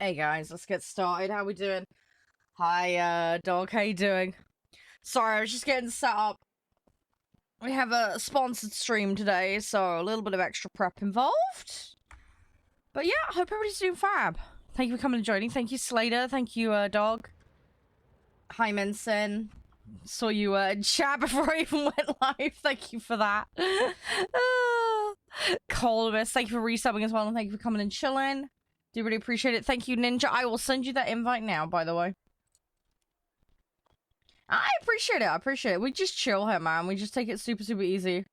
Hey guys, let's get started. How we doing? Hi, dog. How you doing? Sorry, I was just getting set up. We have a sponsored stream today, so a little bit of extra prep involved. But yeah, I hope everybody's doing fab. Thank you for coming and joining. Thank you, Slater. Thank you, dog. Hi, Minson. Saw you in chat before I even went live. Thank you for that. Columnist, thank you for resubbing as well, and thank you for coming and chilling. Do really appreciate it. Thank you, Ninja. I will send you that invite now, by the way. I appreciate it. I appreciate it. We just chill here, man. We just take it super, super easy.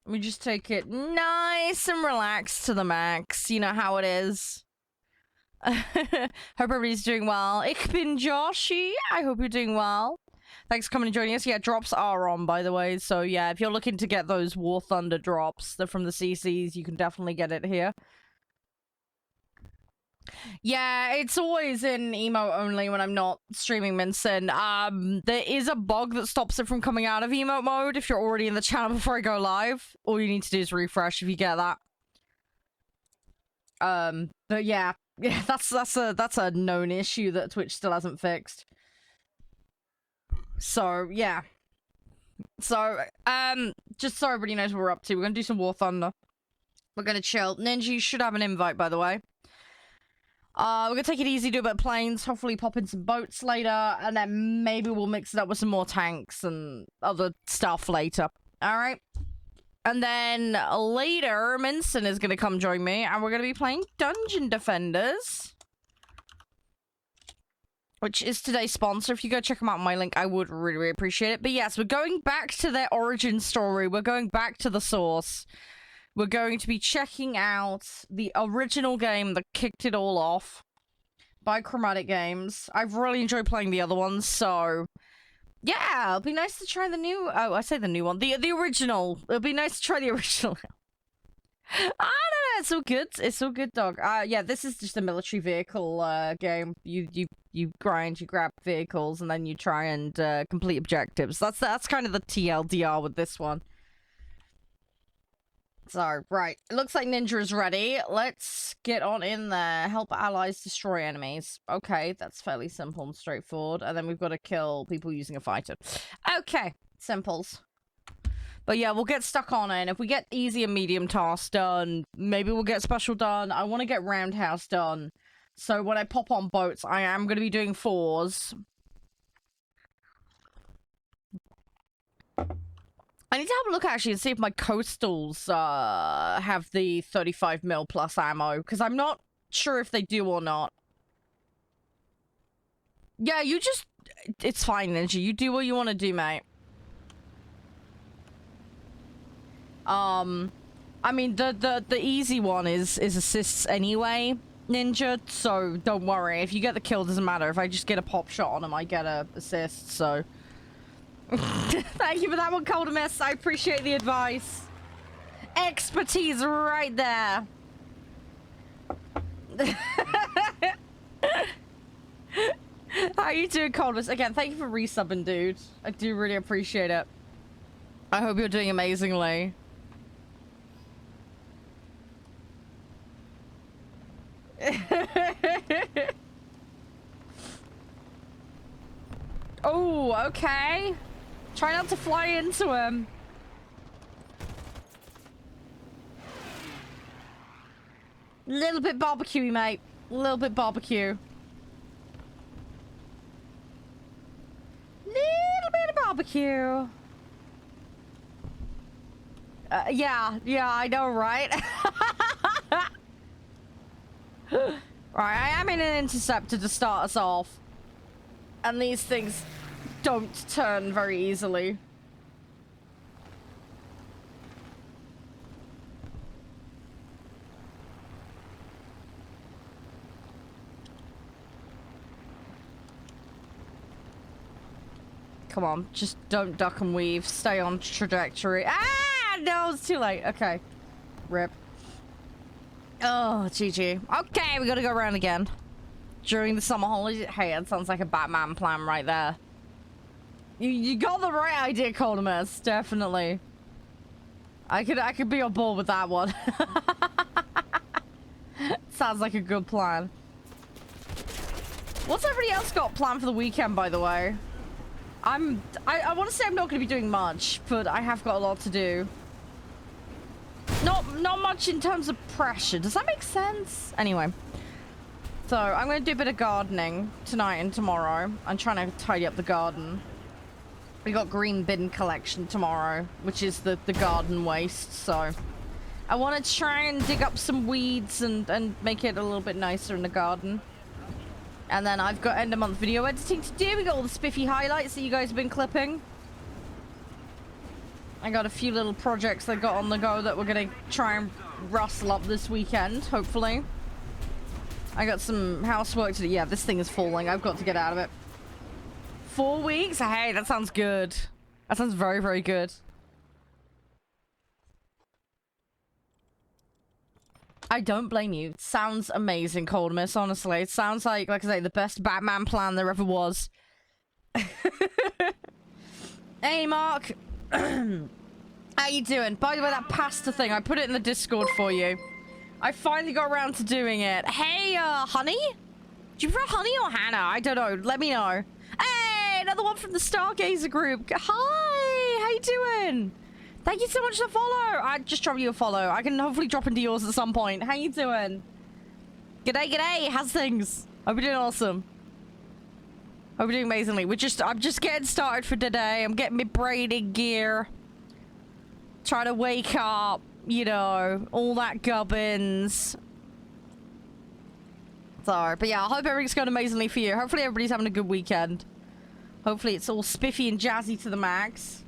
We just take it nice and relaxed to the max. You know how it is. Hope everybody's doing well. Ich bin Joshi. I hope you're doing well. Thanks for coming and joining us. Yeah, drops are on, by the way. So, yeah, if you're looking to get those War Thunder drops, they're from the CCs, you can definitely get it here. Yeah, it's always in emote only when I'm not streaming Minson. There is a bug that stops it from coming out of emote mode if you're already in the channel before I go live. All you need to do is refresh if you get that. But yeah, that's a known issue that Twitch still hasn't fixed. So yeah. So just so everybody knows what we're up to, we're gonna do some War Thunder. We're gonna chill. Ninja, you should have an invite, by the way. We're gonna take it easy, do a bit of planes, hopefully pop in some boats later, and then maybe we'll mix it up with some more tanks and other stuff later. Alright? And then later, Minson is gonna come join me, and we're gonna be playing Dungeon Defenders, which is today's sponsor. If you go check them out on my link, I would really, really appreciate it. But yes, we're going back to their origin story. We're going back to the source. We're going to be checking out the original game that kicked it all off by Chromatic Games. I've really enjoyed playing the other ones, so yeah, it'll be nice to try the new. Oh, I say the new one, the original. It'll be nice to try the original. I don't know. It's all good. It's all good, dog. Yeah, this is just a military vehicle game. You grind, you grab vehicles, and then you try and complete objectives. That's kind of the TLDR with this one. So, right. It looks like Ninja is ready. Let's get on in there. Help allies destroy enemies. Okay, that's fairly simple and straightforward. And then we've got to kill people using a fighter. Okay, simples. But yeah, we'll get stuck on it. And if we get easy and medium tasks done, maybe we'll get special done. I want to get roundhouse done. So when I pop on boats, I am going to be doing 4s. I need to have a look actually and see if my coastals have the 35mm plus ammo, because I'm not sure if they do or not. Yeah, you just... It's fine, Ninja. You do what you want to do, mate. I mean, the easy one is assists anyway, Ninja, so don't worry. If you get the kill, doesn't matter. If I just get a pop shot on him, I get a assist, so... Thank you for that one, Coldimus. I appreciate the advice. Expertise right there. How are you doing, Coldimus? Again, thank you for resubbing, dude. I do really appreciate it. I hope you're doing amazingly. Oh, okay. Try not to fly into him. Little bit barbecue, mate. Little bit barbecue. Little bit of barbecue. Yeah, I know, right? Right, I am in an interceptor to start us off. And these things don't turn very easily. Come on, just don't duck and weave. Stay on trajectory. Ah! No, it's too late. Okay. Rip. Oh, GG. Okay, we gotta go around again. During the summer holidays. Hey, that sounds like a Batman plan right there. You got the right idea, Coldimus. Definitely. I could be on board with that one. Sounds like a good plan. What's everybody else got planned for the weekend, by the way? I want to say I'm not going to be doing much, but I have got a lot to do. Not much in terms of pressure. Does that make sense? Anyway. So, I'm going to do a bit of gardening tonight and tomorrow. I'm trying to tidy up the garden. We got green bin collection tomorrow, which is the garden waste, so... I want to try and dig up some weeds and make it a little bit nicer in the garden. And then I've got end of month video editing to do. We got all the spiffy highlights that you guys have been clipping. I got a few little projects that got on the go that we're going to try and rustle up this weekend, hopefully. I got some housework to do. Yeah, this thing is falling. I've got to get out of it. 4 weeks? Hey, that sounds good. That sounds very, very good. I don't blame you. Sounds amazing, Cold Miss, honestly. It sounds like I say, the best Batman plan there ever was. Hey, Mark. How you doing? By the way, that pasta thing, I put it in the Discord for you. I finally got around to doing it. Hey, honey? Do you prefer honey or Hannah? I don't know. Let me know. Hey, another one from the Stargazer group. Hi, how you doing? Thank you so much for the follow. I just dropped you a follow. I can hopefully drop into yours at some point. How you doing? G'day, g'day. How's things? Hope you're doing awesome. Hope you're doing amazingly. I'm just getting started for today. I'm getting my braiding gear. Trying to wake up. You know, all that gubbins. So, but yeah, I hope everything's going amazingly for you. Hopefully everybody's having a good weekend. Hopefully it's all spiffy and jazzy to the max.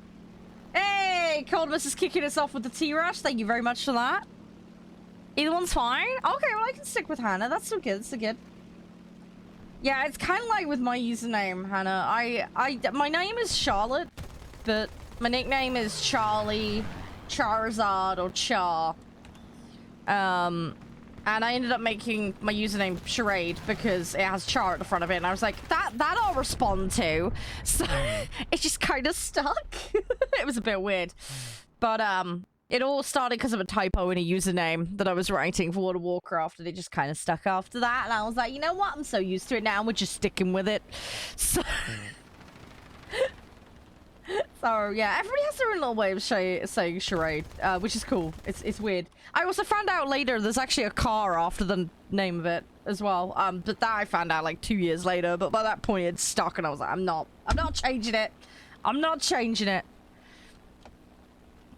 Hey, Coldmus is kicking us off with the T-Rush. Thank you very much for that. Either one's fine. Okay, well, I can stick with Hannah. That's so good. That's so good. Yeah, it's kind of like with my username, Hannah. My name is Charlotte, but my nickname is Charlie, Charizard, or Char. And I ended up making my username Charade because it has Char at the front of it, and I was like, that I'll respond to. So it just kind of stuck. It was a bit weird, but it all started because of a typo in a username that I was writing for World of Warcraft, and it just kind of stuck after that. And I was like, you know what? I'm so used to it now. We're just sticking with it. So. So, yeah, everybody has their own little way of saying charade, which is cool. It's weird. I also found out later there's actually a car after the name of it as well. But that I found out like 2 years later. But by that point, it's stuck, and I was like, I'm not changing it. I'm not changing it.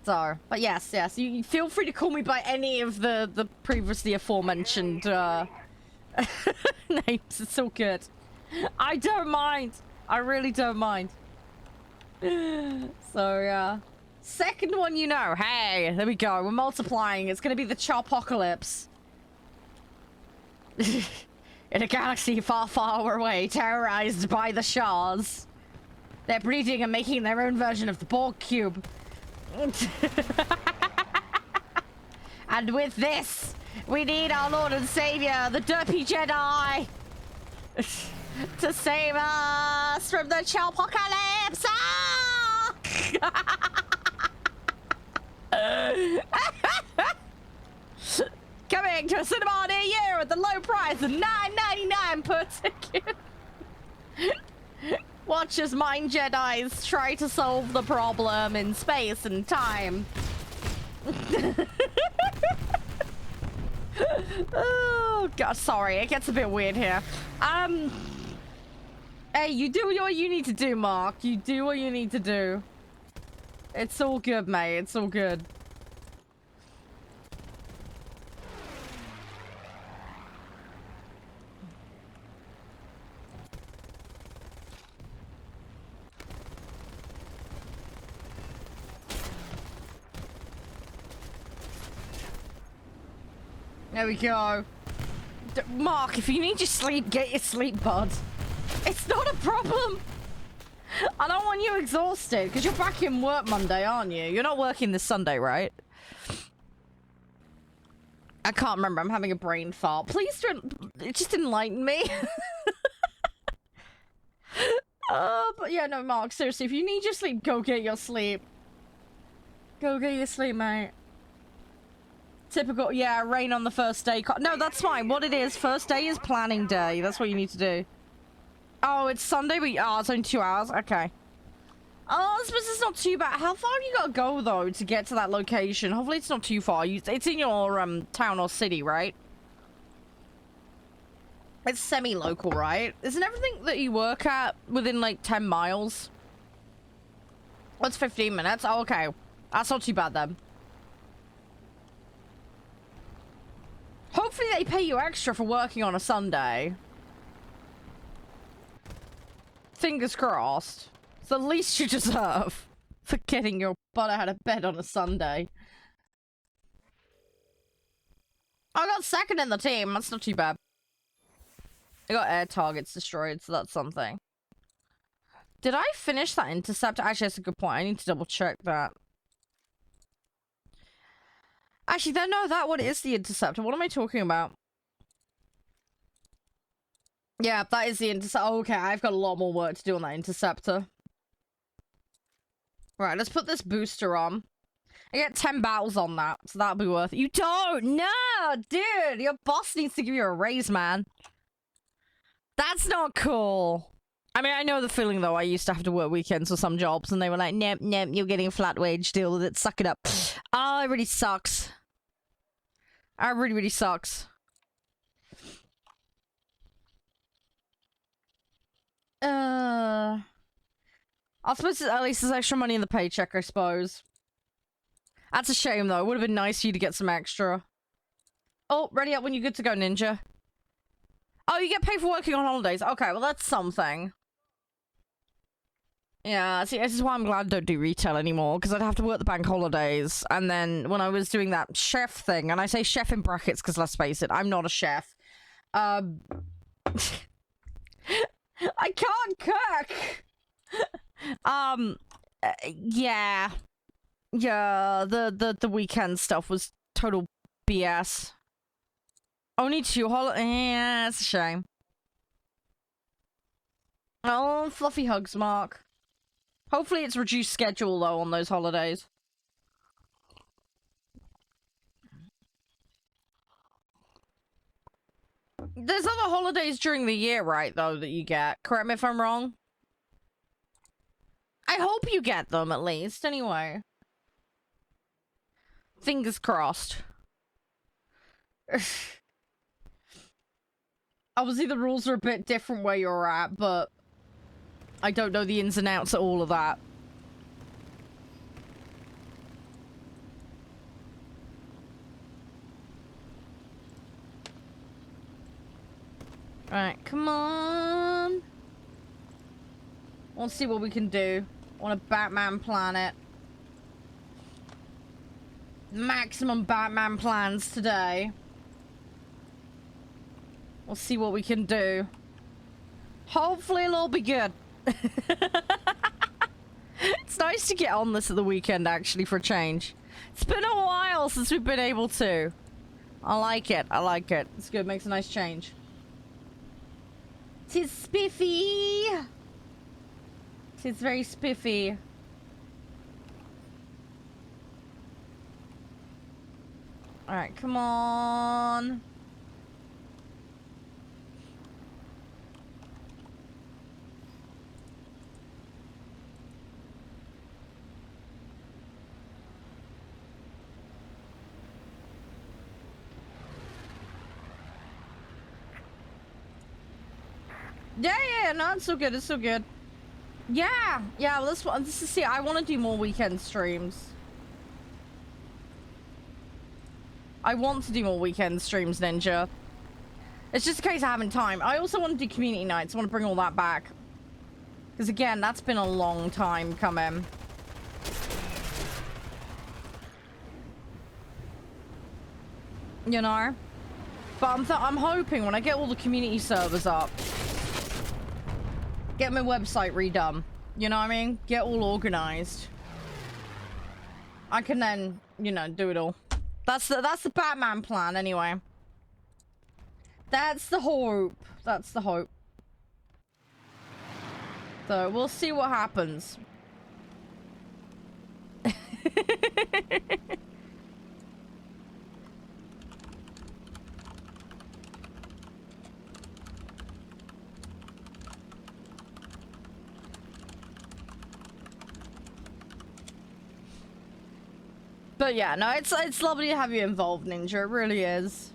So, but yes, you feel free to call me by any of the previously aforementioned names. It's all good. I don't mind. I really don't mind. So, yeah. Second one, you know. Hey, there we go. We're multiplying. It's gonna be the Chopocalypse. In a galaxy far, far away, terrorized by the Shards. They're breeding and making their own version of the Borg Cube. And with this, we need our Lord and Savior, the Derpy Jedi, to save us from the Chopocalypse! Ah! Coming to a cinema near you at the low price of $9.99 per ticket. Watch as mind Jedis try to solve the problem in space and time. Oh god, sorry, it gets a bit weird here. Hey, you do what you need to do, Mark. You do what you need to do. It's all good, mate. It's all good. There we go. Mark, if you need your sleep, get your sleep, bud. It's not a problem. I don't want you exhausted, because you're back in work Monday, aren't you? You're not working this Sunday, right? I can't remember. I'm having a brain fart. Please don't... Just enlighten me. But yeah, no, Mark, seriously, if you need your sleep, go get your sleep. Go get your sleep, mate. Typical, yeah, rain on the first day. No, that's fine. What it is, first day is planning day. That's what you need to do. Oh, it's Sunday, but oh, it's only 2 hours. Okay. Oh, I suppose it's not too bad. How far have you got to go, though, to get to that location? Hopefully it's not too far. It's in your town or city, right? It's semi-local, right? Isn't everything that you work at within, like, 10 miles? What's 15 minutes? Oh, okay. That's not too bad, then. Hopefully they pay you extra for working on a Sunday. Fingers crossed. It's the least you deserve for getting your butt out of bed on a Sunday. I got second in the team. That's not too bad. I got air targets destroyed, so that's something. Did I finish that intercept? Actually, that's a good point. I need to double check that. Actually, no, that one is the interceptor. What am I talking about? Yeah, that is the interceptor. Oh, okay, I've got a lot more work to do on that interceptor. Right, let's put this booster on. I get 10 battles on that, so that'll be worth it. You don't? No, dude! Your boss needs to give you a raise, man. That's not cool. I mean, I know the feeling, though. I used to have to work weekends for some jobs, and they were like, nope, nope, you're getting a flat wage, deal with it, suck it up. Oh, it really sucks. It really, really sucks. I suppose at least there's extra money in the paycheck, I suppose. That's a shame, though. It would have been nice for you to get some extra. Oh, ready up when you're good to go, ninja. Oh, you get paid for working on holidays. Okay, well, that's something. Yeah, see, this is why I'm glad I don't do retail anymore, because I'd have to work the bank holidays, and then when I was doing that chef thing, and I say chef in brackets, because let's face it, I'm not a chef. I can't cook! Yeah. Yeah, the weekend stuff was total BS. Only 2 holidays. Yeah, it's a shame. Oh, fluffy hugs, Mark. Hopefully it's reduced schedule, though, on those holidays. There's other holidays during the year, right, though, that you get. Correct me if I'm wrong. I hope you get them, at least, anyway. Fingers crossed. Obviously, the rules are a bit different where you're at, but I don't know the ins and outs of all of that. Alright, come on. Let's see what we can do on a Batman planet. Maximum Batman plans today. We'll see what we can do. Hopefully it'll all be good. It's nice to get on this at the weekend, actually, for a change. It's been a while since we've been able to. I like it. I like it. It's good. Makes a nice change. Tis spiffy. Tis very spiffy. Alright, come on. Yeah, no, it's so good, it's so good. Yeah, well, this is, see, I want to do more weekend streams. I want to do more weekend streams, Ninja. It's just a case of having time. I also want to do community nights. I want to bring all that back. Because, again, that's been a long time coming. You know? But I'm hoping when I get all the community servers up, get my website redone. You know what I mean? Get all organized. I can then, you know, do it all. That's the Batman plan, anyway. That's the hope. That's the hope. So, we'll see what happens. But yeah, no, it's lovely to have you involved, Ninja. It really is.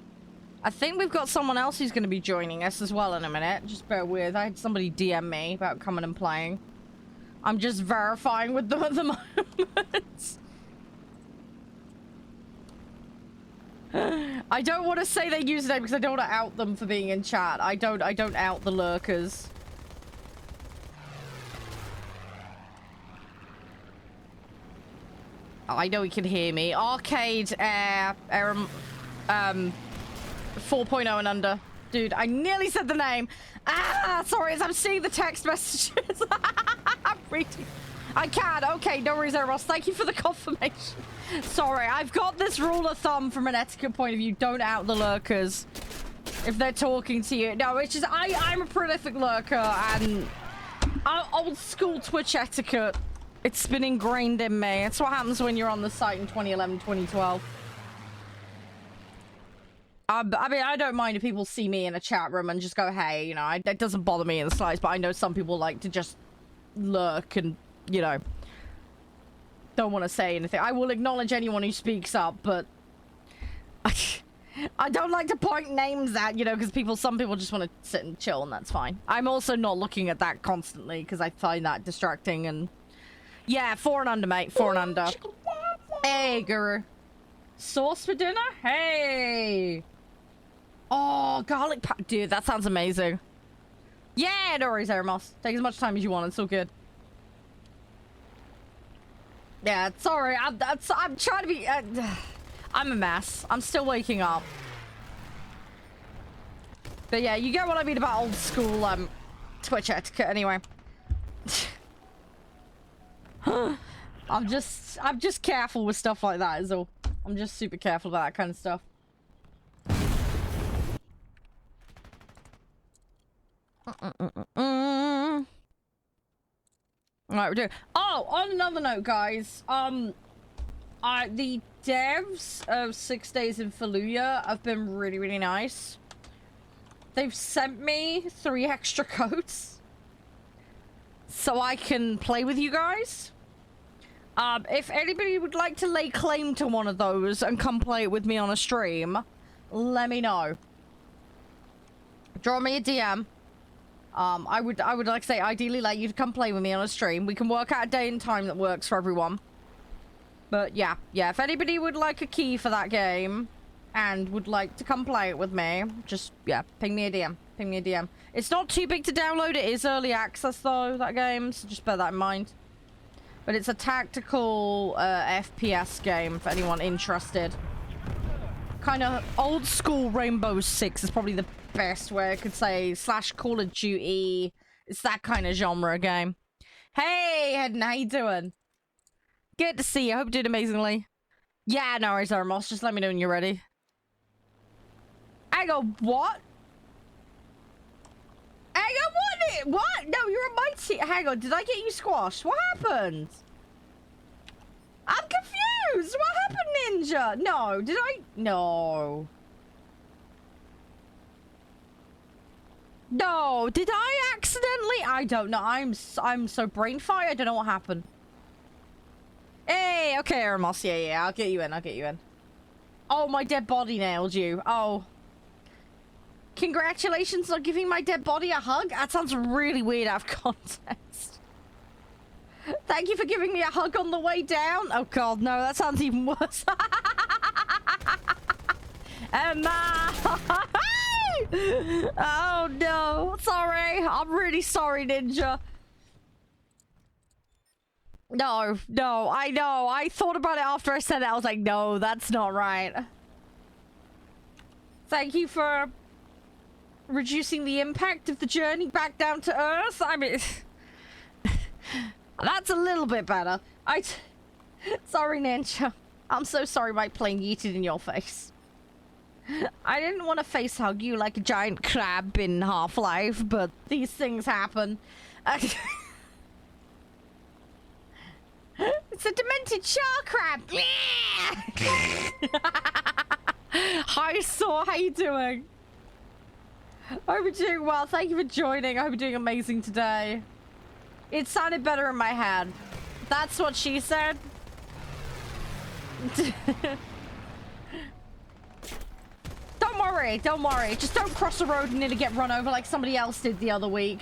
I think we've got someone else who's going to be joining us as well in a minute. Just bear with. I had somebody DM me about coming and playing. I'm just verifying with them at the moment. I don't want to say their username because I don't want to out them for being in chat. I don't out the lurkers. Oh, I know he can hear me. Arcade Air 4.0 and under. Dude, I nearly said the name. Ah, sorry, as I'm seeing the text messages. I'm reading. I can. Okay, no worries, Ross. Thank you for the confirmation. Sorry, I've got this rule of thumb from an etiquette point of view. Don't out the lurkers if they're talking to you. No, it's just I'm a prolific lurker and old school Twitch etiquette. It's been ingrained in me. It's what happens when you're on the site in 2011, 2012. I mean, I don't mind if people see me in a chat room and just go, hey, you know, it doesn't bother me in the slightest, but I know some people like to just lurk and, you know, don't want to say anything. I will acknowledge anyone who speaks up, but I don't like to point names at, you know, because some people just want to sit and chill, and that's fine. I'm also not looking at that constantly because I find that distracting. And yeah, 4 and under, mate. 4 and under. Hey, Guru. Sauce for dinner? Hey. Oh, garlic dude, that sounds amazing. Yeah, no worries, Eremos. Take as much time as you want. It's all good. Yeah, sorry. I'm trying to be... I'm a mess. I'm still waking up. But yeah, you get what I mean about old school Twitch etiquette anyway. I'm just careful with stuff like that is all. I'm just super careful about that kind of stuff. Alright, we're doing... Oh, on another note, guys. The devs of 6 Days in Fallujah have been really, really nice. They've sent me 3 extra codes so I can play with you guys. If anybody would like to lay claim to one of those and come play it with me on a stream, let me know. Draw me a DM. I would like to say, ideally like you to come play with me on a stream. We can work out a day and time that works for everyone. But yeah, if anybody would like a key for that game and would like to come play it with me, just, yeah, ping me a DM. Ping me a DM. It's not too big to download. It is early access though, that game, so just bear that in mind. But it's a tactical FPS game for anyone interested. Kind of old school Rainbow Six is probably the best way I could say. / Call of Duty. It's that kind of genre game. Hey, Hedden, how you doing? Good to see you. Hope you're doing amazingly. Yeah, no worries, Moss. Just let me know when you're ready. I go, what? Hang on, what? No, you're a mighty. Hang on, did I get you squashed? What happened? I'm confused. What happened, Ninja? No, did I? No. No, did I accidentally? I don't know. I'm so brain fried. I don't know what happened. Hey, okay, Eremos. Yeah, I'll get you in. I'll get you in. Oh, my dead body nailed you. Oh. Congratulations on giving my dead body a hug. That sounds really weird out of context. Thank you for giving me a hug on the way down. Oh, God, no. That sounds even worse. Emma! Oh, no. Sorry. I'm really sorry, Ninja. No, I know. I thought about it after I said it. I was like, no, that's not right. Thank you for reducing the impact of the journey back down to Earth. I mean, that's a little bit better. Sorry, Ninja. I'm so sorry my plane yeeted in your face. I didn't want to face hug you like a giant crab in Half-Life, but these things happen. It's a demented shark crab. Hi, Saw. How you doing? I hope you're doing well. Thank you for joining. I hope you're doing amazing today. It sounded better in my head. That's what she said. Don't worry. Just don't cross the road and nearly get run over like somebody else did the other week.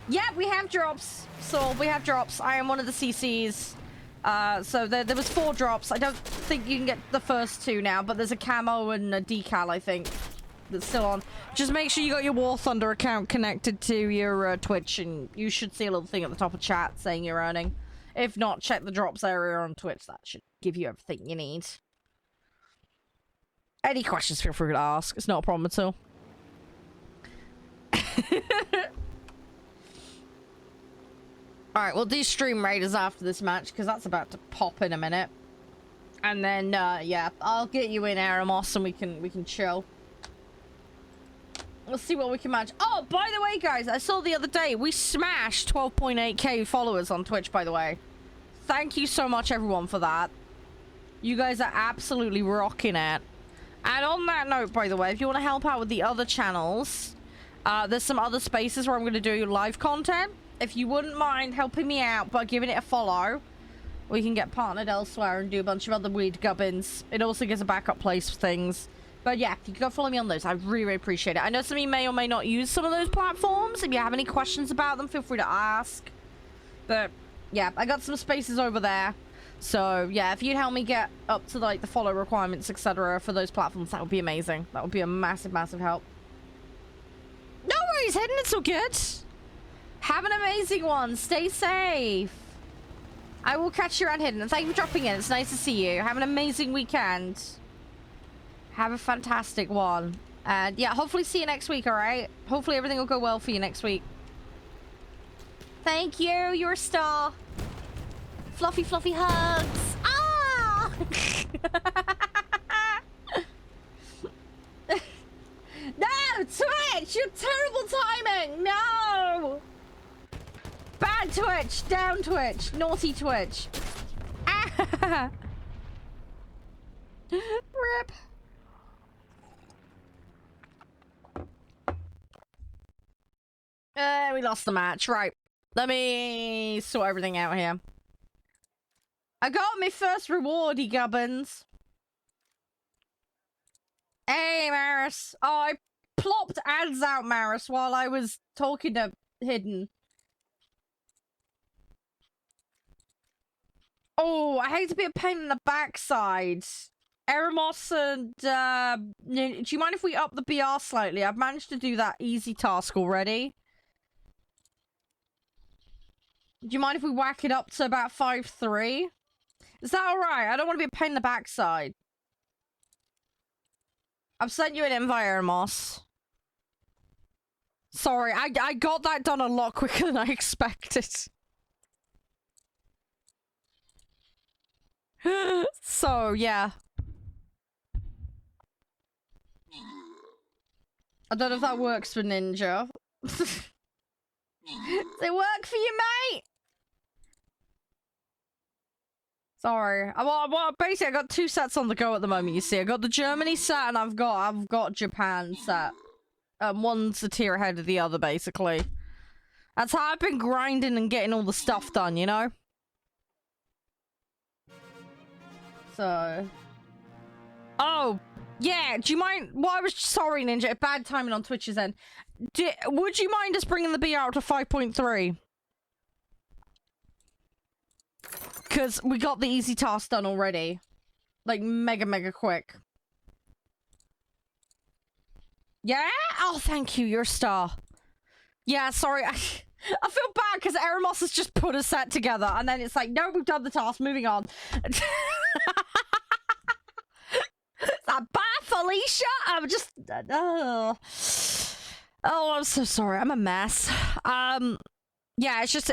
Yeah, we have drops. So we have drops. I am one of the CCs. So there was 4 drops. I don't think you can get the first 2 now, but there's a camo and a decal, I think, that's still on. Just make sure you got your War Thunder account connected to your Twitch, and you should see a little thing at the top of chat saying you're earning. If not, check the drops area on Twitch. That should give you everything you need. Any questions, feel free to ask. It's not a problem at all. Alright, we'll do Stream Raiders after this match, because that's about to pop in a minute. And then, yeah, I'll get you in Aramos and we can chill. We'll see what we can match. Oh, by the way, guys, I saw the other day, we smashed 12.8k followers on Twitch, by the way. Thank you so much, everyone, for that. You guys are absolutely rocking it. And on that note, by the way, if you want to help out with the other channels, there's some other spaces where I'm going to do live content. If you wouldn't mind helping me out by giving it a follow, we can get partnered elsewhere and do a bunch of other weird gubbins. It also gives a backup place for things. But yeah, if you could go follow me on those, I really, really appreciate it. I know some of you may or may not use some of those platforms. If you have any questions about them, feel free to ask. But yeah, I got some spaces over there. So yeah, if you'd help me get up to like the follow requirements, etc. for those platforms, that would be amazing. That would be a massive, massive help. No worries, Hidden, it's all good. Have an amazing one. Stay safe. I will catch you around, Hidden. And thank you for dropping in. It's nice to see you. Have an amazing weekend. Have a fantastic one. And yeah, hopefully see you next week, alright? Hopefully everything will go well for you next week. Thank you. You're a star. Fluffy, fluffy hugs. Ah! No, Twitch! You're terrible timing! No! Bad Twitch! Down Twitch! Naughty Twitch! Ah! Rip. We lost the match. Right. Let me sort everything out here. I got my first rewardy gubbins. Hey, Maris. Oh, I plopped ads out, Maris, while I was talking to Hidden. Oh, I hate to be a pain in the backside. Eremos and, do you mind if we up the BR slightly? I've managed to do that easy task already. Do you mind if we whack it up to about 5-3? Is that alright? I don't want to be a pain in the backside. I've sent you an invite, Eremos. Sorry, I got that done a lot quicker than I expected. So, yeah. I don't know if that works for Ninja. Does it work for you, mate? Sorry. Well, basically, I got 2 sets on the go at the moment, you see. I got the Germany set and I've got Japan set. One's a tier ahead of the other, basically. That's how I've been grinding and getting all the stuff done, you know? So... Oh, yeah, do you mind... Well, I was sorry, Ninja. Bad timing on Twitch's end. Would you mind us bringing the BR out to 5.3? Because we got the easy task done already. Like, mega, mega quick. Yeah? Oh, thank you. You're a star. Yeah, sorry. I feel bad because Eremos has just put a set together. And then it's like, no, we've done the task. Moving on. Bye, Felicia. I'm just... Oh, I'm so sorry. I'm a mess. Yeah, it's just...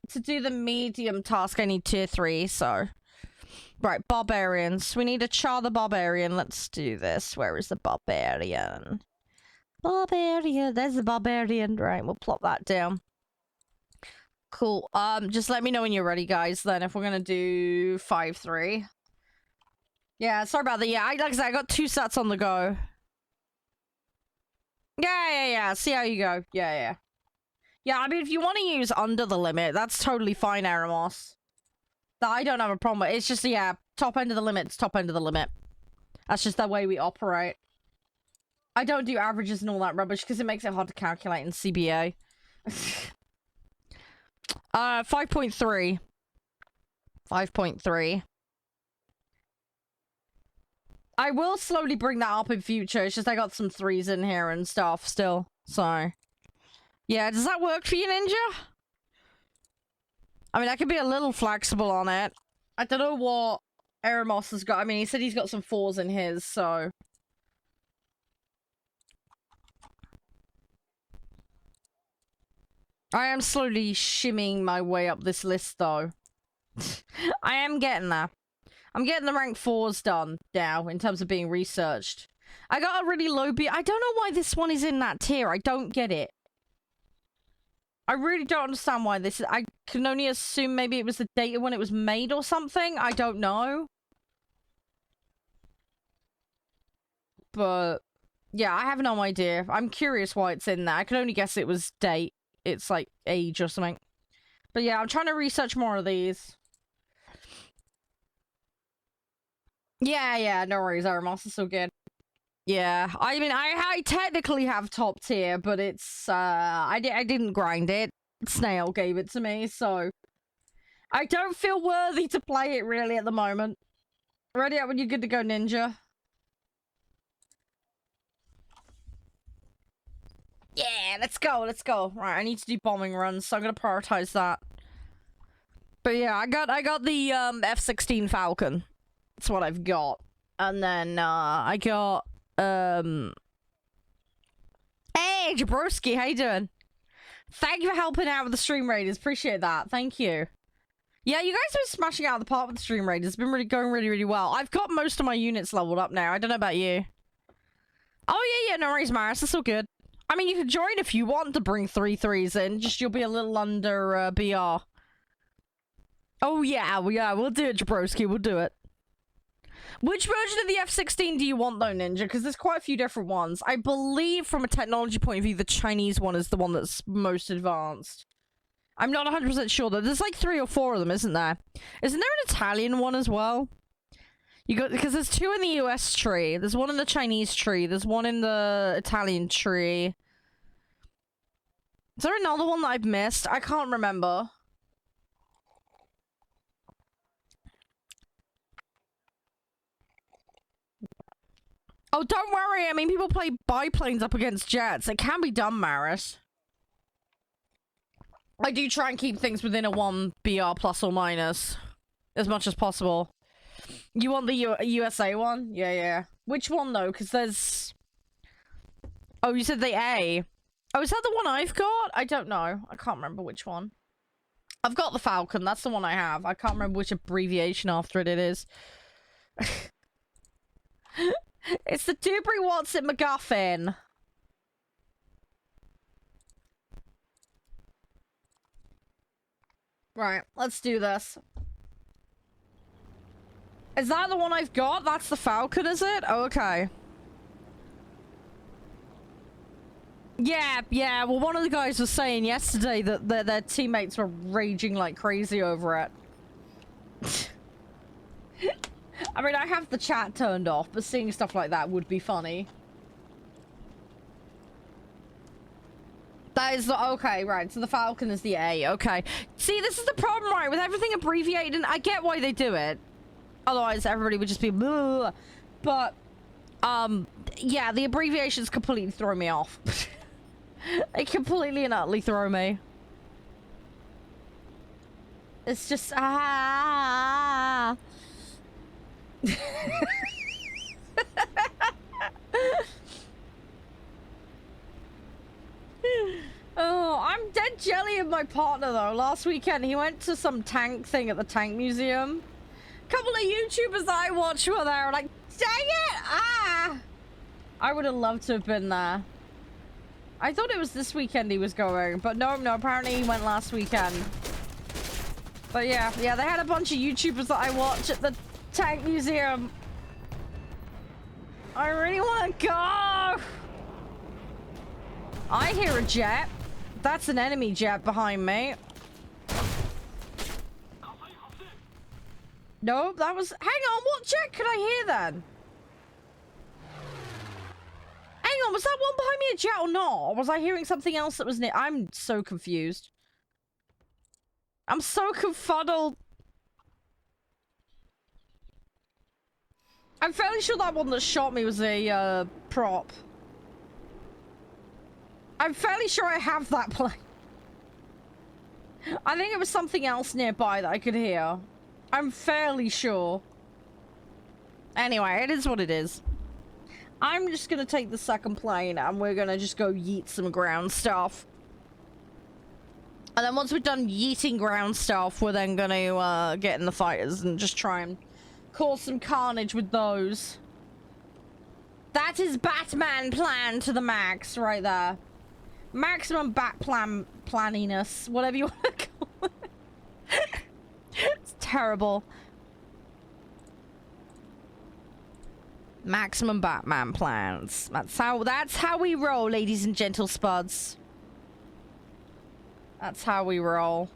to do the medium task, I need tier 3, so... Right, barbarians. We need to char the barbarian. Let's do this. Where is the barbarian? Barbarian. There's the barbarian. Right, we'll plop that down. Cool. Just let me know when you're ready, guys, then, if we're gonna do 5-3. Yeah, sorry about that. Yeah, like I said, I got 2 sets on the go. Yeah. See how you go. Yeah. Yeah, I mean, if you want to use under the limit, that's totally fine, Eremos. That I don't have a problem with. It's just, yeah, top end of the limit, it's top end of the limit. That's just the way we operate. I don't do averages and all that rubbish because it makes it hard to calculate in CBA. 5.3. 5.3. I will slowly bring that up in future. It's just I got some 3s in here and stuff still. So, yeah, does that work for you, Ninja? I mean, I could be a little flexible on it. I don't know what Eremos has got. I mean, he said he's got some 4s in his, so... I am slowly shimmying my way up this list, though. I am getting there. I'm getting the rank 4s done now, in terms of being researched. I got a really low B. I don't know why this one is in that tier. I don't get it. I really don't understand why this is. I can only assume maybe it was the data when it was made or something. I don't know. But, yeah, I have no idea. I'm curious why it's in there. I can only guess it was date. It's like age or something. But yeah, I'm trying to research more of these. Yeah, no worries, Aramos is so good. Yeah, I mean, I technically have top tier, but it's, I didn't grind it. Snail gave it to me, so... I don't feel worthy to play it, really, at the moment. Ready up when you're good to go, Ninja. Yeah, let's go, let's go. Right, I need to do bombing runs, so I'm gonna prioritize that. But yeah, I got the, F-16 Falcon. That's what I've got. And then, I got, Hey, Jabrowski, how you doing? Thank you for helping out with the stream raiders. Appreciate that. Thank you. Yeah, you guys have been smashing out of the park with the stream raiders. It's been going really well. I've got most of my units leveled up now. I don't know about you. Oh, yeah, no worries, Maris. It's all good. I mean, you can join if you want to bring 3-3s in. Just you'll be a little under, BR. Oh, yeah, we'll do it, Jabrowski. We'll do it. Which version of the F-16 do you want, though, Ninja? Because there's quite a few different ones. I believe, from a technology point of view, the Chinese one is the one that's most advanced. I'm not 100% sure, though. There's like 3 or 4 of them, isn't there? Isn't there an Italian one as well? Because there's 2 in the US tree. There's 1 in the Chinese tree. There's 1 in the Italian tree. Is there another one that I've missed? I can't remember. Oh, don't worry. I mean, people play biplanes up against jets. It can be done, Maris. I do try and keep things within a 1 BR plus or minus. As much as possible. You want the USA one? Yeah. Which one, though? Because there's... Oh, you said the A. Oh, is that the one I've got? I don't know. I can't remember which one. I've got the Falcon. That's the one I have. I can't remember which abbreviation after it is. It's the Dubry Watson MacGuffin. Right, let's do this. Is that the one I've got? That's the Falcon, is it? Oh, okay. Yeah, well, one of the guys was saying yesterday that their teammates were raging like crazy over it. I mean, I have the chat turned off, but seeing stuff like that would be funny. That is the... Okay, right. So the Falcon is the A. Okay. See, this is the problem, right? With everything abbreviated, and I get why they do it. Otherwise, everybody would just be... Bleh. But, yeah, the abbreviations completely throw me off. They completely and utterly throw me. It's just... Ah... Oh, I'm dead jelly of my partner though. Last weekend he went to some tank thing at the tank museum. A couple of YouTubers that I watch were there, like, dang it! Ah! I would have loved to have been there. I thought it was this weekend he was going, but no, apparently he went last weekend. But yeah, they had a bunch of YouTubers that I watch at the tank museum. I really want to go. I hear a jet. That's an enemy jet behind me. Nope, that was... Hang on, what jet could I hear then? Hang on, was that one behind me a jet or not? Or was I hearing something else that was near? I'm so confused. I'm so confuddled. I'm fairly sure that one that shot me was a, prop. I'm fairly sure I have that plane. I think it was something else nearby that I could hear. I'm fairly sure. Anyway, it is what it is. I'm just gonna take the second plane and we're gonna just go yeet some ground stuff. And then once we're done yeeting ground stuff, we're then gonna get in the fighters and just try and cause some carnage with those. That is Batman plan to the max right there. Maximum bat planiness, whatever you want to call it. It's terrible. Maximum Batman plans. That's how we roll, ladies and gentle spuds. That's how we roll.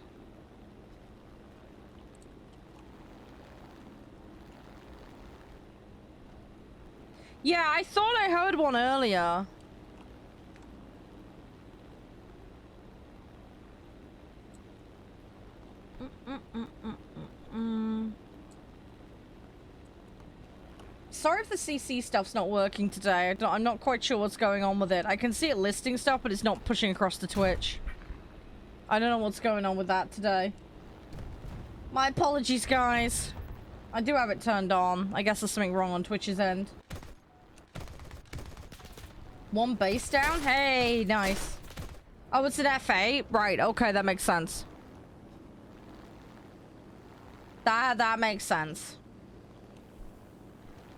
Yeah, I thought I heard one earlier. Sorry if the CC stuff's not working today. I'm not quite sure what's going on with it. I can see it listing stuff, but it's not pushing across to Twitch. I don't know what's going on with that today. My apologies, guys. I do have it turned on. I guess there's something wrong on Twitch's end. One base down? Hey, nice. Oh, it's an F8? Right, okay, that makes sense. That makes sense.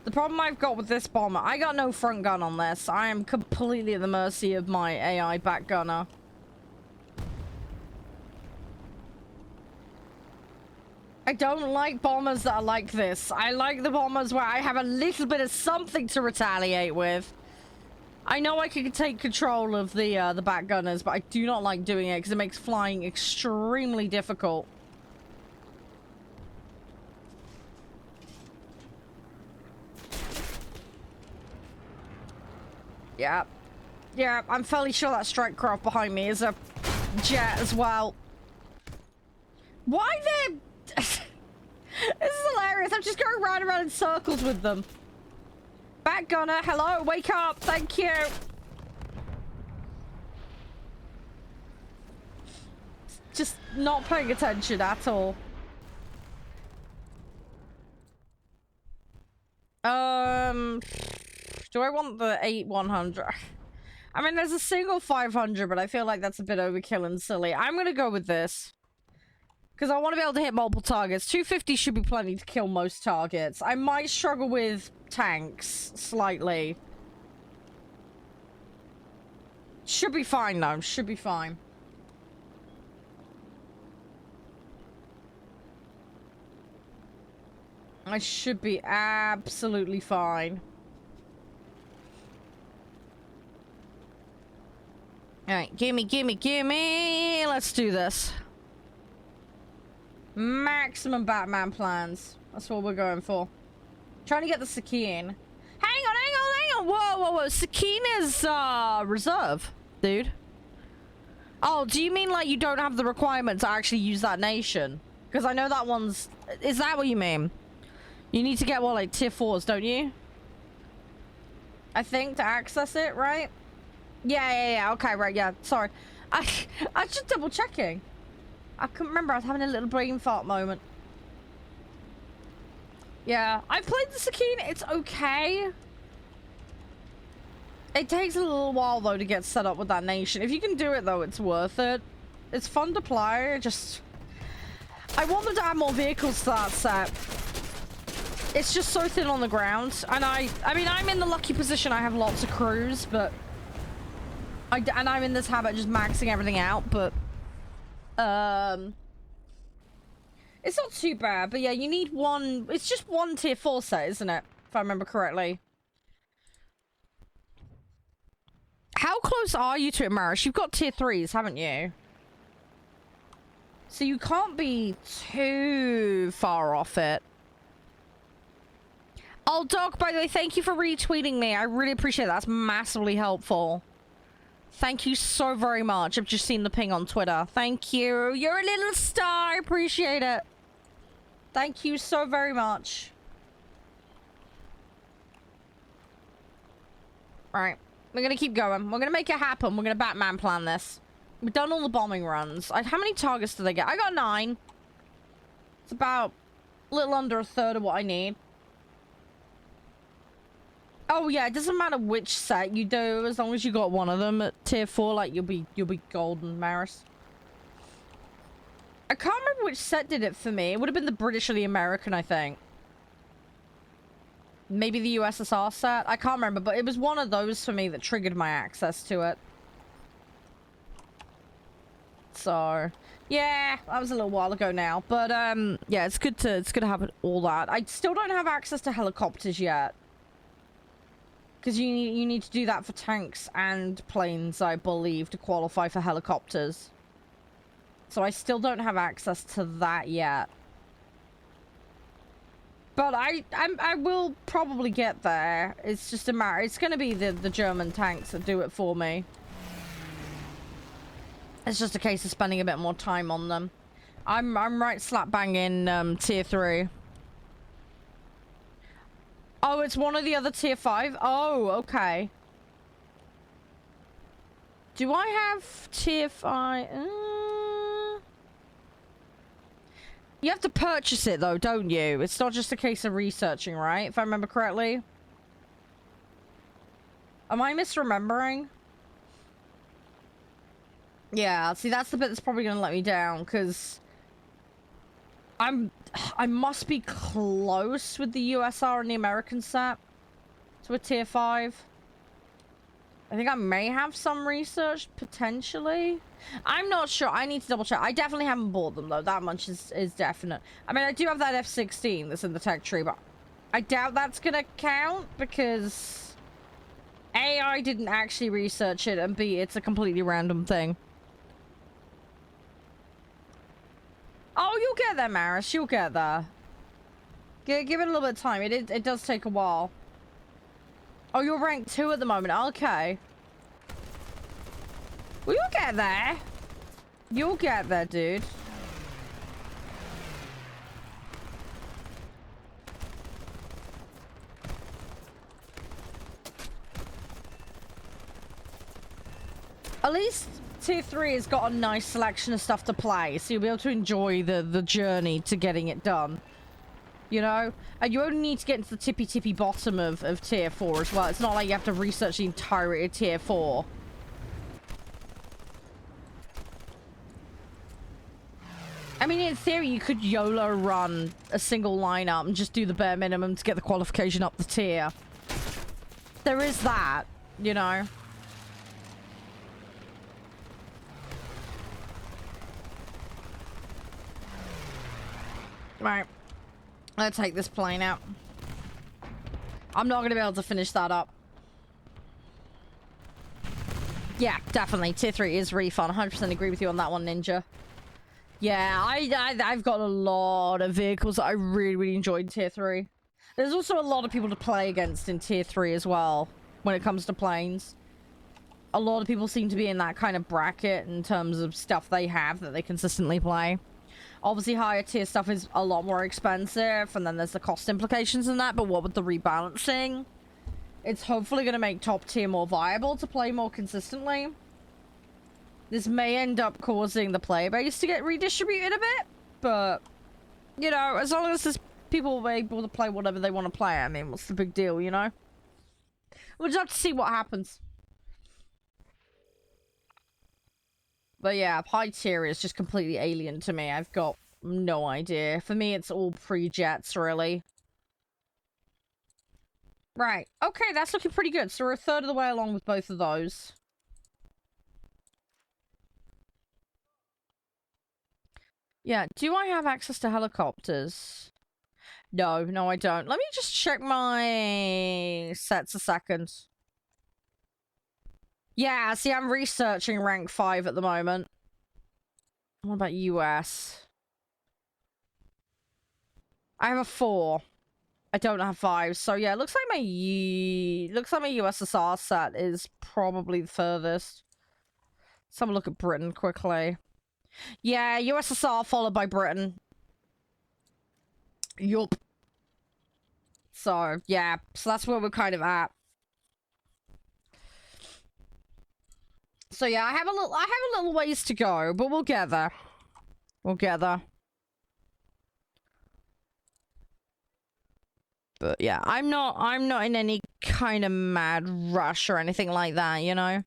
The problem I've got with this bomber, I got no front gun on this. I am completely at the mercy of my AI back gunner. I don't like bombers that are like this. I like the bombers where I have a little bit of something to retaliate with. I know I can take control of the back gunners, but I do not like doing it because it makes flying extremely difficult. Yeah. Yeah, I'm fairly sure that strike craft behind me is a jet as well. Why they... This is hilarious. I'm just going round and round in circles with them. Back gunner, hello, wake up, thank you. Just not paying attention at all. Do I want the 8-100? I mean, there's a single 500, but I feel like that's a bit overkill and silly. I'm gonna go with this. Because I want to be able to hit multiple targets. 250 should be plenty to kill most targets. I might struggle with tanks slightly. Should be fine, though. Should be fine. I should be absolutely fine. Alright, gimme. Let's do this. Maximum Batman plans. That's what we're going for. Trying to get the Sakine. Hang on. Whoa. Sakine is, reserve, dude. Oh, do you mean like you don't have the requirement to actually use that nation? Because I know that one's... Is that what you mean? You need to get, what, like tier 4s, don't you? I think to access it, right? Yeah. Okay, right, yeah. Sorry. I was just double checking. I couldn't remember. I was having a little brain fart moment. Yeah, I played the Sakine. It's okay. It takes a little while, though, to get set up with that nation. If you can do it, though, it's worth it. It's fun to play. Just... I want them to add more vehicles to that set. It's just so thin on the ground. And I mean, I'm in the lucky position. I have lots of crews, but... and I'm in this habit of just maxing everything out, but... It's not too bad, but yeah, you need one... It's just one tier 4 set, isn't it? If I remember correctly. How close are you to it, Marish? You've got tier 3s, haven't you? So you can't be too far off it. Oh, Doc, by the way, thank you for retweeting me. I really appreciate that. That's massively helpful. Thank you so very much. I've just seen the ping on Twitter. Thank you. You're a little star. I appreciate it. Thank you so very much. Alright. We're gonna keep going. We're gonna make it happen. We're gonna Batman plan this. We've done all the bombing runs. How many targets did I get? I got 9. It's about a little under a third of what I need. Oh yeah, it doesn't matter which set you do, as long as you got one of them at tier 4, like you'll be golden, Maris. I can't remember which set did it for me. It would have been the British or the American, I think. Maybe the USSR set? I can't remember, but it was one of those for me that triggered my access to it. So, yeah, that was a little while ago now. But, yeah, it's good to have all that. I still don't have access to helicopters yet. Because you need to do that for tanks and planes, I believe, to qualify for helicopters. So I still don't have access to that yet. But I will probably get there. It's just a matter. It's going to be the German tanks that do it for me. It's just a case of spending a bit more time on them. I'm right slap bang in tier 3. Oh, it's one of the other tier 5? Oh, okay. Do I have tier 5? You have to purchase it though, don't you? It's not just a case of researching, right? If I remember correctly. Am I misremembering? Yeah, see, that's the bit that's probably gonna let me down, because I must be close with the USR and the American set to a tier 5. I think I may have some research, potentially. I'm not sure. I need to double check. I definitely haven't bought them, though. That much is definite. I mean, I do have that F-16 that's in the tech tree, but I doubt that's gonna count, because A, I didn't actually research it, and B, it's a completely random thing. Oh, you'll get there, Maris. You'll get there. Give it a little bit of time. It does take a while. Oh, you're rank 2 at the moment. Okay. Well, you'll get there. You'll get there, dude. At least tier 3 has got a nice selection of stuff to play, so you'll be able to enjoy the journey to getting it done. You know? And you only need to get into the tippy bottom of tier 4 as well. It's not like you have to research the entirety of tier 4. I mean, in theory, you could YOLO run a single lineup and just do the bare minimum to get the qualification up the tier. There is that, you know? Right. Let's take this plane out. I'm not going to be able to finish that up. Yeah, definitely. Tier 3 is really fun. 100% agree with you on that one, Ninja. Yeah, I've got a lot of vehicles that I really enjoyed in Tier 3. There's also a lot of people to play against in Tier 3 as well, when it comes to planes. A lot of people seem to be in that kind of bracket in terms of stuff they have that they consistently play. Obviously, higher tier stuff is a lot more expensive, and then there's the cost implications in that, but what with the rebalancing, it's hopefully going to make top tier more viable to play more consistently. This may end up causing the player base to get redistributed a bit, but, you know, as long as there's people able to play whatever they want to play, I mean, what's the big deal, you know? We'll just have to see what happens. But yeah, high tier is just completely alien to me. I've got no idea. For me, it's all pre-jets, really. Right. Okay, that's looking pretty good. So we're a third of the way along with both of those. Yeah, do I have access to helicopters? No, I don't. Let me just check my sets a second. Yeah, see, I'm researching rank 5 at the moment. What about US? I have a 4. I don't have 5. So yeah, it looks like my USSR set is probably the furthest. Let's have a look at Britain quickly. Yeah, USSR followed by Britain. Yup. So yeah, so that's where we're kind of at. So yeah, I have a little ways to go, but we'll get there. We'll get there. But yeah, I'm not in any kind of mad rush or anything like that, you know?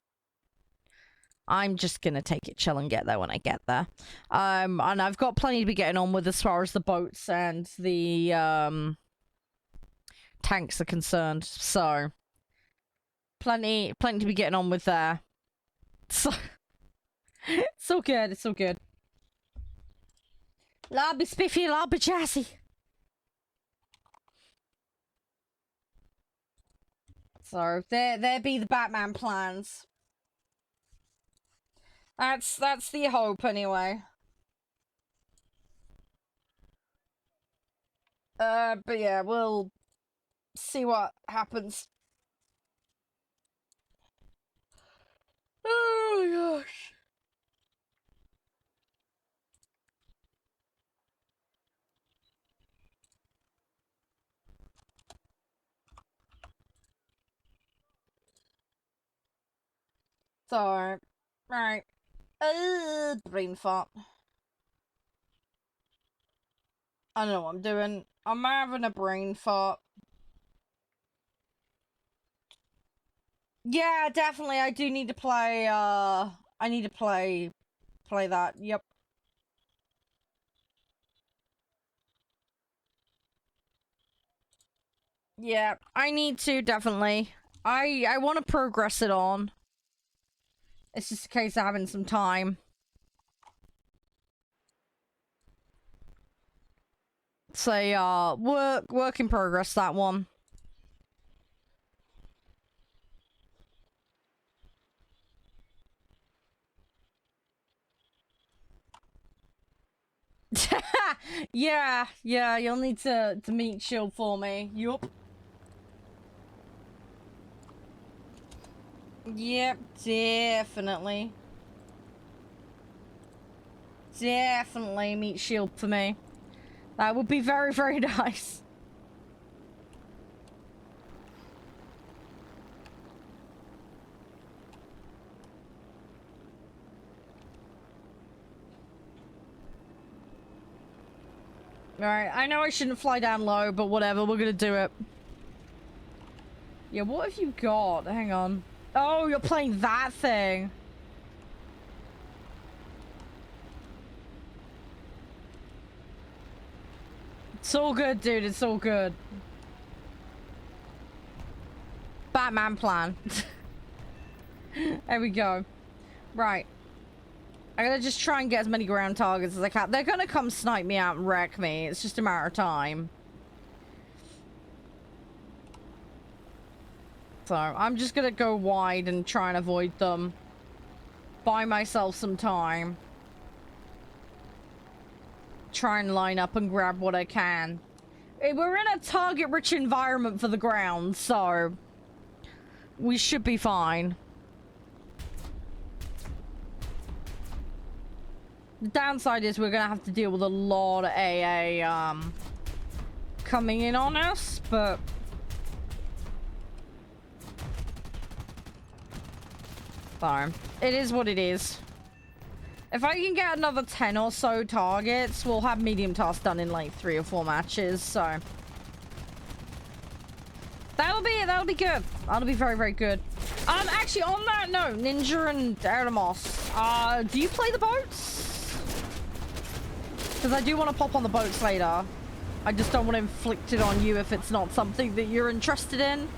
I'm just gonna take it chill and get there when I get there. And I've got plenty to be getting on with as far as the boats and the tanks are concerned. So plenty to be getting on with there. So it's all good, it's all good. Lobby spiffy, lobby chassis. So there be the Batman plans. That's the hope anyway. But yeah, we'll see what happens. Oh my gosh. So, right. Brain fart. I don't know what I'm doing. I'm having a brain fart. Yeah, definitely. I do need to play, I need to play that. Yep. Yeah, I need to, definitely. I want to progress it on. It's just a case of having some time. So, work in progress, that one. Yeah, you'll need to meet Shield for me. Yup. Yep, definitely. Definitely meet Shield for me. That would be very, very nice. Alright, I know I shouldn't fly down low, but whatever, we're gonna do it. Yeah, what have you got? Hang on. Oh, you're playing that thing. It's all good, dude. It's all good. Batman plan. There we go. Right. I gotta just try and get as many ground targets as I can. They're gonna come snipe me out and wreck me. It's just a matter of time. So, I'm just gonna go wide and try and avoid them. Buy myself some time. Try and line up and grab what I can. We're in a target-rich environment for the ground, so we should be fine. The downside is we're gonna have to deal with a lot of AA coming in on us, but fine. It is what it is. If I can get another 10 or so targets, we'll have medium tasks done in like 3 or 4 matches, so that'll be good. That'll be very, very good. Actually, on that note, Ninja and Eremos, do you play the boats? Because I do want to pop on the boats later. I just don't want to inflict it on you if it's not something that you're interested in.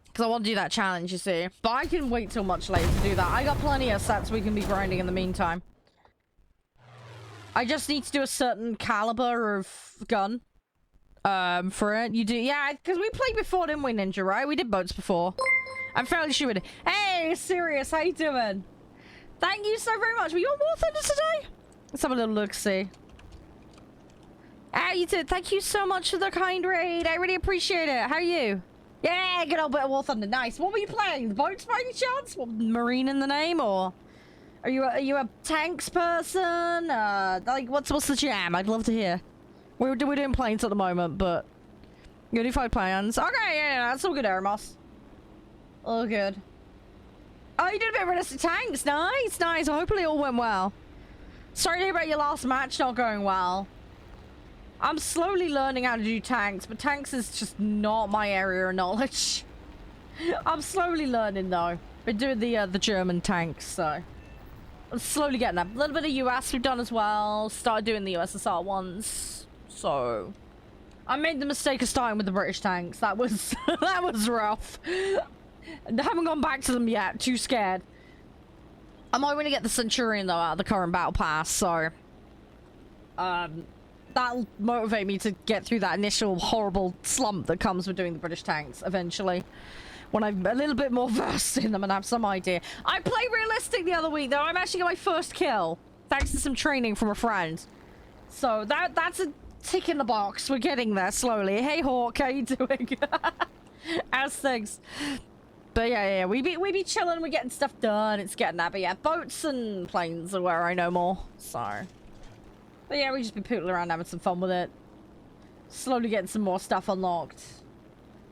Because I want to do that challenge, you see. But I can wait till much later to do that. I got plenty of sets we can be grinding in the meantime. I just need to do a certain caliber of gun. For it. You do, yeah, because we played before, didn't we, Ninja, right? We did boats before. I'm fairly sure we did. Hey, Sirius, how you doing? Thank you so very much. Were you on War Thunder today? Let's have a little look-see. How you doing? Thank you so much for the kind raid. I really appreciate it. How are you? Yeah, good old bit of War Thunder. Nice. What were you playing? The boats by any chance? What, Marine in the name, or are you a tanks person? Like what's the jam? I'd love to hear. We're doing planes at the moment, but unified plans. Okay, yeah, that's all good, Eremos. All good. Oh, you did a bit of realistic tanks. Nice, nice. Hopefully it all went well. Sorry to hear about your last match not going well. I'm slowly learning how to do tanks, but tanks is just not my area of knowledge. I'm slowly learning though. Been doing the German tanks, so I'm slowly getting that. A little bit of US we've done as well. Started doing the USSR ones, so I made the mistake of starting with the British tanks. That was that was rough. I haven't gone back to them yet. Too scared. I might want to get the Centurion though out of the current battle pass, so that'll motivate me to get through that initial horrible slump that comes with doing the British tanks eventually. When I'm a little bit more versed in them and have some idea. I played realistic the other week though. I'm actually got my first kill. Thanks to some training from a friend. So that's a tick in the box. We're getting there slowly. Hey Hawk, how you doing? As things. But yeah, we be chilling, we're getting stuff done. It's getting that. But yeah, boats and planes are where I know more. So but yeah, we just be pootling around having some fun with it. Slowly getting some more stuff unlocked.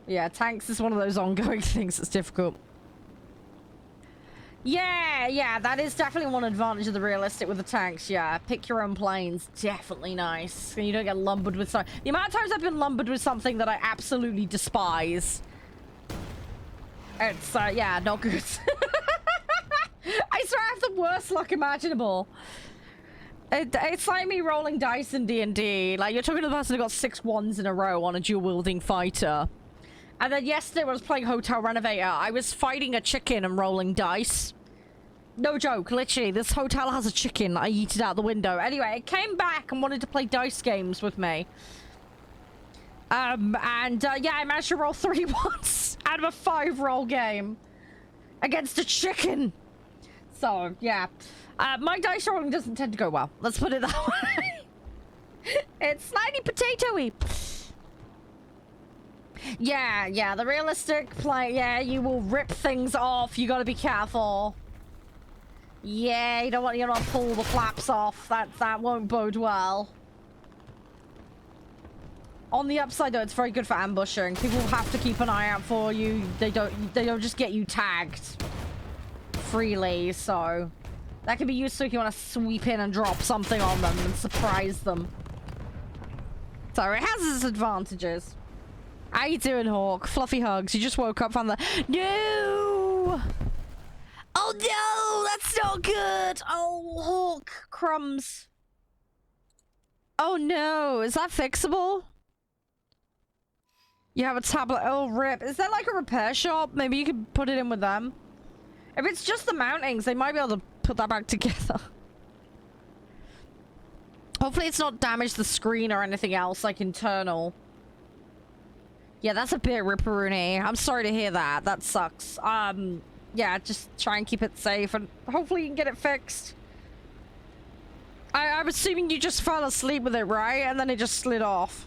Yeah, tanks is one of those ongoing things that's difficult. Yeah, that is definitely one advantage of the realistic with the tanks, yeah. Pick your own planes, definitely nice. And you don't get lumbered with something. The amount of times I've been lumbered with something that I absolutely despise. It's, yeah, not good. I swear I have the worst luck imaginable. It's like me rolling dice in D&D. Like, you're talking to the person who got 6 ones in a row on a dual-wielding fighter. And then yesterday when I was playing Hotel Renovator, I was fighting a chicken and rolling dice. No joke, literally. This hotel has a chicken. I eat it out the window. Anyway, it came back and wanted to play dice games with me. Yeah, I managed to roll 3 ones out of a 5-roll game against a chicken. So, yeah. My dice rolling doesn't tend to go well. Let's put it that way. It's slightly potato-y. Yeah, the realistic play, yeah, you will rip things off. You gotta be careful. Yeah, you don't want to pull the flaps off. That won't bode well. On the upside though, it's very good for ambushing. People have to keep an eye out for you. They don't just get you tagged freely, so that can be useful if you want to sweep in and drop something on them and surprise them. So it has its advantages. How you doing, Hawk? Fluffy hugs. You just woke up from the... No! Oh no! That's not good! Oh, Hawk. Crumbs. Oh no! Is that fixable? You have a tablet. Oh, rip. Is there like a repair shop? Maybe you could put it in with them. If it's just the mountings, they might be able to put that back together. Hopefully it's not damaged the screen or anything else, like internal. Yeah, that's a bit ripperoonie. I'm sorry to hear that. That sucks. Yeah, just try and keep it safe and hopefully you can get it fixed. I'm assuming you just fell asleep with it, right? And then it just slid off.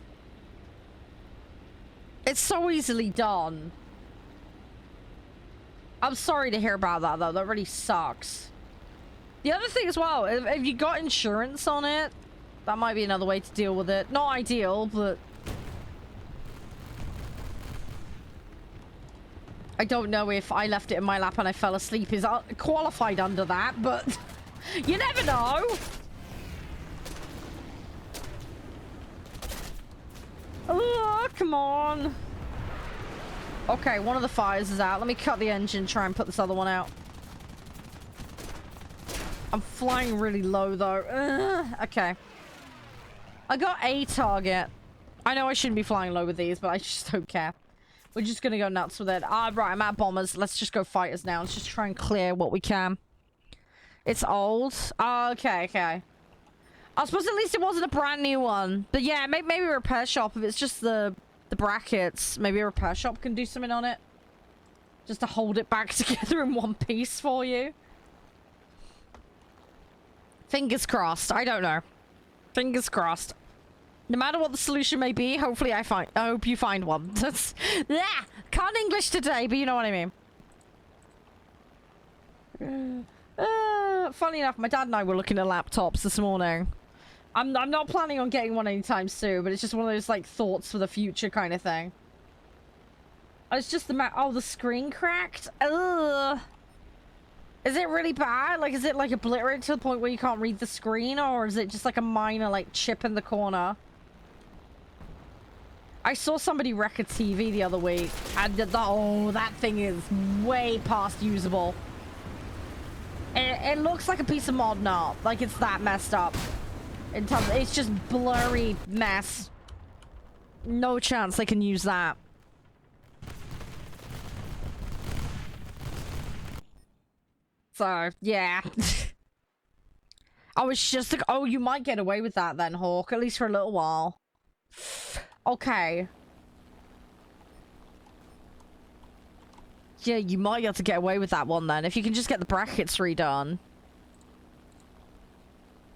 It's so easily done. I'm sorry to hear about that, though. That really sucks. The other thing as well, if you got insurance on it, that might be another way to deal with it. Not ideal, but... I don't know if I left it in my lap and I fell asleep is qualified under that, but you never know. Oh, come on. Okay, one of the fires is out. Let me cut the engine, try and put this other one out. I'm flying really low, though. Ugh, okay. I got a target. I know I shouldn't be flying low with these, but I just don't care. We're just gonna go nuts with it. Ah, right, I'm at bombers. Let's just go fighters now. Let's just try and clear what we can. It's old. Oh, okay. I suppose at least it wasn't a brand new one. But yeah, maybe a repair shop. If it's just the brackets, maybe a repair shop can do something on it. Just to hold it back together in one piece for you. Fingers crossed. I don't know. Fingers crossed. No matter what the solution may be, hopefully I hope you find one. That's, yeah, can't English today, but you know what I mean. Funny enough, my dad and I were looking at laptops this morning. I'm not planning on getting one anytime soon, but it's just one of those, like, thoughts for the future kind of thing. Oh, it's just the screen cracked? Ugh. Is it really bad? Like, is it, like, obliterated to the point where you can't read the screen? Or is it just, like, a minor, like, chip in the corner? I saw somebody wreck a TV the other week, and oh, that thing is way past usable. It looks like a piece of modern art. Like, it's that messed up. It's just blurry mess. No chance they can use that. So, yeah. I was just like, oh, you might get away with that then, Hawk. At least for a little while. Okay. Yeah, you might be able to get away with that one then. If you can just get the brackets redone.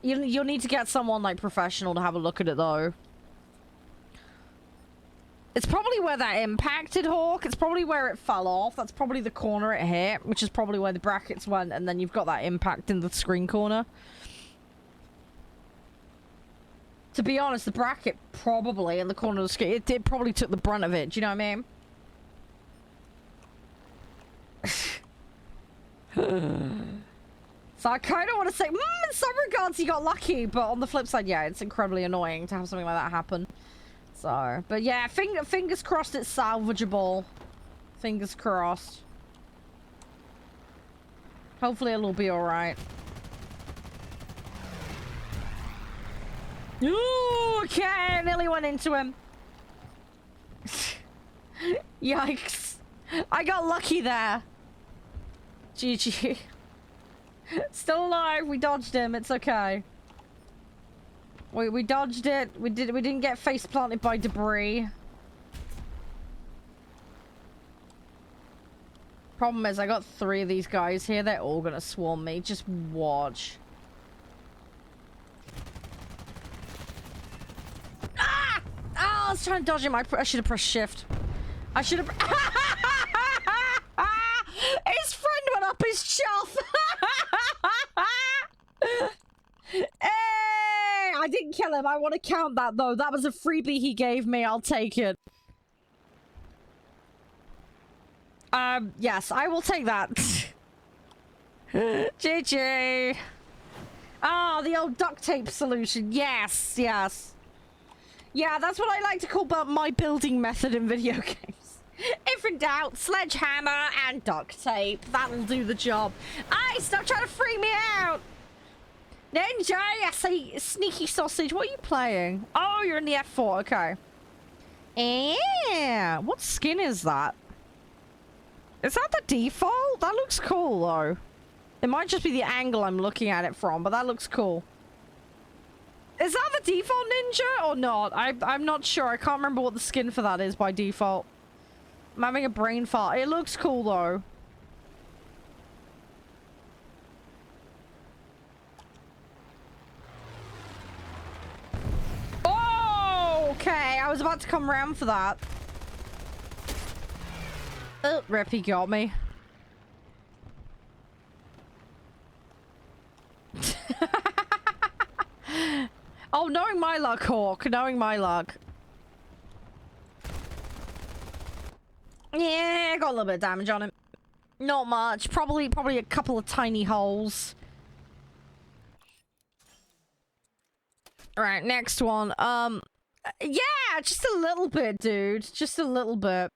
You'll need to get someone, like, professional to have a look at it, though. It's probably where that impacted, Hawk. It's probably where it fell off. That's probably the corner it hit, which is probably where the brackets went, and then you've got that impact in the screen corner. To be honest, the bracket probably in the corner of the screen, it probably took the brunt of it. Do you know what I mean? So I kind of want to say, in some regards, he got lucky, but on the flip side, yeah, it's incredibly annoying to have something like that happen. So, but yeah, fingers crossed it's salvageable. Fingers crossed. Hopefully it'll be alright. Ooh, okay, I nearly went into him. Yikes. I got lucky there. GG. Still alive. We dodged him. It's okay. We dodged it. We didn't get face planted by debris. Problem is, I got 3 of these guys here. They're all gonna swarm me. Just watch. Ah! Oh, I was trying to dodge him. I should have pressed shift. I should have. His friend went up his shelf. Hey! I didn't kill him. I want to count that, though. That was a freebie he gave me. I'll take it. Yes, I will take that. GG. Oh, the old duct tape solution. Yes, yes. Yeah, that's what I like to call my building method in video games. If in doubt, sledgehammer and duct tape. That'll do the job. Aye, stop trying to freak me out. Ninja, I say sneaky sausage. What are you playing? Oh, you're in the F4. Okay. Yeah. What skin is that? Is that the default? That looks cool, though. It might just be the angle I'm looking at it from, but that looks cool. Is that the default ninja or not? I'm not sure. I can't remember what the skin for that is by default. I'm having a brain fart. It looks cool, though. Oh, okay. I was about to come around for that. Oh, rip, he got me. Oh, knowing my luck, Hawk. Knowing my luck. Yeah, I got a little bit of damage on him. Not much. Probably a couple of tiny holes. Alright, next one. Yeah, just a little bit, dude. Just a little bit.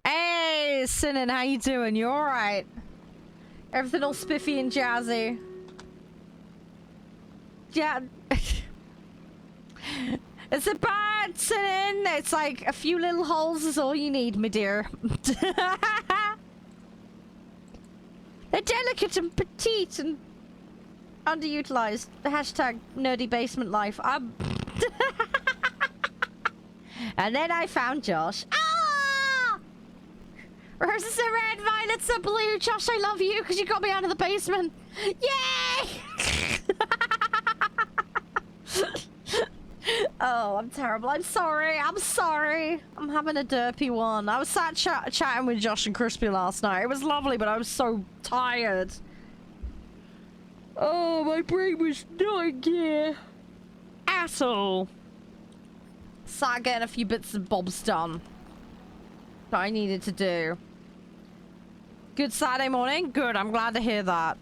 Hey, Sinan, how you doing? You alright? Everything all spiffy and jazzy? Yeah. Is it bad, Sinan? It's like a few little holes is all you need, my dear. They're delicate and petite and underutilized. The hashtag nerdy basement life. And then I found Josh. Ah! Roses are red, violets are blue. Josh, I love you because you got me out of the basement. Yay! Oh, I'm terrible. I'm sorry. I'm sorry. I'm having a derpy one. I was sat chatting with Josh and Crispy last night. It was lovely, but I was so tired. Oh, my brain was not in gear at all. Sat getting a few bits and bobs done that I needed to do. Good Saturday morning? Good. I'm glad to hear that.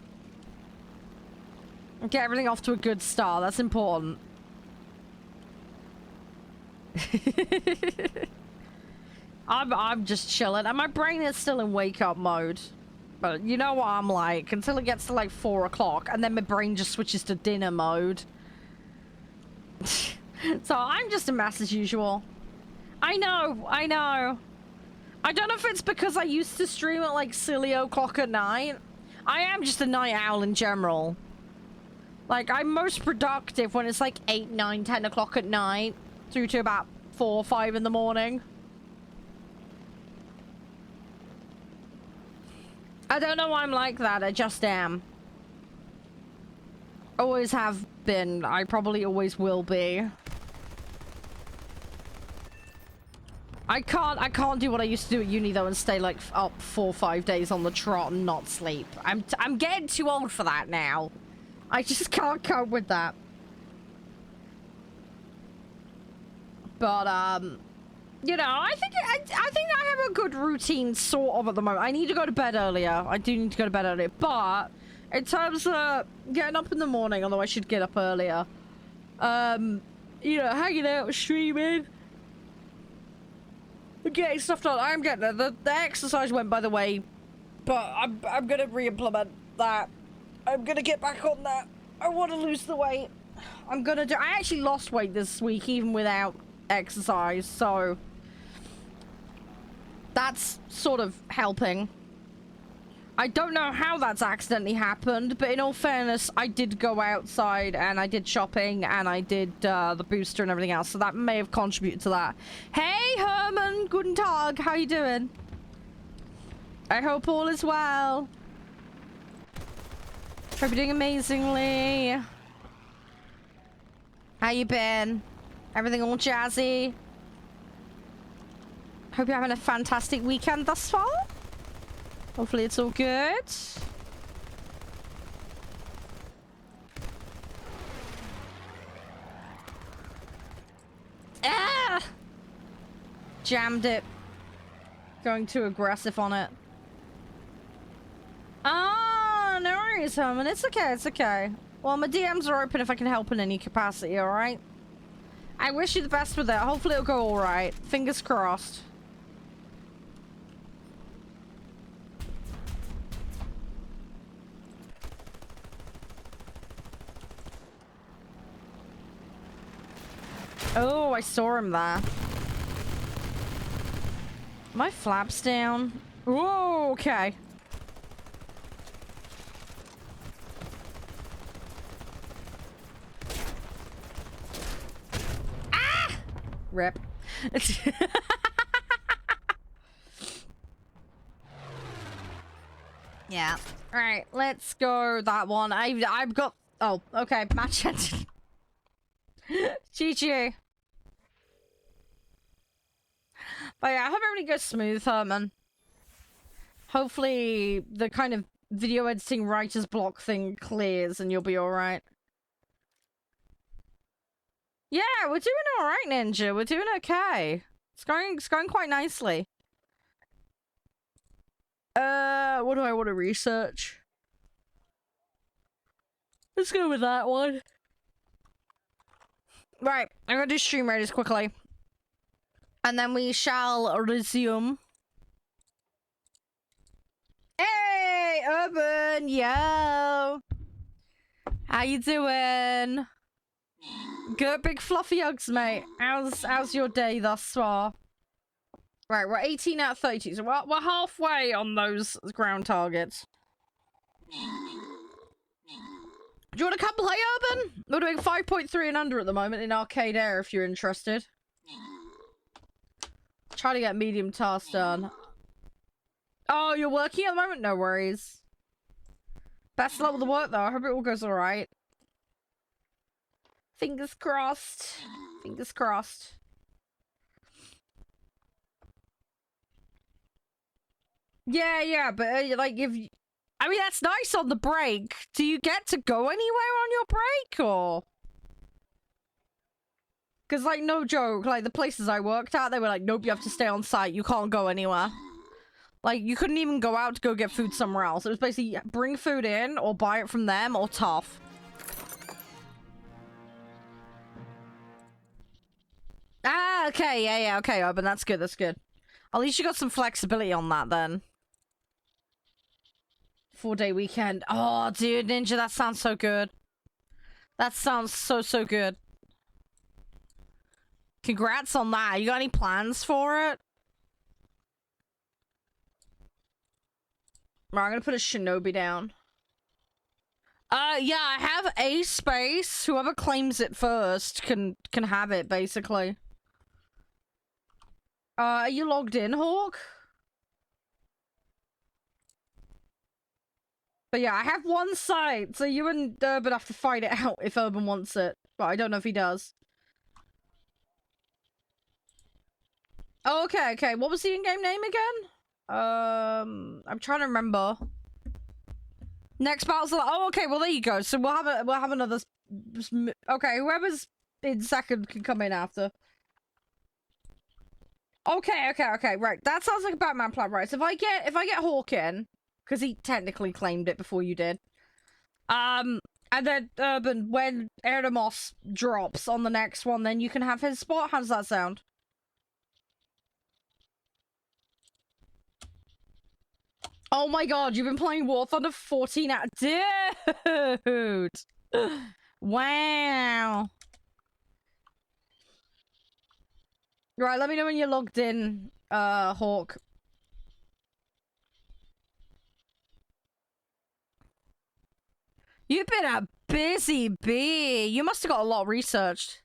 Get everything off to a good start. That's important. I'm just chilling, and my brain is still in wake-up mode. But you know what I'm like, until it gets to like 4 o'clock, and then my brain just switches to dinner mode. So I'm just a mess as usual. I know. I don't know if it's because I used to stream at like silly o'clock at night. I am just a night owl in general. Like, I'm most productive when it's like 8, 9, 10 o'clock at night, through to about 4 or 5 in the morning. I don't know why I'm like that, I just am. Always have been. I probably always will be. I can't do what I used to do at uni though and stay like up 4 or 5 days on the trot and not sleep. I'm getting too old for that now. I just can't cope with that. But you know, I think I have a good routine sort of at the moment. I need to go to bed earlier. I do need to go to bed earlier, but in terms of getting up in the morning, although I should get up earlier, you know, hanging out, streaming, getting stuff done. I'm getting it. The exercise went by the way, but I'm gonna re-implement that. I'm gonna get back on that. I want to lose the weight. I actually lost weight this week even without exercise, so that's sort of helping. I don't know how that's accidentally happened, but in all fairness, I did go outside and I did shopping and I did the booster and everything else, so that may have contributed to that. Hey Herman, guten Tag, how you doing? I hope all is well. Hope you're doing amazingly. How you been? Everything all jazzy? Hope you're having a fantastic weekend thus far. Hopefully it's all good. Ah! Jammed it. Going too aggressive on it. Ah, no worries, Herman. It's okay, it's okay. Well, my DMs are open if I can help in any capacity, alright? I wish you the best with it. Hopefully it'll go alright. Fingers crossed. Oh, I saw him there. My flaps down. Whoa, okay. Ah! Rip. Yeah. All right, let's go that one. I've got. Oh, okay. Match ended. GG. But yeah, I hope everything goes smooth, Herman. Hopefully the kind of video editing writer's block thing clears and you'll be alright. Yeah, we're doing alright, Ninja. We're doing okay. It's going quite nicely. What do I want to research? Let's go with that one. Right, I'm gonna do stream raiders quickly. And then we shall resume. Hey, Urban, yo! How you doing? Good, big fluffy hugs, mate. How's your day thus far? Right, we're 18 out of 32, so we're halfway on those ground targets. Do you want to come play, Urban? We're doing 5.3 and under at the moment in Arcade Air, if you're interested. Try to get medium task done. Oh, you're working at the moment? No worries. Best of luck with the work, though. I hope it all goes alright. Fingers crossed. Fingers crossed. Yeah, but like if I mean that's nice on the break. Do you get to go anywhere on your break or? Because like no joke, like the places I worked at, they were like, nope, you have to stay on site. You can't go anywhere. Like you couldn't even go out to go get food somewhere else. It was basically bring food in or buy it from them or tough. Ah, okay, yeah, okay, Urban, that's good, that's good. At least you got some flexibility on that then. 4-day weekend. Oh, dude, Ninja, that sounds so good. That sounds so good. Congrats on that. You got any plans for it? Right, I'm gonna put a shinobi down. Yeah, I have a space. Whoever claims it first can have it, basically. Are you logged in, Hawk? But yeah, I have one site, so you and Urban have to fight it out if Urban wants it. But I don't know if he does. Oh, okay. What was the in-game name again? I'm trying to remember. Next battle's like, oh, okay. Well, there you go. So we'll have another. Okay, whoever's in second can come in after. Okay. Right, that sounds like a Batman plan, right? So if I get Hawk in, because he technically claimed it before you did. And then Urban, when Eremos drops on the next one, then you can have his spot. How does that sound? Oh my god, you've been playing War Thunder for 14 hours. Dude! Wow. Right, let me know when you're logged in, Hawk. You've been a busy bee. You must have got a lot researched.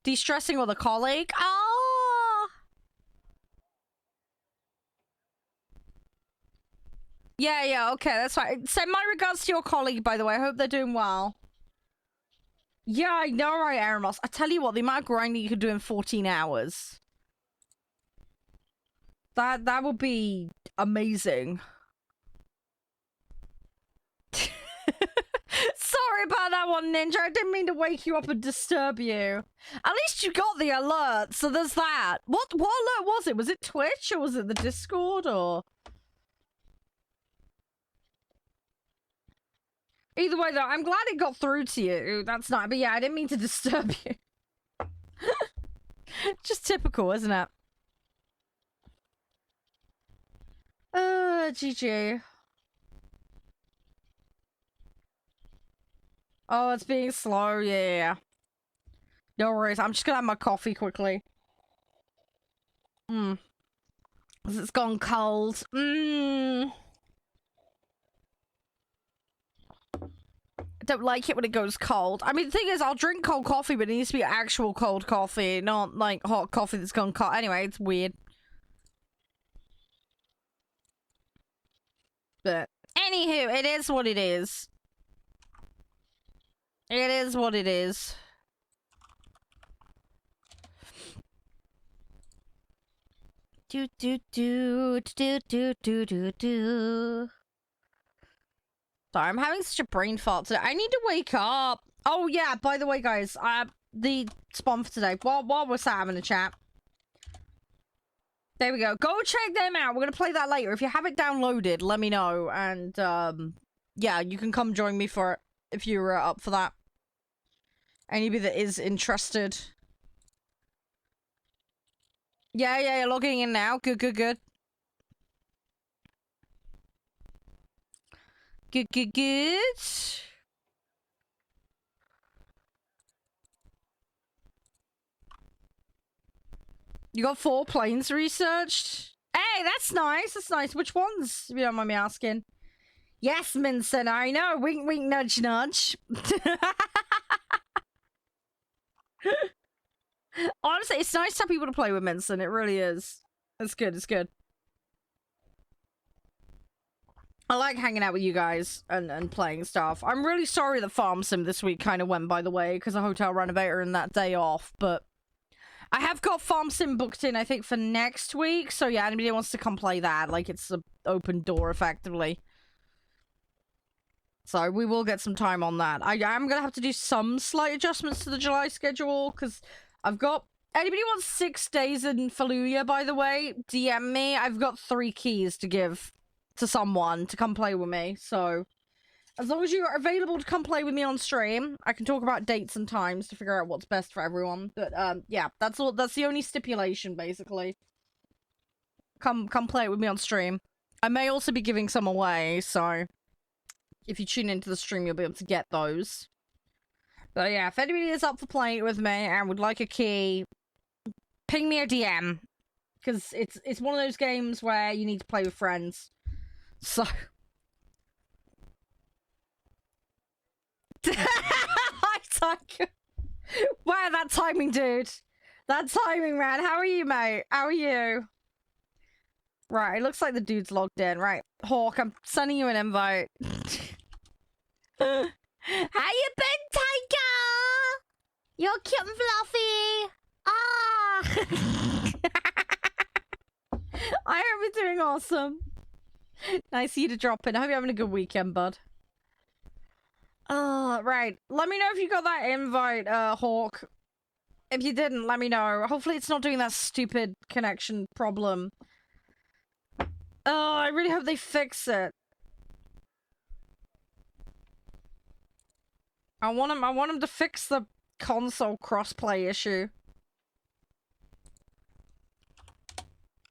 De-stressing with a colleague? Oh! Yeah, okay, that's fine. Send my regards to your colleague, by the way. I hope they're doing well. Yeah, I know, right, Eremos. I tell you what, the amount of grinding you could do in 14 hours. That would be amazing. Sorry about that one, Ninja. I didn't mean to wake you up and disturb you. At least you got the alert, so there's that. What alert was it? Was it Twitch or was it the Discord or? Either way, though, I'm glad it got through to you. That's not. But yeah, I didn't mean to disturb you. Just typical, isn't it? GG. Oh, it's being slow, yeah. No worries, I'm just gonna have my coffee quickly. Cause it's gone cold. I don't like it when it goes cold. I mean, the thing is, I'll drink cold coffee, but it needs to be actual cold coffee, not like hot coffee that's gone cold. Anyway, it's weird. But anywho, it is what it is. It is what it is. Do. Sorry, I'm having such a brain fart today. I need to wake up. Oh yeah, by the way, guys, the spawn for today. While we're sat having a chat. There we go. Go check them out. We're gonna play that later. If you have it downloaded, let me know. And yeah, you can come join me for it if you're up for that. Anybody that is interested. Yeah, logging in now. Good. Good. You got 4 planes researched? Hey, that's nice. That's nice. Which ones, if you don't mind me asking? Yes, Minson, I know. Wink, wink, nudge, nudge. Honestly, it's nice to have people to play with, Minson. It really is. It's good. It's good. I like hanging out with you guys and playing stuff. I'm really sorry that Farm Sim this week kind of went by the way because of Hotel Renovator and that day off, but I have got Farm Sim booked in, I think, for next week. So yeah, anybody wants to come play that, like, it's an open door, effectively. So we will get some time on that. I am going to have to do some slight adjustments to the July schedule, because I've got... Anybody wants 6 days in Fallujah, by the way? DM me. I've got 3 keys to give to someone to come play with me, so... As long as you are available to come play with me on stream, I can talk about dates and times to figure out what's best for everyone. But, yeah, that's all. That's the only stipulation, basically. Come play with me on stream. I may also be giving some away, so... If you tune into the stream, you'll be able to get those. But yeah, if anybody is up for playing it with me and would like a key, ping me a DM. Because it's one of those games where you need to play with friends. So... Wow, that timing, dude. That timing, man. How are you, mate? How are you? Right, it looks like the dude's logged in. Right, Hawk, I'm sending you an invite. How you been, Tiger? You're cute and fluffy. Ah. I hope you're doing awesome. Nice of you to drop in. I hope you're having a good weekend, bud. Right. Let me know if you got that invite, Hawk. If you didn't, let me know. Hopefully it's not doing that stupid connection problem. Oh, I really hope they fix it. I want him to fix the console crossplay issue.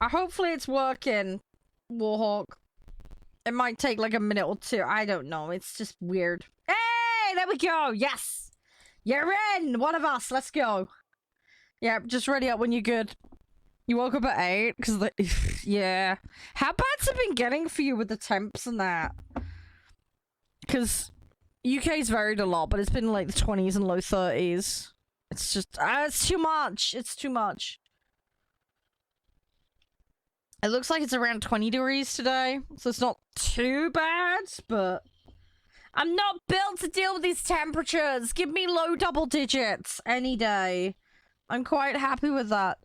Hopefully it's working, Warhawk. It might take like a minute or 2. I don't know. It's just weird. Hey, there we go. Yes. You're in. One of us. Let's go. Yeah, just ready up when you're good. You woke up at 8? Because, yeah. How bad's it been getting for you with the temps and that? Because UK's varied a lot, but it's been like the 20s and low 30s. It's just, it's too much. It's too much. It looks like it's around 20 degrees today, so it's not too bad, but... I'm not built to deal with these temperatures! Give me low double digits any day. I'm quite happy with that.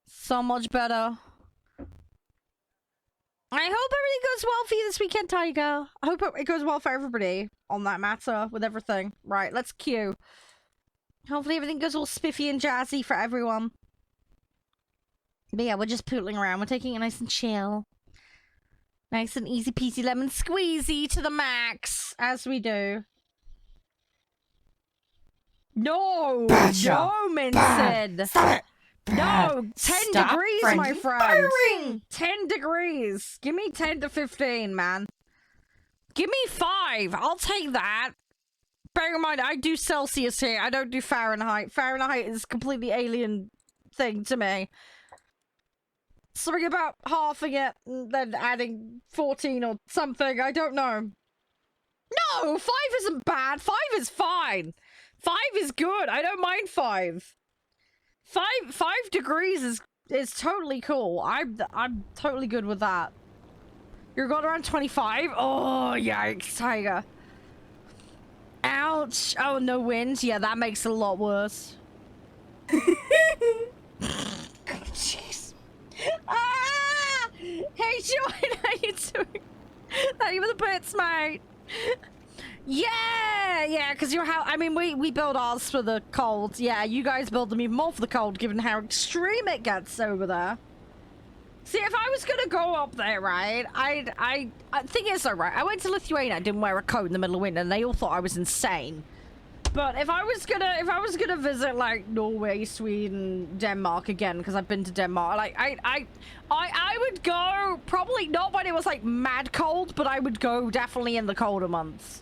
So much better. I hope everything goes well for you this weekend, Tiger. I hope it goes well for everybody on that matter with everything. Right, let's queue. Hopefully everything goes all spiffy and jazzy for everyone. But yeah, we're just pootling around. We're taking it nice and chill. Nice and easy peasy lemon squeezy to the max, as we do. No! Gotcha. No, Minson! Stop it! No! 10 Stop degrees, friendly my friend! firing! 10 degrees! Give me 10 to 15, man. Give me 5! I'll take that! Bear in mind, I do Celsius here. I don't do Fahrenheit. Fahrenheit is a completely alien thing to me. Something about halving it and then adding 14 or something. I don't know. No! 5 isn't bad. 5 is fine. 5 is good. I don't mind 5. 5 degrees is totally cool. I'm totally good with that. You're going around 25? Oh, yikes, Tiger. Ouch. Oh, no wind. Yeah, that makes it a lot worse. Jeez. Ah! Hey, Sean, how you doing? Thank you for the bits, mate. Yeah, because you're how. I mean, we build ours for the cold. Yeah, you guys build them even more for the cold, given how extreme it gets over there. See, if I was gonna go up there, right? Thing is, though, right? I went to Lithuania. I didn't wear a coat in the middle of winter, and they all thought I was insane. But if I was gonna visit like Norway, Sweden, Denmark again, because I've been to Denmark, like I would go probably not when it was like mad cold, but I would go definitely in the colder months.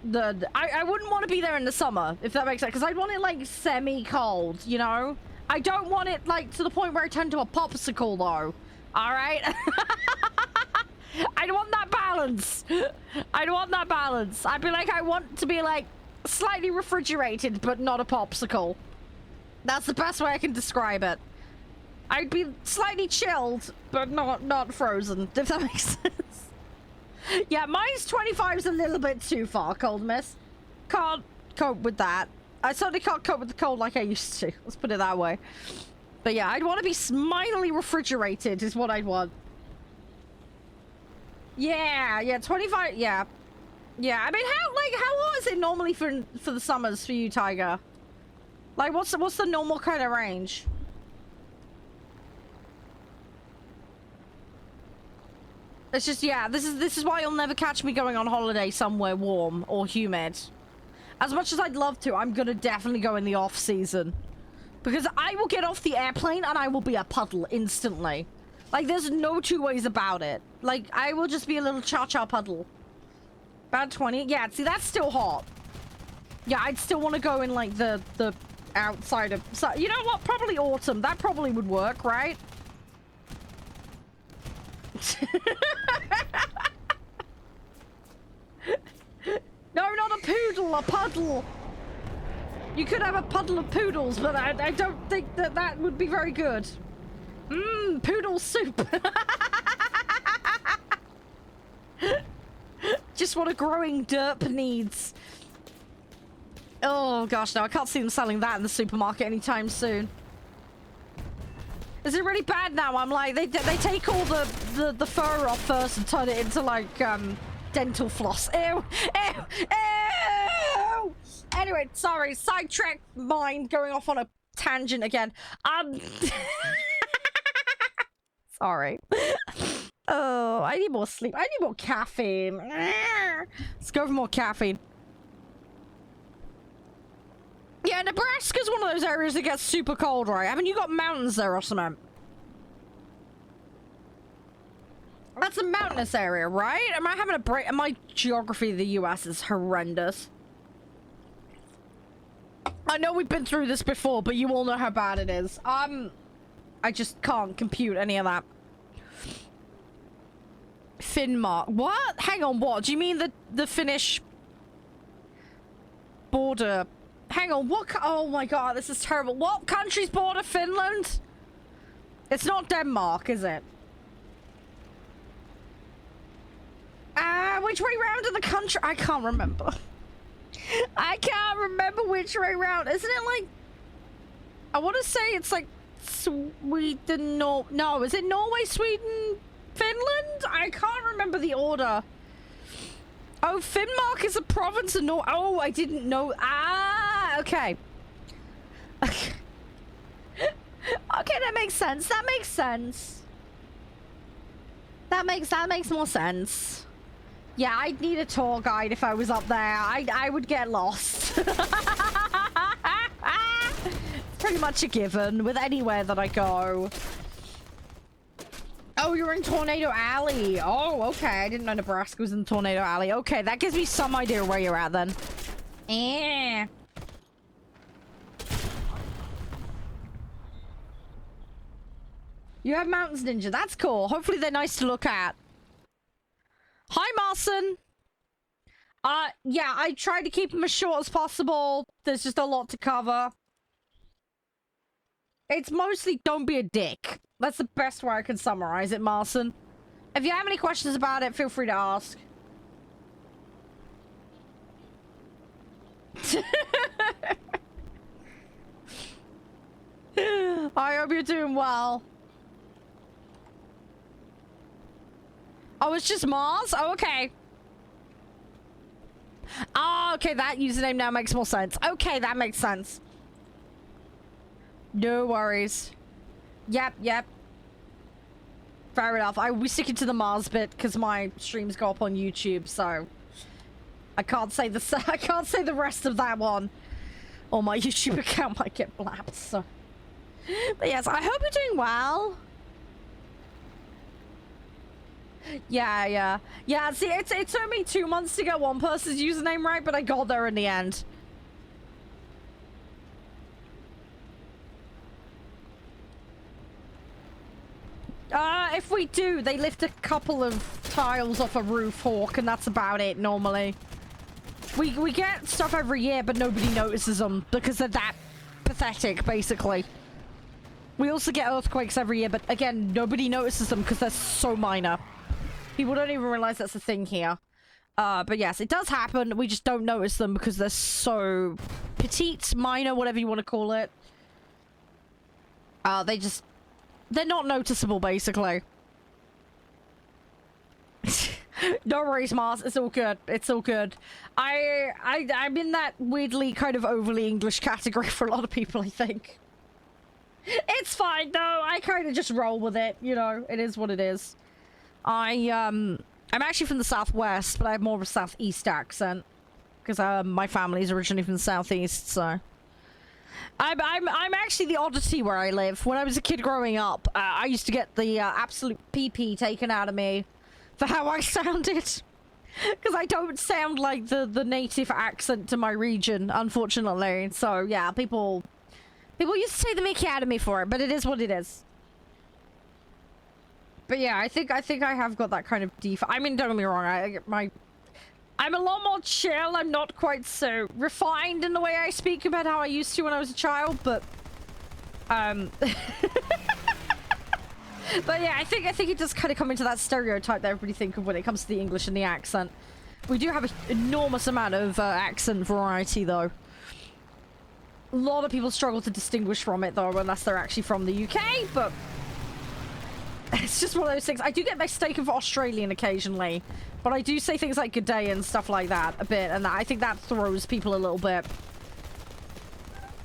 I wouldn't want to be there in the summer, if that makes sense, because I'd want it like semi-cold, you know? I don't want it like to the point where I turn to a popsicle though. All right. I'd want that balance. I'd want that balance. I'd be like, I want to be like slightly refrigerated, but not a popsicle. That's the best way I can describe it. I'd be slightly chilled, but not frozen, if that makes sense. Yeah, mine's 25's a little bit too far, Cold Miss. Can't cope with that. I certainly can't cope with the cold like I used to. Let's put it that way. But yeah, I'd want to be mildly refrigerated is what I'd want. Yeah, 25, yeah. Yeah, I mean, how hot is it normally for the summers for you, Tiger? Like, what's the normal kind of range? It's just, yeah, this is why you'll never catch me going on holiday somewhere warm or humid. As much as I'd love to, I'm gonna definitely go in the off season. Because I will get off the airplane and I will be a puddle instantly. Like, there's no two ways about it. Like, I will just be a little cha-cha puddle. About 20. Yeah, see, that's still hot. Yeah, I'd still want to go in, like, the outside of... So, you know what? Probably autumn. That probably would work, right? No, not a poodle, a puddle. You could have a puddle of poodles, but I don't think that would be very good. Mmm, poodle soup. Just what a growing derp needs. Oh gosh, no, I can't see them selling that in the supermarket anytime soon. Is it really bad now? I'm like, they take all the fur off first and turn it into like dental floss. Ew, ew, ew. Anyway, sorry, sidetrack mind going off on a tangent again. Sorry. Oh, I need more sleep. I need more caffeine. Let's go for more caffeine. Yeah, Nebraska's one of those areas that gets super cold, right? Haven't you got mountains there or something? That's a mountainous area, right? Am I having a break? My geography of the US is horrendous. I know we've been through this before, but you all know how bad it is. I just can't compute any of that. Finnmark. What? Hang on, what? Do you mean the Finnish border? Hang on, what? Oh my god, this is terrible. What country's border Finland? It's not Denmark, is it? Which way round in the country? I can't remember. I can't remember which way round. Isn't it like... I want to say it's like Sweden, no, is it Norway, Sweden, Finland? I can't remember the order. Oh, Finnmark is a province of Norway. Oh, I didn't know. Ah, okay. Okay, that makes sense. That makes sense. That makes more sense. Yeah, I'd need a tour guide if I was up there. I would get lost. Pretty much a given with anywhere that I go. Oh, you're in Tornado Alley. Oh, okay. I didn't know Nebraska was in Tornado Alley. Okay, that gives me some idea where you're at then. Eh. You have mountains, Ninja. That's cool. Hopefully they're nice to look at. Hi, Marson. Yeah, I tried to keep them as short as possible. There's just a lot to cover. It's mostly don't be a dick. That's the best way I can summarize it, Marson. If you have any questions about it, feel free to ask. I hope you're doing well. Oh, it's just Mars? Oh, okay. Oh, okay, that username now makes more sense. Okay, that makes sense. No worries. Yep. Fair enough. I was sticking to the Mars bit because my streams go up on YouTube, so I can't say the rest of that one, or my YouTube account might get blapped. So, but yes, I hope you're doing well. Yeah. See, it took me 2 months to get one person's username right, but I got there in the end. If we do, they lift a couple of tiles off a roof, Hawk, and that's about it normally. We get stuff every year, but nobody notices them because they're that pathetic, basically. We also get earthquakes every year, but again, nobody notices them because they're so minor. People don't even realize that's a thing here. But yes, it does happen. We just don't notice them because they're so petite, minor, whatever you want to call it. They're not noticeable, basically. No worries, Mars. It's all good. It's all good. I'm in that weirdly kind of overly English category for a lot of people, I think. It's fine, though. I kind of just roll with it. You know, it is what it is. I'm actually from the Southwest, but I have more of a Southeast accent. Because my family's originally from the Southeast, so... I'm actually the oddity where I live. When I was a kid growing up, I used to get the absolute pee-pee taken out of me for how I sounded. Because I don't sound like the native accent to my region, unfortunately. So, yeah, people used to take the mickey out of me for it, but it is what it is. But yeah, I think I have got that kind of I mean, don't get me wrong, I'm a lot more chill. I'm not quite so refined in the way I speak about how I used to when I was a child, but but yeah, I think it does kind of come into that stereotype that everybody think of when it comes to the English and the accent. We do have an enormous amount of accent variety, though. A lot of people struggle to distinguish from it, though, unless they're actually from the UK, but it's just one of those things. I do get mistaken for Australian occasionally, but I do say things like good day and stuff like that a bit, and I think that throws people a little bit.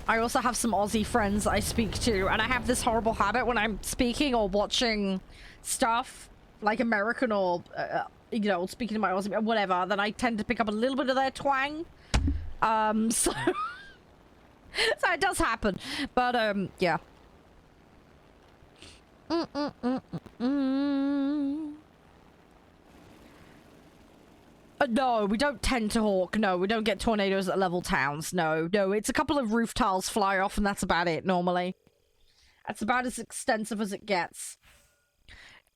I also have some Aussie friends I speak to, and I have this horrible habit when I'm speaking or watching stuff like American or, you know, speaking to my Aussie, whatever, then I tend to pick up a little bit of their twang. So... so it does happen, but, yeah. No, we don't tend to hawk. No, we don't get tornadoes that level towns. No, it's a couple of roof tiles fly off and that's about it, normally. That's about as extensive as it gets.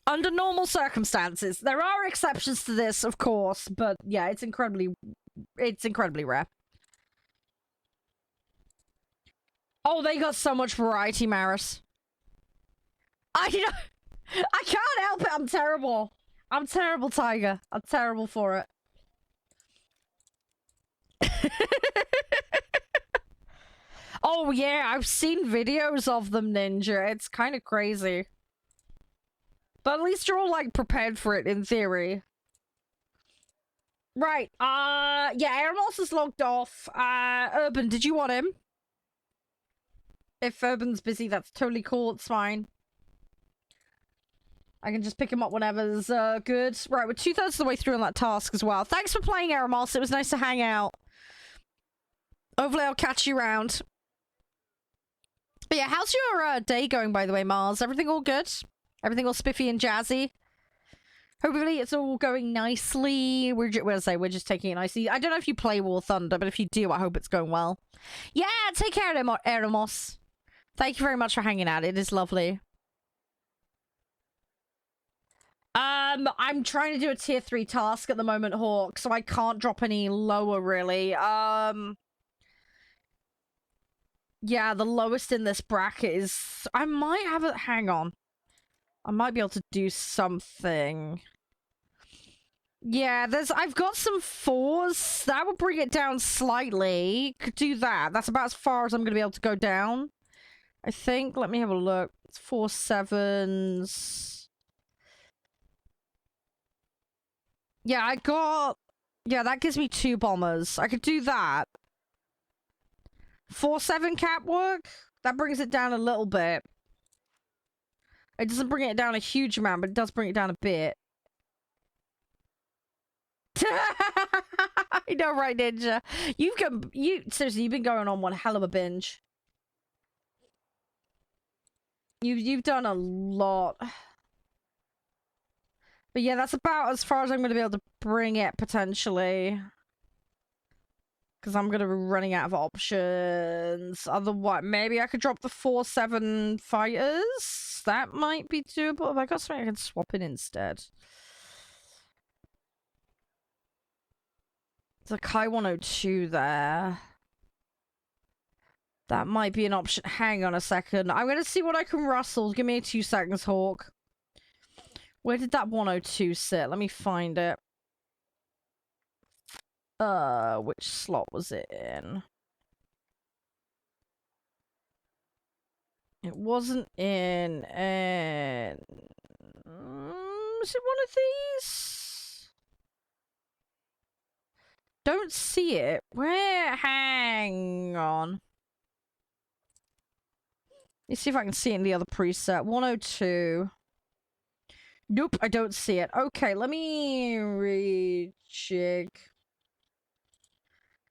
Under normal circumstances. There are exceptions to this, of course, but yeah, it's incredibly rare. Oh, they got so much variety, Maris. I can't help it. I'm terrible. I'm terrible, Tiger. I'm terrible for it. Oh, yeah. I've seen videos of them, Ninja. It's kind of crazy. But at least you're all, like, prepared for it, in theory. Right. Yeah, Aeromoss is logged off. Urban, did you want him? If Urban's busy, that's totally cool. It's fine. I can just pick him up whenever's good. Right, we're 2/3 of the way through on that task as well. Thanks for playing, Aeromoss. It was nice to hang out. Hopefully I'll catch you around. But yeah, how's your day going, by the way, Mars? Everything all good? Everything all spiffy and jazzy? Hopefully it's all going nicely. We're just taking it nicely. I don't know if you play War Thunder, but if you do, I hope it's going well. Yeah, take care, Aeromoss. Thank you very much for hanging out. It is lovely. I'm trying to do a tier 3 task at the moment, Hawk, so I can't drop any lower, really. Yeah, the lowest in this bracket is... I might have it... Hang on. I might be able to do something. Yeah, I've got some 4s. That will bring it down slightly. Could do that. That's about as far as I'm going to be able to go down. I think. Let me have a look. It's 4 7s. Yeah, I got... Yeah, that gives me 2 bombers. I could do that. 4-7 cap work? That brings it down a little bit. It doesn't bring it down a huge amount, but it does bring it down a bit. I know, right, Ninja? Seriously, you've been going on one hell of a binge. You've done a lot. But yeah, that's about as far as I'm going to be able to bring it, potentially. Because I'm going to be running out of options. Otherwise, maybe I could drop the 4-7 fighters. That might be doable. Have I got something I can swap in instead? There's a Kai 102 there. That might be an option. Hang on a second. I'm going to see what I can rustle. Give me 2 seconds, Hawk. Where did that 102 sit? Let me find it. Which slot was it in? It wasn't in... is it one of these? Don't see it. Where? Hang on. Let's see if I can see it in the other preset. 102. Nope, I don't see it. Okay, let me recheck.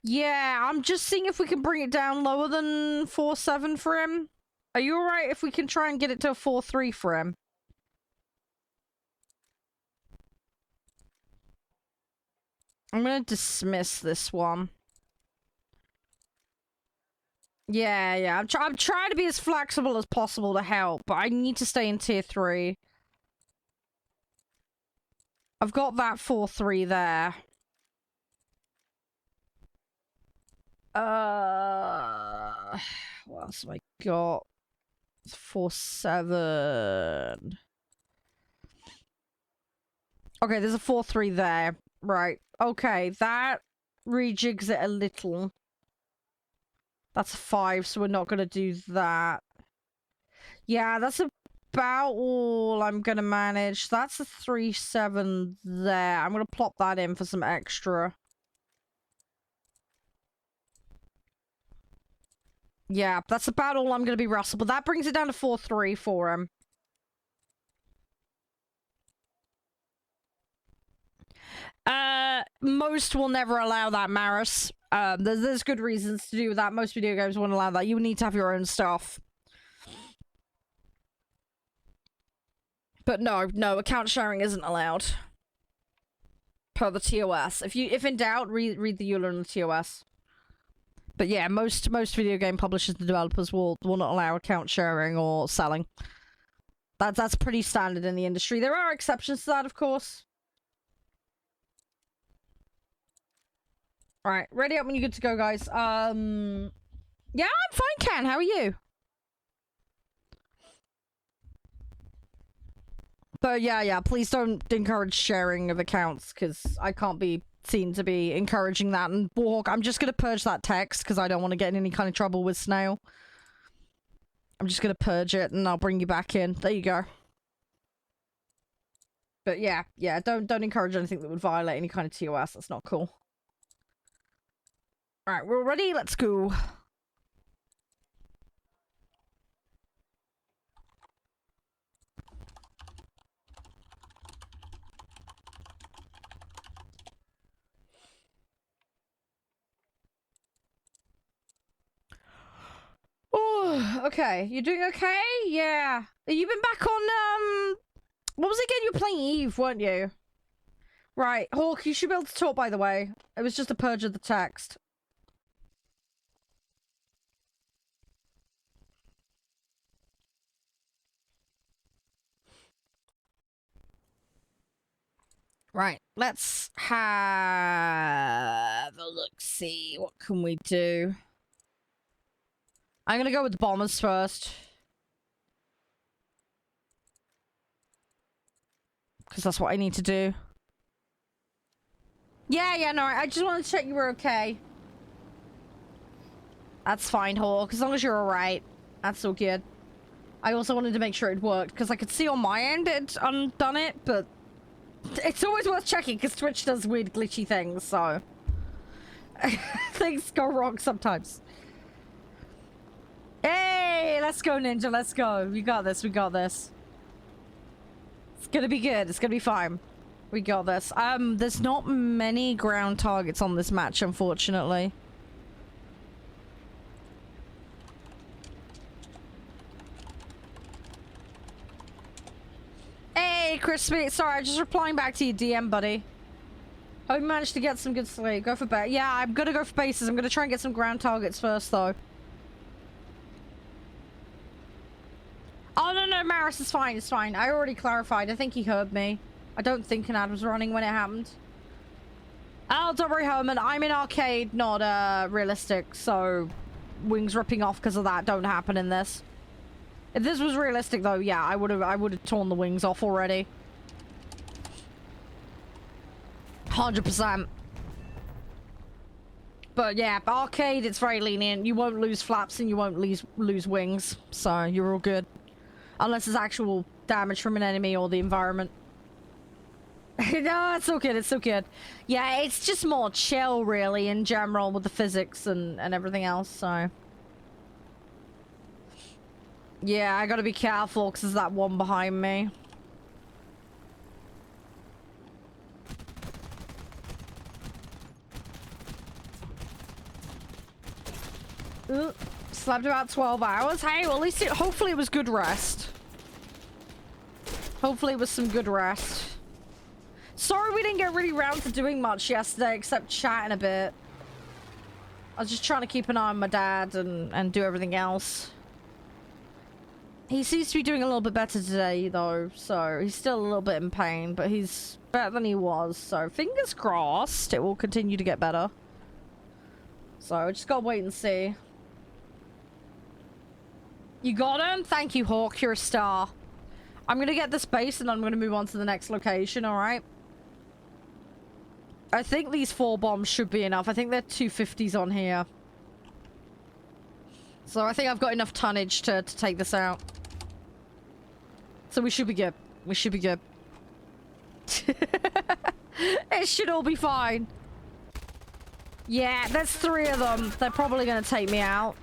Yeah, I'm just seeing if we can bring it down lower than 4.7 for him. Are you alright if we can try and get it to a 4.3 for him? I'm gonna dismiss this one. Yeah, I'm trying to be as flexible as possible to help, but I need to stay in tier 3. I've got that 4.3 there. What else have I got? 4.7. Okay, there's a 4.3 there. Right. Okay, that rejigs it a little. That's a 5, so we're not gonna do that. Yeah, that's about all I'm gonna manage. That's a 3.7 there. I'm gonna plop that in for some extra. Yeah, that's about all I'm gonna be Russell, but that brings it down to 4.3 for him. Most will never allow that, Maris. There's good reasons to do that. Most video games won't allow that. You need to have your own stuff. But no, account sharing isn't allowed. Per the TOS. If in doubt, read the EULA and the TOS. But yeah, most video game publishers and developers will not allow account sharing or selling. That's pretty standard in the industry. There are exceptions to that, of course. Alright, ready up when you're good to go, guys. Yeah, I'm fine, Ken. How are you? But yeah, please don't encourage sharing of accounts, because I can't be seen to be encouraging that. And Warhawk, I'm just gonna purge that text, because I don't want to get in any kind of trouble with Snail. I'm just gonna purge it, and I'll bring you back in. There you go. But yeah, don't encourage anything that would violate any kind of TOS. That's not cool. Alright, we're ready. Let's go. Oh, okay. You doing okay? Yeah. You been back on, what was it again? You were playing Eve, weren't you? Right. Hawk, you should be able to talk, by the way. It was just a purge of the text. Right. Let's have a look-see. What can we do? I'm gonna go with the bombers first. Because that's what I need to do. Yeah, no, I just wanted to check you were okay. That's fine, Hawk. As long as you're alright. That's all good. I also wanted to make sure it worked, because I could see on my end it undone it, but it's always worth checking, because Twitch does weird glitchy things, so... things go wrong sometimes. Hey, let's go, Ninja, let's go. We got this, we got this. It's gonna be good, it's gonna be fine. We got this. There's not many ground targets on this match, unfortunately. Hey, Crispy. Sorry, I'm just replying back to your DM, buddy. Hope you managed to get some good sleep. Go for base. Yeah, I'm gonna go for bases. I'm gonna try and get some ground targets first, though. Oh, no, Maris, it's fine, it's fine. I already clarified. I think he heard me. I don't think an ad was running when it happened. Oh, don't worry, Herman. I'm in arcade, not, realistic, so... wings ripping off because of that don't happen in this. If this was realistic, though, yeah, I would have torn the wings off already. 100%. But yeah, arcade, it's very lenient. You won't lose flaps and you won't lose wings. So you're all good. Unless there's actual damage from an enemy or the environment. No, it's so good, it's so good. Yeah, it's just more chill, really, in general, with the physics and everything else, so... Yeah, I gotta be careful, because there's that one behind me. Ooh, slept about 12 hours. Hey, well, at least hopefully it was good rest. Hopefully it was some good rest. Sorry we didn't get really round to doing much yesterday, except chatting a bit. I was just trying to keep an eye on my dad and do everything else. He seems to be doing a little bit better today, though, so he's still a little bit in pain, but he's better than he was, so fingers crossed it will continue to get better. So, I just gotta wait and see. You got him? Thank you, Hawk. You're a star. I'm gonna get this base and I'm gonna move on to the next location, alright? I think these 4 bombs should be enough. I think there are 250s on here. So I think I've got enough tonnage to take this out. So we should be good. We should be good. It should all be fine. Yeah, there's 3 of them. They're probably gonna take me out.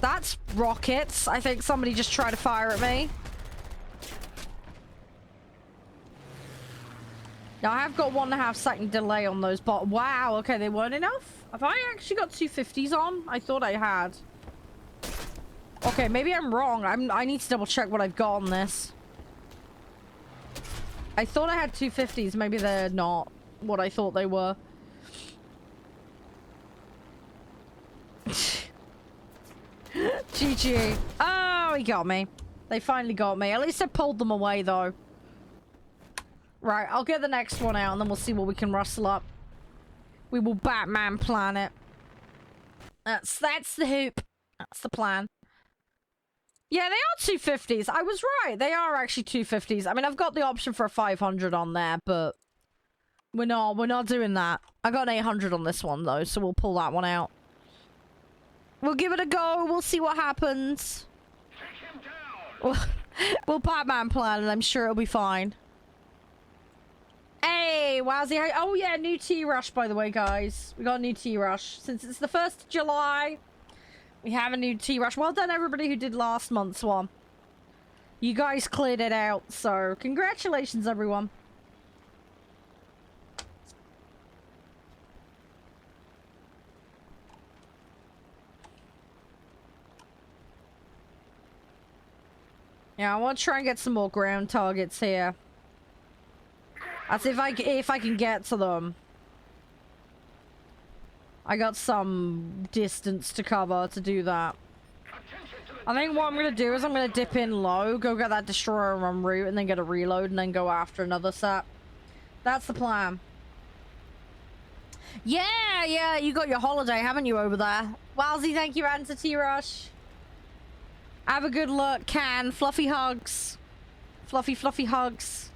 That's rockets. I think somebody just tried to fire at me. Now, I have got 1.5 second delay on those, but wow, okay, they weren't enough? Have I actually got 250s on? I thought I had. Okay, maybe I'm wrong. I need to double check what I've got on this. I thought I had 250s. Maybe they're not what I thought they were. GG. Oh, he got me. They finally got me. At least I pulled them away, though. Right, I'll get the next one out, and then we'll see what we can rustle up. We will Batman plan it. That's the hoop. That's the plan. Yeah, they are 250s. I was right. They are actually 250s. I mean, I've got the option for a 500 on there, but we're not doing that. I got an 800 on this one, though, so we'll pull that one out. We'll give it a go. We'll see what happens. Take him down. We'll Batman plan, and I'm sure it'll be fine. Hey, wowzy. Oh, yeah, new T-Rush, by the way, guys. We got a new T-Rush. Since it's the 1st of July, we have a new T-Rush. Well done, everybody who did last month's one. You guys cleared it out, so congratulations, everyone. Yeah, I want to try and get some more ground targets here. That's if I can get to them. I got some distance to cover to do that. I think what I'm gonna do is I'm gonna dip in low, go get that destroyer en route, and then get a reload, and then go after another set. That's the plan. Yeah, you got your holiday, haven't you, over there? Wowzy, thank you, Anta T-Rush. Have a good look, Can. Fluffy hugs. Fluffy hugs.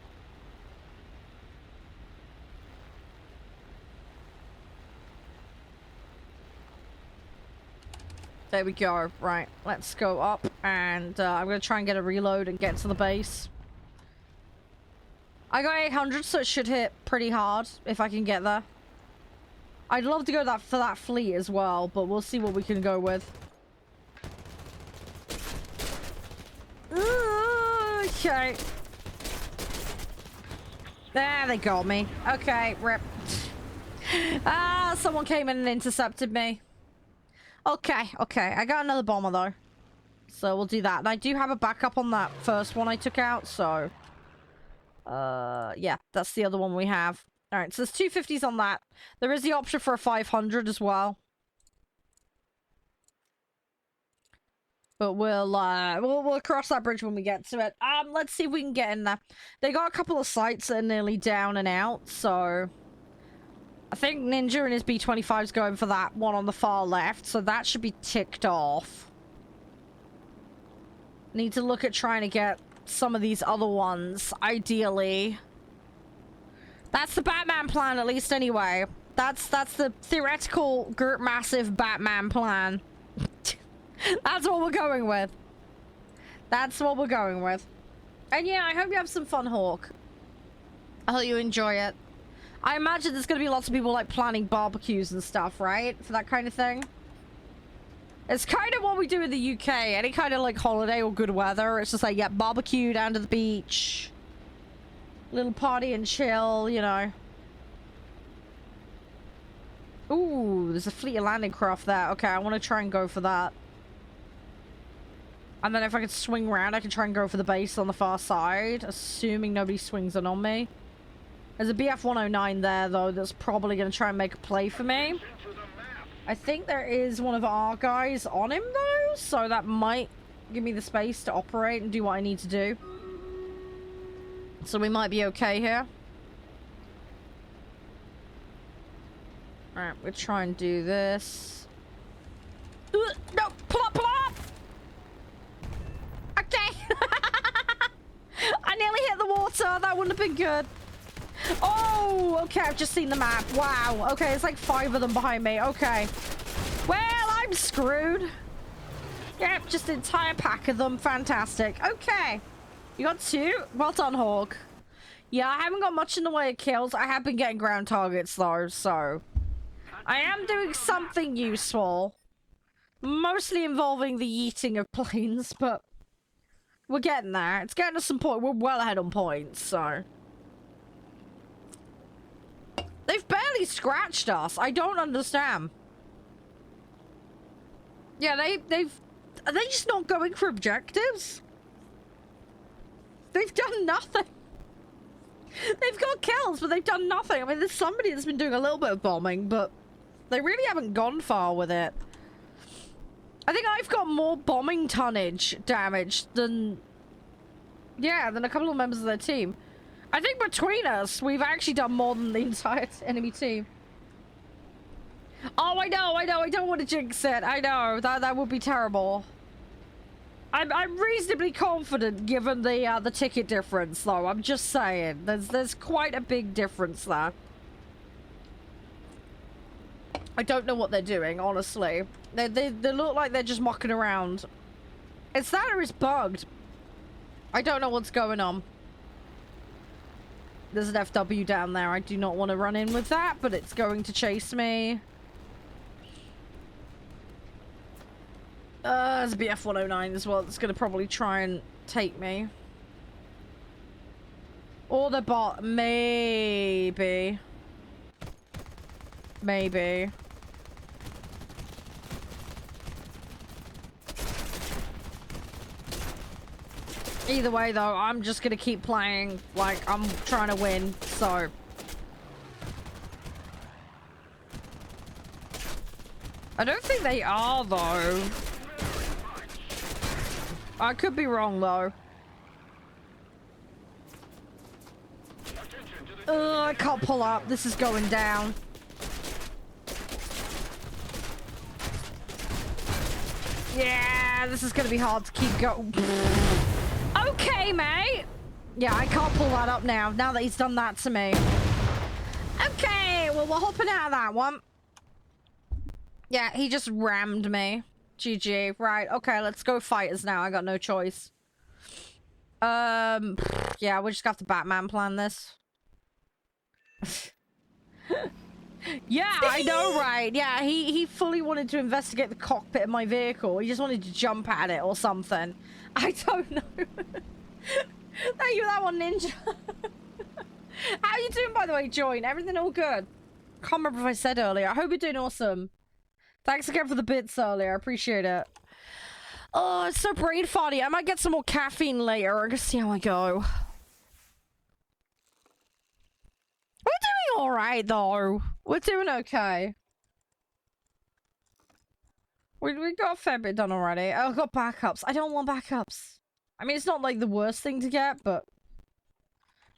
There we go. Right, let's go up, and I'm gonna try and get a reload and get to the base. I got 800, so it should hit pretty hard if I can get there. I'd love to go for that fleet as well, but we'll see what we can go with. Okay. There, they got me. Okay, rip. Ah, someone came in and intercepted me. Okay. I got another bomber, though. So we'll do that. And I do have a backup on that first one I took out, so... yeah, that's the other one we have. Alright, so there's 250s on that. There is the option for a 500 as well. But we'll cross that bridge when we get to it. Let's see if we can get in there. They got a couple of sites that are nearly down and out, so... I think Ninja and his B-25's going for that one on the far left, so that should be ticked off. Need to look at trying to get some of these other ones, ideally. That's the Batman plan, at least, anyway. That's the theoretical, massive Batman plan. That's what we're going with. That's what we're going with. And yeah, I hope you have some fun, Hawk. I hope you enjoy it. I imagine there's gonna be lots of people, like, planning barbecues and stuff, right? For that kind of thing. It's kind of what we do in the UK. Any kind of, like, holiday or good weather. It's just like, yeah, barbecue down to the beach. Little party and chill, you know. Ooh, there's a fleet of landing craft there. Okay, I want to try and go for that. And then if I can swing around, I can try and go for the base on the far side. Assuming nobody swings in on me. There's a BF-109 there, though, that's probably going to try and make a play for me. I think there is one of our guys on him, though. So that might give me the space to operate and do what I need to do. So we might be okay here. Alright, we'll try and do this. No! Pull up, pull up! Okay! I nearly hit the water. That wouldn't have been good. Oh! Okay, I've just seen the map. Wow. Okay, it's like 5 of them behind me. Okay. Well, I'm screwed. Yep, just an entire pack of them. Fantastic. Okay. You got 2? Well done, Hawk. Yeah, I haven't got much in the way of kills. I have been getting ground targets, though, so... I am doing something useful. Mostly involving the eating of planes, but... we're getting there. It's getting us some point. We're well ahead on points, so... they've barely scratched us. I don't understand. Yeah, are they just not going for objectives? They've done nothing. They've got kills, but they've done nothing. I mean, there's somebody that's been doing a little bit of bombing, but they really haven't gone far with it. I think I've got more bombing tonnage damage than... yeah, than a couple of members of their team. I think between us, we've actually done more than the entire enemy team. Oh, I know, I don't want to jinx it. I know, that would be terrible. I'm reasonably confident given the ticket difference, though. I'm just saying, there's quite a big difference there. I don't know what they're doing, honestly. They look like they're just mucking around. It's that or it's bugged. I don't know what's going on. There's an FW down there. I do not want to run in with that, but it's going to chase me. There's a BF-109 as well. It's going to probably try and take me. Or the bot. Maybe. Maybe. Either way, though, I'm just going to keep playing like I'm trying to win, so... I don't think they are, though. I could be wrong, though. Ugh, I can't pull up. This is going down. Yeah, this is going to be hard to keep going. Okay, mate. Yeah, I can't pull that up now that he's done that to me. Okay, well, we're hopping out of that one. Yeah, he just rammed me. GG. Right, okay, let's go fighters now. I got no choice. Yeah, we just got the Batman plan this. Yeah, I know, right? Yeah, he fully wanted to investigate the cockpit of my vehicle. He just wanted to jump at it or something. I don't know. Thank you for that one, Ninja. How you doing, by the way, Join? Everything all good? Can't remember if I said earlier. I hope you're doing awesome. Thanks again for the bits earlier. I appreciate it. Oh, it's so brain farty. I might get some more caffeine later. I'm gonna see how I go. We're doing all right, though. We're doing okay. We got a fair bit done already. Oh, I've got backups. I don't want backups. I mean, it's not like the worst thing to get, but...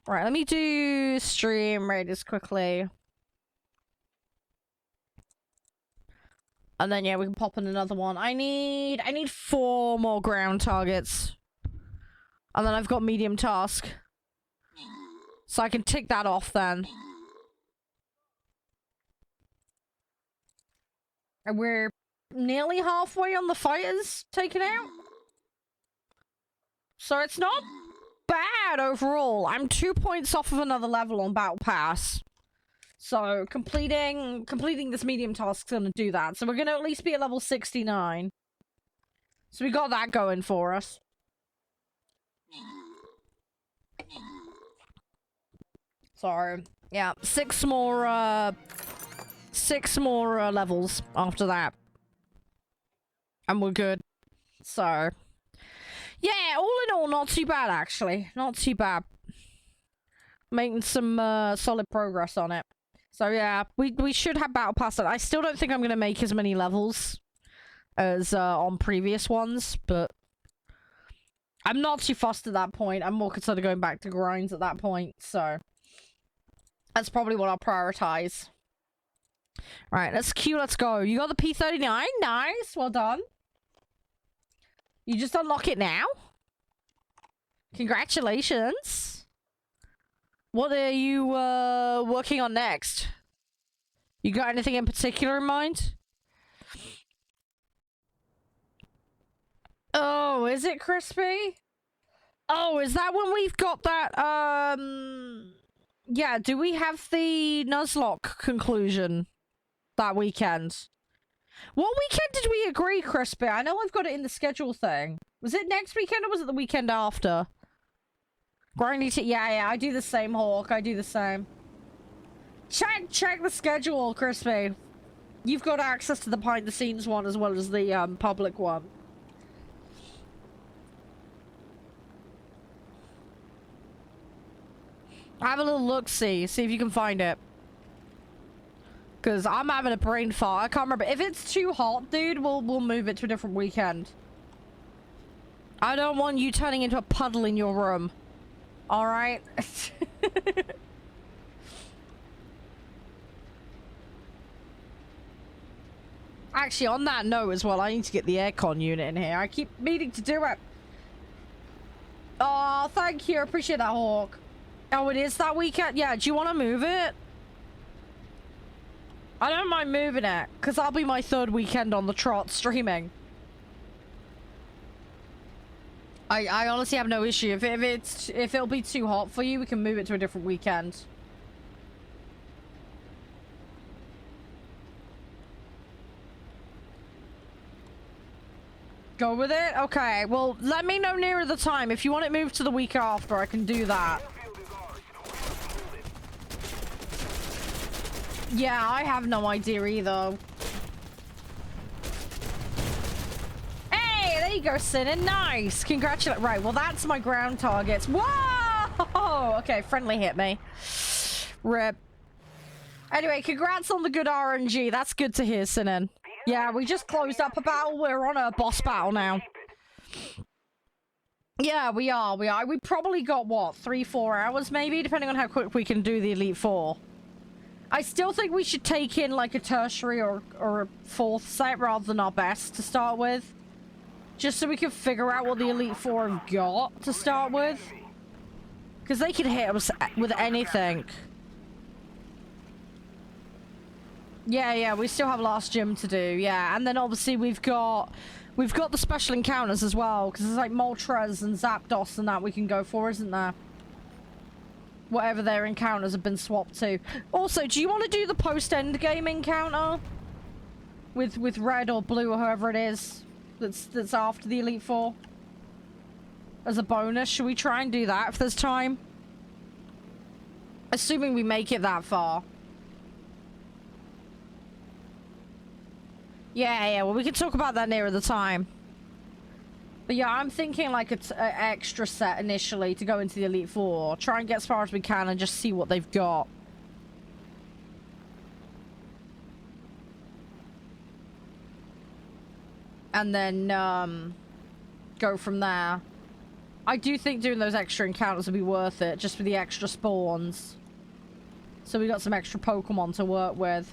Right, let me do stream raiders quickly. And then, yeah, we can pop in another one. I need 4 more ground targets. And then I've got medium task. So I can tick that off then. And we're nearly halfway on the fighters taken out. So it's not bad overall. I'm 2 points off of another level on Battle Pass. So completing this medium task is gonna do that. So we're gonna at least be at level 69. So we got that going for us. Sorry. Yeah, six more levels after that. And we're good. So yeah, all in all, not too bad actually. Not too bad. Making some solid progress on it. So yeah, we should have Battle Pass. I still don't think I'm gonna make as many levels as on previous ones, but I'm not too fussed at that point. I'm more concerned going back to grinds at that point, so that's probably what I'll prioritize. Alright, let's queue, let's go. You got the P39? Nice, well done. You just unlock it now? Congratulations. What are you working on next? You got anything in particular in mind? Oh, is it Crispy? Oh, is that when we've got that, yeah, do we have the Nuzlocke conclusion that weekend? What weekend did we agree, Crispy? I know I've got it in the schedule thing. Was it next weekend or was it the weekend after? Grinding to— yeah, I do the same, Hawk. I do the same. Check the schedule, Crispy. You've got access to the behind-the-scenes one as well as the public one. Have a little look-see if you can find it. Because I'm having a brain fart. I can't remember. If it's too hot, dude, we'll move it to a different weekend. I don't want you turning into a puddle in your room. Alright? Actually, on that note as well, I need to get the aircon unit in here. I keep meaning to do it. Oh, thank you. I appreciate that, Hawk. Oh, it is that weekend? Yeah, do you want to move it? I don't mind moving it, because that'll be my third weekend on the trot streaming. I honestly have no issue. If it'll be too hot for you, we can move it to a different weekend. Go with it? Okay, well, let me know nearer the time. If you want it moved to the week after, I can do that. Yeah, I have no idea either. Hey, there you go, Sinan. Nice. Congratulations. Right, well, that's my ground targets. Whoa! Okay, friendly hit me. Rip. Anyway, congrats on the good RNG. That's good to hear, Sinan. Yeah, we just closed up a battle. We're on a boss battle now. Yeah, we are. We probably got, what, 3-4 hours maybe, depending on how quick we can do the Elite Four. I still think we should take in like a tertiary or a fourth set rather than our best to start with. Just so we can figure out what the Elite Four have got to start with. Because they can hit us with anything. Yeah, we still have last gym to do, yeah. And then obviously we've got the special encounters as well. Because there's like Moltres and Zapdos and that we can go for, isn't there? Whatever their encounters have been swapped to. Also, do you want to do the post-end game encounter? With red or blue or whoever it is that's after the Elite Four? As a bonus, should we try and do that if there's time? Assuming we make it that far. Yeah, well we can talk about that nearer the time. But yeah, I'm thinking like an extra set initially to go into the Elite Four. Try and get as far as we can and just see what they've got. And then, go from there. I do think doing those extra encounters would be worth it, just for the extra spawns. So we got some extra Pokemon to work with.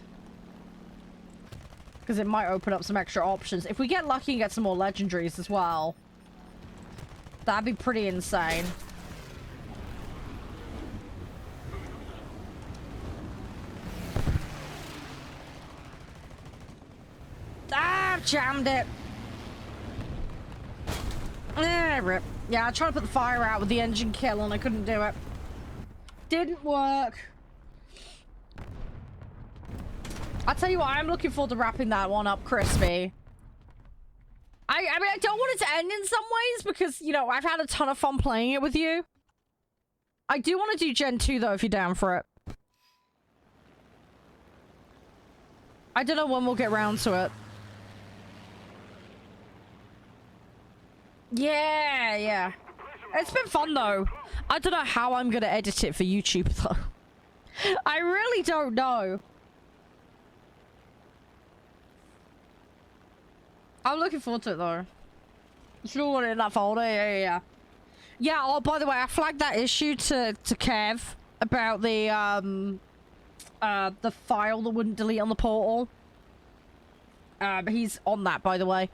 Because it might open up some extra options. If we get lucky and get some more legendaries as well. That'd be pretty insane. jammed it. Rip. Yeah, I tried to put the fire out with the engine kill and I couldn't do it. Didn't work. I'll tell you what, I'm looking forward to wrapping that one up crispy. I mean, I don't want it to end in some ways because, you know, I've had a ton of fun playing it with you. I do want to do Gen 2 though, if you're down for it. I don't know when we'll get round to it. Yeah, yeah. It's been fun though. I don't know how I'm gonna edit it for YouTube though. I really don't know. I'm looking forward to it though. You should all want it in that folder. Yeah. Yeah, oh, by the way, I flagged that issue to Kev about the file that wouldn't delete on the portal. He's on that, by the way.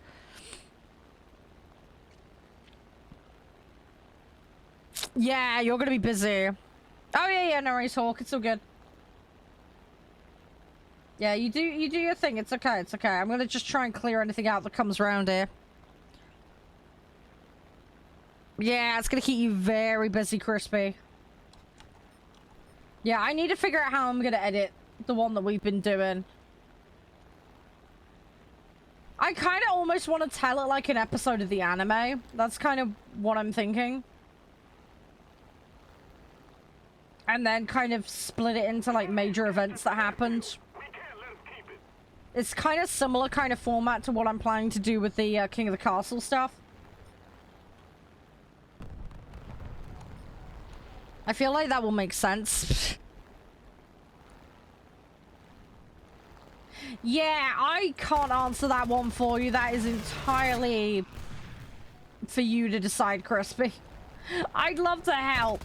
Yeah, you're gonna be busy. Oh yeah, no worries, Hawk. It's all good. Yeah, you do your thing. It's okay. It's okay. I'm gonna just try and clear anything out that comes around here. Yeah, it's gonna keep you very busy, Crispy. Yeah, I need to figure out how I'm gonna edit the one that we've been doing. I kind of almost want to tell it like an episode of the anime. That's kind of what I'm thinking. And then kind of split it into like major events that happened. It's kind of similar kind of format to what I'm planning to do with the King of the Castle stuff. I feel like that will make sense. Yeah, I can't answer that one for you. That is entirely for you to decide, Crispy. I'd love to help,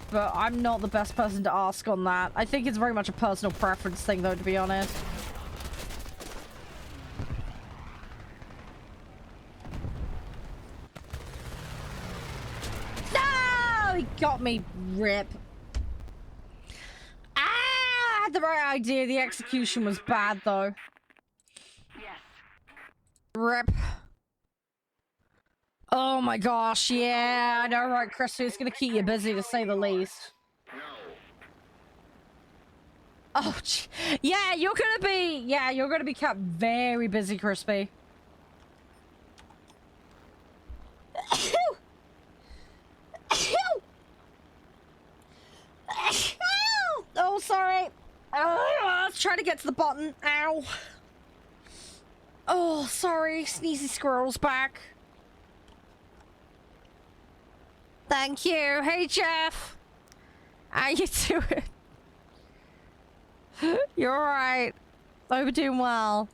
but I'm not the best person to ask on that. I think it's very much a personal preference thing, though, to be honest. No! He got me, Rip. Ah! I had the right idea. The execution was bad, though. Yes. Rip. Oh my gosh, yeah, I know, right, Chris, it's gonna keep you busy, to say the least. No. Oh, yeah, you're gonna be kept very busy, Crispy. Oh, sorry. Oh, let's try to get to the button. Ow. Oh, sorry, Sneezy Squirrel's back. Thank you. Hey, Jeff. How you doing? You're alright. We're doing well.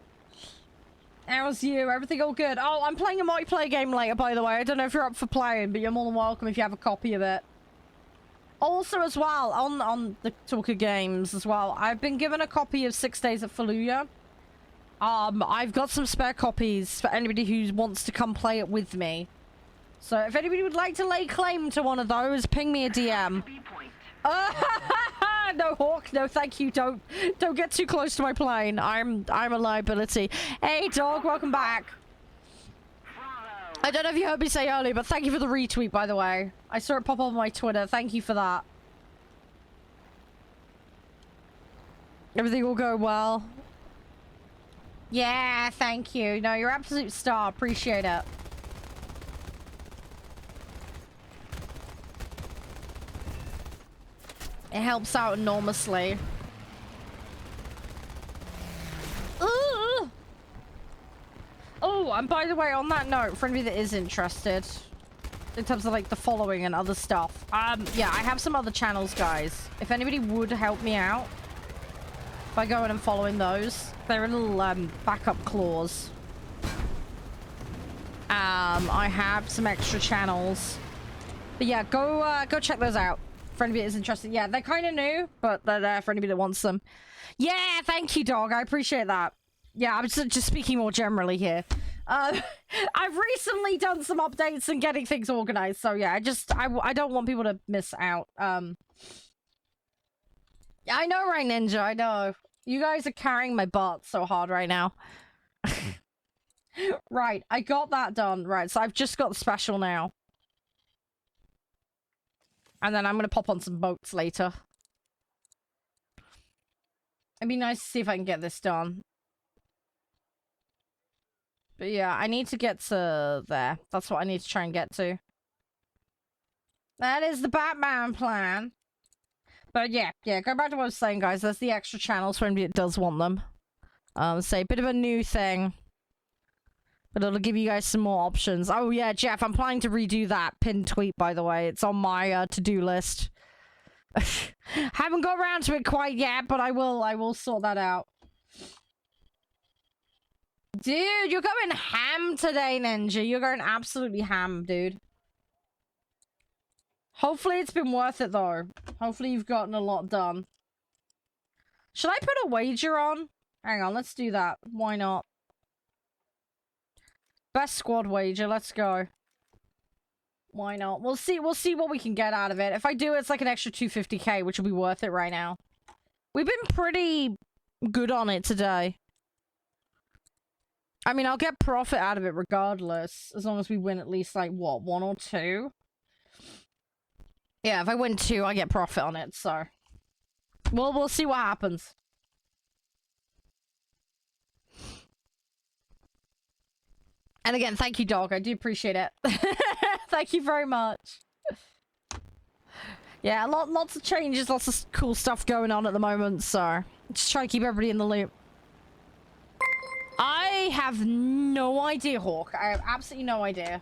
How's you? Everything all good? Oh, I'm playing a multiplayer game later, by the way. I don't know if you're up for playing, but you're more than welcome if you have a copy of it. Also, as well, on the talk of games as well, I've been given a copy of 6 Days at Fallujah. I've got some spare copies for anybody who wants to come play it with me. So if anybody would like to lay claim to one of those, ping me a DM. No, Hawk, no thank you. Don't get too close to my plane. I'm a liability. Hey dog, welcome back. I don't know if you heard me say earlier, but thank you for the retweet, by the way. I saw it pop up on my Twitter. Thank you for that. Everything will go well. Yeah, thank you. No, you're an absolute star. Appreciate it. It helps out enormously. Ooh. Oh, and by the way, on that note, for anybody that is interested, in terms of like the following and other stuff, yeah, I have some other channels, guys. If anybody would help me out by going and following those, they're a little backup clause. I have some extra channels, but yeah, go check those out. For anybody that's interested. Yeah, they're kind of new, but they're there for anybody that wants them. Yeah, thank you, dog. I appreciate that. Yeah, I'm just speaking more generally here. I've recently done some updates and getting things organized, so yeah, I don't want people to miss out. I know, right, Ninja? I know. You guys are carrying my butt so hard right now. Right, I got that done. Right, so I've just got the special now. And then I'm gonna pop on some boats later. It'd be nice to see if I can get this done. But yeah, I need to get to there. That's what I need to try and get to. That is the Batman plan. But yeah, go back to what I was saying, guys. There's the extra channels for anybody that does want them. Say a bit of a new thing. But it'll give you guys some more options. Oh yeah, Jeff, I'm planning to redo that pinned tweet, by the way. It's on my to-do list. Haven't got around to it quite yet, but I will sort that out. Dude, you're going ham today, Ninja. You're going absolutely ham, dude. Hopefully it's been worth it, though. Hopefully you've gotten a lot done. Should I put a wager on? Hang on, let's do that. Why not? Best squad wager, let's go. Why not? We'll see what we can get out of it. If I do, it's like an extra 250k, which will be worth it right now. We've been pretty good on it today. I mean, I'll get profit out of it regardless, as long as we win at least, like, what, 1 or 2? Yeah, if I win 2, I get profit on it, so... We'll see what happens. And again, thank you, dog. I do appreciate it. Thank you very much. Yeah, lots of changes, lots of cool stuff going on at the moment, so... Just try to keep everybody in the loop. I have no idea, Hawk. I have absolutely no idea.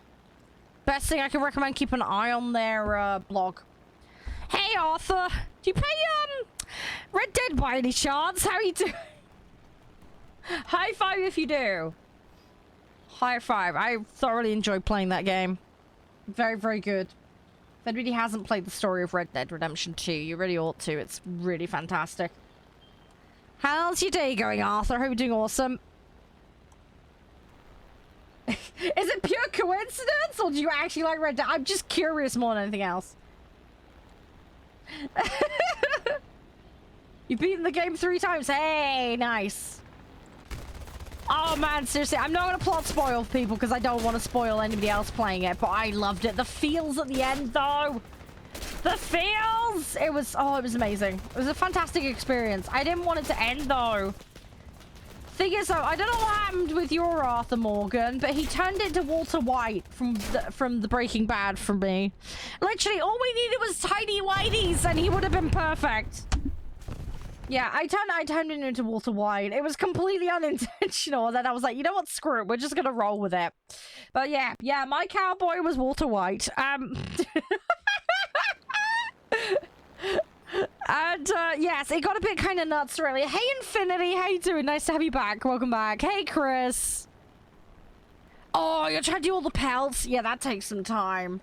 Best thing I can recommend, keep an eye on their blog. Hey, Arthur! Do you play Red Dead by any chance? How you doing? High five if you do. High five. I thoroughly enjoy playing that game. Very, very good. If anybody hasn't played the story of Red Dead Redemption 2, you really ought to. It's really fantastic. How's your day going, Arthur? Hope you're doing awesome. Is it pure coincidence, or do you actually like Red Dead? I'm just curious more than anything else. You've beaten the game 3 times. Hey, nice. Oh man, seriously, I'm not gonna plot spoil for people because I don't want to spoil anybody else playing it, but I loved it. The feels at the end, though. The feels! It was amazing. It was a fantastic experience. I didn't want it to end, though. Thing is, though, I don't know what happened with your Arthur Morgan, but he turned into Walter White from the Breaking Bad for me. Literally, all we needed was tiny whiteys, and he would have been perfect. Yeah, I turned him into Walter White. It was completely unintentional, and then I was like, you know what, screw it, we're just gonna roll with it. But yeah, my cowboy was Walter White. And yes, it got a bit kind of nuts really. Hey Infinity, how you doing? Nice to have you back. Welcome back. Hey Chris. Oh, you're trying to do all the pelts? Yeah, that takes some time.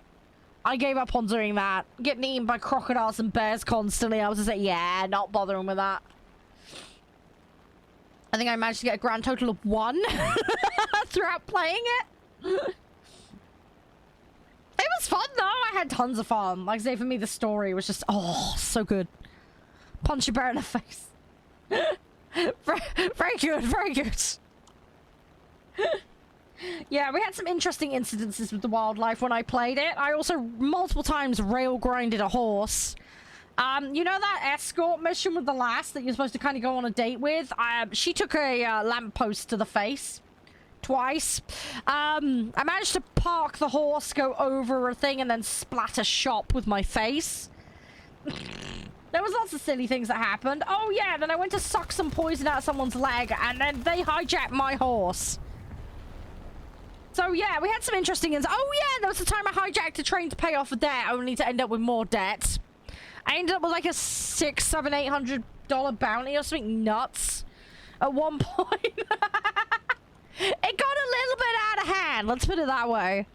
I gave up on doing that. Getting eaten by crocodiles and bears constantly. I was just like, yeah, not bothering with that. I think I managed to get a grand total of 1 throughout playing it. It was fun though. I had tons of fun. Like I say, for me, the story was just, oh, so good. Punch a bear in the face. Very good, very good. Yeah, we had some interesting incidences with the wildlife when I played it. I also multiple times rail grinded a horse. You know that escort mission with the lass that you're supposed to kind of go on a date with? She took a lamppost to the face. Twice. I managed to park the horse, go over a thing, and then splatter shop with my face. There was lots of silly things that happened. Oh yeah, then I went to suck some poison out of someone's leg, and then they hijacked my horse. So yeah, we had some interesting ins. Oh yeah, there was a time I hijacked a train to pay off a debt, only to end up with more debt. I ended up with like a $600, $700, $800 bounty or something nuts at one point. It got a little bit out of hand, let's put it that way.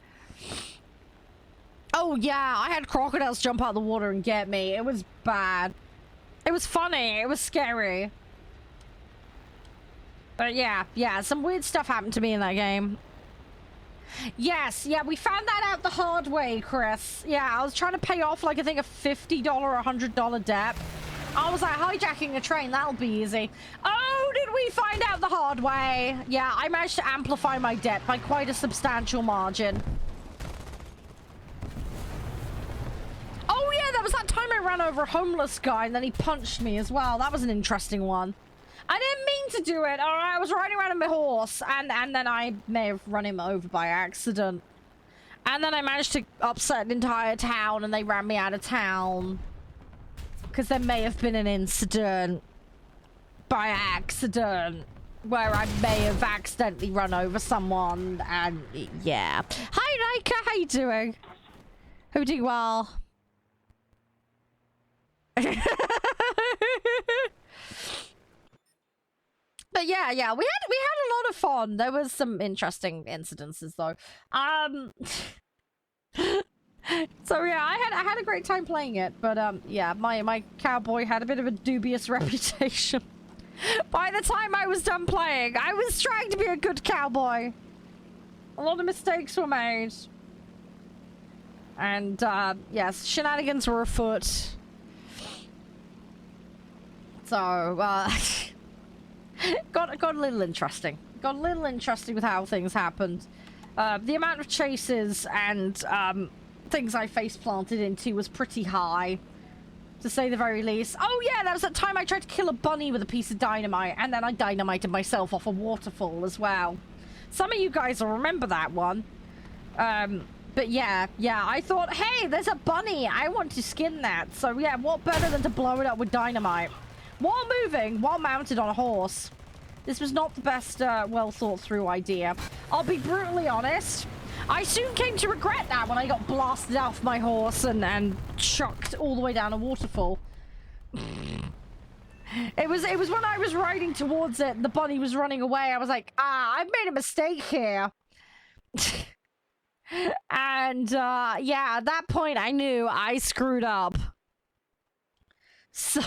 Oh yeah, I had crocodiles jump out of the water and get me. It was bad. It was funny, it was scary. But yeah, some weird stuff happened to me in that game. Yes, yeah, we found that out the hard way, Chris. Yeah, I was trying to pay off like I think a $50 or $100 debt. I was like, hijacking a train, that'll be easy. Oh, did we find out the hard way? Yeah, I managed to amplify my debt by quite a substantial margin. Oh yeah, that was that time I ran over a homeless guy and then he punched me as well. That was an interesting one. I didn't mean to do it, alright? I was riding around on my horse and then I may have run him over by accident. And then I managed to upset an entire town and they ran me out of town. Because there may have been an incident by accident where I may have accidentally run over someone and yeah. Hi Nika, how you doing? Hope you're doing well. But yeah, we had a lot of fun. There was some interesting incidences though. So yeah, I had a great time playing it, but yeah, my cowboy had a bit of a dubious reputation. By the time I was done playing, I was trying to be a good cowboy. A lot of mistakes were made. And yes, shenanigans were afoot. So got a little interesting. Got a little interesting with how things happened. The amount of chases and things I face planted into was pretty high, to say the very least. Oh yeah, that was that time I tried to kill a bunny with a piece of dynamite, and then I dynamited myself off a waterfall as well. Some of you guys will remember that one. But yeah, I thought, hey, there's a bunny. I want to skin that. So yeah, what better than to blow it up with dynamite? While moving, while mounted on a horse. This was not the best, well thought through idea. I'll be brutally honest. I soon came to regret that when I got blasted off my horse and chucked all the way down a waterfall. It was when I was riding towards it, the bunny was running away. I was like, I've made a mistake here. And, yeah, at that point I knew I screwed up. So,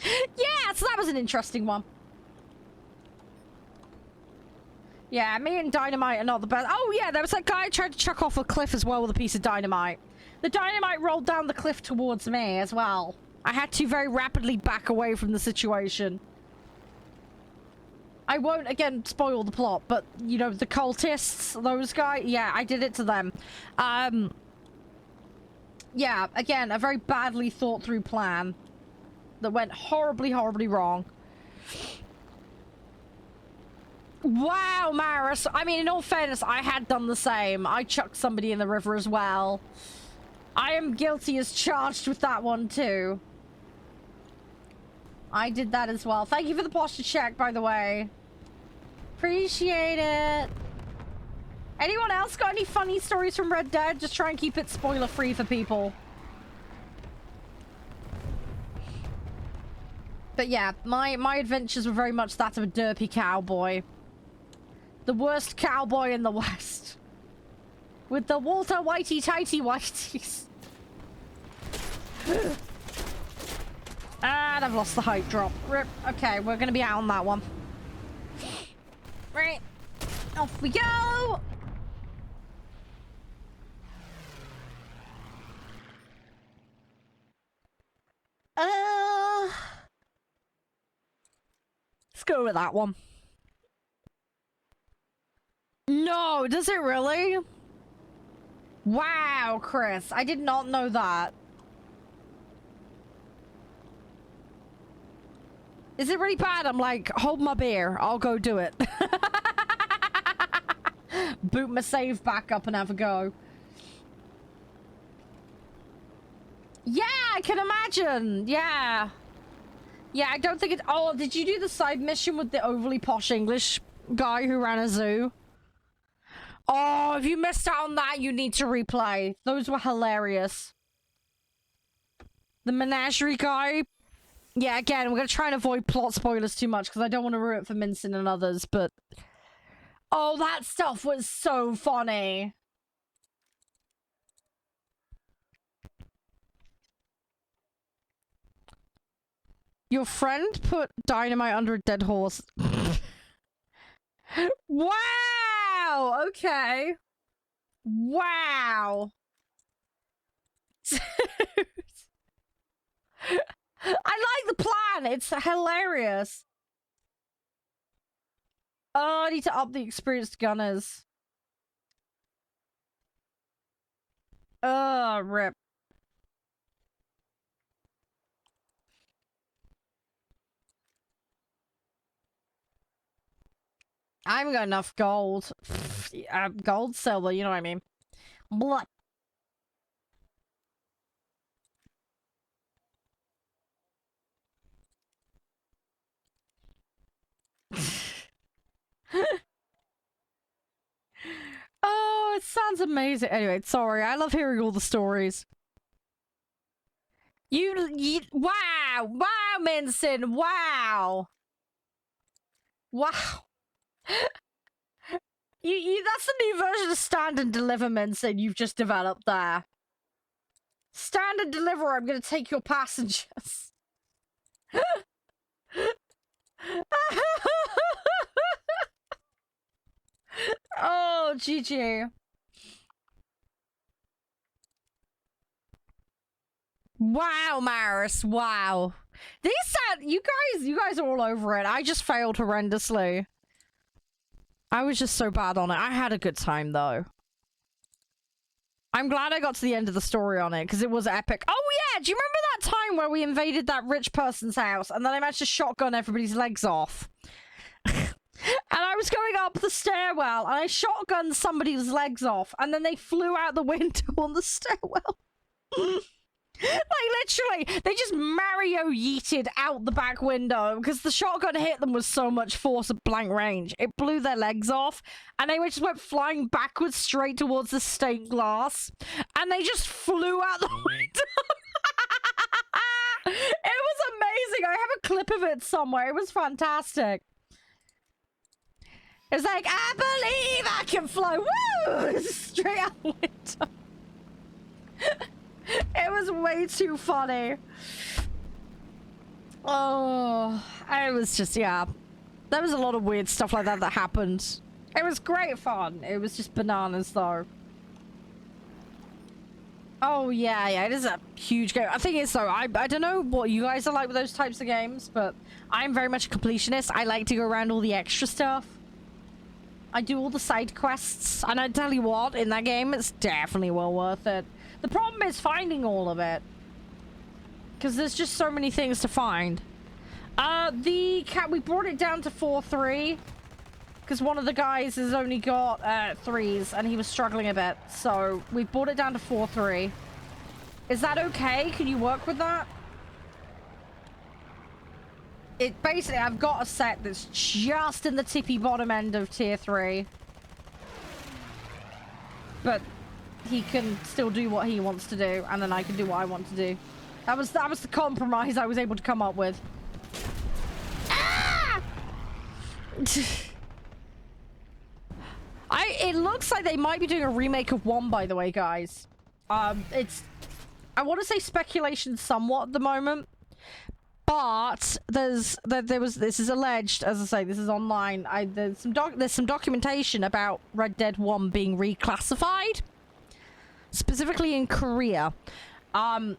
yeah, so that was an interesting one. Yeah, me and dynamite are not the best. Oh yeah, there was that guy who tried to chuck off a cliff as well with a piece of dynamite. The dynamite rolled down the cliff towards me as well. I had to very rapidly back away from the situation. I won't, again, spoil the plot, but, you know, the cultists, those guys, yeah, I did it to them. Yeah, again, a very badly thought through plan that went horribly, horribly wrong. Wow, Maris. I mean, in all fairness, I had done the same. I chucked somebody in the river as well. I am guilty as charged with that one, too. I did that as well. Thank you for the posture check, by the way. Appreciate it. Anyone else got any funny stories from Red Dead? Just try and keep it spoiler-free for people. But yeah, my adventures were very much that of a derpy cowboy. The worst cowboy in the West. With the Walter Whitey Tighty Whiteys. And I've lost the height drop. Rip. Okay, we're gonna be out on that one. Right. Off we go! Let's go with that one. No, does it really? Wow, Chris. I did not know that. Is it really bad? I'm like, hold my beer. I'll go do it. Boot my save back up and have a go. Yeah, I can imagine. Yeah. Yeah, I don't think it... Oh, did you do the side mission with the overly posh English guy who ran a zoo? Oh, if you missed out on that, you need to replay. Those were hilarious. The menagerie guy. Yeah, again, we're going to try and avoid plot spoilers too much because I don't want to ruin it for Mincin and others, but... Oh, that stuff was so funny. Your friend put dynamite under a dead horse. Wow! Okay. Wow. I like the plan. It's hilarious. Oh, I need to up the experienced gunners. Oh, rip. I haven't got enough gold. Gold, silver, you know what I mean. Blood. Oh, it sounds amazing. Anyway, sorry. I love hearing all the stories. Wow! Wow, Minson! Wow! Wow! That's the new version of Stand and Deliver, Minson, you've just developed there. Stand and Deliver, I'm gonna take your passengers. Oh, GG. Wow, Maris, wow. These sound, you guys are all over it. I just failed horrendously. I was just so bad on it. I had a good time though. I'm glad I got to the end of the story on it because it was epic. Oh yeah, do you remember that time where we invaded that rich person's house and then I managed to shotgun everybody's legs off? And I was going up the stairwell and I shotgunned somebody's legs off and then they flew out the window on the stairwell. Like literally, they just Mario yeeted out the back window because the shotgun hit them with so much force at blank range. It blew their legs off and they just went flying backwards straight towards the stained glass and they just flew out the window. It was amazing. I have a clip of it somewhere. It was fantastic. It's like, I believe I can fly. Woo! Straight out the window. It was way too funny. Oh, it was just, yeah. There was a lot of weird stuff like that that happened. It was great fun. It was just bananas, though. Oh, yeah, it is a huge game. I think it's so. I don't know what you guys are like with those types of games, but I'm very much a completionist. I like to go around all the extra stuff. I do all the side quests, and I tell you what, in that game, it's definitely well worth it. The problem is finding all of it. Because there's just so many things to find. We brought it down to 4-3. Because one of the guys has only got 3s, and he was struggling a bit. So, we brought it down to 4-3. Is that okay? Can you work with that? It basically, I've got a set that's just in the tippy bottom end of tier 3. But he can still do what he wants to do, and then I can do what I want to do. That was the compromise I was able to come up with. Ah! It looks like they might be doing a remake of 1, by the way, guys. It's, I want to say speculation somewhat at the moment. But this is alleged, as I say, this is online. There's some documentation about Red Dead 1 being reclassified, specifically in Korea. And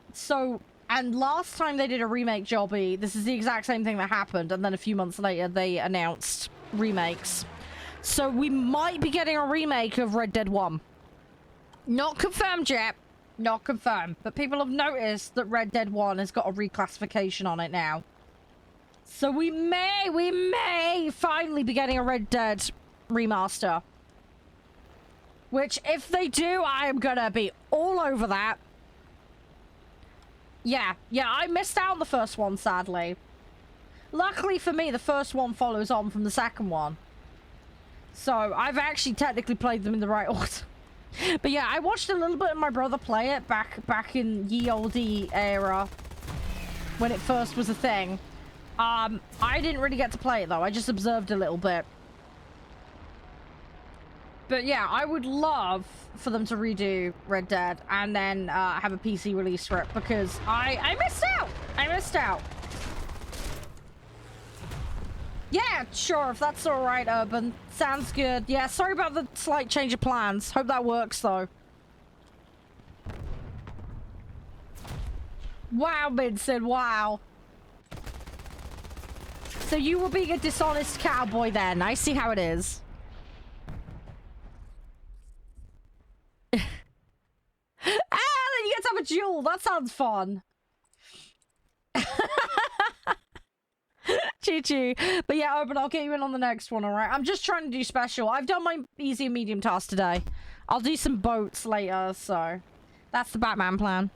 last time they did a remake jobby, this is the exact same thing that happened, and then a few months later they announced remakes. So we might be getting a remake of Red Dead 1. Not confirmed yet. Not confirmed, but people have noticed that Red Dead 1 has got a reclassification on it now. So we may finally be getting a Red Dead remaster. Which, if they do, I am gonna be all over that. Yeah, I missed out on the first one, sadly. Luckily for me, the first one follows on from the second one. So, I've actually technically played them in the right order. But yeah, I watched a little bit of my brother play it back in ye olde era when it first was a thing. I didn't really get to play it though. I just observed a little bit. But yeah, I would love for them to redo Red Dead and then have a PC release for it because I missed out. I missed out. Yeah, sure, if that's all right, Urban. Sounds good. Yeah, sorry about the slight change of plans. Hope that works, though. Wow, Minson, wow. So you were being a dishonest cowboy then. I see how it is. Ah, then you get to have a duel. That sounds fun. Choo-choo. But yeah, Open, I'll get you in on the next one, alright? I'm just trying to do special. I've done my easy and medium task today. I'll do some boats later, so... That's the Batman plan.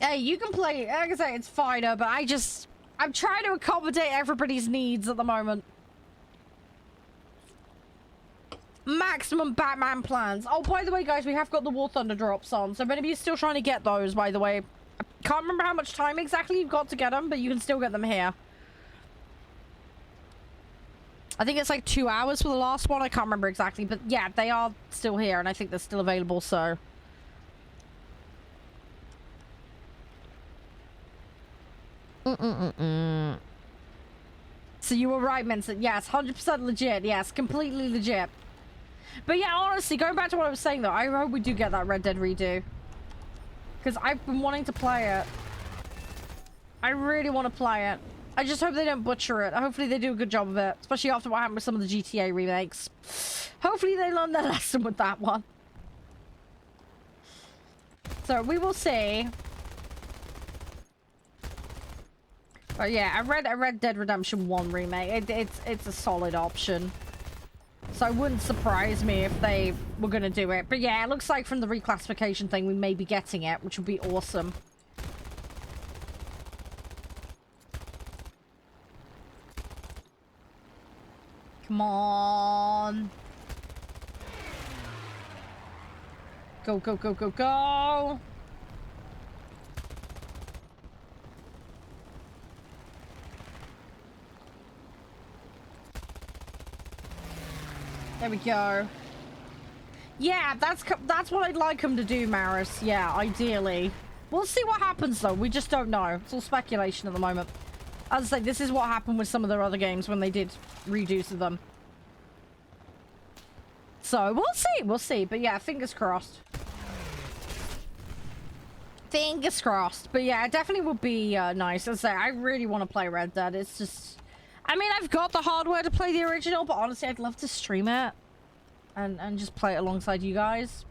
Hey, you can play... Like I say, it's finer, but I'm trying to accommodate everybody's needs at the moment. Maximum Batman plans. Oh, by the way, guys, we have got the War Thunder drops on, so if any of you are still trying to get those, by the way... Can't remember how much time exactly you've got to get them, but you can still get them here. I think it's like 2 hours for the last one. I can't remember exactly, but yeah, they are still here, and I think they're still available, so... So you were right, Vincent. Yes, 100% legit. Yes, completely legit. But yeah, honestly, going back to what I was saying, though, I hope we do get that Red Dead redo. Because I've been wanting to play it. I really want to play it. I just hope they don't butcher it. Hopefully they do a good job of it. Especially after what happened with some of the GTA remakes. Hopefully they learn their lesson with that one. So we will see. But yeah, a Red Dead Redemption 1 remake. It's a solid option. So it wouldn't surprise me if they were going to do it. But yeah, it looks like from the reclassification thing, we may be getting it, which would be awesome. Come on. Go, go, go, go, go. There we go. Yeah, that's what I'd like them to do, Maris. Yeah, ideally. We'll see what happens, though. We just don't know. It's all speculation at the moment. As I say, this is what happened with some of their other games when they did redos of them. So, we'll see. We'll see. But yeah, fingers crossed. Fingers crossed. But yeah, it definitely would be nice. As I say, I really want to play Red Dead. It's just... I mean, I've got the hardware to play the original, but honestly, I'd love to stream it and just play it alongside you guys.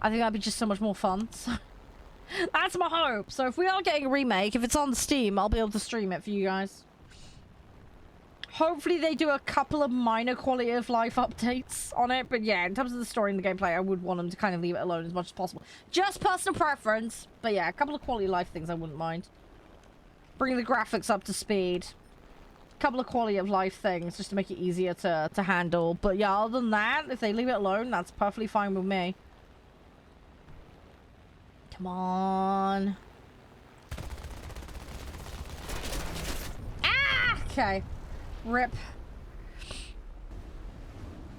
I think that'd be just so much more fun. So that's my hope. So if we are getting a remake, if it's on Steam, I'll be able to stream it for you guys. Hopefully they do a couple of minor quality of life updates on it. But yeah, in terms of the story and the gameplay, I would want them to kind of leave it alone as much as possible. Just personal preference. But yeah, a couple of quality of life things I wouldn't mind. Bring the graphics up to speed. Couple of quality of life things just to make it easier to handle. But yeah, other than that, if they leave it alone, that's perfectly fine with me. Come on. Ah! Okay. Rip.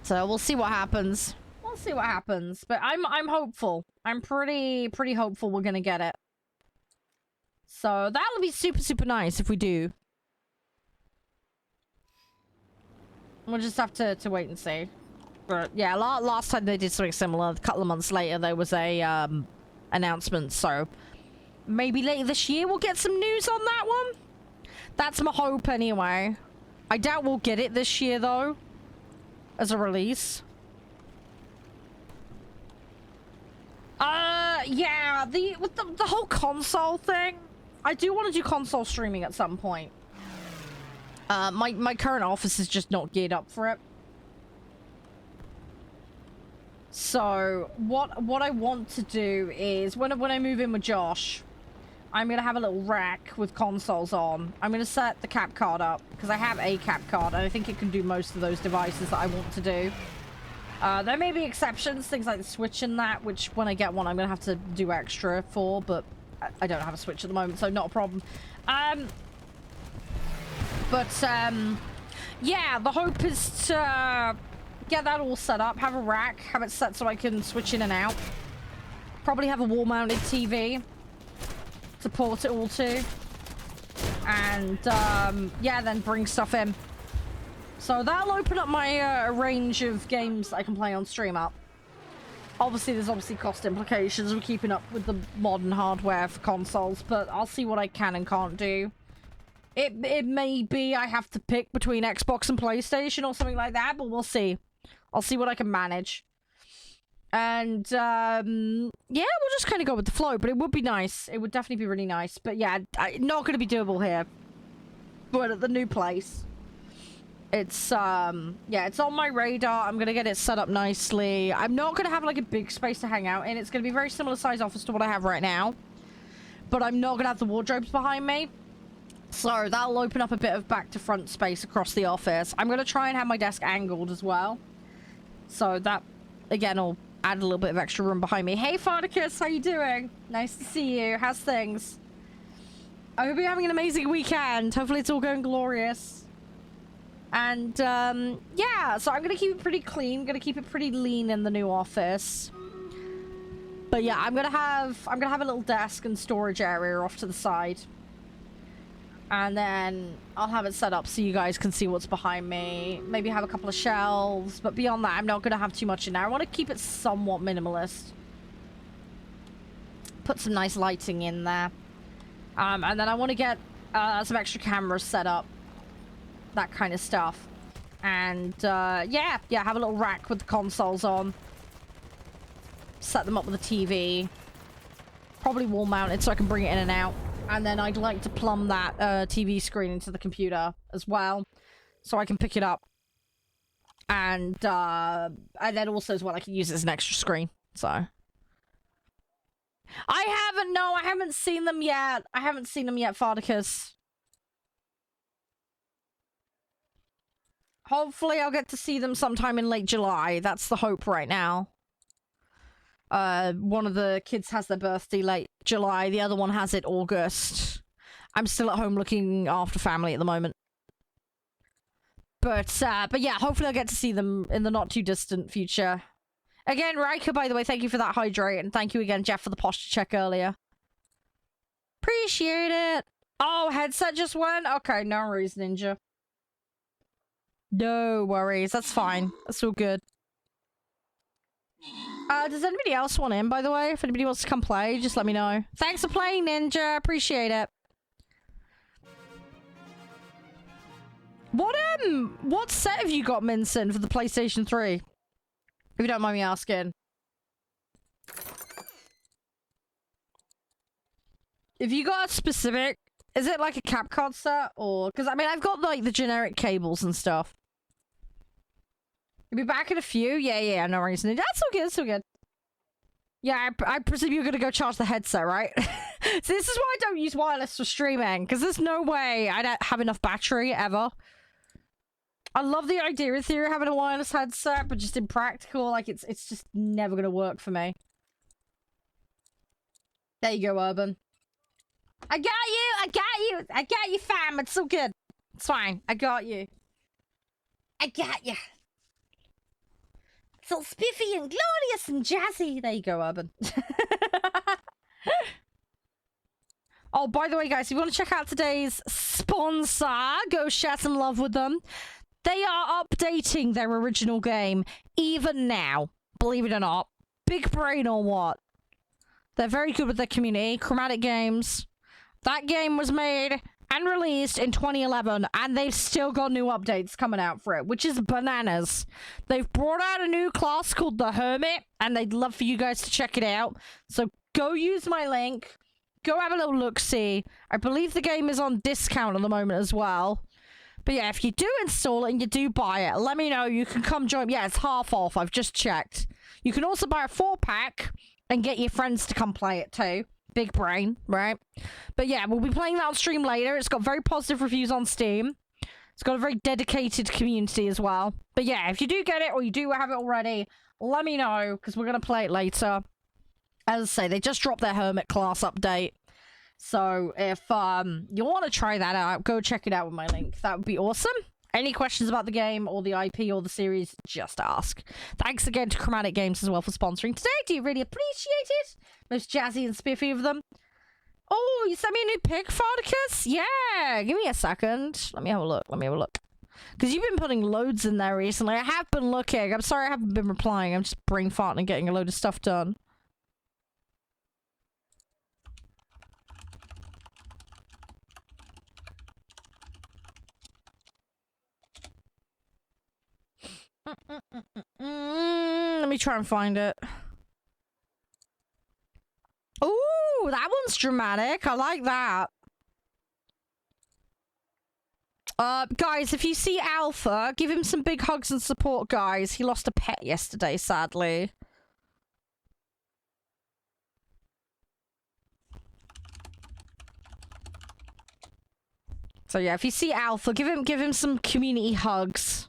So we'll see what happens. We'll see what happens. But I'm hopeful. I'm pretty hopeful we're gonna get it. So that'll be super nice if we do. We'll just have to wait and see. But yeah, last time they did something similar, a couple of months later, there was a announcement. So maybe later this year we'll get some news on that one. That's my hope anyway. I doubt we'll get it this year though, as a release. Yeah, with the whole console thing, I do want to do console streaming at some point. My current office is just not geared up for it. So what I want to do is when I move in with Josh, I'm gonna have a little rack with consoles on. I'm gonna set the cap card up because I have a cap card and I think it can do most of those devices that I want to do. There may be exceptions, things like the Switch and that, which when I get one I'm gonna have to do extra for, but I don't have a Switch at the moment, so not a problem. Yeah, the hope is to get that all set up, have a rack, have it set so I can switch in and out. Probably have a wall-mounted TV to port it all to. And, yeah, then bring stuff in. So that'll open up my range of games that I can play on stream up. Obviously, there's cost implications with keeping up with the modern hardware for consoles, but I'll see what I can and can't do. It may be I have to pick between Xbox and PlayStation or something like that, but we'll see. I'll see what I can manage. And, yeah, we'll just kind of go with the flow, but it would be nice. It would definitely be really nice. But yeah, not going to be doable here. But at the new place. It's, yeah, it's on my radar. I'm going to get it set up nicely. I'm not going to have, like, a big space to hang out in. It's going to be a very similar size office to what I have right now. But I'm not going to have the wardrobes behind me. So that'll open up a bit of back to front space across the office. I'm going to try and have my desk angled as well. So that, again, will add a little bit of extra room behind me. Hey, Farticus, how you doing? Nice to see you. How's things? I hope you're having an amazing weekend. Hopefully it's all going glorious. And, yeah, so I'm going to keep it pretty clean. Going to keep it pretty lean in the new office. But yeah, I'm going to have a little desk and storage area off to the side. And then I'll have it set up so you guys can see what's behind me. Maybe have a couple of shelves. But beyond that, I'm not going to have too much in there. I want to keep it somewhat minimalist. Put some nice lighting in there. And then I want to get some extra cameras set up. That kind of stuff. And, yeah, have a little rack with the consoles on. Set them up with a TV. Probably wall mounted so I can bring it in and out. And then I'd like to plumb that TV screen into the computer as well, so I can pick it up. And then also as well, I can use it as an extra screen. So I haven't seen them yet. I haven't seen them yet, Farticus. Hopefully I'll get to see them sometime in late July. That's the hope right now. One of the kids has their birthday late July. The other one has it August. I'm still at home looking after family at the moment. But yeah, hopefully I'll get to see them in the not too distant future. Again, Riker, by the way, thank you for that hydrate. And thank you again, Jeff, for the posture check earlier. Appreciate it. Oh, headset just went? Okay, no worries, Ninja. No worries. That's fine. That's all good. Does anybody else want in, by the way? If anybody wants to come play, just let me know. Thanks for playing, Ninja. Appreciate it. What set have you got, Minson, for the PlayStation 3? If you don't mind me asking. If you got a specific... Is it like a cap card set? Or... Because, I mean, I've got, like, the generic cables and stuff. You'll be back in a few? Yeah, no reason. That's all good, that's all good. Yeah, I presume you're gonna go charge the headset, right? So this is why I don't use wireless for streaming, because there's no way I'd have enough battery, ever. I love the idea in theory of having a wireless headset, but just in practical, like, it's just never gonna work for me. There you go, Urban. I got you, fam, it's so good. It's fine, I got you. So spiffy and glorious and jazzy. There you go, Urban. Oh, by the way, guys, if you want to check out today's sponsor, go share some love with them. They are updating their original game, even now. Believe it or not. Big brain or what? They're very good with their community. Chromatic Games. That game was made and released in 2011, and they've still got new updates coming out for it, which is bananas. They've brought out a new class called the Hermit, and they'd love for you guys to check it out. So go use my link. Go have a little look-see. I believe the game is on discount at the moment as well. But yeah, if you do install it and you do buy it, let me know. You can come join. Yeah, it's half off. I've just checked. You can also buy a 4-pack and get your friends to come play it too. Big brain, right? But yeah, we'll be playing that on stream later. It's got very positive reviews on Steam. It's got a very dedicated community as well. But yeah, if you do get it or you do have it already, let me know, because we're going to play it later. As I say, they just dropped their Hermit class update. So if you want to try that out, go check it out with my link. That would be awesome. Any questions about the game or the IP or the series, just ask. Thanks again to Chromatic Games as well for sponsoring today. Do you really appreciate it? Most jazzy and spiffy of them. Oh, you sent me a new pic, Farticus? Yeah, give me a second. Let me have a look. Because you've been putting loads in there recently. I have been looking. I'm sorry I haven't been replying. I'm just brain farting and getting a load of stuff done. Let me try and find it. Ooh, that one's dramatic. I like that. Guys, if you see Alpha, give him some big hugs and support, guys. He lost a pet yesterday, sadly. So yeah, if you see Alpha, give him some community hugs.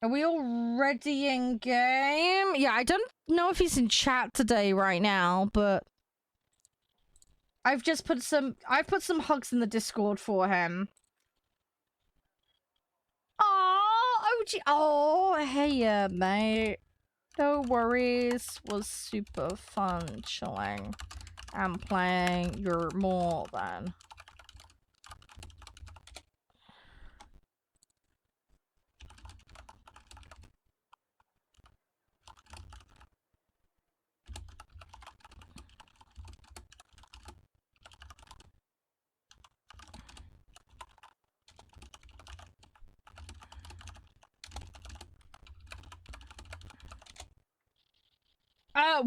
Are we already in game? Yeah, I don't know if he's in chat today right now, but I've put some hugs in the Discord for him. Oh, OG. Oh, hey, mate. No worries. Was super fun chilling and playing. You're more than.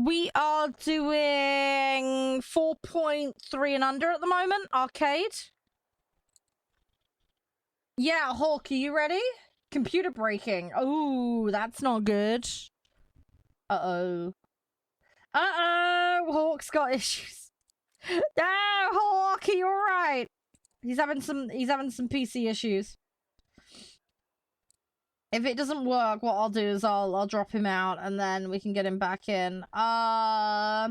We are doing 4.3 and under at the moment, arcade. Yeah, Hulk, are you ready? Computer breaking. Oh, that's not good. Uh-oh. Uh-oh, Hawk's got issues. No, Hawk, are you alright? He's having some PC issues. If it doesn't work, what I'll do is I'll drop him out and then we can get him back in. Yeah,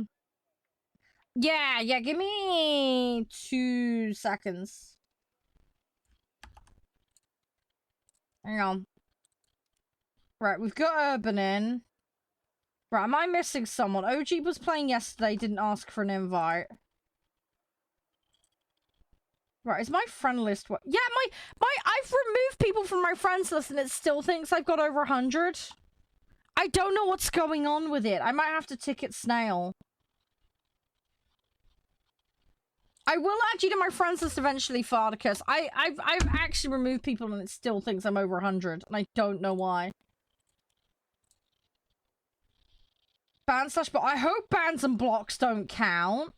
give me 2 seconds. Hang on. Right, we've got Urban in. Right, am I missing someone? OG was playing yesterday, didn't ask for an invite. Right, is my friend list what? Yeah, I've removed people from my friends list and it still thinks I've got over 100. I don't know what's going on with it. I might have to ticket Snail. I will add you to my friends list eventually, Farticus. I've actually removed people and it still thinks I'm over 100, and I don't know why. Ban slash, but I hope bans and blocks don't count.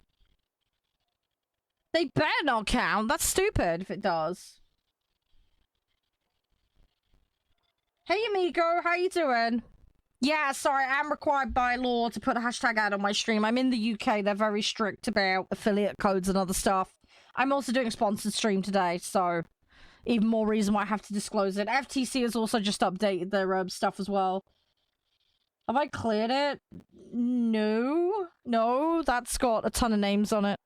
They better not count. That's stupid if it does. Hey, amigo, how you doing? Yeah, sorry, I'm required by law to put a hashtag ad on my stream. I'm in the UK. They're very strict about affiliate codes and other stuff. I'm also doing a sponsored stream today, so even more reason why I have to disclose it. FTC has also just updated their stuff as well. Have I cleared it? No. No, that's got a ton of names on it.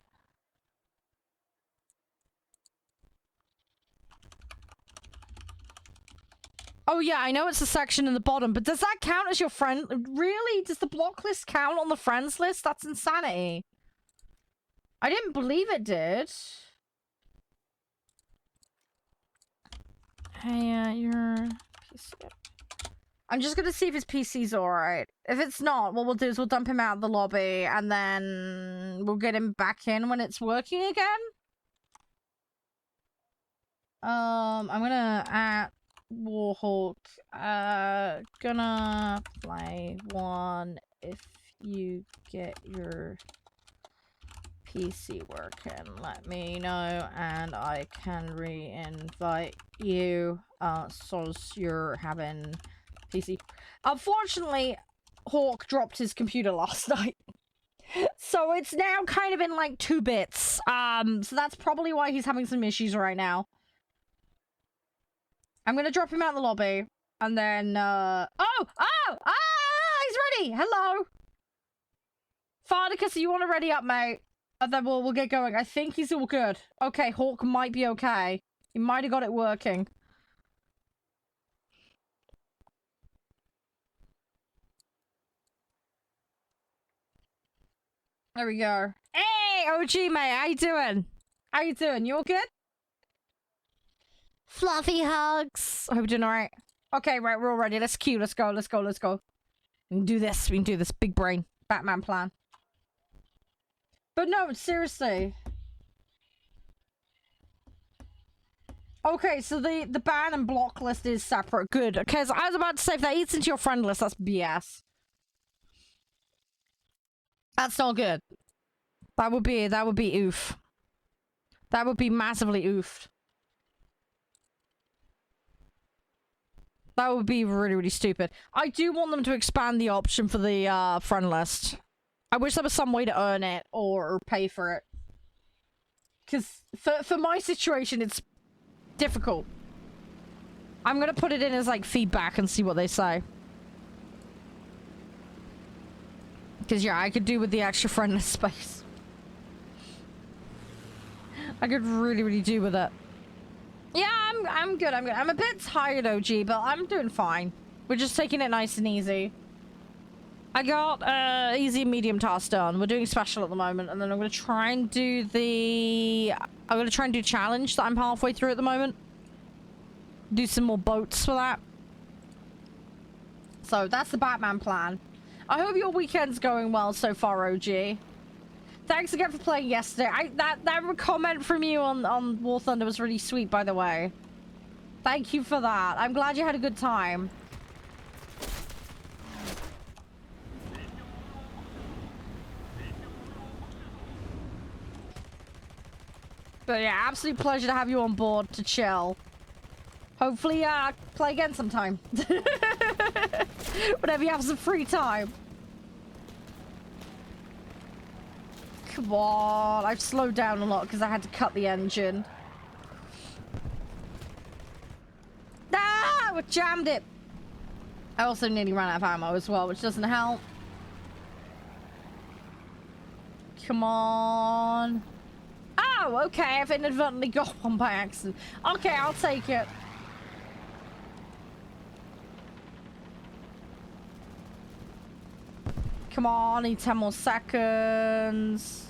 Oh yeah, I know it's a section in the bottom, but does that count as your friend? Really? Does the block list count on the friends list? That's insanity. I didn't believe it did. Hey, your PC. I'm just gonna see if his PC's alright. If it's not, what we'll do is we'll dump him out of the lobby, and then we'll get him back in when it's working again. I'm gonna at Warhawk. Gonna play one if you get your PC working. Let me know and I can re-invite you. So you're having PC. Unfortunately, Hawk dropped his computer last night. So it's now kind of in like 2 bits. So that's probably why he's having some issues right now. I'm gonna drop him out of the lobby, and then, he's ready! Hello! Farticus, you wanna ready up, mate? And then we'll get going. I think he's all good. Okay, Hawk might be okay. He might have got it working. There we go. Hey, OG mate, how you doing? How you doing? You all good? Fluffy hugs. I hope you're doing alright. Okay, right, we're all ready. Let's queue. Let's go. Let's go. Let's go. We can do this. We can do this. Big brain. Batman plan. But no, seriously. Okay, so the ban and block list is separate. Good. Because I was about to say, if that eats into your friend list, that's BS. That's not good. That would be oof. That would be massively oofed. That would be really, really stupid. I do want them to expand the option for the friend list. I wish there was some way to earn it or pay for it. Because for my situation, it's difficult. I'm gonna put it in as like feedback and see what they say. Because yeah, I could do with the extra friend list space. I could really, really do with it. Yeah, I'm good. I'm good. I'm a bit tired, OG, but I'm doing fine. We're just taking it nice and easy. I got easy and medium task done. We're doing special at the moment, and then I'm gonna try and do challenge that I'm halfway through at the moment. Do some more boats for that. So that's the Batman plan. I hope your weekend's going well so far, OG. Thanks again for playing yesterday. That comment from you on War Thunder was really sweet, by the way. Thank you for that. I'm glad you had a good time. But yeah, absolute pleasure to have you on board to chill. Hopefully, play again sometime. Whenever you have some free time. Come on, I've slowed down a lot because I had to cut the engine. Ah, we jammed it. I also nearly ran out of ammo as well, which doesn't help. Come on. Oh, okay, I've inadvertently got one by accident. Okay, I'll take it. Come on, need 10 more seconds.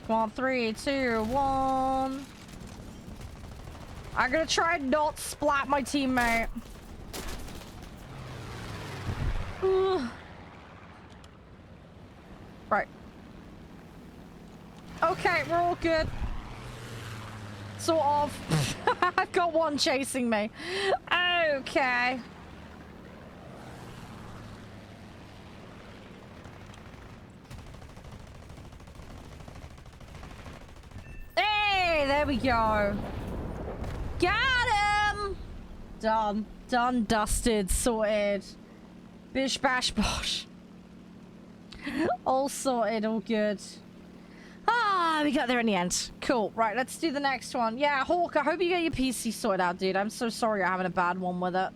Come on, 3, 2, 1. I'm gonna try and not splat my teammate. Ugh. Right. Okay, we're all good. Sort of. I've got one chasing me. Okay. Hey, there we go. Got him! Done. Done, dusted, sorted. Bish, bash, bosh. All sorted, all good. Ah, we got there in the end. Cool. Right, let's do the next one. Yeah, Hawk, I hope you get your PC sorted out, dude. I'm so sorry you're having a bad one with it.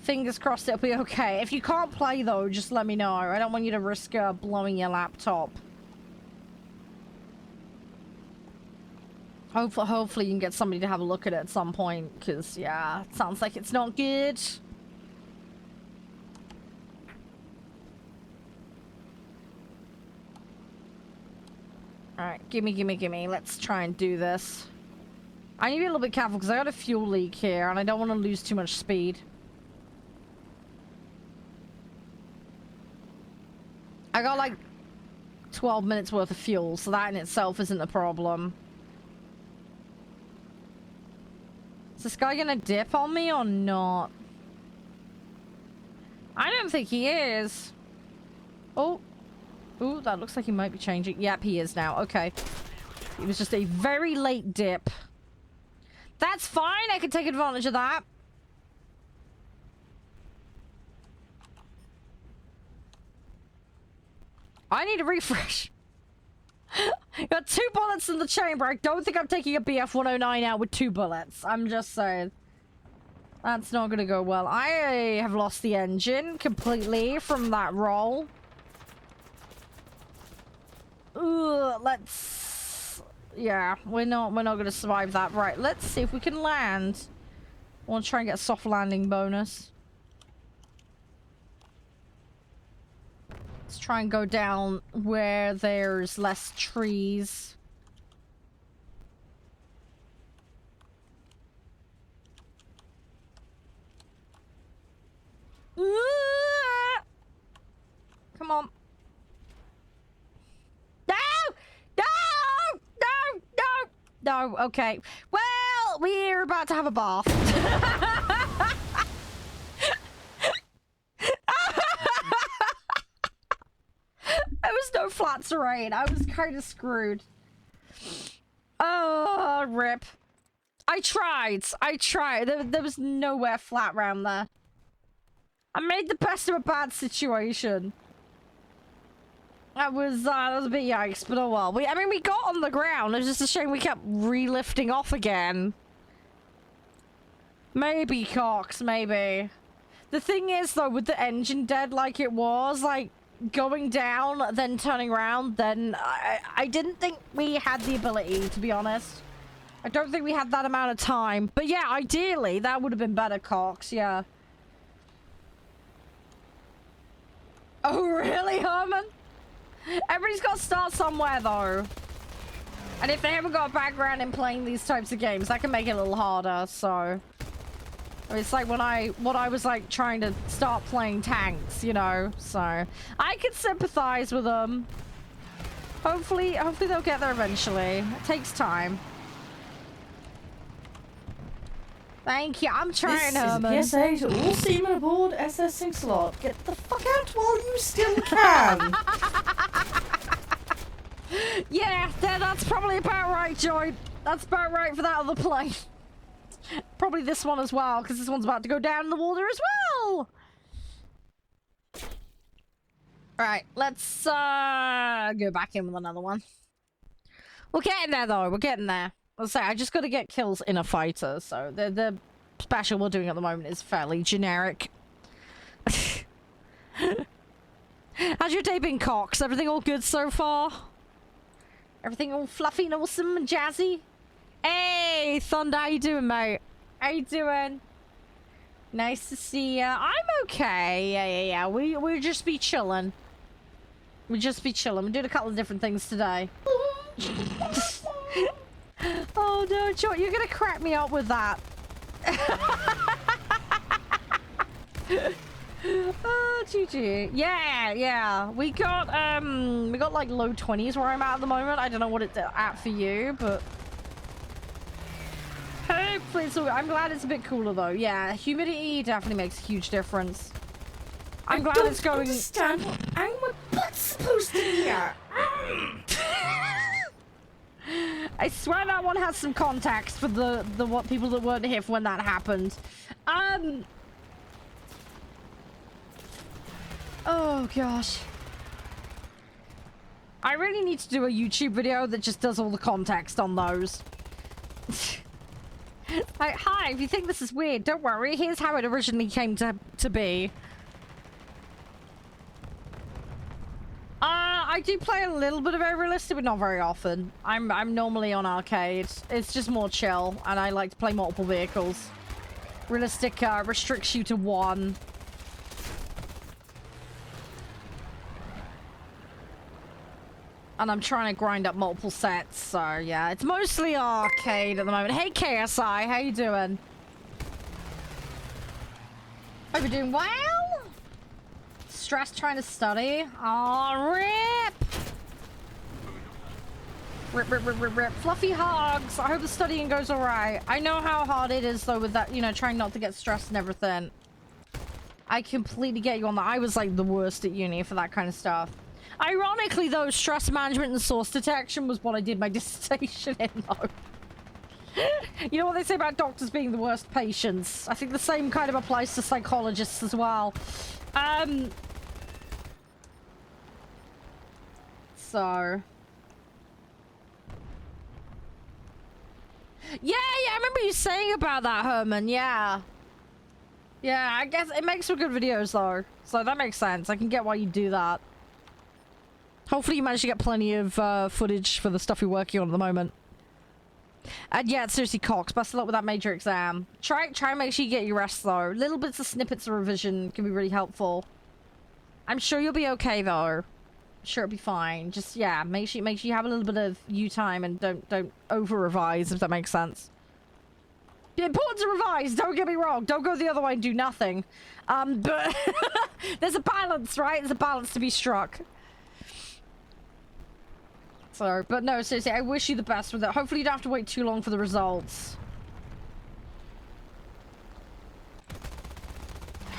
Fingers crossed it'll be okay. If you can't play, though, just let me know. I don't want you to risk blowing your laptop. Hopefully you can get somebody to have a look at it at some point, because, yeah, it sounds like it's not good. Alright, gimme. Let's try and do this. I need to be a little bit careful because I got a fuel leak here and I don't want to lose too much speed. I got like 12 minutes worth of fuel, so that in itself isn't a problem. Is this guy gonna dip on me or not? I don't think he is. Oh. Ooh, that looks like he might be changing. Yep, he is now. Okay. It was just a very late dip. That's fine. I can take advantage of that. I need a refresh. Got 2 bullets in the chamber. I don't think I'm taking a BF-109 out with 2 bullets. I'm just saying. That's not gonna go well. I have lost the engine completely from that roll. Ugh, let's... Yeah, we're not gonna survive that. Right, let's see if we can land. I want to try and get a soft landing bonus. Let's try and go down where there's less trees. Come on. No! No! No! No! No, okay. Well, we're about to have a bath. There was no flat terrain. I was kind of screwed. Oh, rip. I tried. There was nowhere flat around there. I made the best of a bad situation. That was a bit yikes, but oh well. I mean, we got on the ground. It was just a shame we kept re-lifting off again. Maybe, Cox, maybe. The thing is, though, with the engine dead like it was, like, going down, then turning around, then I didn't think we had the ability, to be honest. I don't think we had that amount of time. But yeah, ideally, that would have been better, Cox, yeah. Oh, really, Herman? Everybody's got to start somewhere, though. And if they haven't got a background in playing these types of games, that can make it a little harder, so... I mean, it's like when I was like trying to start playing tanks, you know, so... I can sympathize with them. Hopefully they'll get there eventually. It takes time. Thank you, I'm trying, Herman. This is a PSA to all seamen aboard SS Slot. Get the fuck out while you still can! Yeah, that's probably about right, Joy. That's about right for that other plane. Probably this one as well, because this one's about to go down in the water as well! Alright, let's go back in with another one. We're getting there, though. We're getting there. Let's say I just got to get kills in a fighter, so the special we're doing at the moment is fairly generic. How's your day been, Cox? Everything all good so far? Everything all fluffy and awesome and jazzy? Hey, Thunder, how you doing, mate? How you doing? Nice to see ya. I'm okay. Yeah. We'll just be chilling. We'll just be chilling. We're doing a couple of different things today. Oh no, Joy, you're gonna crack me up with that. Oh, GG. Yeah. We got like low 20s where I'm at the moment. I don't know what it's at for you, but hopefully it's all good. I'm glad it's a bit cooler though. Yeah, humidity definitely makes a huge difference. I'm glad it's going. I don't understand what my butt's supposed to be at. I swear that one has some context for the what people that weren't here for when that happened. Oh gosh. I really need to do a YouTube video that just does all the context on those. Like, hi, if you think this is weird, don't worry. Here's how it originally came to be. I do play a little bit of realistic, but not very often. I'm normally on arcade. It's just more chill, and I like to play multiple vehicles. Realistic restricts you to one. And I'm trying to grind up multiple sets, so yeah. It's mostly arcade at the moment. Hey, KSI, how you doing? Hope you're doing well. Stress trying to study. Aw, rip! Rip. Fluffy hugs. I hope the studying goes alright. I know how hard it is, though, with that, you know, trying not to get stressed and everything. I completely get you on that. I was, like, the worst at uni for that kind of stuff. Ironically, though, stress management and source detection was what I did my dissertation in, though. You know what they say about doctors being the worst patients? I think the same kind of applies to psychologists as well. So... Yeah, I remember you saying about that, Herman, yeah. Yeah, I guess it makes for good videos, though. So that makes sense. I can get why you do that. Hopefully you manage to get plenty of footage for the stuff you're working on at the moment. And yeah, seriously, Cox, best of luck with that major exam. Try and make sure you get your rest, though. Little bits of snippets of revision can be really helpful. I'm sure you'll be okay though. Sure, it'll be fine. Just yeah, make sure you have a little bit of you time and don't over revise, if that makes sense. Be important to revise. Don't get me wrong. Don't go the other way and do nothing. But there's a balance, right? There's a balance to be struck. So, but no, seriously, I wish you the best with it. Hopefully, you don't have to wait too long for the results.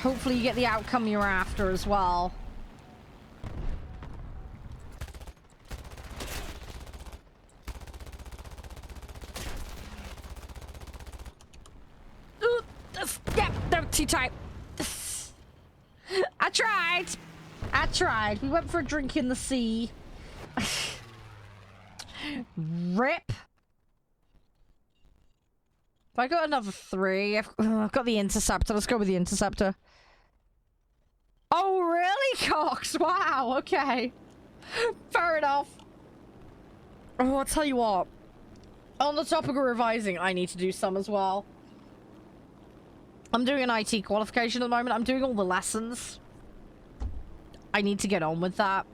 Hopefully, you get the outcome you're after as well. Yeah, no, too tight. I tried. I tried. We went for a drink in the sea. Rip. If I got another 3, I've got the interceptor. Let's go with the interceptor. Oh, really, Cox? Wow, okay. Fair enough. Oh, I'll tell you what. On the topic of revising, I need to do some as well. I'm doing an IT qualification at the moment. I'm doing all the lessons. I need to get on with that.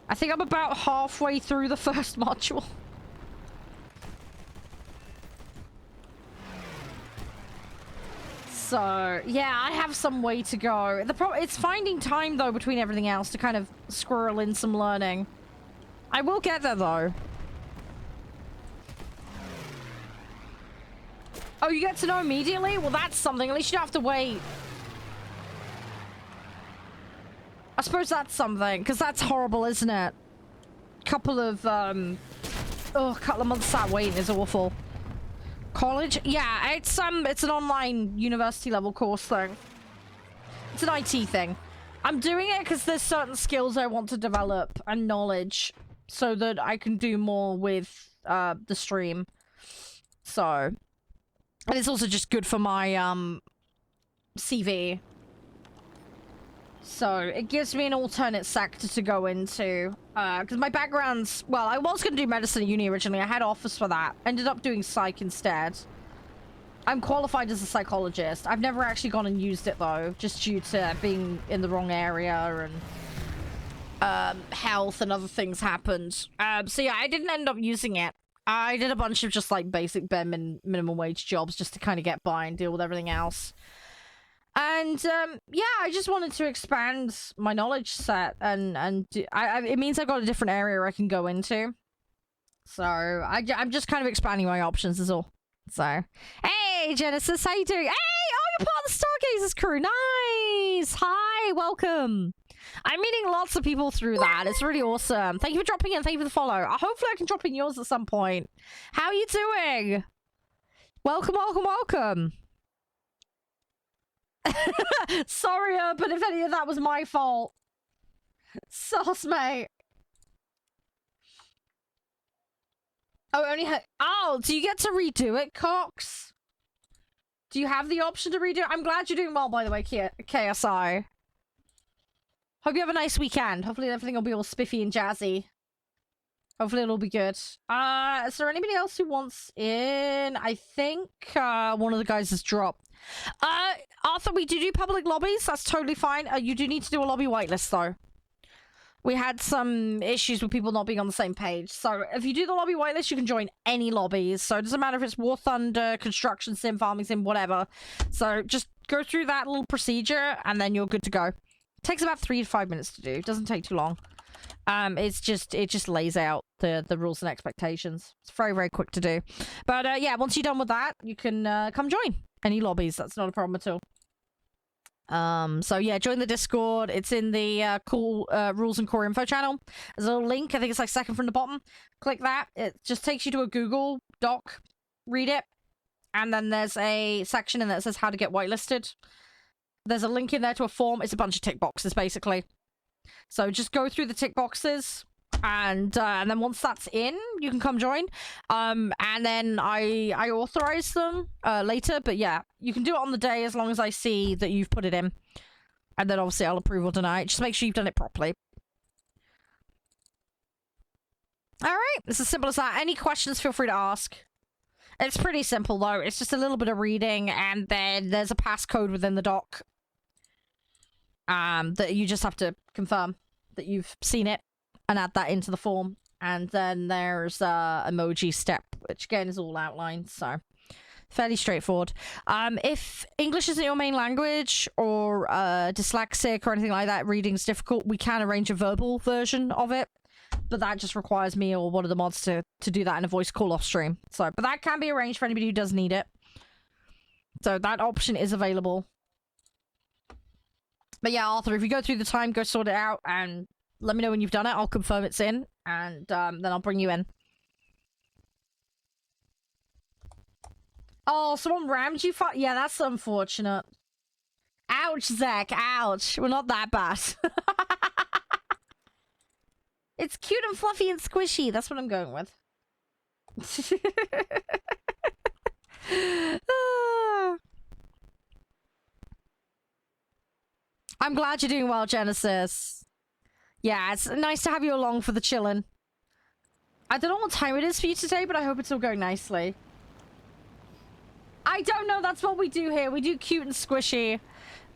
I think I'm about halfway through the first module. So, yeah, I have some way to go. It's finding time, though, between everything else to kind of squirrel in some learning. I will get there, though. Oh, you get to know immediately? Well, that's something. At least you don't have to wait. I suppose that's something, because that's horrible, isn't it? Couple of months sat waiting is awful. College? Yeah, it's an online university level course thing. It's an IT thing. I'm doing it because there's certain skills I want to develop and knowledge so that I can do more with the stream. So, and it's also just good for my CV. So it gives me an alternate sector to go into. Because my background's... Well, I was going to do medicine at uni originally. I had offers for that. Ended up doing psych instead. I'm qualified as a psychologist. I've never actually gone and used it, though. Just due to being in the wrong area and... health and other things happened. So yeah, I didn't end up using it. I did a bunch of just, like, basic bare minimum wage jobs just to kind of get by and deal with everything else. And, yeah, I just wanted to expand my knowledge set, and it means I've got a different area I can go into. So, I'm just kind of expanding my options is all. So, hey, Genesis, how you doing? Hey, oh, you're part of the Stargazers crew. Nice. Hi, welcome. I'm meeting lots of people through that. It's really awesome. Thank you for dropping in. Thank you for the follow. Hopefully I can drop in yours at some point. How are you doing? Welcome, welcome, welcome. Sorry, but if any of that was my fault. Sauce, mate. Oh, oh, do you get to redo it, Cox? Do you have the option to redo it? I'm glad you're doing well, by the way, KSI. Hope you have a nice weekend. Hopefully everything will be all spiffy and jazzy. Hopefully it'll be good. Is there anybody else who wants in? I think one of the guys has dropped. Arthur, we do public lobbies. That's totally fine. You do need to do a lobby whitelist, though. We had some issues with people not being on the same page. So if you do the lobby whitelist, you can join any lobbies. So it doesn't matter if it's War Thunder, Construction Sim, Farming Sim, whatever. So just go through that little procedure, and then you're good to go. It takes about 3 to 5 minutes to do. It doesn't take too long. It just lays out the rules and expectations. It's very, very quick to do. But yeah, once you're done with that, you can come join any lobbies. That's not a problem at all. So yeah, join the Discord. It's in the cool rules and core info channel. There's a little link. I think it's like second from the bottom. Click that. It just takes you to a Google Doc. Read it. And then there's a section in there that says how to get whitelisted. There's a link in there to a form. It's a bunch of tick boxes, basically. So just go through the tick boxes, and then once that's in, you can come join. And then I authorize them later. But yeah, you can do it on the day as long as I see that you've put it in. And then obviously I'll approve or deny it. Just make sure you've done it properly. Alright, it's as simple as that. Any questions, feel free to ask. It's pretty simple, though. It's just a little bit of reading, and then there's a passcode within the doc. that you just have to confirm that you've seen it and add that into the form. And then there's emoji step, which again is all outlined, so fairly straightforward. If English isn't your main language, or dyslexic or anything like that, reading's difficult, we can arrange a verbal version of it, but that just requires me or one of the mods to do that in a voice call off stream. So, but that can be arranged for anybody who does need it. So that option is available. But yeah, Arthur, if you go through the time, go sort it out and let me know when you've done it. I'll confirm it's in, and then I'll bring you in. Oh, someone rammed you? Yeah, that's unfortunate. Ouch, Zach. Ouch. We're not that bad. It's cute and fluffy and squishy. That's what I'm going with. I'm glad you're doing well, Genesis. Yeah, it's nice to have you along for the chillin'. I don't know what time it is for you today, but I hope it's all going nicely. I don't know, that's what we do here. We do cute and squishy.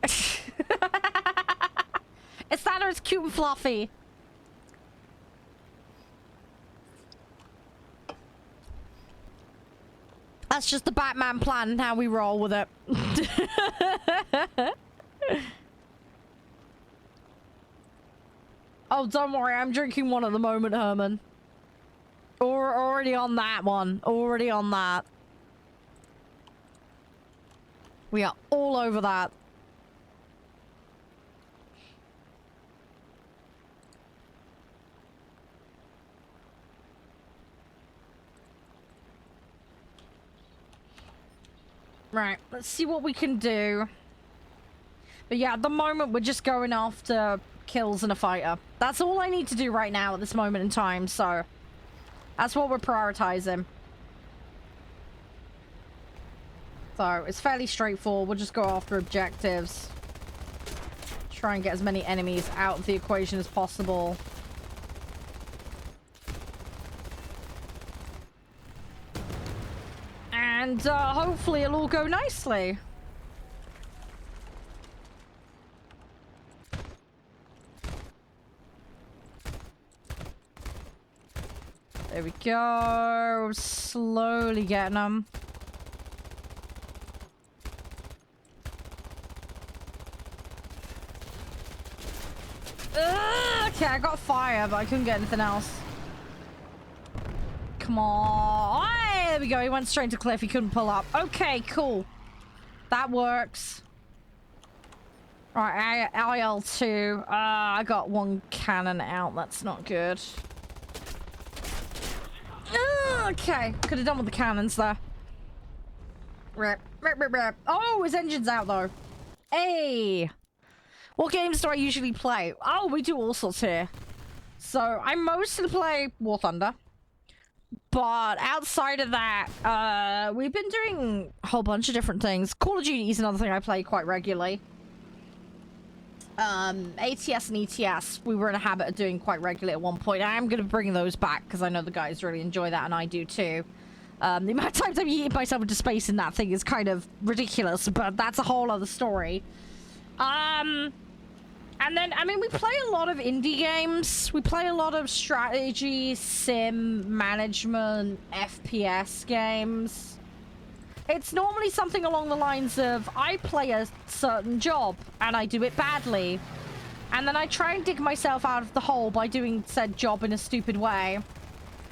It's that or it's cute and fluffy. That's just the Batman plan and how we roll with it. Oh, don't worry, I'm drinking one at the moment, Herman. Already on that one. Already on that. We are all over that. Right, let's see what we can do. But yeah, at the moment, we're just going after kills and a fighter. That's all I need to do right now at this moment in time, so that's what we're prioritizing. So it's fairly straightforward. We'll just go after objectives. Try and get as many enemies out of the equation as possible. And hopefully it'll all go nicely. There we go. We're slowly getting them. Okay, I got fire, but I couldn't get anything else. Come on. Oh, there we go. He went straight to cliff. He couldn't pull up. Okay, cool. That works. Alright, IL-2. I got one cannon out. That's not good. Okay. Could have done with the cannons there. Rip, rip, rip, rip. Oh, his engine's out, though. Hey. What games do I usually play? Oh, we do all sorts here. So, I mostly play War Thunder. But outside of that, we've been doing a whole bunch of different things. Call of Duty is another thing I play quite regularly. ATS and ETS, we were in a habit of doing quite regularly at one point. I am going to bring those back because I know the guys really enjoy that and I do too. The amount of times I'm eating myself into space in that thing is kind of ridiculous, but that's a whole other story. And then, I mean, we play a lot of indie games. We play a lot of strategy, sim, management, FPS games. It's normally something along the lines of, I play a certain job, and I do it badly. And then I try and dig myself out of the hole by doing said job in a stupid way.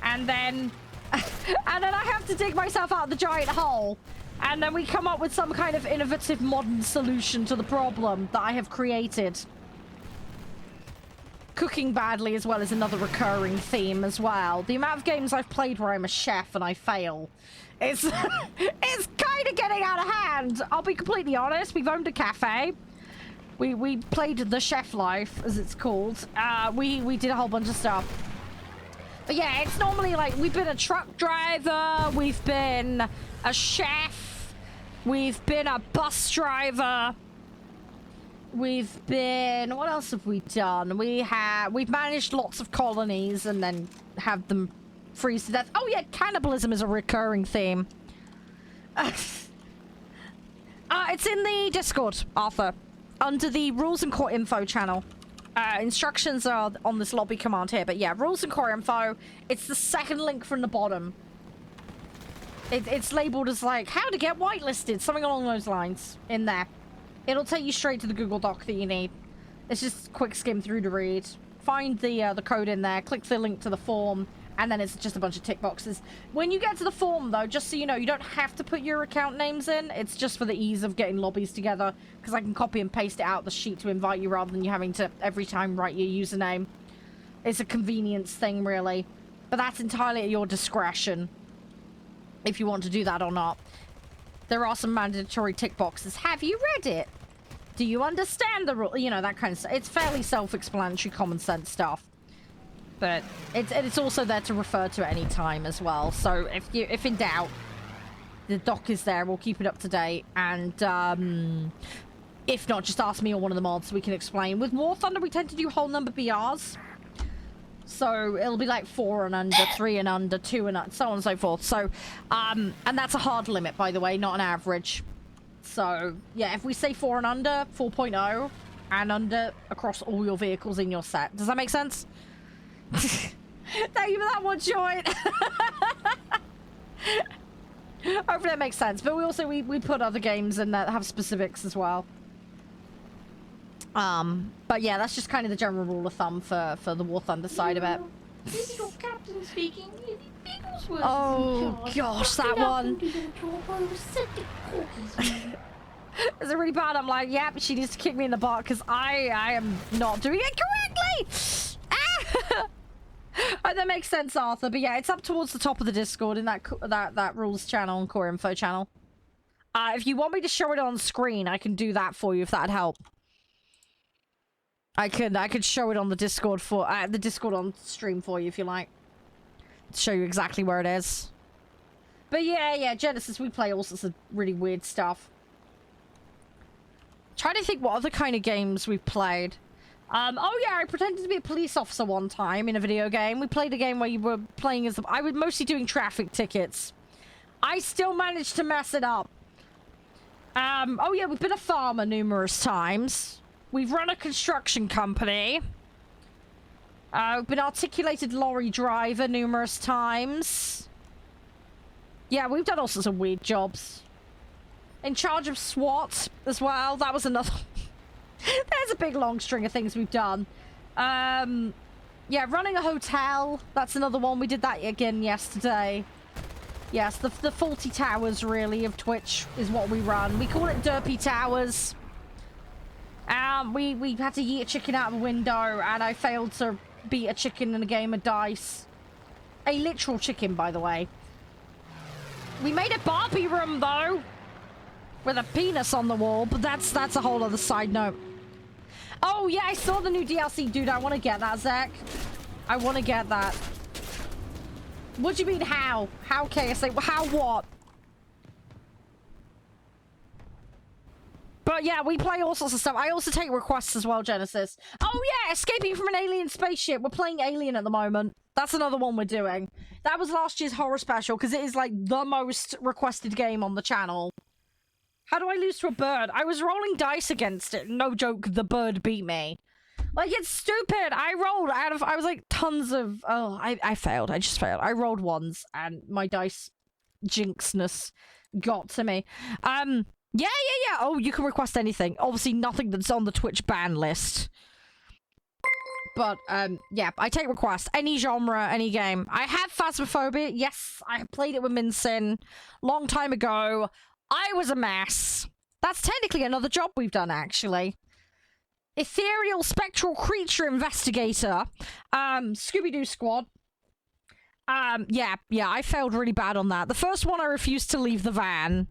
And then... and then I have to dig myself out of the giant hole. And then we come up with some kind of innovative modern solution to the problem that I have created. Cooking badly as well is another recurring theme as well. The amount of games I've played where I'm a chef and I fail is it's kind of getting out of hand. I'll be completely honest. We've owned a cafe. We played The Chef Life, as it's called. We did a whole bunch of stuff. But yeah, it's normally like we've been a truck driver, we've been a chef, we've been a bus driver. We've been... What else have we done? We've managed lots of colonies and then have them freeze to death. Oh yeah, cannibalism is a recurring theme. It's in the Discord, Arthur. under the rules and core info channel. Instructions are on this lobby command here, but yeah, rules and core info. It's the second link from the bottom. It's labeled as like how to get whitelisted, something along those lines in there. It'll take you straight to the Google Doc that you need. It's just a quick skim through to read. Find the code in there, click the link to the form, and then it's just a bunch of tick boxes. When you get to the form, though, just so you know, you don't have to put your account names in. It's just for the ease of getting lobbies together, because I can copy and paste it out the sheet to invite you rather than you having to, every time, write your username. It's a convenience thing, really. But that's entirely at your discretion, if you want to do that or not. There are some mandatory tick boxes. Have you read it? Do you understand the rule? You know, that kind of stuff. It's fairly self-explanatory, common sense stuff. But it's also there to refer to at any time as well. So if in doubt, the doc is there. We'll keep it up to date. And if not, just ask me or one of the mods so we can explain. With War Thunder, we tend to do whole number BRs. So it'll be like 4 and under, 3 and under, 2 and under, so on and so forth. So, and that's a hard limit, by the way, not an average. So, yeah, if we say 4 and under, 4.0 and under across all your vehicles in your set. Does that make sense? Thank you for that one, Joy. Hopefully that makes sense. But we also, we put other games in that have specifics as well. But yeah, that's just kind of the general rule of thumb for the War Thunder side of it. This is your captain speaking. Oh gosh, that one. Is it really bad? I'm like, yep, she needs to kick me in the butt because I am not doing it correctly. Ah! Oh, that makes sense, Arthur. But yeah, it's up towards the top of the Discord in that rules channel and core info channel. If you want me to show it on screen, I can do that for you if that'd help. I could show it on the Discord for the Discord on stream for you if you like. Show you exactly where it is. But yeah, Genesis, we play all sorts of really weird stuff. Trying to think what other kind of games we've played. Oh yeah, I pretended to be a police officer one time in a video game. We played a game where you were playing as I was mostly doing traffic tickets. I still managed to mess it up. Oh yeah, we've been a farmer numerous times. We've run a construction company. We've been articulated lorry driver numerous times. Yeah, we've done all sorts of weird jobs. In charge of SWAT as well. That was another... There's a big long string of things we've done. Yeah, running a hotel. That's another one. We did that again yesterday. Yes, the faulty towers, really, of Twitch is what we run. We call it Derpy Towers. We had to yeet a chicken out of a window, and I failed to beat a chicken in a game of dice. A literal chicken, by the way. We made a Barbie room, though, with a penis on the wall, but that's a whole other side note. Oh, yeah, I saw the new DLC, dude. I want to get that, Zach. I want to get that. What do you mean, how? How, KSA? How what? But yeah, we play all sorts of stuff. I also take requests as well, Genesis. Oh yeah, escaping from an alien spaceship. We're playing Alien at the moment. That's another one we're doing. That was last year's horror special because it is like the most requested game on the channel. How do I lose to a bird? I was rolling dice against it. No joke, the bird beat me. Like, it's stupid. I rolled out of... I was like tons of... Oh, I failed. I just failed. I rolled ones and my dice jinxness got to me. Yeah. Oh, you can request anything. Obviously, nothing that's on the Twitch ban list. But, yeah, I take requests. Any genre, any game. I have Phasmophobia. Yes, I played it with Minsin long time ago. I was a mess. That's technically another job we've done, actually. Ethereal Spectral Creature Investigator. Scooby-Doo Squad. Yeah, I failed really bad on that. The first one, I refused to leave the van.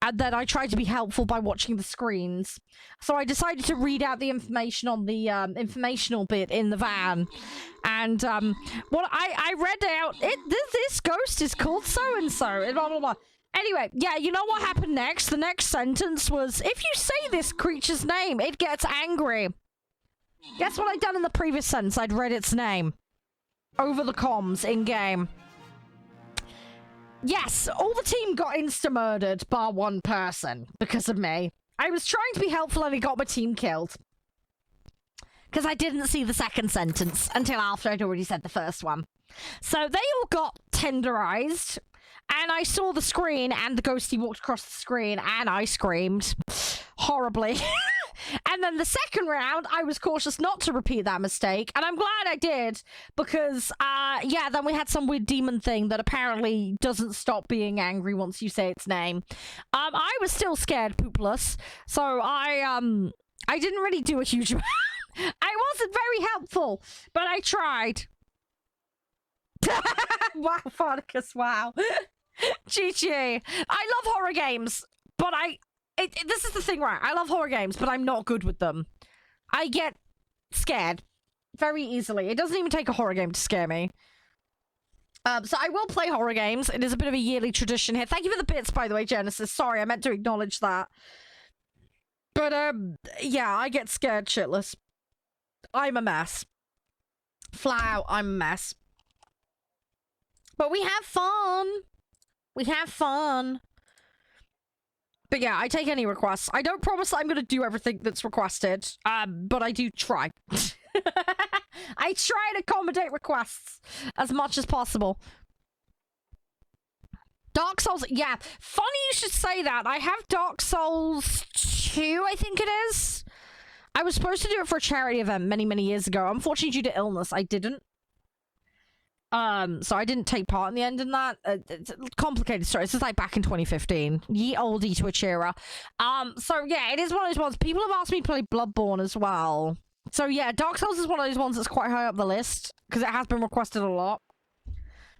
And then I tried to be helpful by watching the screens. So I decided to read out the information on the informational bit in the van. And well, I read out, this ghost is called so-and-so, and blah, blah, blah. Anyway, yeah, you know what happened next? The next sentence was, if you say this creature's name, it gets angry. Guess what I'd done in the previous sentence? I'd read its name. Over the comms, in-game. Yes, all the team got insta-murdered, bar one person, because of me. I was trying to be helpful and I got my team killed. Because I didn't see the second sentence until after I'd already said the first one. So they all got tenderized. And I saw the screen and the ghosty walked across the screen and I screamed horribly. And then the second round, I was cautious not to repeat that mistake. And I'm glad I did because, yeah, then we had some weird demon thing that apparently doesn't stop being angry once you say its name. I was still scared, poopless. So I didn't really do a huge amount. I wasn't very helpful, but I tried. Wow, Farnicus, wow. GG. I love horror games, but this is the thing, right? I love horror games, but I'm not good with them. I get scared very easily. It doesn't even take a horror game to scare me. So I will play horror games. It is a bit of a yearly tradition here. Thank you for the bits, by the way, Genesis. Sorry, I meant to acknowledge that. But, yeah, I get scared shitless. I'm a mess. Flat out, I'm a mess. But we have fun. We have fun. But yeah, I take any requests. I don't promise I'm going to do everything that's requested. But I do try. I try to accommodate requests as much as possible. Dark Souls, yeah. Funny you should say that. I have Dark Souls 2, I think it is. I was supposed to do it for a charity event many, many years ago. Unfortunately, due to illness, I didn't. So I didn't take part in the end in that. It's a complicated story. This is like back in 2015. Ye oldie Twitch era. So yeah, it is one of those ones. People have asked me to play Bloodborne as well. So yeah, Dark Souls is one of those ones that's quite high up the list because it has been requested a lot.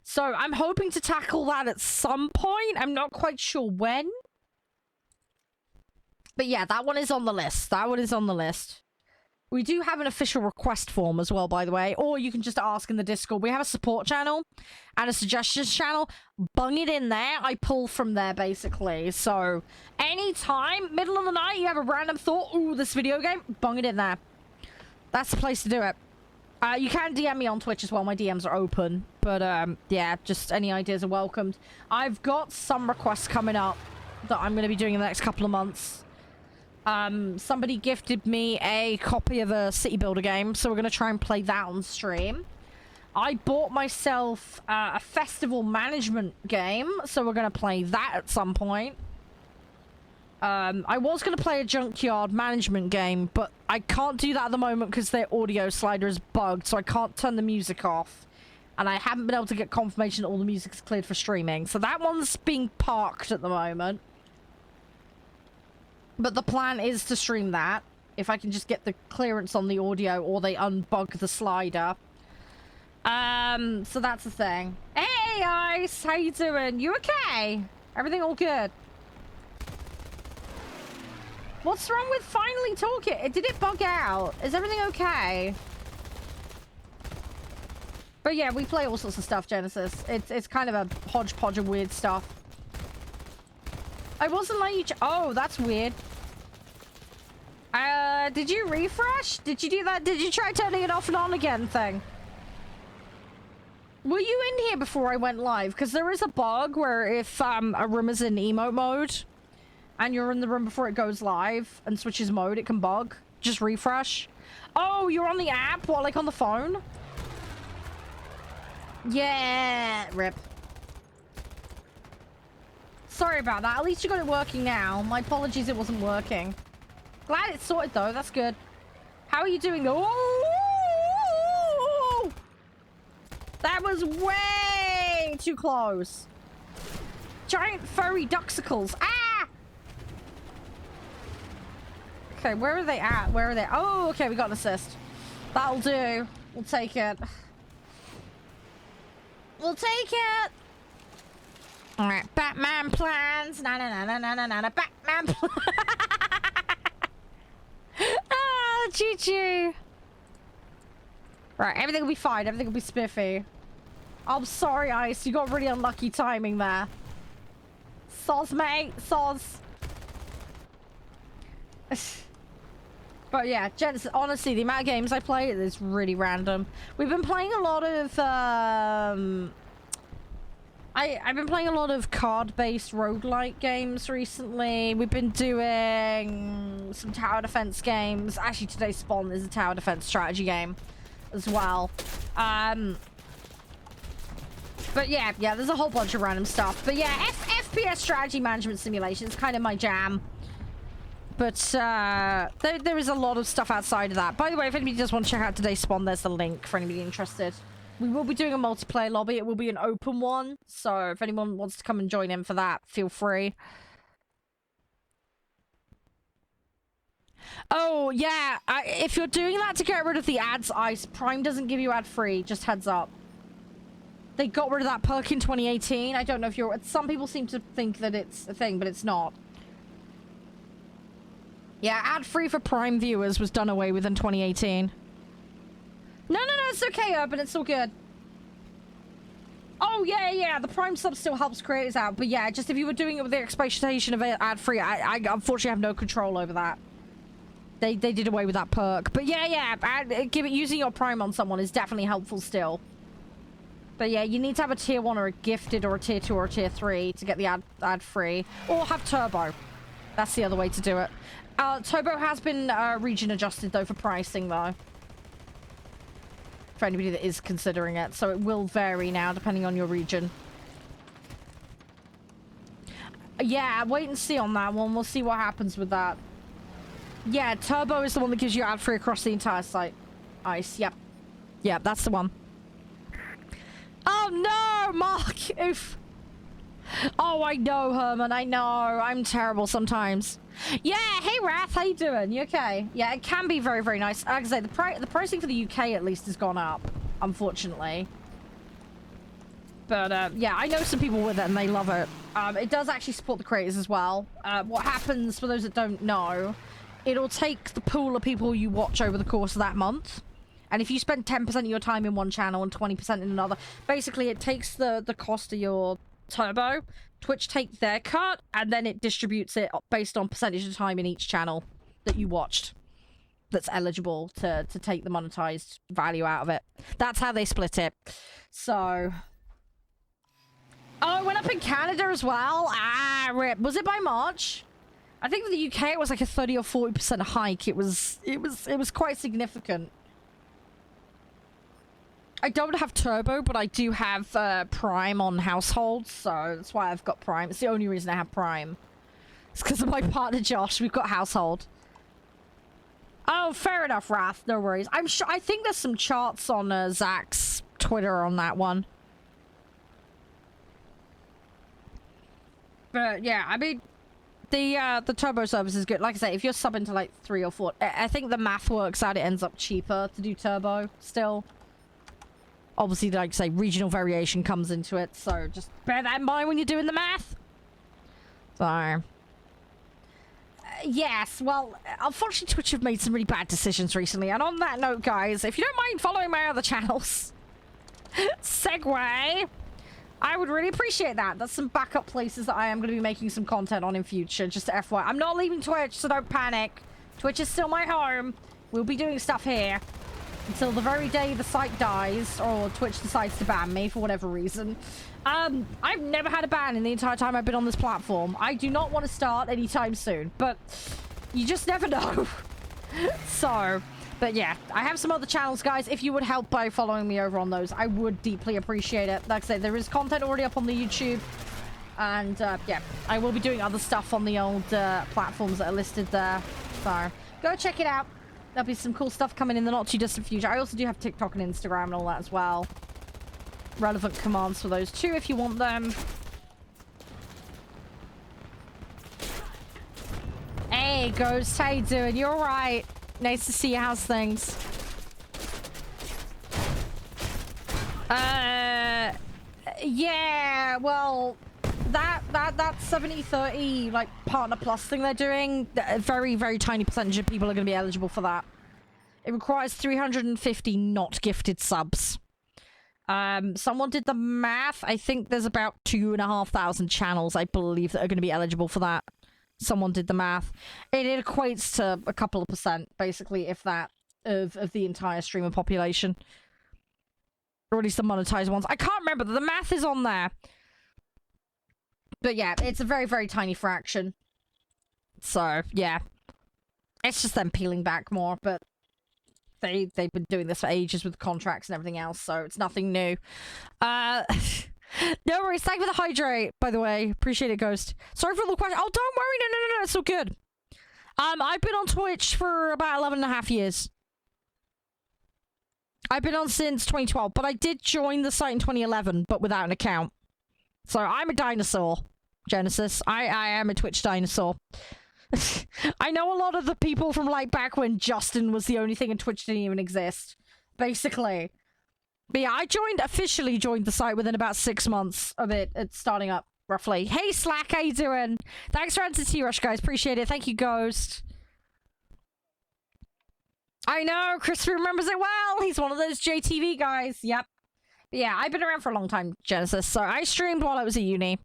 So I'm hoping to tackle that at some point. I'm not quite sure when. But yeah, that one is on the list. That one is on the list. We do have an official request form as well, by the way. Or you can just ask in the Discord. We have a support channel and a suggestions channel. Bung it in there. I pull from there, basically. So, anytime, middle of the night, you have a random thought, ooh, this video game, bung it in there. That's the place to do it. You can DM me on Twitch as well. My DMs are open. But, yeah, just any ideas are welcomed. I've got some requests coming up that I'm going to be doing in the next couple of months. Somebody gifted me a copy of a city builder game, so we're going to try and play that on stream. I bought myself a festival management game, so we're going to play that at some point. I was going to play a junkyard management game, but I can't do that at the moment because their audio slider is bugged, so I can't turn the music off. And I haven't been able to get confirmation that all the music's cleared for streaming, so that one's being parked at the moment. But the plan is to stream that, if I can just get the clearance on the audio or they unbug the slider. So that's the thing. Hey, Ice! How you doing? You okay? Everything all good? What's wrong with finally talking? Did it bug out? Is everything okay? But yeah, we play all sorts of stuff, Genesis. It's kind of a hodgepodge of weird stuff. I wasn't letting you... Oh, that's weird. Did you refresh? Did you do that? Did you try turning it off and on again thing? Were you in here before I went live? Because there is a bug where if a room is in emote mode and you're in the room before it goes live and switches mode, it can bug. Just refresh. Oh, you're on the app? What, like on the phone? Yeah, rip. Sorry about that. At least you got it working now. My apologies it wasn't working. Glad it's sorted though. That's good. How are you doing? Oh! That was way too close. Giant furry ducksicles. Ah! Okay, where are they at? Where are they? Oh, okay, we got an assist. That'll do. We'll take it. We'll take it. All right, Batman plans. Na na na na na na na. Batman plans. Ah, GG. Right, everything will be fine. Everything will be spiffy. I'm sorry, Ice. You got really unlucky timing there. Soz, mate. Soz. But yeah, Genesis, honestly, the amount of games I play is really random. We've been playing a lot of, I've been playing a lot of card-based roguelike games recently. We've been doing some tower defense games. Actually, today's spawn is a tower defense strategy game as well. But yeah, there's a whole bunch of random stuff. But yeah, FPS strategy management simulation is kind of my jam. But there is a lot of stuff outside of that. By the way, if anybody does want to check out today's spawn, there's the link for anybody interested. We will be doing a multiplayer lobby. It will be an open one. So if anyone wants to come and join in for that, feel free. Oh, yeah. If you're doing that to get rid of the ads, Prime doesn't give you ad-free. Just heads up. They got rid of that perk in 2018. I don't know if you're... Some people seem to think that it's a thing, but it's not. Yeah, ad-free for Prime viewers was done away with in 2018. No, it's okay, Urban. It's all good. Oh, yeah. The Prime sub still helps creators out. But yeah, just if you were doing it with the expectation of it ad-free, I unfortunately have no control over that. They did away with that perk. But yeah. Using your Prime on someone is definitely helpful still. But yeah, you need to have a tier 1 or a gifted or a tier 2 or a tier 3 to get the ad-free. Or have turbo. That's the other way to do it. Turbo has been region adjusted though for pricing though. For anybody that is considering it, so it will vary now depending on your region. Yeah, wait and see on that one. We'll see what happens with that. Yeah, Turbo is the one that gives you ad-free across the entire site. Ice, yep. Yep, that's the one. Oh no, Mark! Oof. Oh, I know, Herman, I know. I'm terrible sometimes. Yeah, hey, Wrath, how you doing? You okay? Yeah, it can be very, very nice. Like I say, the pricing for the UK, at least, has gone up, unfortunately. But, yeah, I know some people with it, and they love it. It does actually support the creators as well. What happens, for those that don't know, it'll take the pool of people you watch over the course of that month. And if you spend 10% of your time in one channel and 20% in another, basically, it takes the cost of your... Turbo, Twitch take their cut, and then it distributes it based on percentage of time in each channel that you watched that's eligible to take the monetized value out of it. That's how they split it. So... Oh, it went up in Canada as well? Ah, rip. Was it by March? I think for the UK it was like a 30 or 40% hike. It was quite significant. I don't have Turbo, but I do have Prime on Household, so that's why I've got Prime. It's the only reason I have Prime. It's because of my partner Josh. We've got Household. Oh, fair enough, Wrath. No worries. I'm sure. I think there's some charts on Zach's Twitter on that one. But yeah, I mean, the Turbo service is good. Like I say, if you're subbing to like 3 or 4, I think the math works out. It ends up cheaper to do Turbo still. Obviously, like I say, regional variation comes into it, so just bear that in mind when you're doing the math. So, yes, well, unfortunately, Twitch have made some really bad decisions recently. And on that note, guys, if you don't mind following my other channels, segue, I would really appreciate that. That's some backup places that I am going to be making some content on in future, just to FYI. I'm not leaving Twitch, so don't panic. Twitch is still my home. We'll be doing stuff here. Until the very day the site dies, or Twitch decides to ban me for whatever reason. I've never had a ban in the entire time I've been on this platform. I do not want to start anytime soon, but you just never know. So, but yeah, I have some other channels, guys. If you would help by following me over on those, I would deeply appreciate it. Like I said, there is content already up on the YouTube. And, yeah, I will be doing other stuff on the old platforms that are listed there. So, go check it out. There'll be some cool stuff coming in the not too distant future. I also do have TikTok and Instagram and all that as well. Relevant commands for those too if you want them. Hey, Ghost, how you doing? You alright? Nice to see you. How's things? Yeah, well, that 70-30 like partner plus thing they're doing, a very, very tiny percentage of people are going to be eligible for that. It requires 350 not gifted subs. Someone did the math. I think there's about 2,500 channels, I believe, that are going to be eligible for that. Someone did the math. It equates to a couple of percent, basically, if that, of the entire streamer population. Or at least the monetized ones. I can't remember. The math is on there. But yeah, it's a very, very tiny fraction. So, yeah. It's just them peeling back more, but they've been doing this for ages with contracts and everything else, so it's nothing new. No worries, thank you for the hydrate, by the way. Appreciate it, Ghost. Sorry for the question. Oh, don't worry, no, it's all good. I've been on Twitch for about 11 and a half years. I've been on since 2012, but I did join the site in 2011, but without an account. So I'm a dinosaur, Genesis. I am a Twitch dinosaur. I know a lot of the people from like back when Justin was the only thing and Twitch didn't even exist, basically. But yeah, I officially joined the site within about 6 months of it starting up, roughly. Hey Slack, how you doing? Thanks for answering T-Rush, guys. Appreciate it. Thank you, Ghost. I know, Chris remembers it well. He's one of those JTV guys. Yep. But yeah, I've been around for a long time, Genesis. So I streamed while I was at uni.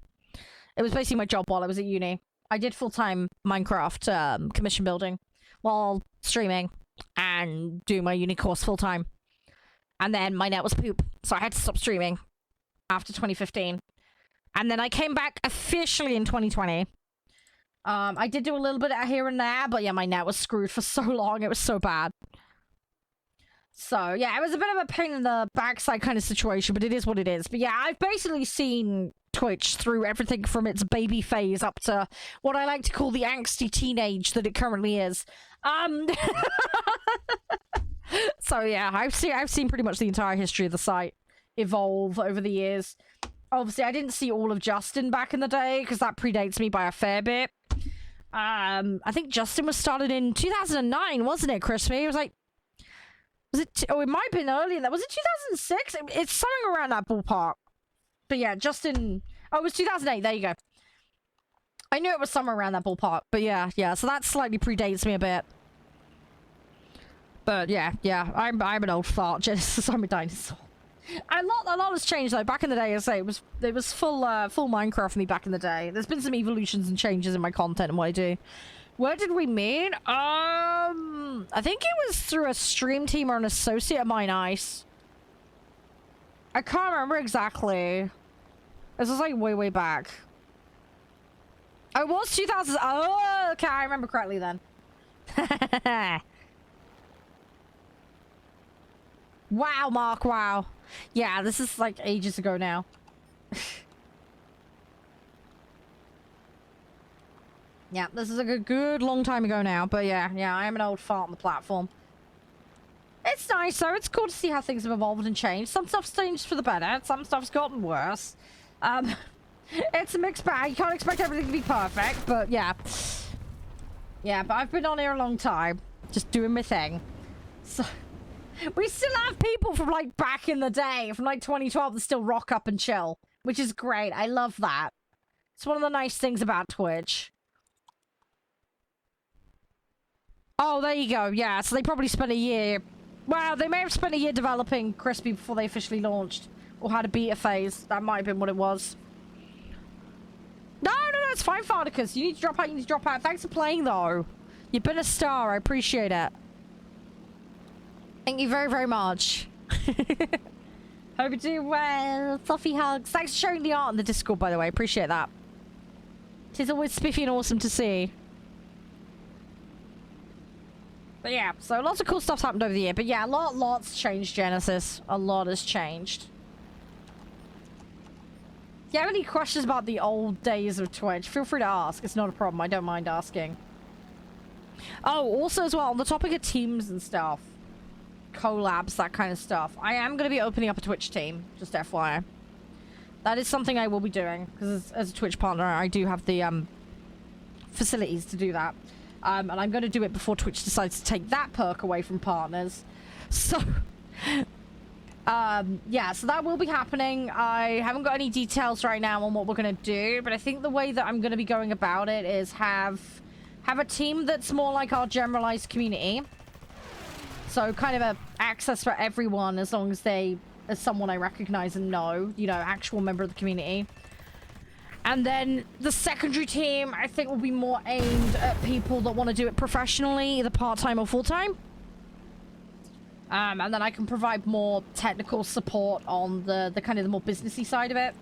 It was basically my job while I was at uni. I did full-time Minecraft commission building while streaming and doing my uni course full-time. And then my net was poop, so I had to stop streaming after 2015. And then I came back officially in 2020. I did do a little bit here and there, but yeah, my net was screwed for so long. It was so bad. So yeah, it was a bit of a pain in the backside kind of situation, but it is what it is. But yeah, I've basically seen Twitch through everything from its baby phase up to what I like to call the angsty teenage that it currently is. So yeah, I've seen pretty much the entire history of the site evolve over the years. Obviously, I didn't see all of Justin back in the day because that predates me by a fair bit. I think Justin was started in 2009, wasn't it, Crispy? It was like, oh, it might have been earlier than that. Was it 2006? It's something around that ballpark. But yeah, Justin... Oh, it was 2008. There you go. I knew it was somewhere around that ballpark. But yeah. So that slightly predates me a bit. But yeah. I'm an old fart, Genesis. I'm a dinosaur. A lot has changed though. Back in the day, I say it was full Minecraft for me back in the day. There's been some evolutions and changes in my content and what I do. Where did we meet? I think it was through a stream team or an associate of mine, Ice. I can't remember exactly. This was like way back. Oh, it was 2000. Oh, okay, I remember correctly then. Wow, Mark, wow. Yeah, this is like ages ago now. Yeah, this is like a good long time ago now, but yeah, I am an old fart on the platform. It's nice though, it's cool to see how things have evolved and changed. Some stuff's changed for the better, some stuff's gotten worse. It's a mixed bag, you can't expect everything to be perfect, but yeah. Yeah, but I've been on here a long time, just doing my thing. So... we still have people from, like, back in the day, from, like, 2012 that still rock up and chill, which is great. I love that. It's one of the nice things about Twitch. Oh, there you go. Yeah, so they probably spent a year... Well, they may have spent a year developing Crispy before they officially launched, or had a beta phase. That might have been what it was. No, it's fine, Farticus. You need to drop out, Thanks for playing, though. You've been a star. I appreciate it. Thank you very, very much. Hope you do well. Fluffy hugs. Thanks for sharing the art in the Discord, by the way. Appreciate that. It is always spiffy and awesome to see. But yeah, so lots of cool stuff's happened over the year. But yeah, lots changed, Genesis. A lot has changed. If you have any questions about the old days of Twitch, feel free to ask. It's not a problem. I don't mind asking. Oh, also as well, on the topic of teams and stuff. Collabs, that kind of stuff. I am going to be opening up a Twitch team, just FYI. That is something I will be doing, because as a Twitch partner, I do have the facilities to do that. And I'm going to do it before Twitch decides to take that perk away from partners. So, yeah, so that will be happening. I haven't got any details right now on what we're going to do, but I think the way that I'm going to be going about it is have a team that's more like our generalized community. So kind of a access for everyone as long as they as someone I recognize and know, you know, actual member of the community. And then the secondary team, I think, will be more aimed at people that want to do it professionally, either part-time or full-time. And then I can provide more technical support on the kind of the more businessy side of it.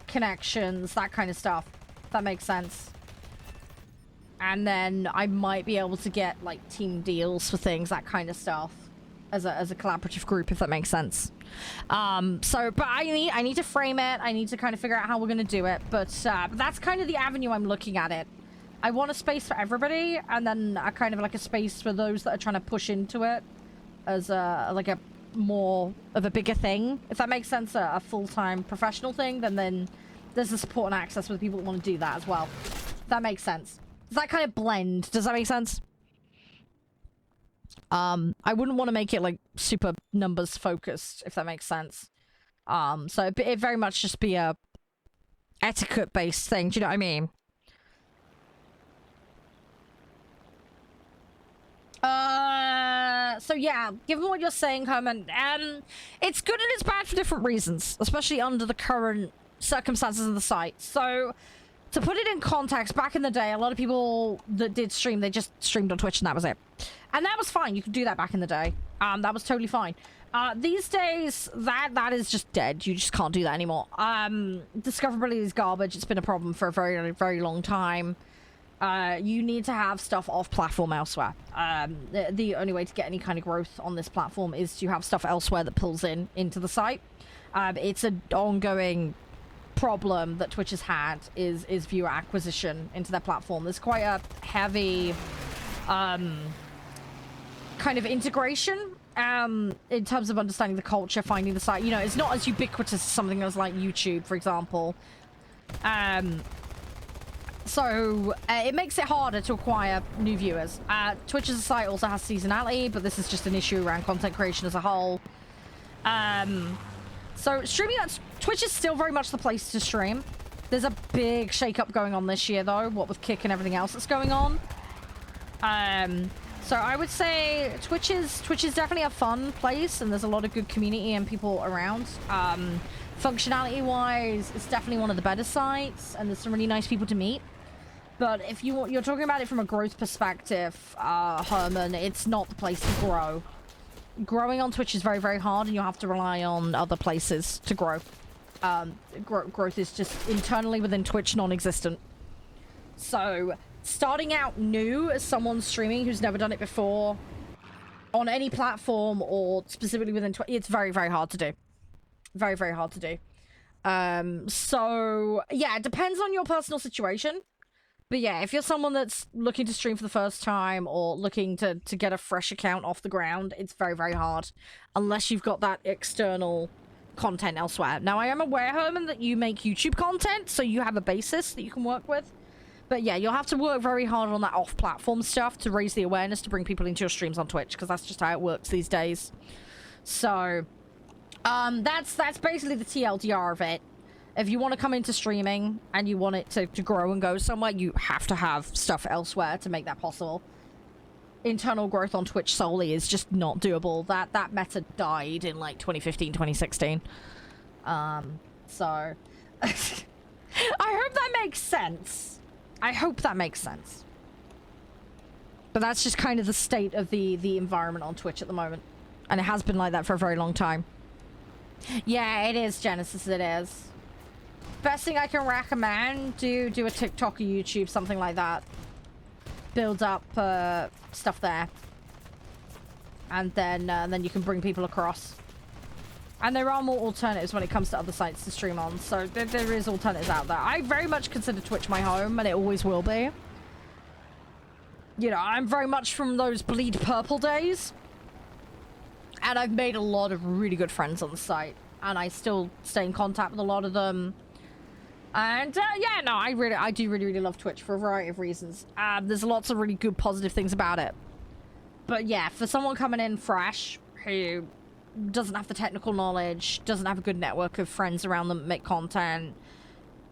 connections, that kind of stuff. If that makes sense. And then I might be able to get like team deals for things, that kind of stuff, as a collaborative group, if that makes sense. But I need to frame it. I need to kind of figure out how we're gonna do it. But that's kind of the avenue I'm looking at it. I want a space for everybody, and then a kind of like a space for those that are trying to push into it as like a more of a bigger thing, if that makes sense, a full-time professional thing. Then there's the support and access for the people that want to do that as well. If that makes sense. Does that kind of blend? Does that make sense? I wouldn't want to make it like super numbers focused, if that makes sense. So it very much just be a etiquette based thing. Do you know what I mean? So yeah, given what you're saying, Herman, it's good and it's bad for different reasons, especially under the current circumstances of the site. So, to put it in context, back in the day, a lot of people that did stream, they just streamed on Twitch and that was it. And that was fine. You could do that back in the day. That was totally fine. These days, that is just dead. You just can't do that anymore. Discoverability is garbage. It's been a problem for a very, very long time. You need to have stuff off platform elsewhere. The only way to get any kind of growth on this platform is to have stuff elsewhere that pulls into the site. It's an ongoing problem that Twitch has had is viewer acquisition into their platform. There's quite a heavy kind of integration in terms of understanding the culture, finding the site. You know, it's not as ubiquitous as something as like YouTube, for example. So it makes it harder to acquire new viewers. Twitch as a site also has seasonality, but this is just an issue around content creation as a whole. So streaming on Twitch is still very much the place to stream. There's a big shake-up going on this year, though, what with Kick and everything else that's going on. So I would say Twitch is definitely a fun place, and there's a lot of good community and people around. Functionality-wise, it's definitely one of the better sites, and there's some really nice people to meet. But if you're talking about it from a growth perspective, Herman, it's not the place to grow. Growing on Twitch is very, very hard, and you have to rely on other places to grow. Growth is just internally within Twitch non-existent. So starting out new as someone streaming who's never done it before on any platform or specifically within Twitch, it's very, very hard to do. Very, very hard to do. So yeah, it depends on your personal situation. But yeah, if you're someone that's looking to stream for the first time or looking to get a fresh account off the ground, it's very, very hard. Unless you've got that external content elsewhere. Now, I am aware, Herman, that you make YouTube content, so you have a basis that you can work with. But yeah, you'll have to work very hard on that off-platform stuff to raise the awareness to bring people into your streams on Twitch, because that's just how it works these days. So, that's basically the TLDR of it. If you want to come into streaming and you want it to grow and go somewhere, you have to have stuff elsewhere to make that possible. Internal growth on Twitch solely is just not doable. That method died in like 2015, 2016. So I hope that makes sense. I hope that makes sense. But that's just kind of the state of the environment on Twitch at the moment. And it has been like that for a very long time. Yeah, it is, Genesis, it is. Best thing I can recommend, do a TikTok or YouTube, something like that. Build up stuff there. And then you can bring people across. And there are more alternatives when it comes to other sites to stream on. So there is alternatives out there. I very much consider Twitch my home, and it always will be. You know, I'm very much from those Bleed Purple days. And I've made a lot of really good friends on the site. And I still stay in contact with a lot of them. And yeah, no, I do really love Twitch for a variety of reasons. There's lots of really good positive things about it. But yeah, for someone coming in fresh who doesn't have the technical knowledge, doesn't have a good network of friends around them that make content,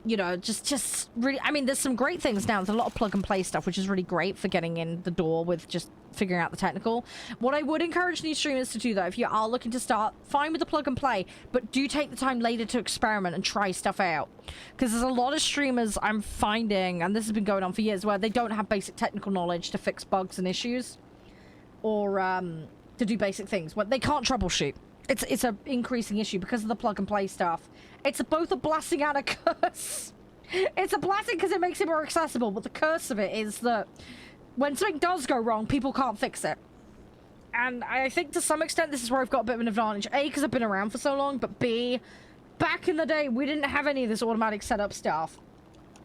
you know, just really, I mean, there's some great things now. There's a lot of plug and play stuff, which is really great for getting in the door with just figuring out the technical. What I would encourage new streamers to do, though, if you are looking to start, fine with the plug and play, but do take the time later to experiment and try stuff out. Because there's a lot of streamers I'm finding, and this has been going on for years, where they don't have basic technical knowledge to fix bugs and issues, or to do basic things. They can't troubleshoot. It's a increasing issue because of the plug and play stuff. It's both a blessing and a curse. It's a blessing because it makes it more accessible, but the curse of it is that when something does go wrong, people can't fix it. And I think to some extent this is where I've got a bit of an advantage. A, because I've been around for so long, but B, back in the day, we didn't have any of this automatic setup stuff.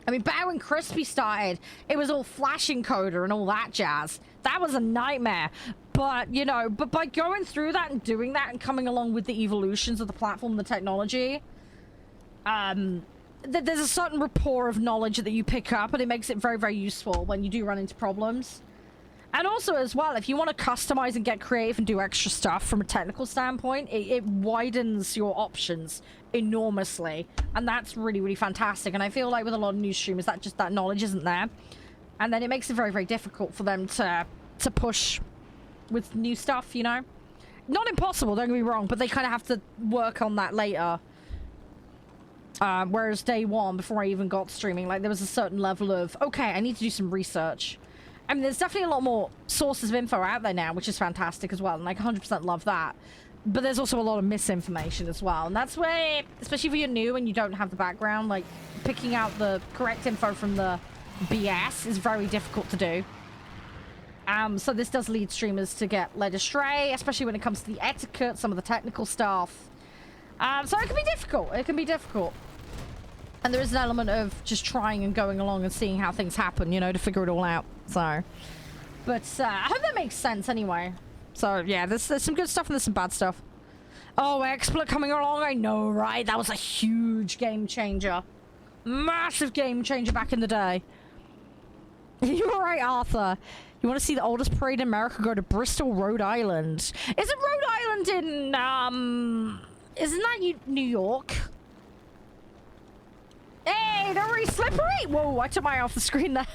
I mean, back when Crispy started, it was all flash encoder and all that jazz. That was a nightmare. But, you know, but by going through that and doing that and coming along with the evolutions of the platform, the technology, there's a certain rapport of knowledge that you pick up, and it makes it very, very useful when you do run into problems. And also, as well, if you want to customize and get creative and do extra stuff from a technical standpoint, it widens your options enormously. And that's really, really fantastic. And I feel like with a lot of new streamers, that knowledge isn't there. And then it makes it very, very difficult for them to push with new stuff, you know? Not impossible, don't get me wrong, but they kind of have to work on that later. Whereas day one, before I even got streaming, like, there was a certain level of, okay, I need to do some research. I mean, there's definitely a lot more sources of info out there now, which is fantastic as well, and I 100% love that. But there's also a lot of misinformation as well, and that's where, especially if you're new and you don't have the background, like, picking out the correct info from the BS is very difficult to do. So this does lead streamers to get led astray, especially when it comes to the etiquette, some of the technical stuff. So it can be difficult. It can be difficult. And there is an element of just trying and going along and seeing how things happen, you know, to figure it all out. So, but I hope that makes sense anyway. So yeah, there's some good stuff and there's some bad stuff. Oh, XSplit coming along, I know, right? That was a huge game changer. Massive game changer back in the day. You're right, Arthur. You want to see the oldest parade in America? Go to Bristol, Rhode Island. Isn't Rhode Island in, isn't that New York? Hey, don't worry, slippery! Whoa, I took my eye off the screen there.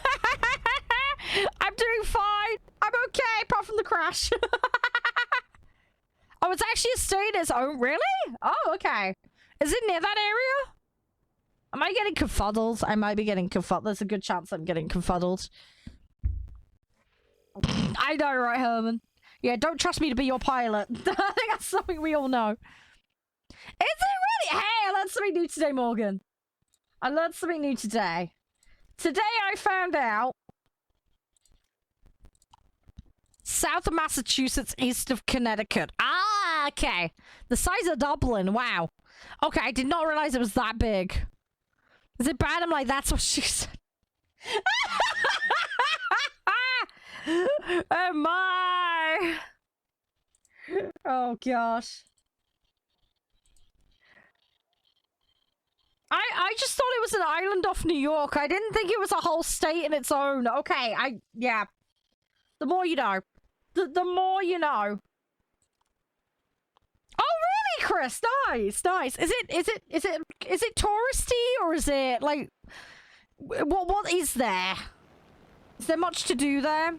I'm doing fine. I'm okay, apart from the crash. Oh, it's actually a state in its own. Really? Oh, okay. Is it near that area? Am I getting confuddled? I might be getting confuddled. There's a good chance I'm getting confuddled. I know, right, Herman? Yeah, don't trust me to be your pilot. I think that's something we all know. Is it really? Hey, I learned something new today, Morgan. I learned something new today. Today I found out south of Massachusetts, east of Connecticut. Ah, okay. The size of Dublin. Wow. Okay, I did not realize it was that big. Is it bad? I'm like, that's what she said. Oh my. Oh gosh. I just thought it was an island off New York. I didn't think it was a whole state in its own. Okay, yeah. The more you know. The more you know. Oh really, Chris? Nice, nice. Is it touristy or is it like what is there? Is there much to do there?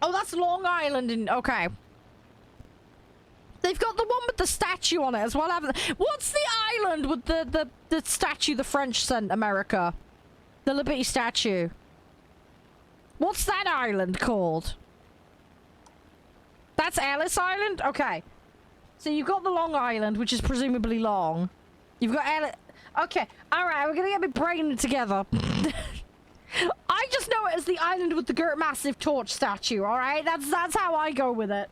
Oh, that's Long Island in okay. They've got the one with the statue on it as well, haven't they? What's the island with the statue the French sent America? The Liberty statue. What's that island called? That's Ellis Island? Okay. So you've got the Long Island, which is presumably long. You've got Ellis... Okay. Alright, we're gonna get my brain together. I just know it as the island with the Gert Massive torch statue, alright? That's how I go with it.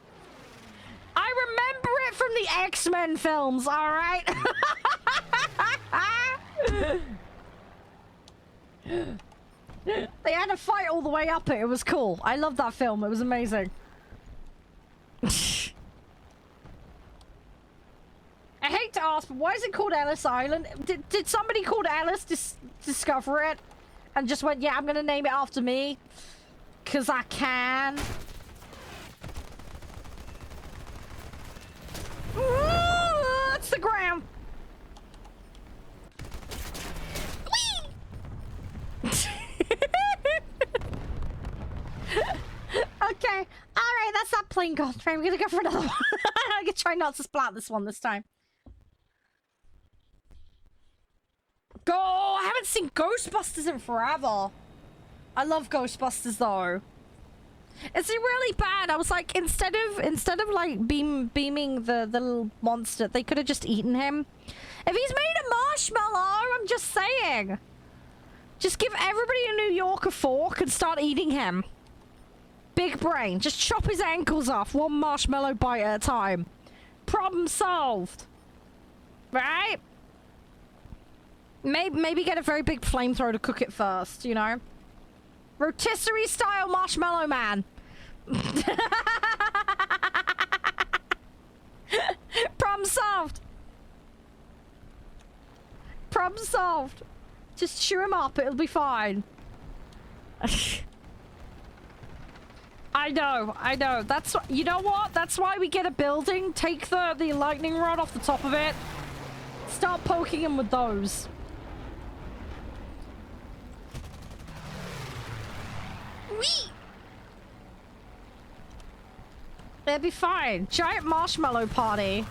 I remember it from the X-Men films, alright? They had to fight all the way up it. It was cool. I love that film. It was amazing. I hate to ask, but why is it called Ellis Island? Did somebody called Ellis discover it? And just went, yeah, I'm gonna name it after me. 'Cause I can. Ooh, that's the ground. Okay. Alright, that's that plane gone. Right, we're gonna go for another one. I'm gonna try not to splat this one this time. Go! I haven't seen Ghostbusters in forever. I love Ghostbusters though. Is it really bad? I was like, instead of like beaming the little monster, they could have just eaten him. If he's made a marshmallow, I'm just saying. Just give everybody in New York a fork and start eating him. Big brain. Just chop his ankles off, one marshmallow bite at a time. Problem solved. Right? Maybe get a very big flamethrower to cook it first, you know? Rotisserie style marshmallow man. Problem solved. Problem solved. Just chew him up, it'll be fine. I know. That's, you know what? That's why we get a building. Take the lightning rod off the top of it. Start poking him with those. Whee! It'll be fine. Giant marshmallow party.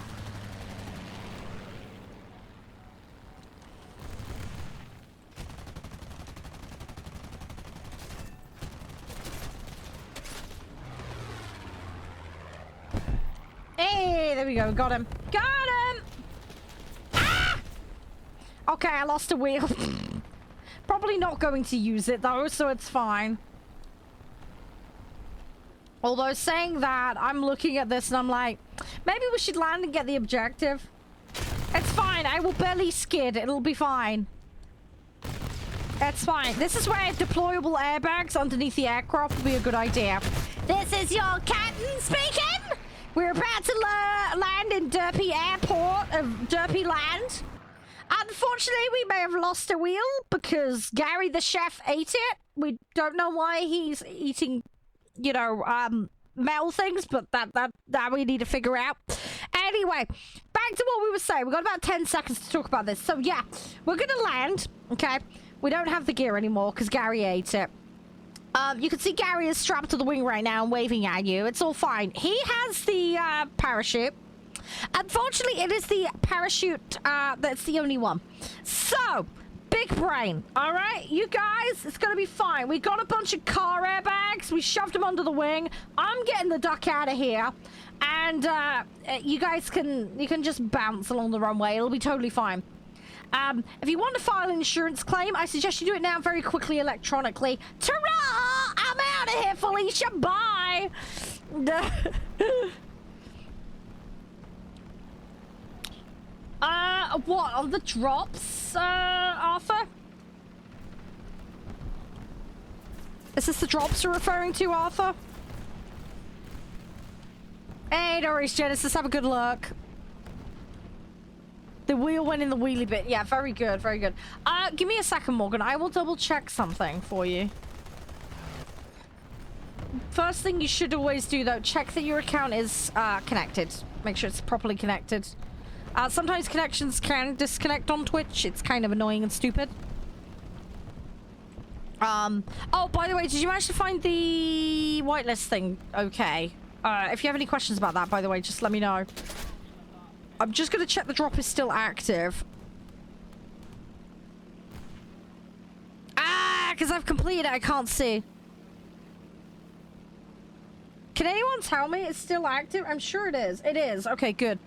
Hey, there we go. Got him. Got him! Ah! Okay, I lost a wheel. Probably not going to use it though, so it's fine. Although saying that, I'm looking at this and I'm like, maybe we should land and get the objective. It's fine. I will barely skid. It'll be fine. It's fine. This is where deployable airbags underneath the aircraft would be a good idea. This is your captain speaking. We're about to land in Derpy Airport of Derpy Land. Unfortunately, we may have lost a wheel because Gary the chef ate it. We don't know why he's eating, you know, metal things, but that we need to figure out. Anyway, back to what we were saying. We've got about 10 seconds to talk about this. So yeah, we're gonna land, okay? We don't have the gear anymore because Gary ate it. You can see Gary is strapped to the wing right now and waving at you. It's all fine. He has the parachute. Unfortunately, it is the parachute that's the only one. So, big brain. All right, you guys, it's going to be fine. We got a bunch of car airbags. We shoved them under the wing. I'm getting the duck out of here. And you guys can just bounce along the runway. It'll be totally fine. If you want to file an insurance claim, I suggest you do it now very quickly electronically. Ta-ra! I'm out of here, Felicia. Bye! What? On the drops, Arthur? Is this the drops you're referring to, Arthur? Hey, Doris Genesis, have a good look. The wheel went in the wheelie bit. Yeah, very good, very good. Give me a second, Morgan. I will double check something for you. First thing you should always do, though, check that your account is connected. Make sure it's properly connected. Sometimes connections can disconnect on Twitch. It's kind of annoying and stupid. Oh, by the way, did you manage to find the whitelist thing? Okay. If you have any questions about that, by the way, just let me know. I'm just going to check the drop is still active. Because I've completed it. I can't see. Can anyone tell me it's still active? I'm sure it is. It is. Okay, good.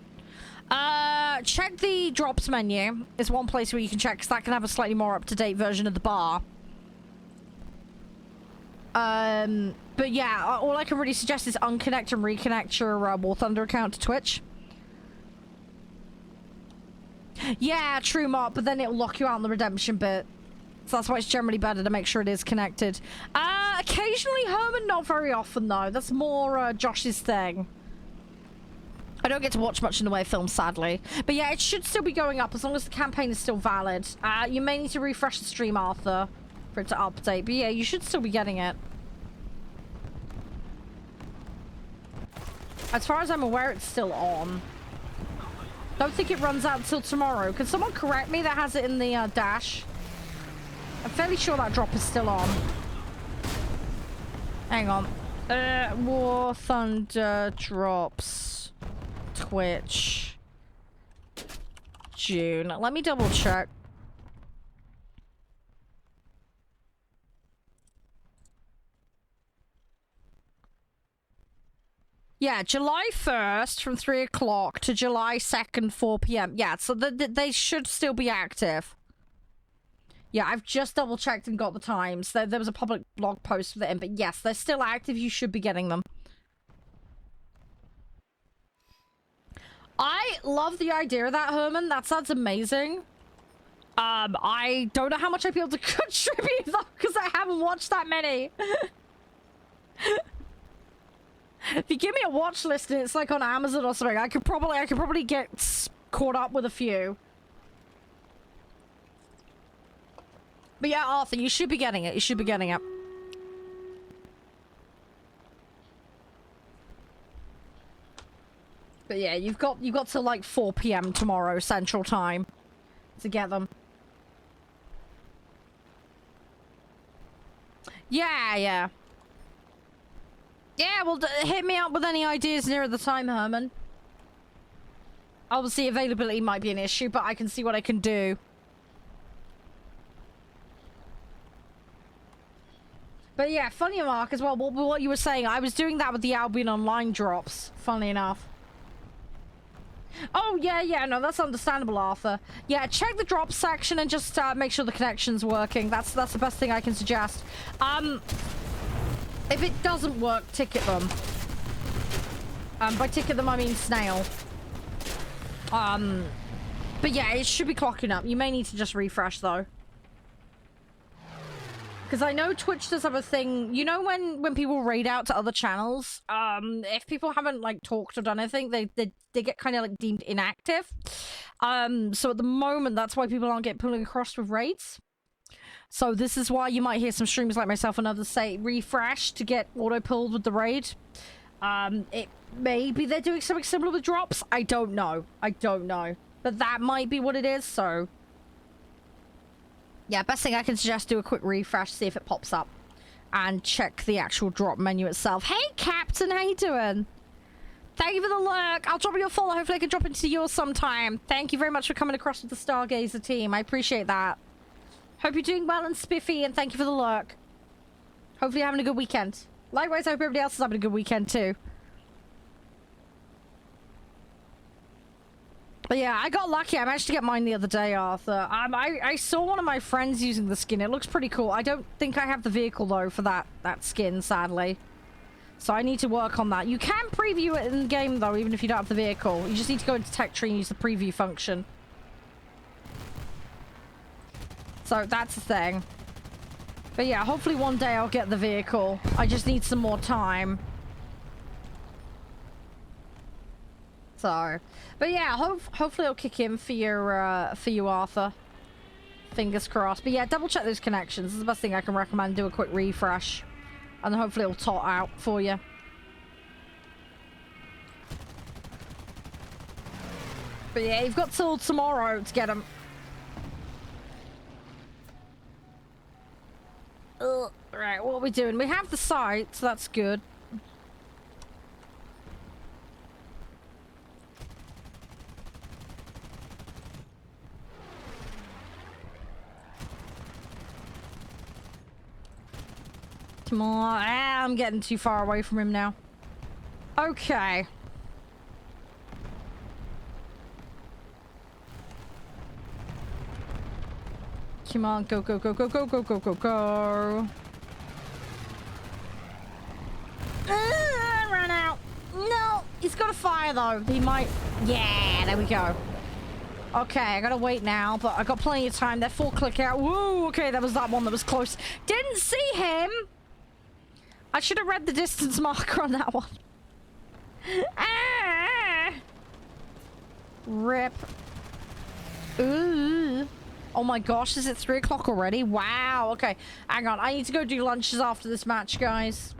Check the drops menu. Is one place where you can check, because that can have a slightly more up-to-date version of the bar. But yeah, all I can really suggest is unconnect and reconnect your War Thunder account to Twitch. Yeah, true, Mark, but then it'll lock you out on the redemption bit. So that's why it's generally better to make sure it is connected. Occasionally, Herman, not very often, though. That's more Josh's thing. I don't get to watch much in the way of films, sadly. But yeah, it should still be going up as long as the campaign is still valid. You may need to refresh the stream, Arthur, for it to update. But yeah, you should still be getting it. As far as I'm aware, it's still on. Don't think it runs out until tomorrow. Can someone correct me that has it in the dash? I'm fairly sure that drop is still on. Hang on. War Thunder drops. Twitch. June. Let me double check. Yeah, July 1st from 3 o'clock to July 2nd, 4 p.m. Yeah, so they should still be active. Yeah, I've just double checked and got the times. There was a public blog post for them, but yes, they're still active. You should be getting them. I love the idea of that, Herman. That sounds amazing. I don't know how much I'd be able to contribute though, because I haven't watched that many. If you give me a watch list and it's like on Amazon or something, I could probably get caught up with a few. But yeah, Arthur, you should be getting it. You should be getting it. But yeah, you've got till like 4 p.m. tomorrow Central Time to get them. Yeah. Yeah, well, hit me up with any ideas nearer the time, Herman. Obviously, availability might be an issue, but I can see what I can do. But yeah, funny Mark as well, what you were saying, I was doing that with the Albion Online drops, funnily enough. Oh, yeah, no, that's understandable, Arthur. Yeah, check the drop section and just make sure the connection's working. That's the best thing I can suggest. If it doesn't work, ticket them. By ticket them, I mean snail. But yeah, it should be clocking up. You may need to just refresh, though. Because I know Twitch does have a thing, you know when people raid out to other channels, if people haven't, like, talked or done anything, they get kind of, like, deemed inactive. So at the moment, that's why people aren't getting pulling across with raids. So this is why you might hear some streamers like myself and others say refresh to get auto-pulled with the raid. It maybe they're doing something similar with drops. I don't know. But that might be what it is, so... Yeah, best thing I can suggest, do a quick refresh, see if it pops up. And check the actual drop menu itself. Hey, Captain, how you doing? Thank you for the lurk. I'll drop you a follow. Hopefully I can drop into yours sometime. Thank you very much for coming across with the Stargazer team. I appreciate that. Hope you're doing well and spiffy, and thank you for the lurk. Hopefully you're having a good weekend. Likewise, I hope everybody else is having a good weekend, too. But yeah, I got lucky. I managed to get mine the other day, Arthur. I saw one of my friends using the skin. It looks pretty cool. I don't think I have the vehicle, though, for that skin, sadly. So I need to work on that. You can preview it in the game, though, even if you don't have the vehicle. You just need to go into Tech Tree and use the preview function. So that's the thing. But yeah, hopefully one day I'll get the vehicle. I just need some more time. So, but yeah, hopefully it'll kick in for you, Arthur. Fingers crossed. But yeah, double check those connections. It's the best thing I can recommend. Do a quick refresh, and then hopefully it'll tot out for you. But yeah, you've got till tomorrow to get them. Right, what are we doing? We have the site, so that's good. Come on. I'm getting too far away from him now. Okay. Come on, go, go, go, go, go, go, go, go, go. Ran out. No, he's got a fire though. He might. Yeah, there we go. Okay, I gotta wait now, but I got plenty of time. They're full click out. Woo, okay, that was that one that was close. Didn't see him. I should have read the distance marker on that one. Ah! Rip. Ooh. Oh my gosh, is it 3 o'clock already? Wow, okay. Hang on, I need to go do lunches after this match, guys.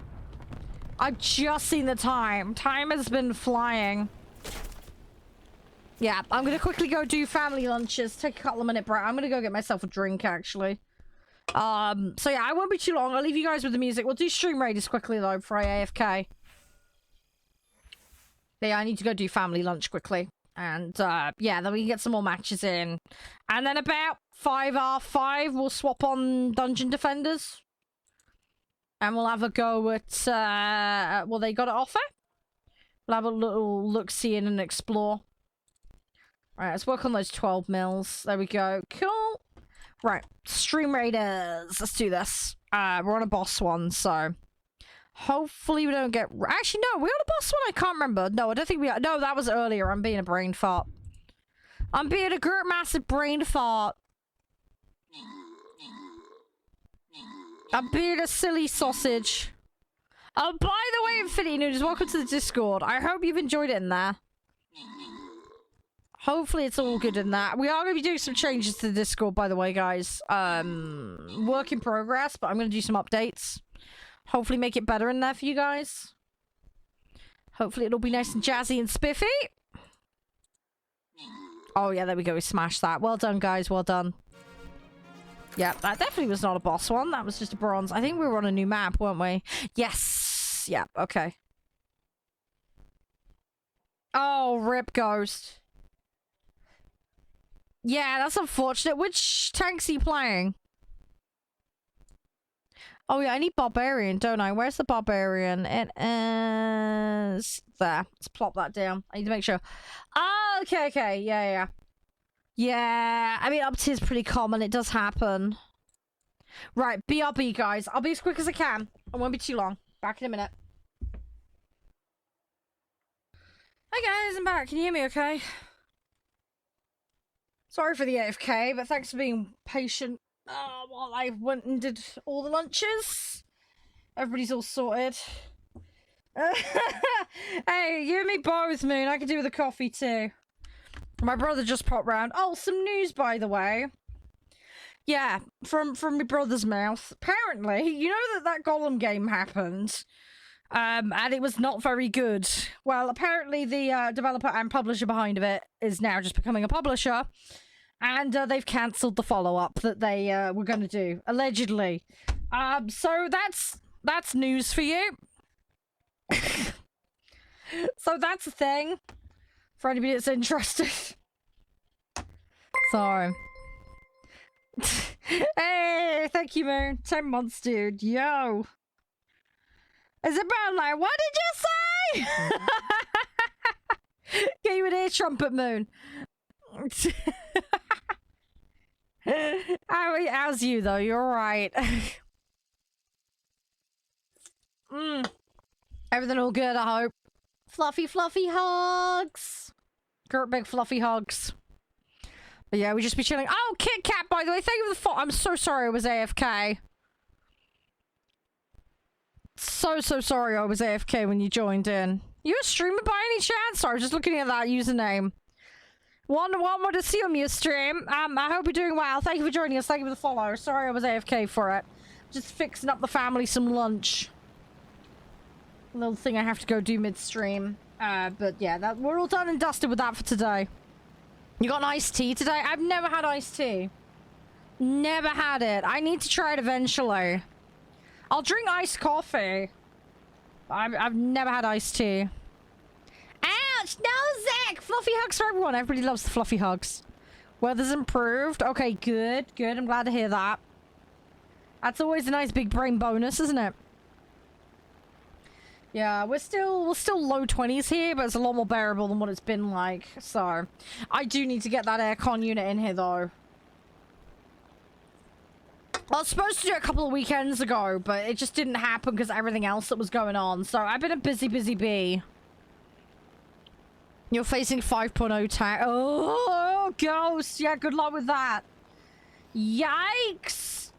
I've just seen the time. Time has been flying. Yeah, I'm gonna quickly go do family lunches. Take a couple of minute break. I'm gonna go get myself a drink, actually. So yeah, I won't be too long. I'll leave you guys with the music. We'll do stream raiders quickly, though, before I AFK. But yeah, I need to go do family lunch quickly. And, yeah, then we can get some more matches in. And then about 5R5, we'll swap on Dungeon Defenders. And we'll have a go at, well, they got to offer. We'll have a little look-see in and explore. Right, let's work on those 12 mils. There we go. Cool. Right, Stream Raiders. Let's do this. We're on a boss one, so hopefully we don't get... Actually, no, we on a boss one? I can't remember. No, I don't think we are. No, that was earlier. I'm being a brain fart. I'm being a great massive brain fart. I'm being a silly sausage. Oh, by the way, Infinity Noodles, welcome to the Discord. I hope you've enjoyed it in there. Hopefully it's all good in that. We are going to be doing some changes to the Discord, by the way, guys. Work in progress, but I'm going to do some updates. Hopefully make it better in there for you guys. Hopefully it'll be nice and jazzy and spiffy. Oh, yeah, there we go. We smashed that. Well done, guys. Well done. Yeah, that definitely was not a boss one. That was just a bronze. I think we were on a new map, weren't we? Yes. Yeah, okay. Oh, rip Ghost. Yeah, that's unfortunate. Which tanks are you playing? Oh, yeah, I need Barbarian, don't I? Where's the Barbarian? It is... there. Let's plop that down. I need to make sure. Oh, okay, okay. Yeah, yeah. Yeah, I mean, up tier is pretty common. It does happen. Right, BRB, guys. I'll be as quick as I can. I won't be too long. Back in a minute. Hi, guys. I'm back. Can you hear me okay? Sorry for the AFK, but thanks for being patient while I went and did all the lunches. Everybody's all sorted. Hey, you and me both, Moon. I could do with a coffee too. My brother just popped round. Oh, some news, by the way. Yeah, from my brother's mouth. Apparently, you know that Golem game happened. And it was not very good. Well, apparently the developer and publisher behind it is now just becoming a publisher. And they've cancelled the follow-up that they were going to do, allegedly. So that's news for you. So that's a thing. For anybody that's interested. So. Hey, thank you, Moon. 10 months, dude. Yo. Is it brown light? What did you say? Get you an ear trumpet, Moon. How's you, though? You're alright. Everything all good, I hope. Fluffy, fluffy hugs. Great big fluffy hugs. But yeah, we just be chilling. Oh, Kit Kat, by the way. Thank you for the I'm so sorry I was AFK. So sorry I was AFK when you joined in. You a streamer by any chance? Sorry, just looking at that username. One more to see on your stream. I hope you're doing well. Thank you for joining us. Thank you for the follow. Sorry I was AFK for it. Just fixing up the family some lunch. A little thing I have to go do mid-stream. But yeah, we're all done and dusted with that for today. You got an iced tea today? I've never had iced tea. Never had it. I need to try it eventually. I'll drink iced coffee. I've never had iced tea. Ouch! No, Zach! Fluffy hugs for everyone. Everybody loves the fluffy hugs. Weather's improved. Okay, good. Good. I'm glad to hear that. That's always a nice big brain bonus, isn't it? Yeah, we're still low 20s here, but it's a lot more bearable than what it's been like. So, I do need to get that aircon unit in here, though. I was supposed to do it a couple of weekends ago, but it just didn't happen because of everything else that was going on. So, I've been a busy bee. You're facing 5.0 tag. Oh, Ghost. Yeah, good luck with that. Yikes.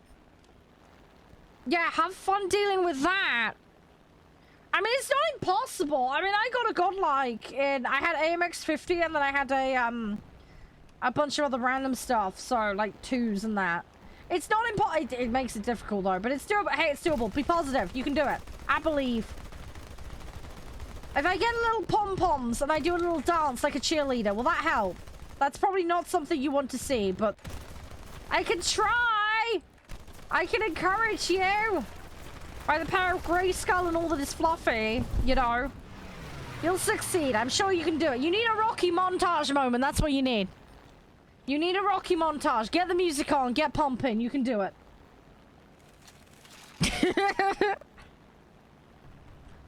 Yeah, have fun dealing with that. I mean, it's not impossible. I mean, I got a godlike and I had AMX 50 and then I had a bunch of other random stuff. So, like, 2s and that. It's not impossible. It makes it difficult, though. But it's doable. Hey, it's doable. Be positive. You can do it. I believe. If I get little pom-poms and I do a little dance like a cheerleader, will that help? That's probably not something you want to see, but I can try. I can encourage you. By the power of Grayskull and all that is fluffy, you know. You'll succeed. I'm sure you can do it. You need a Rocky montage moment. That's what you need. You need a Rocky montage. Get the music on. Get pumping. You can do it.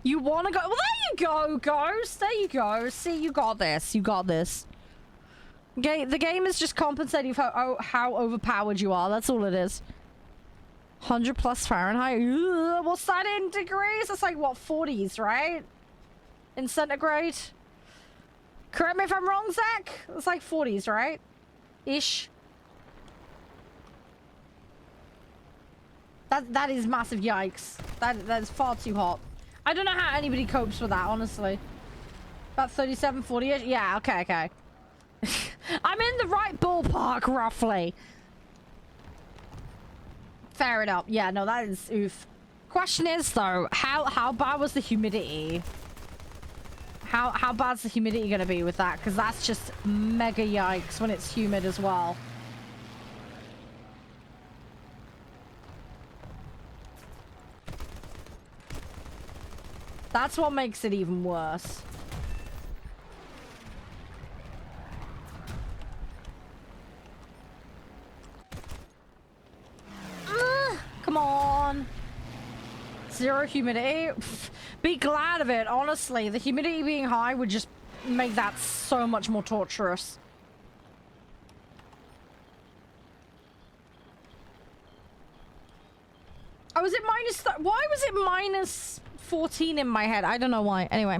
You want to go? Well, there you go, Ghost. There you go. See, you got this. You got this. The game is just compensating for how overpowered you are. That's all it is. 100 plus Fahrenheit. Ugh, what's that in degrees? That's like, what, 40s, right? In centigrade? Correct me if I'm wrong, Zach. It's like 40s, right? Ish. That is massive yikes. That is far too hot. I don't know how anybody copes with that, honestly. About 37, 40-ish? Yeah, okay. I'm in the right ballpark, roughly. Fair enough. Yeah, no, that is oof. Question is, though, how bad was the humidity? How bad's the humidity gonna be with that? Because that's just mega yikes when it's humid as well. That's what makes it even worse. Come on. Zero humidity. Be glad of it, honestly. The humidity being high would just make that so much more torturous. Oh, was it minus... Why was it minus 14 in my head? I don't know why. Anyway.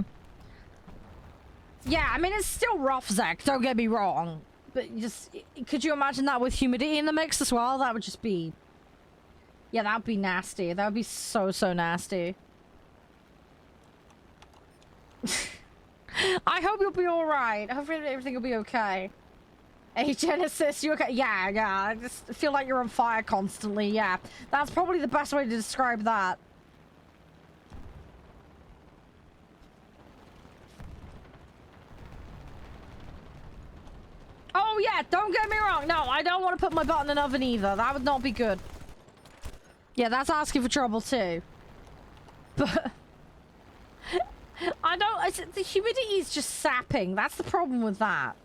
Yeah, I mean, it's still rough, Zach. Don't get me wrong. But just... Could you imagine that with humidity in the mix as well? That would just be... Yeah, that would be nasty. That would be so, so nasty. I hope you'll be alright. Hopefully everything will be okay. Hey, Genesis, you okay? Yeah. I just feel like you're on fire constantly. Yeah. That's probably the best way to describe that. Oh, yeah. Don't get me wrong. No, I don't want to put my butt in an oven either. That would not be good. Yeah, that's asking for trouble too. But the humidity is just sapping. That's the problem with that.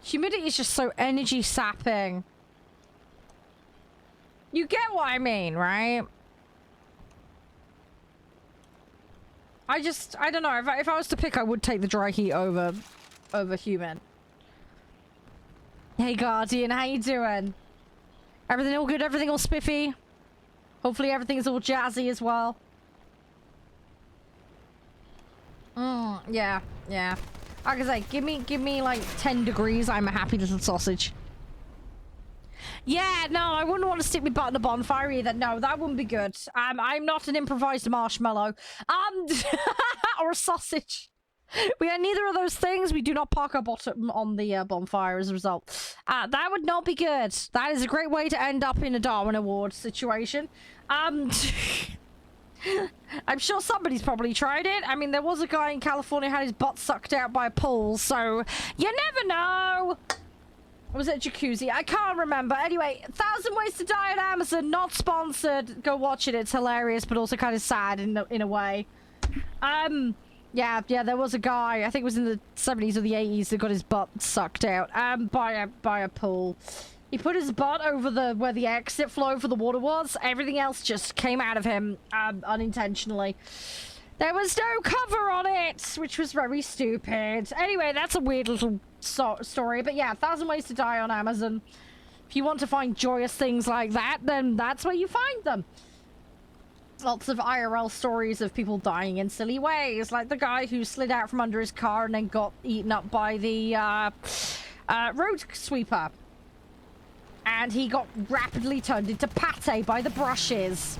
Humidity is just so energy sapping. You get what I mean, right? I don't know. If I was to pick, I would take the dry heat over humid. Hey, Guardian, how you doing? Everything all good? Everything all spiffy? Hopefully everything's all jazzy as well. Yeah. Like I say, give me like 10 degrees. I'm a happy little sausage. Yeah, no, I wouldn't want to stick my butt in a bonfire either. No, that wouldn't be good. I'm not an improvised marshmallow. Or a sausage. We are neither of those things. We do not park our bottom on the bonfire as a result. That would not be good. That is a great way to end up in a Darwin Award situation. I'm sure somebody's probably tried it. I mean, there was a guy in California who had his butt sucked out by a pool, so you never know. Or was it a jacuzzi? I can't remember. Anyway, 1,000 Ways to Die on Amazon, not sponsored. Go watch it. It's hilarious, but also kind of sad in a way. Yeah, there was a guy, I think it was in the 70s or the 80s, that got his butt sucked out by a pool. He put his butt over where the exit flow for the water was. Everything else just came out of him unintentionally. There was no cover on it, which was very stupid. Anyway, that's a weird little story. But yeah, 1,000 Ways to Die on Amazon. If you want to find joyous things like that, then that's where you find them. Lots of IRL stories of people dying in silly ways, like the guy who slid out from under his car and then got eaten up by the road sweeper. And he got rapidly turned into pate by the brushes.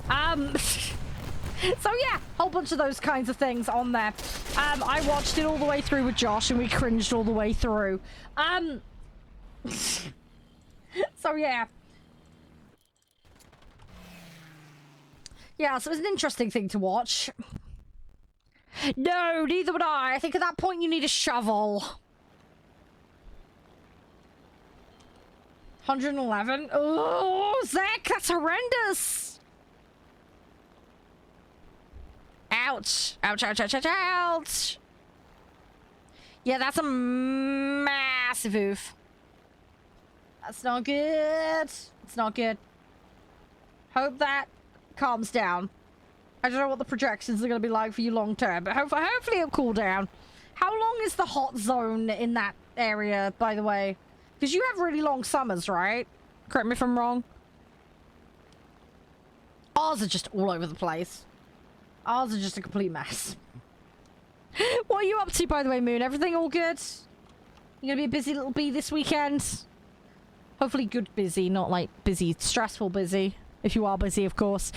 So yeah, whole bunch of those kinds of things on there. I watched it all the way through with Josh and we cringed all the way through. So yeah. Yeah, so it was an interesting thing to watch. No, neither would I. I think at that point you need a shovel. 111? Oh, Zach, that's horrendous. Ouch. Ouch. Yeah, that's a massive oof. That's not good. It's not good. Hope that calms down. I don't know what the projections are going to be like for you long term, but hopefully it'll cool down. How long is the hot zone in that area, by the way? Because you have really long summers, right? Correct me if I'm wrong. Ours are just all over the place. Ours are just a complete mess. What are you up to, by the way, Moon? Everything all good? You gonna be a busy little bee this weekend? Hopefully good busy, not like busy, stressful busy. If you are busy, of course.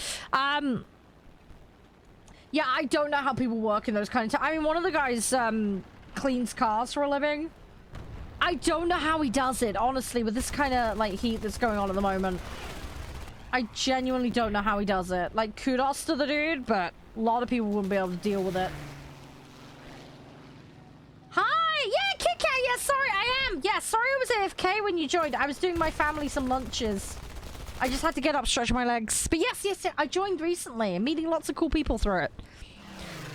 Yeah, I don't know how people work in those kind of I mean, one of the guys cleans cars for a living. I don't know how he does it, honestly, with this kind of like heat that's going on at the moment. I genuinely don't know how he does it. Like, kudos to the dude, but a lot of people wouldn't be able to deal with it. Hi! Yeah, Kit Kat! Yeah, sorry, I am! Yeah, sorry I was AFK when you joined. I was doing my family some lunches. I just had to get up, stretch my legs. But yes, I joined recently. I'm meeting lots of cool people through it.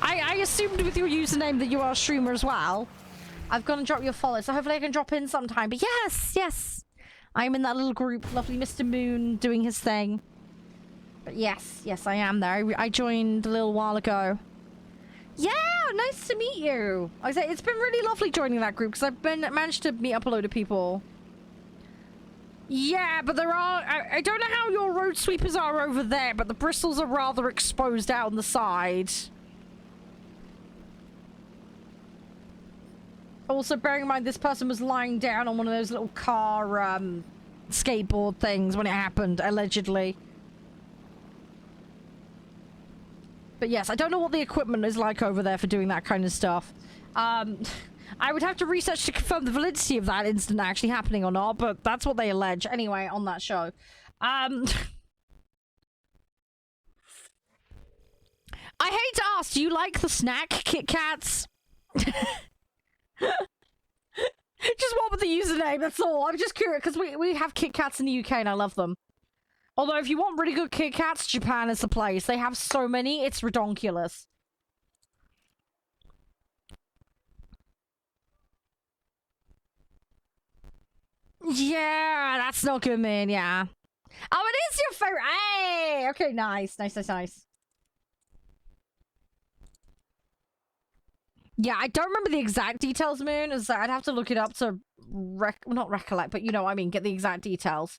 I assumed with your username that you are a streamer as well. I've gone and dropped your follow, so hopefully I can drop in sometime. But yes. I'm in that little group. Lovely Mr. Moon doing his thing. But yes, I am there. I joined a little while ago. Yeah, nice to meet you. Like I say, it's been really lovely joining that group because I've managed to meet up a load of people. Yeah, but there are... I don't know how your road sweepers are over there, but the bristles are rather exposed out on the side. Also, bearing in mind, this person was lying down on one of those little car, skateboard things when it happened, allegedly. But yes, I don't know what the equipment is like over there for doing that kind of stuff. I would have to research to confirm the validity of that incident actually happening or not, but that's what they allege anyway on that show. I hate to ask, do you like the snack Kit Kats? Just what with the username, that's all. I'm just curious, because we have Kit Kats in the UK and I love them. Although if you want really good Kit Kats, Japan is the place. They have so many, it's redonkulous. Yeah, that's not good, man, yeah. Oh, it is your favorite. Hey! Okay, nice. Yeah, I don't remember the exact details, Moon. As I'd have to look it up to not recollect, but you know what I mean, get the exact details.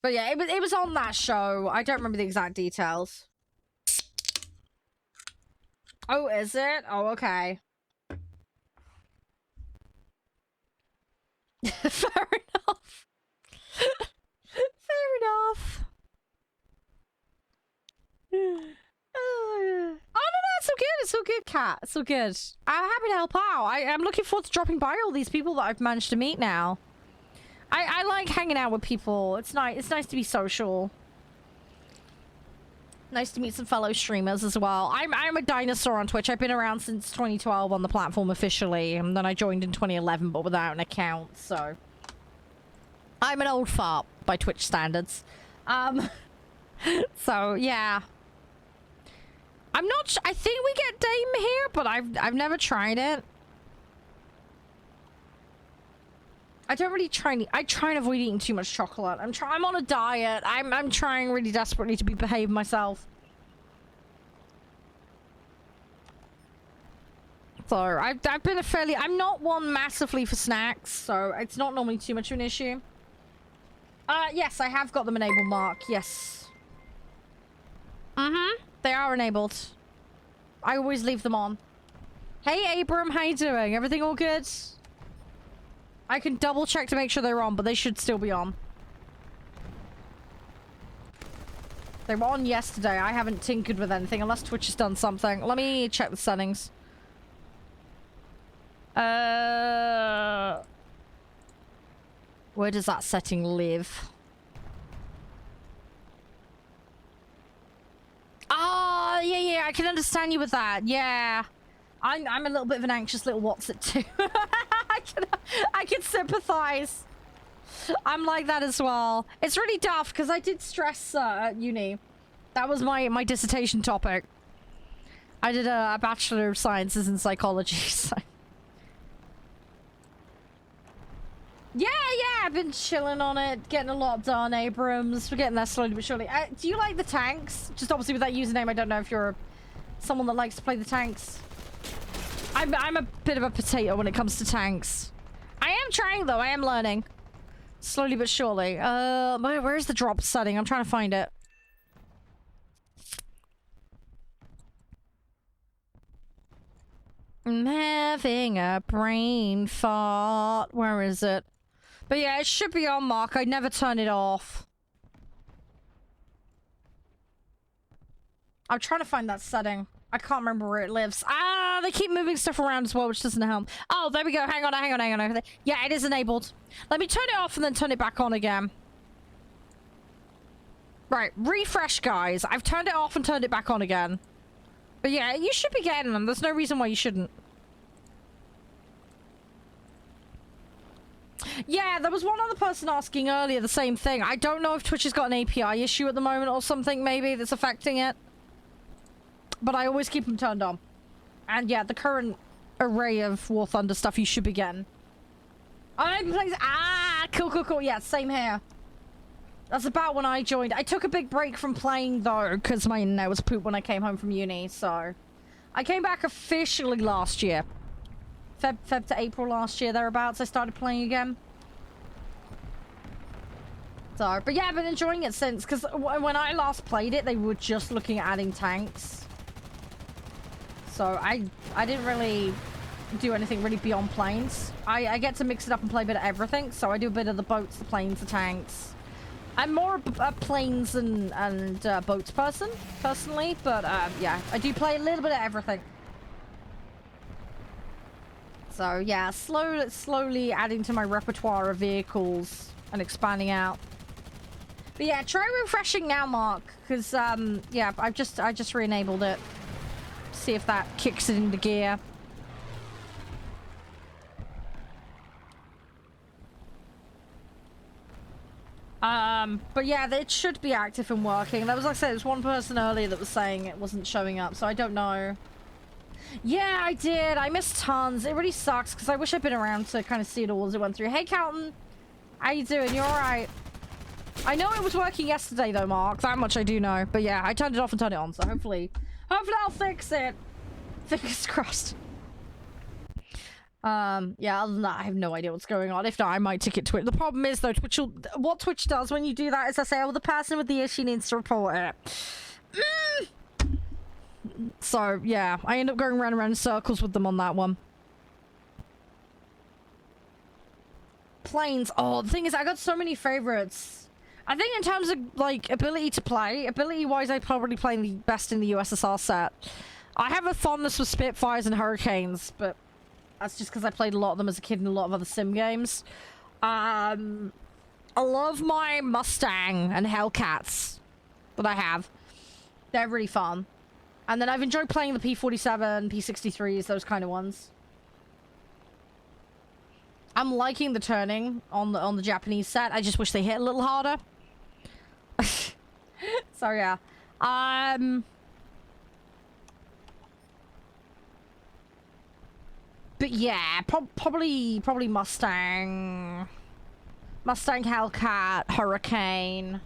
But yeah, it was on that show. I don't remember the exact details. Oh, is it? Oh, okay. Fair enough. Fair enough. Oh, no, it's so good. It's so good, Kat. It's so good. I'm happy to help out. I'm looking forward to dropping by all these people that I've managed to meet now. I like hanging out with people. It's nice. It's nice to be social. Nice to meet some fellow streamers as well. I'm a dinosaur on Twitch. I've been around since 2012 on the platform officially, and then I joined in 2011, but without an account. So I'm an old fart by Twitch standards. So yeah. I'm not. I think we get Dame here, but I've never tried it. I don't really try. I try and avoid eating too much chocolate. I'm on a diet. I'm trying really desperately to behave myself. So I've been a fairly. I'm not one massively for snacks, so it's not normally too much of an issue. Yes, I have got them enabled, Mark. Yes. They are enabled. I always leave them on. Hey, Abram, how you doing? Everything all good? I can double check to make sure they're on, but they should still be on. They were on yesterday. I haven't tinkered with anything unless Twitch has done something. Let me check the settings. Where does that setting live? Oh, yeah, I can understand you with that. Yeah. I'm a little bit of an anxious little what's-it too. I can sympathize. I'm like that as well. It's really tough because I did stress at uni. That was my dissertation topic. I did a Bachelor of Sciences in Psychology. So. Yeah, I've been chilling on it, getting a lot done, Abrams. We're getting there slowly but surely. Do you like the tanks? Just obviously with that username, I don't know if you're someone that likes to play the tanks. I'm a bit of a potato when it comes to tanks. I am trying though, I am learning. Slowly but surely. Where's the drop setting? I'm trying to find it. I'm having a brain fart. Where is it? But yeah, it should be on, Mark. I never turn it off. I'm trying to find that setting. I can't remember where it lives. Ah, they keep moving stuff around as well, which doesn't help. Oh, there we go. Hang on. Yeah, it is enabled. Let me turn it off and then turn it back on again. Right, refresh, guys. I've turned it off and turned it back on again. But yeah, you should be getting them. There's no reason why you shouldn't. Yeah, there was one other person asking earlier the same thing. I don't know if Twitch has got an API issue at the moment or something, maybe, that's affecting it. But I always keep them turned on. And yeah, the current array of War Thunder stuff you should be getting. Cool. Yeah, same here. That's about when I joined. I took a big break from playing, though, because my internet was poop when I came home from uni, so... I came back officially last year. Feb to April last year, thereabouts, I started playing again. So, but yeah, I've been enjoying it since, because when I last played it, they were just looking at adding tanks. So I didn't really do anything really beyond planes. I get to mix it up and play a bit of everything, so I do a bit of the boats, the planes, the tanks. I'm more a planes and boats person, personally, but yeah, I do play a little bit of everything. So yeah, slowly adding to my repertoire of vehicles and expanding out. But yeah, try refreshing now, Mark, because yeah, I just re-enabled it. See if that kicks it into gear. But yeah, it should be active and working. There was, like I said, there was one person earlier that was saying it wasn't showing up, so I don't know. Yeah, I did. I missed tons. It really sucks because I wish I'd been around to kind of see it all as it went through. Hey, Calton. How you doing? You alright? I know it was working yesterday though, Mark. That much I do know. But yeah, I turned it off and turned it on, so hopefully I'll fix it. Fingers crossed. Yeah, other than that, I have no idea what's going on. If not, I might ticket Twitch. The problem is, though, what Twitch does when you do that is they say, oh, the person with the issue needs to report it. So, yeah, I end up going round and round in circles with them on that one. Planes. Oh, the thing is, I got so many favorites. I think in terms of, like, ability-wise, I probably play the best in the USSR set. I have a fondness for Spitfires and Hurricanes, but that's just because I played a lot of them as a kid in a lot of other sim games. I love my Mustang and Hellcats that I have. They're really fun. And then I've enjoyed playing the P-47, P-63s, those kind of ones. I'm liking the turning on the Japanese set. I just wish they hit a little harder. So yeah. But yeah, probably Mustang. Mustang, Hellcat, Hurricane.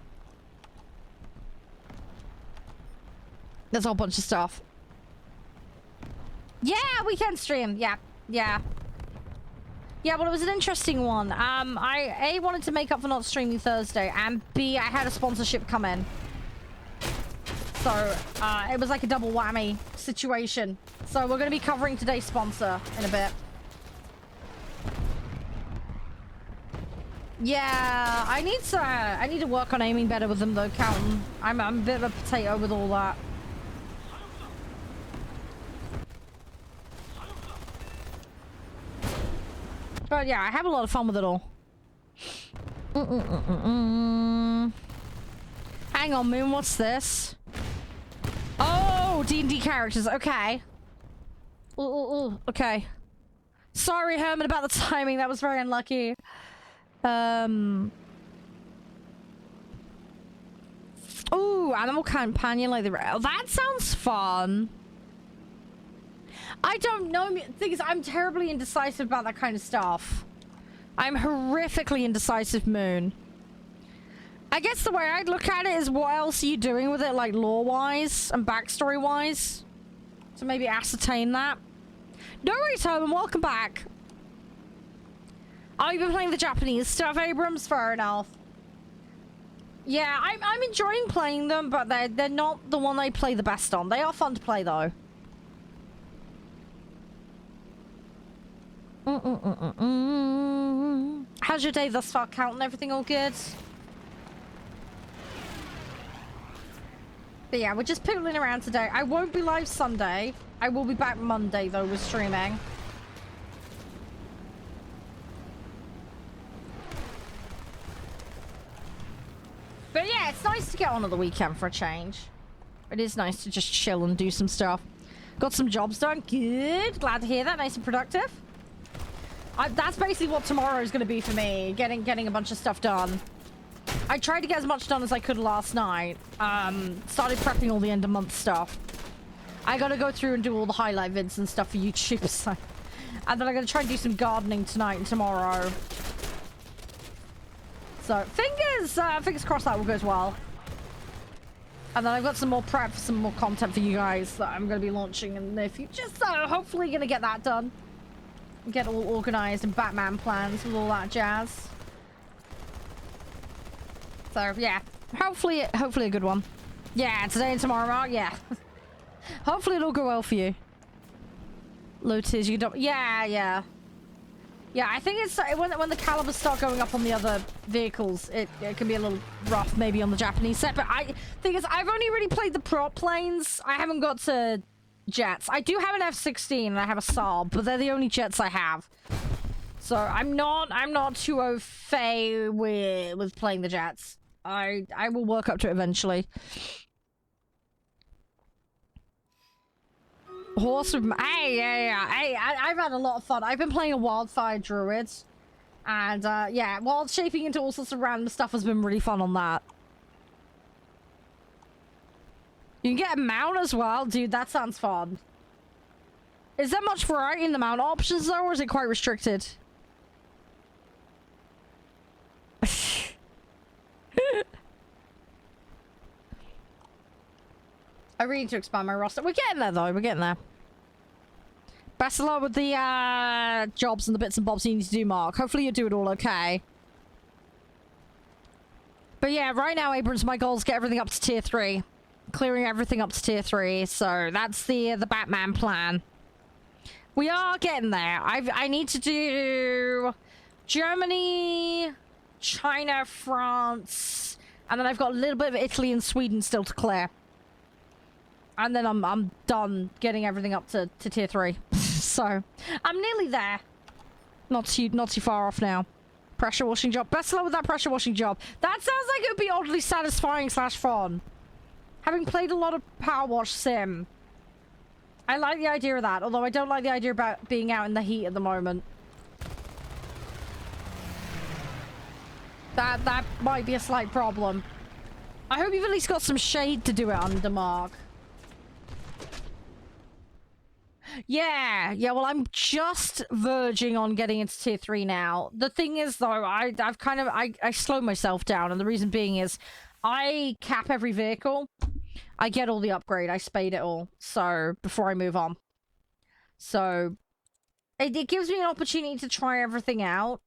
There's a whole bunch of stuff. Yeah, weekend stream. Yeah. Yeah, well, it was an interesting one. I A, wanted to make up for not streaming Thursday, and B, I had a sponsorship come in. So, it was like a double whammy situation. So, we're going to be covering today's sponsor in a bit. Yeah, I need to work on aiming better with them, though, Calton. I'm a bit of a potato with all that. But yeah, I have a lot of fun with it all. Hang on, Moon, what's this? Oh, D&D characters, okay. Okay. Sorry, Herman, about the timing. That was very unlucky. Ooh, animal companion like the... Oh, that sounds fun. I don't know. The thing is, I'm terribly indecisive about that kind of stuff. I'm horrifically indecisive, Moon. I guess the way I'd look at it is what else are you doing with it, like lore-wise and backstory-wise? To maybe ascertain that. No worries, Herman, welcome back. Oh, you've been playing the Japanese stuff, Abrams? Fair enough. Yeah, I'm enjoying playing them, but they're not the one I play the best on. They are fun to play, though. How's your day thus far, counting everything all good? But yeah, we're just piddling around today. I won't be live Sunday. I will be back Monday, though, with streaming. But yeah, it's nice to get on at the weekend for a change. It is nice to just chill and do some stuff. Got some jobs done. Good. Glad to hear that. Nice and productive. That's basically what tomorrow is going to be for me. Getting a bunch of stuff done. I tried to get as much done as I could last night. Started prepping all the end of month stuff. I got to go through and do all the highlight vids and stuff for YouTube. So. And then I'm going to try and do some gardening tonight and tomorrow. So fingers crossed that will go as well. And then I've got some more prep, some more content for you guys that I'm going to be launching in the future. So hopefully going to get that done. Get all organized and Batman plans with all that jazz. So yeah, hopefully a good one. Yeah, today and tomorrow, Mark. Yeah. Hopefully it'll go well for you. Lotus, you don't. Yeah. Yeah, I think it's when the calibers start going up on the other vehicles, it can be a little rough maybe on the Japanese set. But thing is, I've only really played the prop planes. I haven't got to jets. I do have an F-16 and I have a Saab, but they're the only jets I have. So I'm not too au fait with playing the jets. I will work up to it eventually. Horse with yeah. Hey, I've had a lot of fun. I've been playing a wildfire druid, and yeah, wild shaping into all sorts of random stuff has been really fun on that. You can get a mount as well, dude. That sounds fun. Is there much variety in the mount options though, or is it quite restricted? I really need to expand my roster. We're getting there, though. We're getting there. Best of luck with the jobs and the bits and bobs you need to do, Mark. Hopefully you do it all okay. But yeah, right now, Abrams, my goal is get everything up to tier 3. Clearing everything up to tier 3. So that's the Batman plan. We are getting there. I need to do Germany, China, France, and then I've got a little bit of Italy and Sweden still to clear. And then I'm done getting everything up to tier 3. So I'm nearly there. Not too far off now. Pressure washing job. Best of luck with that pressure washing job. That sounds like it would be oddly satisfying / fun. Having played a lot of Power Wash Sim, I like the idea of that. Although I don't like the idea about being out in the heat at the moment. That might be a slight problem. I hope you've at least got some shade to do it under, Mark. Yeah, well, I'm just verging on getting into tier 3 now. The thing is, though, I've kind of I slowed myself down, and the reason being is I cap every vehicle. I get all the upgrade. I spade it all. So before I move on, so it gives me an opportunity to try everything out,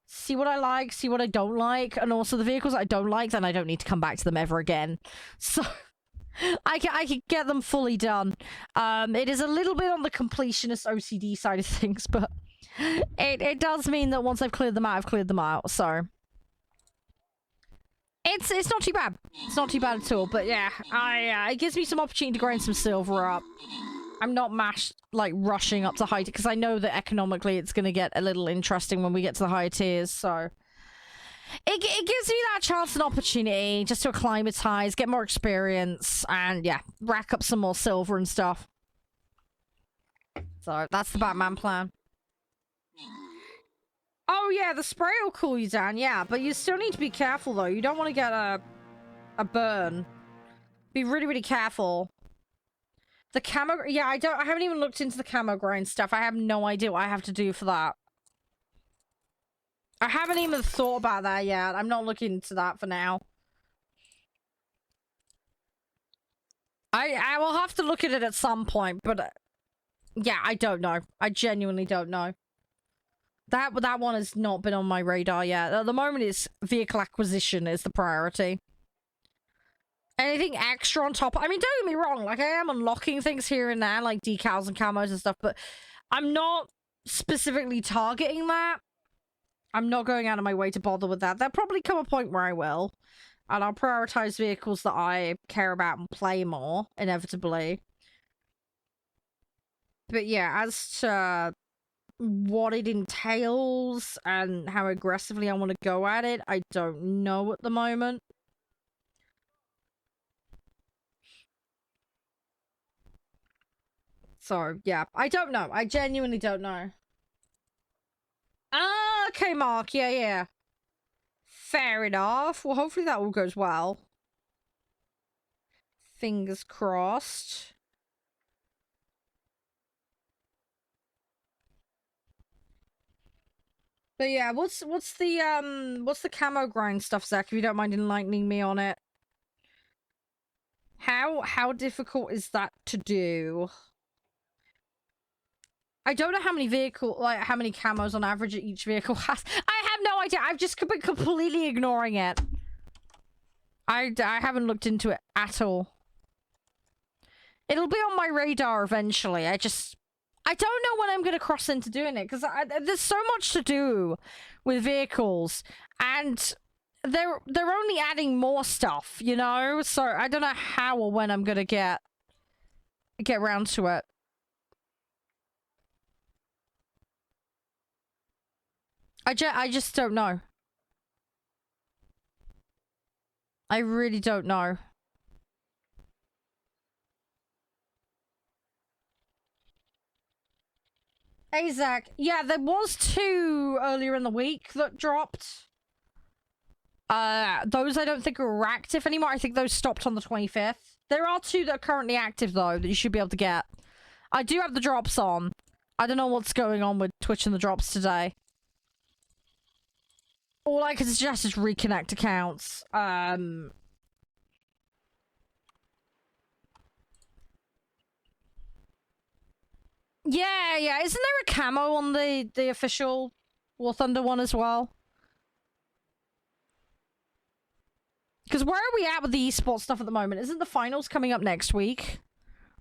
see what I like, see what I don't like, and also the vehicles I don't like, then I don't need to come back to them ever again. So. I can get them fully done. It is a little bit on the completionist OCD side of things, but it does mean that once I've cleared them out, I've cleared them out. So it's not too bad. It's not too bad at all. But yeah, it gives me some opportunity to grind some silver up. I'm not rushing up to high because I know that economically it's going to get a little interesting when we get to the higher tiers. So. It gives me that chance and opportunity just to acclimatize, get more experience, and yeah, rack up some more silver and stuff. So that's the Batman plan. Oh yeah, the spray will cool you down, yeah, but you still need to be careful though. You don't want to get a burn. Be really, really careful. The camo, yeah, I haven't even looked into the camo grind stuff. I have no idea what I have to do for that. I haven't even thought about that yet. I'm not looking into that for now. I will have to look at it at some point, but yeah, I don't know. I genuinely don't know. That one has not been on my radar yet. At the moment, it's vehicle acquisition is the priority. Anything extra on top? I mean, don't get me wrong. Like, I am unlocking things here and there, like decals and camos and stuff, but I'm not specifically targeting that. I'm not going out of my way to bother with that. There'll probably come a point where I will. And I'll prioritize vehicles that I care about and play more, inevitably. But yeah, as to what it entails and how aggressively I want to go at it, I don't know at the moment. So, yeah, I don't know. I genuinely don't know. Ah, okay, Mark. Yeah, yeah. Fair enough. Well, hopefully that all goes well. Fingers crossed. But yeah, what's the camo grind stuff, Zach, if you don't mind enlightening me on it? How difficult is that to do? I don't know how many how many camos on average each vehicle has. I have no idea. I've just been completely ignoring it. I haven't looked into it at all. It'll be on my radar eventually. I don't know when I'm going to cross into doing it, because there's so much to do with vehicles, and they're only adding more stuff, you know? So I don't know how or when I'm going to get around to it. I just don't know. I really don't know. Hey, Zach. Yeah, there was 2 earlier in the week that dropped. Those I don't think are active anymore. I think those stopped on the 25th. There are 2 that are currently active, though, that you should be able to get. I do have the drops on. I don't know what's going on with Twitch and the drops today. All I can suggest is reconnect accounts. Yeah. Isn't there a camo on the official War Thunder one as well? Because where are we at with the esports stuff at the moment? Isn't the finals coming up next week?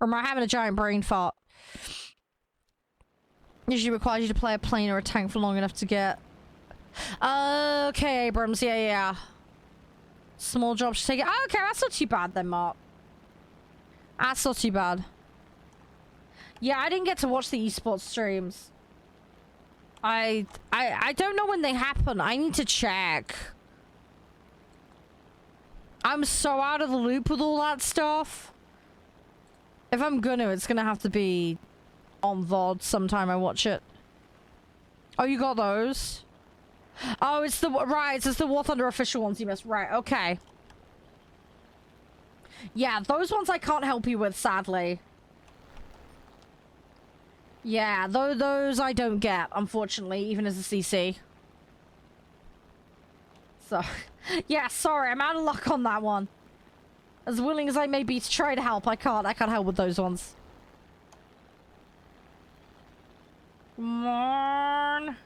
Or am I having a giant brain fart? Usually requires you to play a plane or a tank for long enough to get... Okay, Abrams. Yeah. Small jobs to take it. Oh, okay, that's not too bad then, Mark. That's not too bad. Yeah, I didn't get to watch the esports streams. I don't know when they happen. I need to check. I'm so out of the loop with all that stuff. If I'm gonna, it's gonna have to be on VOD sometime I watch it. Oh, you got those? Oh, it's the... Right, it's the War Thunder official ones you missed. Right, okay. Yeah, those ones I can't help you with, sadly. Yeah, those I don't get, unfortunately, even as a CC. So, yeah, sorry, I'm out of luck on that one. As willing as I may be to try to help, I can't help with those ones. Come on.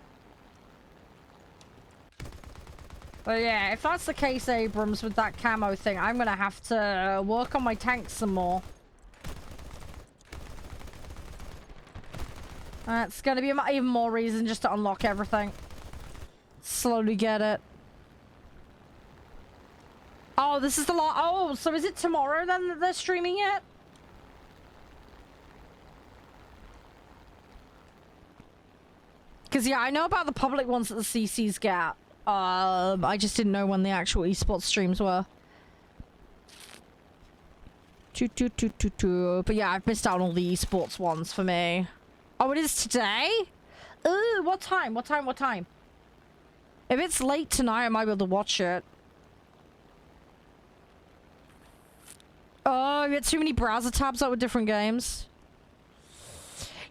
But yeah, if that's the case, Abrams, with that camo thing, I'm gonna have to work on my tanks some more. That's gonna be even more reason just to unlock everything. Slowly get it. Oh, this is the lot. Oh, so is it tomorrow then that they're streaming it? Because, yeah, I know about the public ones that the CCs get. I just didn't know when the actual esports streams were. But yeah, I've missed out on all the esports ones for me. Oh, it is today? Ooh, what time? What time? If it's late tonight, I might be able to watch it. Oh, you had too many browser tabs out with different games.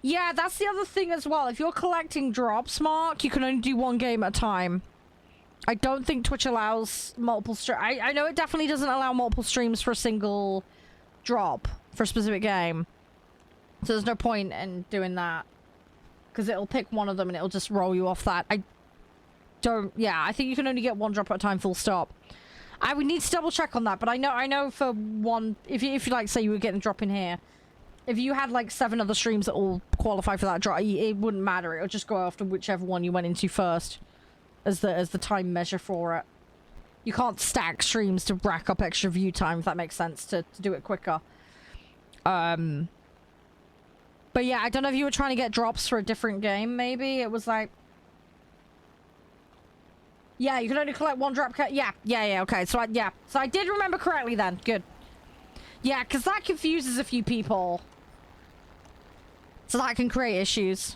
Yeah, that's the other thing as well. If you're collecting drops, Mark, you can only do one game at a time. I don't think Twitch allows multiple streams. I know it definitely doesn't allow multiple streams for a single drop for a specific game. So there's no point in doing that. Because it'll pick one of them and it'll just roll you off that. Yeah, I think you can only get one drop at a time, full stop. I would need to double check on that, but I know for one, if you like, say you were getting a drop in here, if you had like 7 other streams that all qualify for that drop, it wouldn't matter. It would just go after whichever one you went into first as the time measure for it. You can't stack streams to rack up extra view time, if that makes sense, to do it quicker. But yeah, I don't know if you were trying to get drops for a different game, maybe. It was like... Yeah, you can only collect one drop. Yeah, okay. So I did remember correctly then. Good. Yeah, because that confuses a few people. So that can create issues.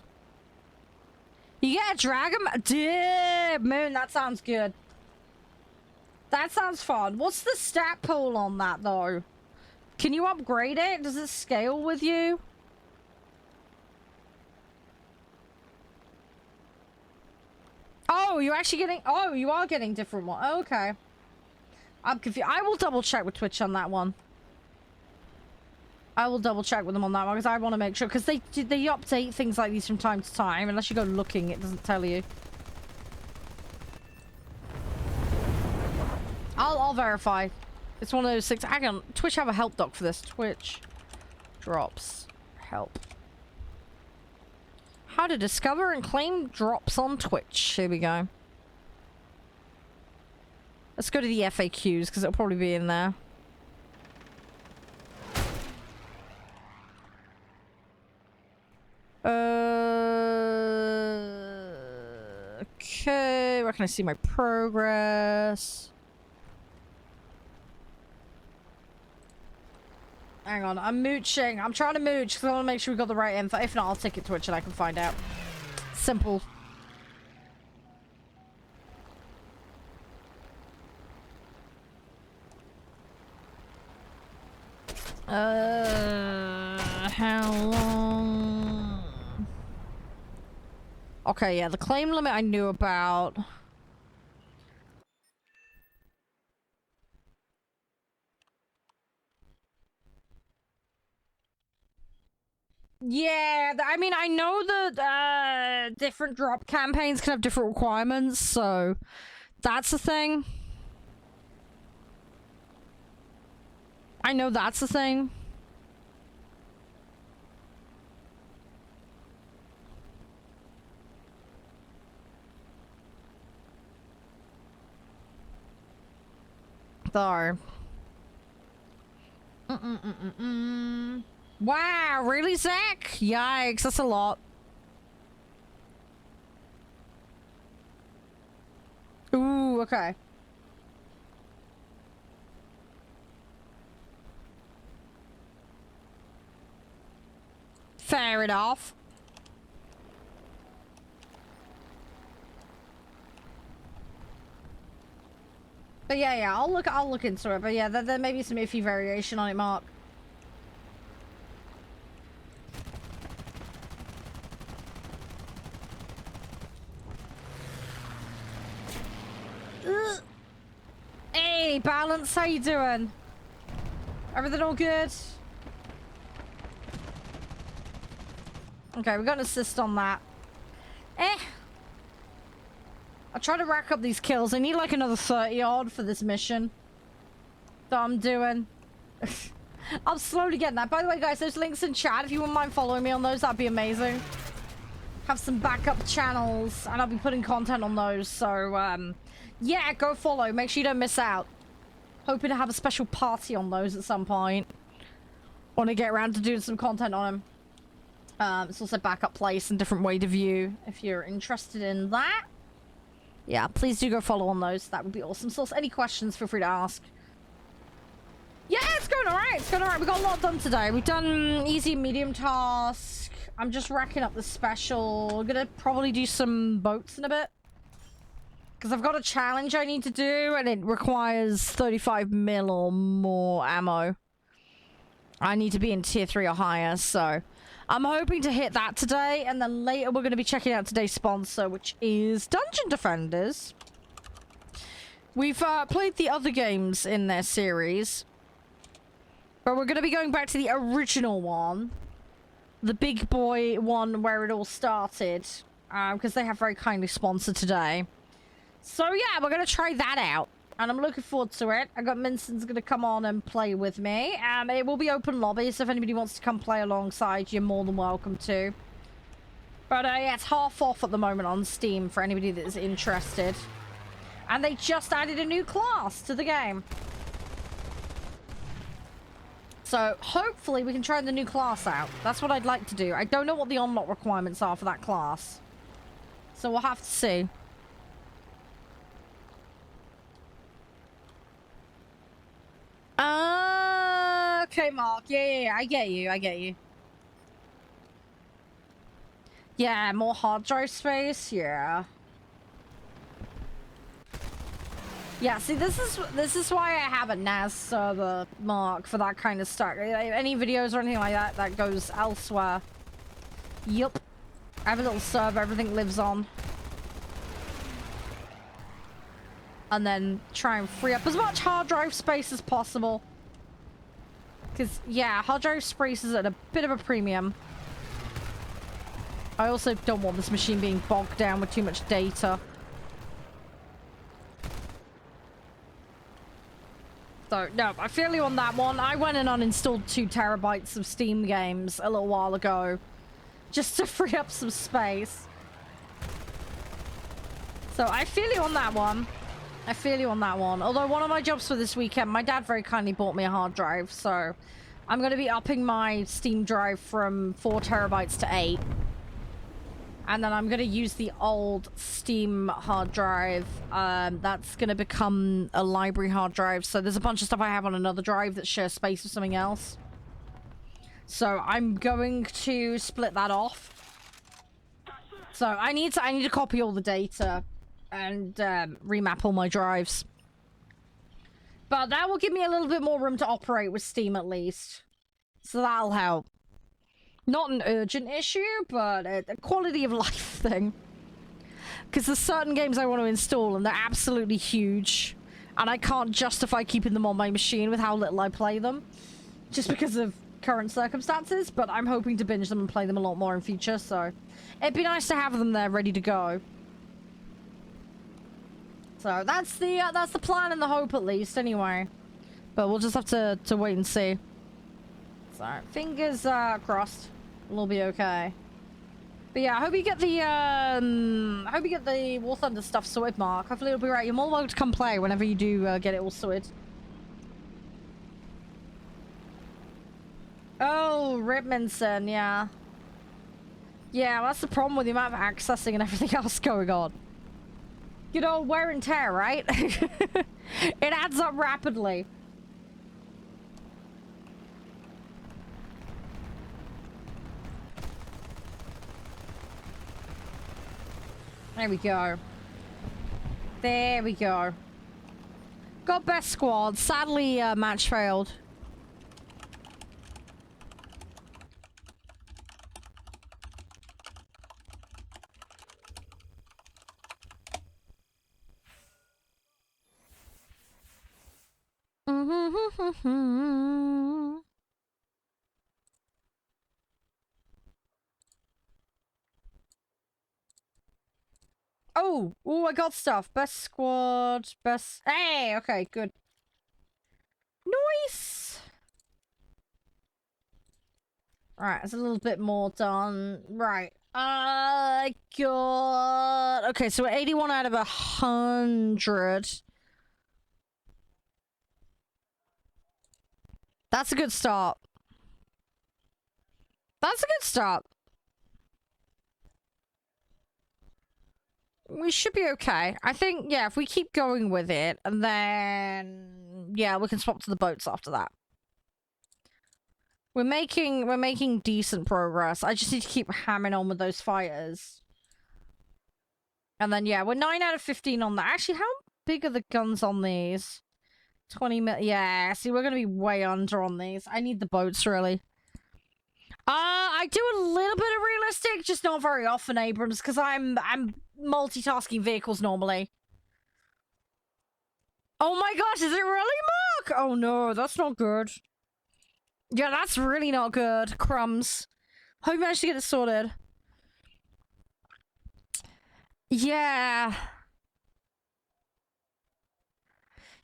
You get a dragon? Dude, Moon, that sounds good. That sounds fun. What's the stat pool on that, though? Can you upgrade it? Does it scale with you? Oh, you're actually getting... Oh, you are getting different ones. Oh, okay. I'm confused. I will double check with Twitch on that one. I will double check with them on that one because I want to make sure. Because they update things like these from time to time. Unless you go looking, it doesn't tell you. I'll verify. It's one of those things. Hang on. Twitch have a help doc for this. Twitch drops help. How to discover and claim drops on Twitch. Here we go. Let's go to the FAQs because it'll probably be in there. Okay. Where can I see my progress? Hang on, I'm mooching. I'm trying to mooch because I want to make sure we got the right info. If not, I'll take it to Twitch and I can find out. Simple. How long? Okay, yeah, the claim limit I knew about. Yeah, I mean, I know that different drop campaigns can have different requirements, so that's the thing. I know that's the thing. There. Wow, really, Zach? Yikes, that's a lot. Ooh, okay. Fair enough. But yeah, I'll look into it. But yeah, there may be some iffy variation on it, Mark. Hey, Balance, how you doing? Everything all good? Okay, we got an assist on that. I'll try to rack up these kills. I need like another 30 odd for this mission that I'm doing. I'm slowly getting that. By the way, guys, there's links in chat. If you wouldn't mind following me on those, that'd be amazing. Have some backup channels, and I'll be putting content on those. So, yeah, go follow. Make sure you don't miss out. Hoping to have a special party on those at some point. Want to get around to doing some content on them. It's also backup place and different way to view if you're interested in that. Yeah, please do go follow on those. That would be awesome. So, any questions, feel free to ask. Yeah, it's going alright. It's going alright. We got a lot done today. We've done easy and medium task. I'm just racking up the special. I'm gonna probably do some boats in a bit. Because I've got a challenge I need to do, and it requires 35 mil or more ammo. I need to be in tier 3 or higher, so... I'm hoping to hit that today, and then later we're going to be checking out today's sponsor, which is Dungeon Defenders. We've played the other games in their series, but we're going to be going back to the original one. The big boy one where it all started, because they have very kindly sponsored today. So yeah, we're going to try that out, and I'm looking forward to it. I got Minson's going to come on and play with me. It will be open lobby, so if anybody wants to come play alongside, you're more than welcome to. But yeah, it's half off at the moment on Steam for anybody that is interested. And they just added a new class to the game. So hopefully we can try the new class out. That's what I'd like to do. I don't know what the unlock requirements are for that class, so we'll have to see. Okay, Mark. Yeah. I get you. Yeah, more hard drive space. Yeah. Yeah, see, this is why I have a NAS server, Mark, for that kind of stuff. Any videos or anything like that that goes elsewhere. Yup. I have a little server everything lives on. And then try and free up as much hard drive space as possible. Because, yeah, hard drive space is at a bit of a premium. I also don't want this machine being bogged down with too much data. So, no, I feel you on that one. I went and uninstalled 2 terabytes of Steam games a little while ago. Just to free up some space. So, I feel you on that one. Although, one of my jobs for this weekend, my dad very kindly bought me a hard drive. So, I'm going to be upping my Steam drive from 4 terabytes to 8. And then I'm going to use the old Steam hard drive. That's going to become a library hard drive. So there's a bunch of stuff I have on another drive that shares space with something else. So I'm going to split that off. So I need to copy all the data and remap all my drives. But that will give me a little bit more room to operate with Steam at least. So that'll help. Not an urgent issue, but a quality of life thing. Because there's certain games I want to install and they're absolutely huge. And I can't justify keeping them on my machine with how little I play them. Just because of current circumstances. But I'm hoping to binge them and play them a lot more in future, so... It'd be nice to have them there ready to go. So that's the plan and the hope at least, anyway. But we'll just have to wait and see. So, fingers crossed. We'll be okay. But yeah, I hope you get the War Thunder stuff sorted, Mark. Hopefully it'll be right. You're more welcome to come play whenever you do get it all sorted. Oh, Ripmanson, yeah. Yeah, well, that's the problem with the amount of accessing and everything else going on. You know, wear and tear, right? It adds up rapidly. There we go. There we go. Got best squad. Sadly, match failed. Oh, I got stuff. Best squad, best... Hey, okay, good. Nice! Alright, it's a little bit more done. Right. God. Okay, so we're 81 out of 100. That's a good start. That's a good start. We should be okay. I think, yeah, if we keep going with it, and then... Yeah, we can swap to the boats after that. We're making decent progress. I just need to keep hammering on with those fighters. And then, yeah, we're 9 out of 15 on that. Actually, how big are the guns on these? 20 mil... Yeah, see, we're going to be way under on these. I need the boats, really. I do a little bit of realistic, just not very often, Abrams, because I'm multitasking vehicles normally. Oh my gosh, is it really, Mark? Oh no, that's not good. Yeah, that's really not good. Crumbs. Hope you managed to get it sorted. Yeah.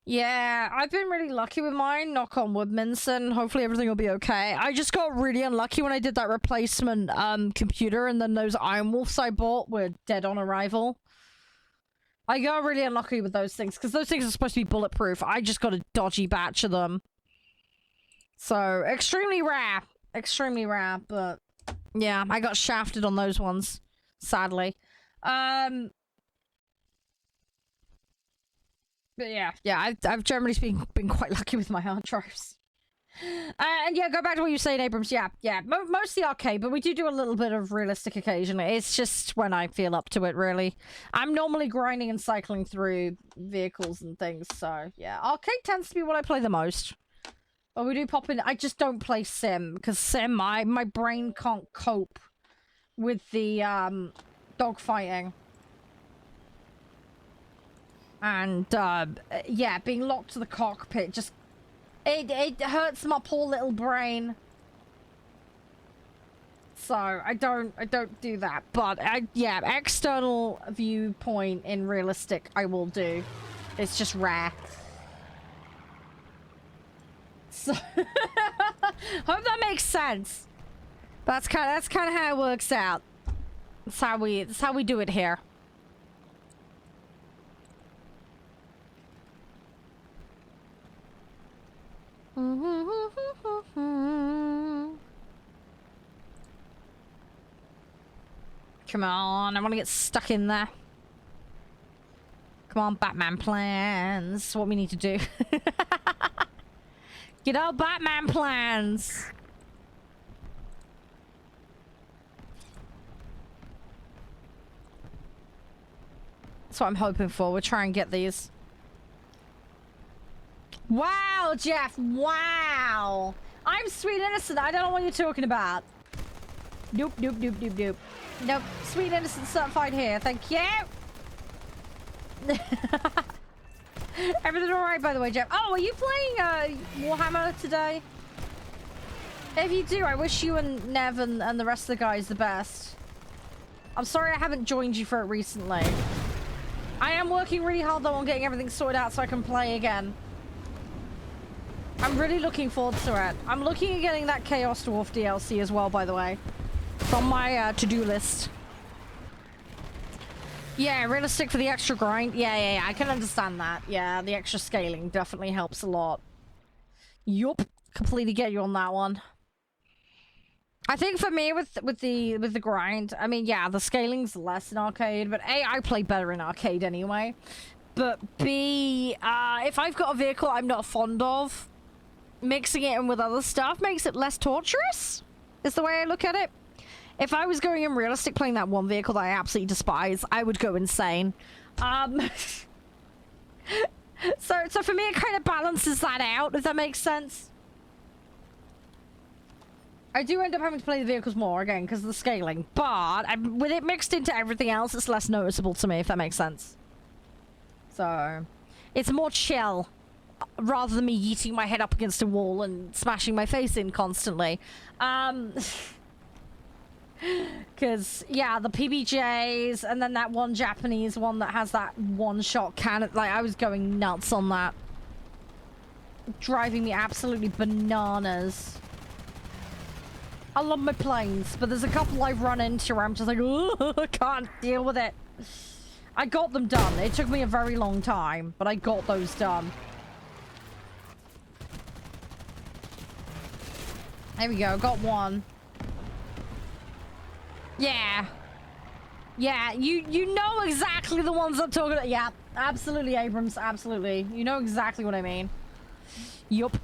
Yeah, I've been really lucky with mine. Knock on wood, Minson. Hopefully everything will be okay. I just got really unlucky when I did that replacement computer, and then those Iron Wolves I bought were dead on arrival. I got really unlucky with those things, because those things are supposed to be bulletproof. I just got a dodgy batch of them. So, extremely rare. Extremely rare, but... yeah, I got shafted on those ones. Sadly. But yeah, I've generally speaking been quite lucky with my hard drives. And yeah, go back to what you were saying, Abrams. Yeah, mostly arcade, but we do a little bit of realistic occasionally. It's just when I feel up to it, really. I'm normally grinding and cycling through vehicles and things, so yeah. Arcade tends to be what I play the most. But we do pop in. I just don't play Sim, because Sim, my brain can't cope with the dogfighting. And yeah, being locked to the cockpit just it hurts my poor little brain. So I don't do that. But yeah, external viewpoint in realistic I will do. It's just rare. So hope that makes sense. That's kind of how it works out. That's how we do it here. Come on, I want to get stuck in there. Come on, Batman plans. What we need to do. Get our Batman plans. That's what I'm hoping for. We'll try and get these. Wow, Jeff. Wow. I'm sweet innocent. I don't know what you're talking about. Nope. Nope. Sweet innocent certified here. Thank you. Everything alright, by the way, Jeff? Oh, are you playing Warhammer today? If you do, I wish you and Nev and the rest of the guys the best. I'm sorry I haven't joined you for it recently. I am working really hard, though, on getting everything sorted out so I can play again. I'm really looking forward to it. I'm looking at getting that Chaos Dwarf DLC as well, by the way. It's on my to-do list. Yeah, realistic for the extra grind. Yeah, I can understand that. Yeah, the extra scaling definitely helps a lot. Yup, completely get you on that one. I think for me with the grind, I mean, yeah, the scaling's less in arcade, but A, I play better in arcade anyway. But B, if I've got a vehicle I'm not fond of, mixing it in with other stuff makes it less torturous, is the way I look at it. If I was going in realistic playing that one vehicle that I absolutely despise, I would go insane. So for me, it kind of balances that out, if that makes sense. I do end up having to play the vehicles more, again, because of the scaling. But with it mixed into everything else, it's less noticeable to me, if that makes sense. So, it's more chill, rather than me yeeting my head up against a wall and smashing my face in constantly. Because, yeah, the PBJs, and then that one Japanese one that has that one-shot cannon. Like, I was going nuts on that. Driving me absolutely bananas. I love my planes, but there's a couple I've run into where I'm just like, oh, I can't deal with it. I got them done. It took me a very long time, but I got those done. There we go, got one. Yeah. Yeah, you know exactly the ones I'm talking about. Yeah, absolutely, Abrams, absolutely. You know exactly what I mean. Yup.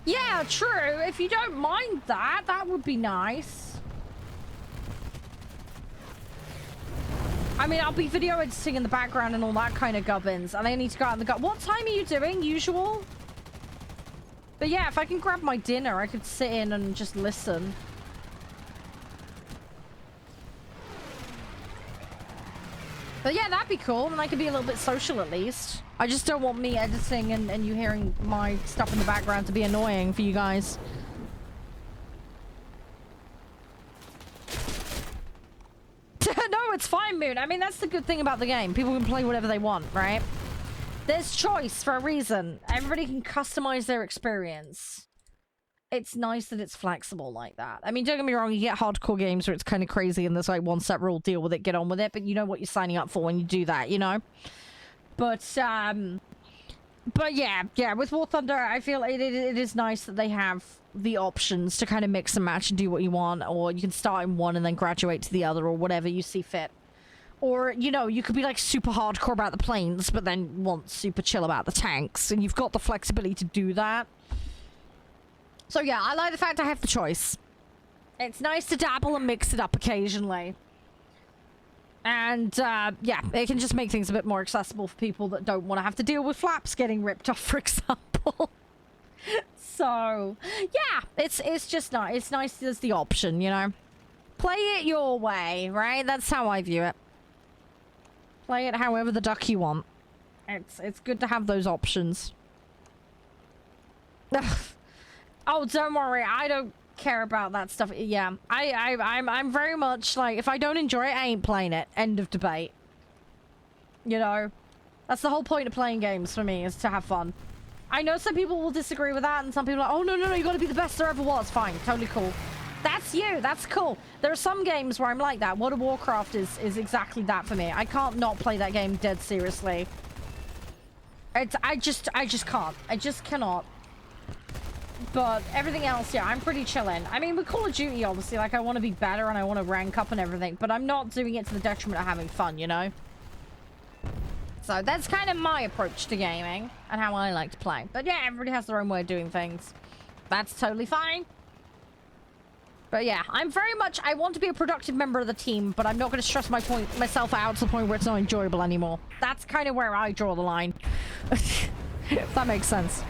Yeah, true. If you don't mind that, that would be nice. I mean, I'll be video editing in the background and all that kind of gubbins, and I need to go out in the gut. What time are you doing? Usual? But yeah, if I can grab my dinner, I could sit in and just listen. But yeah, that'd be cool, and I could be a little bit social at least. I just don't want me editing and you hearing my stuff in the background to be annoying for you guys. No, it's fine, Moon. I mean, that's the good thing about the game. People can play whatever they want, right? There's choice for a reason. Everybody can customize their experience. It's nice that it's flexible like that. I mean, don't get me wrong, you get hardcore games where it's kind of crazy and there's like one set rule, deal with it, get on with it, but you know what you're signing up for when you do that, you know? But yeah, with War Thunder, I feel it is nice that they have the options to kind of mix and match and do what you want, or you can start in one and then graduate to the other, or whatever you see fit. Or, you know, you could be like super hardcore about the planes, but then want super chill about the tanks, and you've got the flexibility to do that. So yeah, I like the fact I have the choice. It's nice to dabble and mix it up occasionally. And, yeah, it can just make things a bit more accessible for people that don't want to have to deal with flaps getting ripped off, for example. So, yeah, it's just nice. It's nice there's the option, you know? Play it your way, right? That's how I view it. Play it however the duck you want. It's good to have those options. Oh, don't worry. I don't care about that stuff. Yeah, I'm very much like, if I don't enjoy it, I ain't playing it. End of debate. You know? That's the whole point of playing games for me, is to have fun. I know some people will disagree with that, and some people are like, oh, no, you gotta be the best there ever was. Fine, totally cool. That's you. That's cool. There are some games where I'm like that. World of Warcraft is exactly that for me. I can't not play that game dead seriously. I just can't. I just cannot. But everything else, yeah, I'm pretty chillin'. I mean, with Call of Duty, obviously, like, I want to be better and I want to rank up and everything, but I'm not doing it to the detriment of having fun, you know? So that's kind of my approach to gaming and how I like to play. But yeah, everybody has their own way of doing things. That's totally fine. But yeah, I'm very much, I want to be a productive member of the team, but I'm not going to stress myself out to the point where it's not enjoyable anymore. That's kind of where I draw the line. If that makes sense.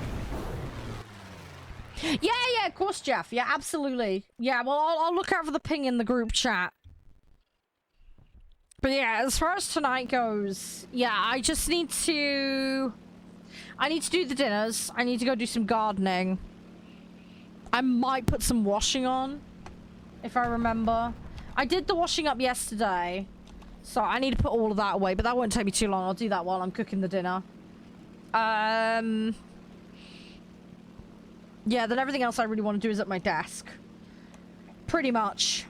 Yeah, of course, Jeff. Yeah, absolutely. Yeah, well, I'll look out for the ping in the group chat. But yeah, as far as tonight goes, yeah, I just need to... I need to do the dinners. I need to go do some gardening. I might put some washing on, if I remember. I did the washing up yesterday, so I need to put all of that away, but that won't take me too long. I'll do that while I'm cooking the dinner. Yeah, then everything else I really want to do is at my desk. Pretty much.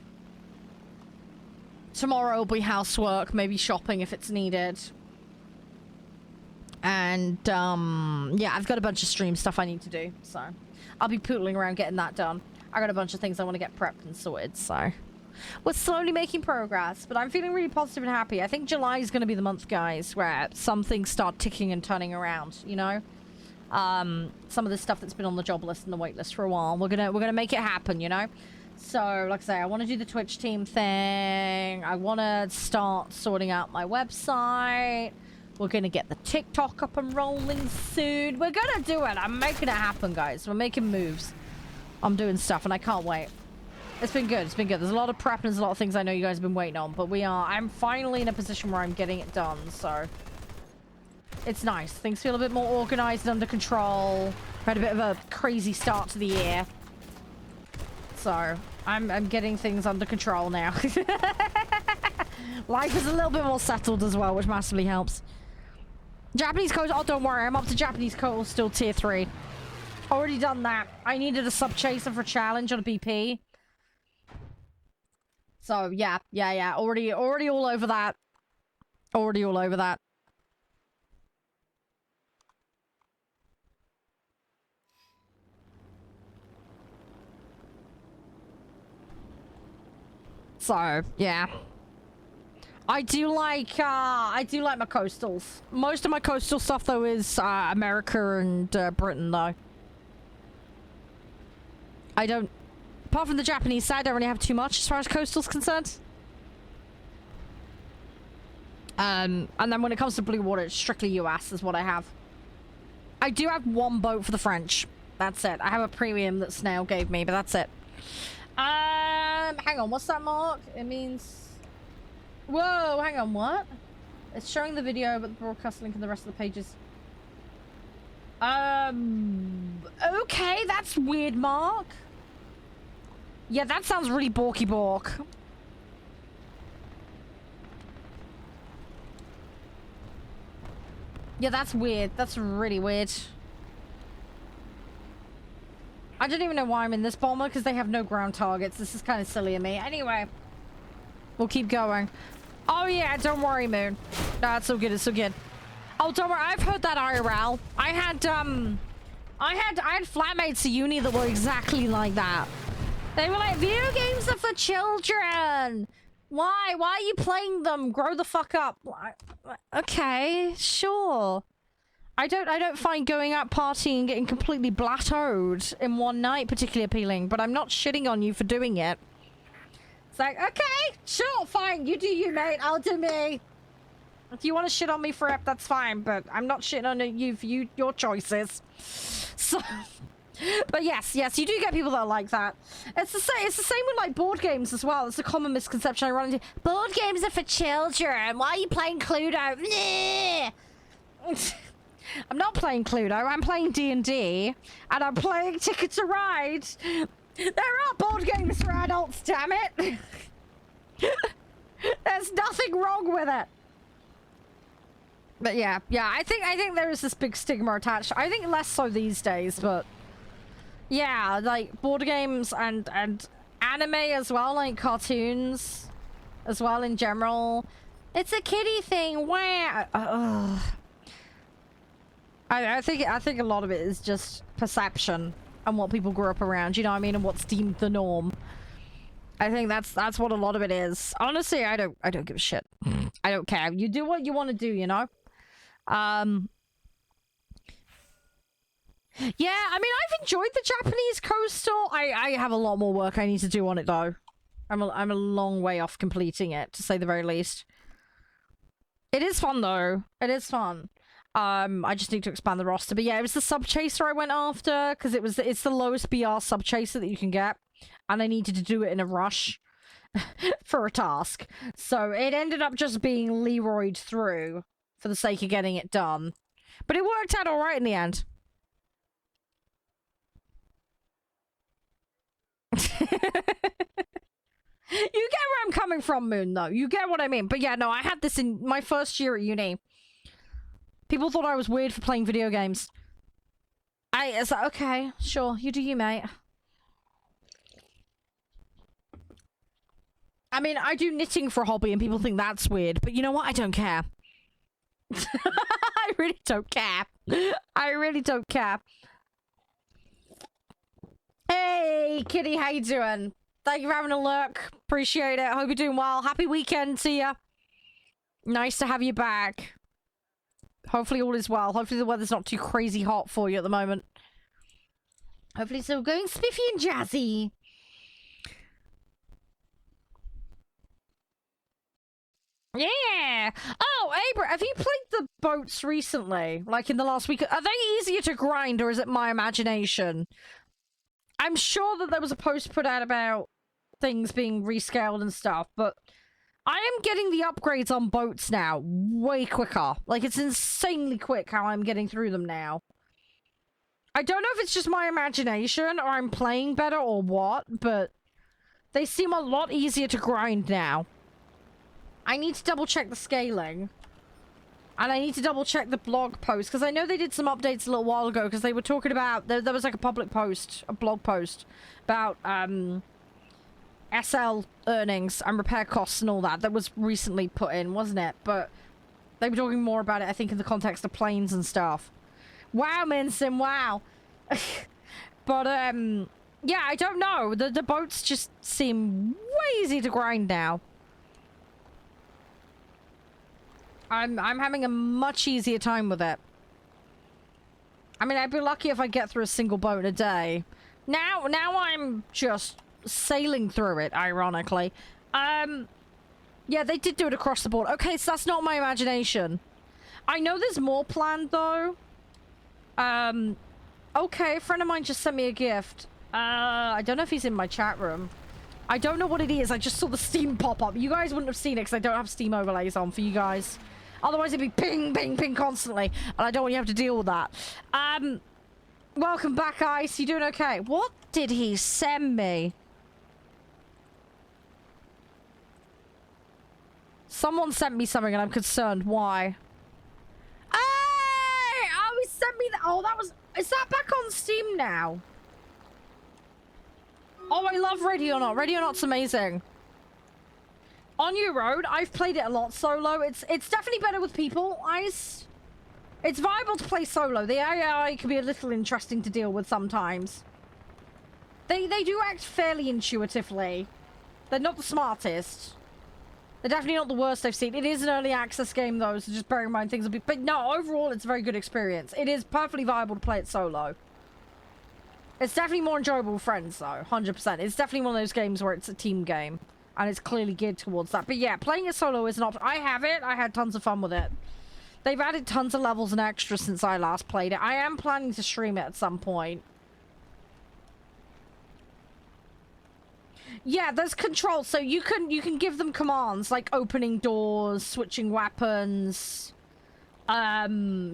Tomorrow will be housework, maybe shopping if it's needed. And, yeah, I've got a bunch of stream stuff I need to do, so I'll be pootling around getting that done. I got a bunch of things I want to get prepped and sorted, so we're slowly making progress, but I'm feeling really positive and happy. I think July is going to be the month, guys, where some things start ticking and turning around, you know? Some of the stuff that's been on the job list and the wait list for a while. We're gonna make it happen, you know? So, like I say, I want to do the Twitch team thing. I want to start sorting out my website. We're gonna get the TikTok up and rolling soon. We're gonna do it. I'm making it happen, guys. We're making moves. I'm doing stuff, and I can't wait. It's been good. It's been good. There's a lot of prep and there's a lot of things I know you guys have been waiting on, but I'm finally in a position where I'm getting it done, so... It's nice. Things feel a bit more organized and under control. Had a bit of a crazy start to the year. So, I'm getting things under control now. Life is a little bit more settled as well, which massively helps. Japanese coast, oh, don't worry. I'm up to Japanese coastal tier 3. Already done that. I needed a sub-chaser for challenge on a BP. So, yeah. Already all over that. Already all over that. So, yeah. I do like my coastals. Most of my coastal stuff, though, is America and Britain, though. I don't... Apart from the Japanese side, I don't really have too much as far as coastal's concerned. And then when it comes to blue water, it's strictly US is what I have. I do have one boat for the French. That's it. I have a premium that Snail gave me, but that's it. Hang on. What's that mark? It means... Whoa, hang on. What? It's showing the video, but the broadcast link and the rest of the pages... Okay, that's weird, Mark. Yeah, that sounds really borky bork. Yeah, that's weird. That's really weird. I don't even know why I'm in this bomber, because they have no ground targets. This is kind of silly of me. Anyway, we'll keep going. Oh yeah, don't worry, Moon. No, it's so good. It's so good. Oh, don't worry. I've heard that IRL. I had flatmates at uni that were exactly like that. They were like, video games are for children. Why? Why are you playing them? Grow the fuck up. Okay, sure. I don't find going out partying and getting completely blattoed in one night particularly appealing, but I'm not shitting on you for doing it. It's like, okay, sure, fine. You do you, mate. I'll do me. If you want to shit on me for it, that's fine, but I'm not shitting on you for your choices. So... But yes, you do get people that are like that. It's the same with like board games as well. It's a common misconception I run into. Board games are for children. Why are you playing Cluedo? I'm not playing Cluedo. I'm playing D&D, and I'm playing Ticket to Ride. There are board games for adults, damn it. There's nothing wrong with it. But yeah, I think there is this big stigma attached. I think less so these days, but. Yeah, like board games and anime as well, like cartoons as well in general. It's a kiddie thing. Where I think a lot of it is just perception and what people grew up around, you know what I mean, and what's deemed the norm. I think that's what a lot of it is. Honestly, I don't give a shit. I don't care. You do what you want to do, you know? Yeah, I mean, I've enjoyed the Japanese coastal. I have a lot more work I need to do on it, though. I'm a long way off completing it, to say the very least. It is fun, though. It is fun. I just need to expand the roster. But yeah, it was the sub chaser I went after, because it's the lowest BR sub chaser that you can get. And I needed to do it in a rush for a task. So it ended up just being Leroy'd through for the sake of getting it done. But it worked out alright in the end. You get where I'm coming from, Moon, though. You get what I mean. But yeah, no, I had this in my first year at uni. People thought I was weird for playing video games. It's like, okay, sure, you do you, mate. I mean, I do knitting for a hobby and people think that's weird, but you know what? I don't care. I really don't care. I really don't care. Hey, Kitty, how you doing? Thank you for having a look. Appreciate it. Hope you're doing well. Happy weekend to ya. Nice to have you back. Hopefully all is well. Hopefully the weather's not too crazy hot for you at the moment. Hopefully it's all going spiffy and jazzy. Yeah. Oh, Abra, have you played the boats recently? Like in the last week? Are they easier to grind or is it my imagination? I'm sure that there was a post put out about things being rescaled and stuff, but I am getting the upgrades on boats now way quicker. Like, it's insanely quick how I'm getting through them now. I don't know if it's just my imagination or I'm playing better or what, but they seem a lot easier to grind now. I need to double check the scaling. And I need to double check the blog post, because I know they did some updates a little while ago, because they were talking about, there was like a public post, a blog post, about SL earnings and repair costs and all that was recently put in, wasn't it? But they were talking more about it, I think, in the context of planes and stuff. Wow, Minson, wow. But, yeah, I don't know. The boats just seem way easy to grind now. I'm having a much easier time with it. I mean, I'd be lucky if I get through a single boat a day. Now I'm just sailing through it, ironically. Yeah, they did do it across the board. Okay, so that's not my imagination. I know there's more planned, though. Okay, a friend of mine just sent me a gift. I don't know if he's in my chat room. I don't know what it is. I just saw the Steam pop up. You guys wouldn't have seen it because I don't have Steam overlays on for you guys. Otherwise, it'd be ping, ping, ping constantly. And I don't want you to have to deal with that. Welcome back, Ice. You doing okay? What did he send me? Someone sent me something and I'm concerned. Why? Hey! Oh, he sent me that. Oh, that was... Is that back on Steam now? Oh, I love Radionaut. Radionaut's amazing. On Your Road, I've played it a lot solo. It's definitely better with people, Ice. It's viable to play solo. The AI can be a little interesting to deal with sometimes. They do act fairly intuitively. They're not the smartest. They're definitely not the worst I've seen. It is an early access game, though, so just bear in mind things will be... But no, overall, it's a very good experience. It is perfectly viable to play it solo. It's definitely more enjoyable with friends, though. 100%. It's definitely one of those games where it's a team game. And it's clearly geared towards that. But yeah, playing it solo is an option. I have it. I had tons of fun with it. They've added tons of levels and extras since I last played it. I am planning to stream it at some point. Yeah, there's controls, so you can give them commands like opening doors, switching weapons,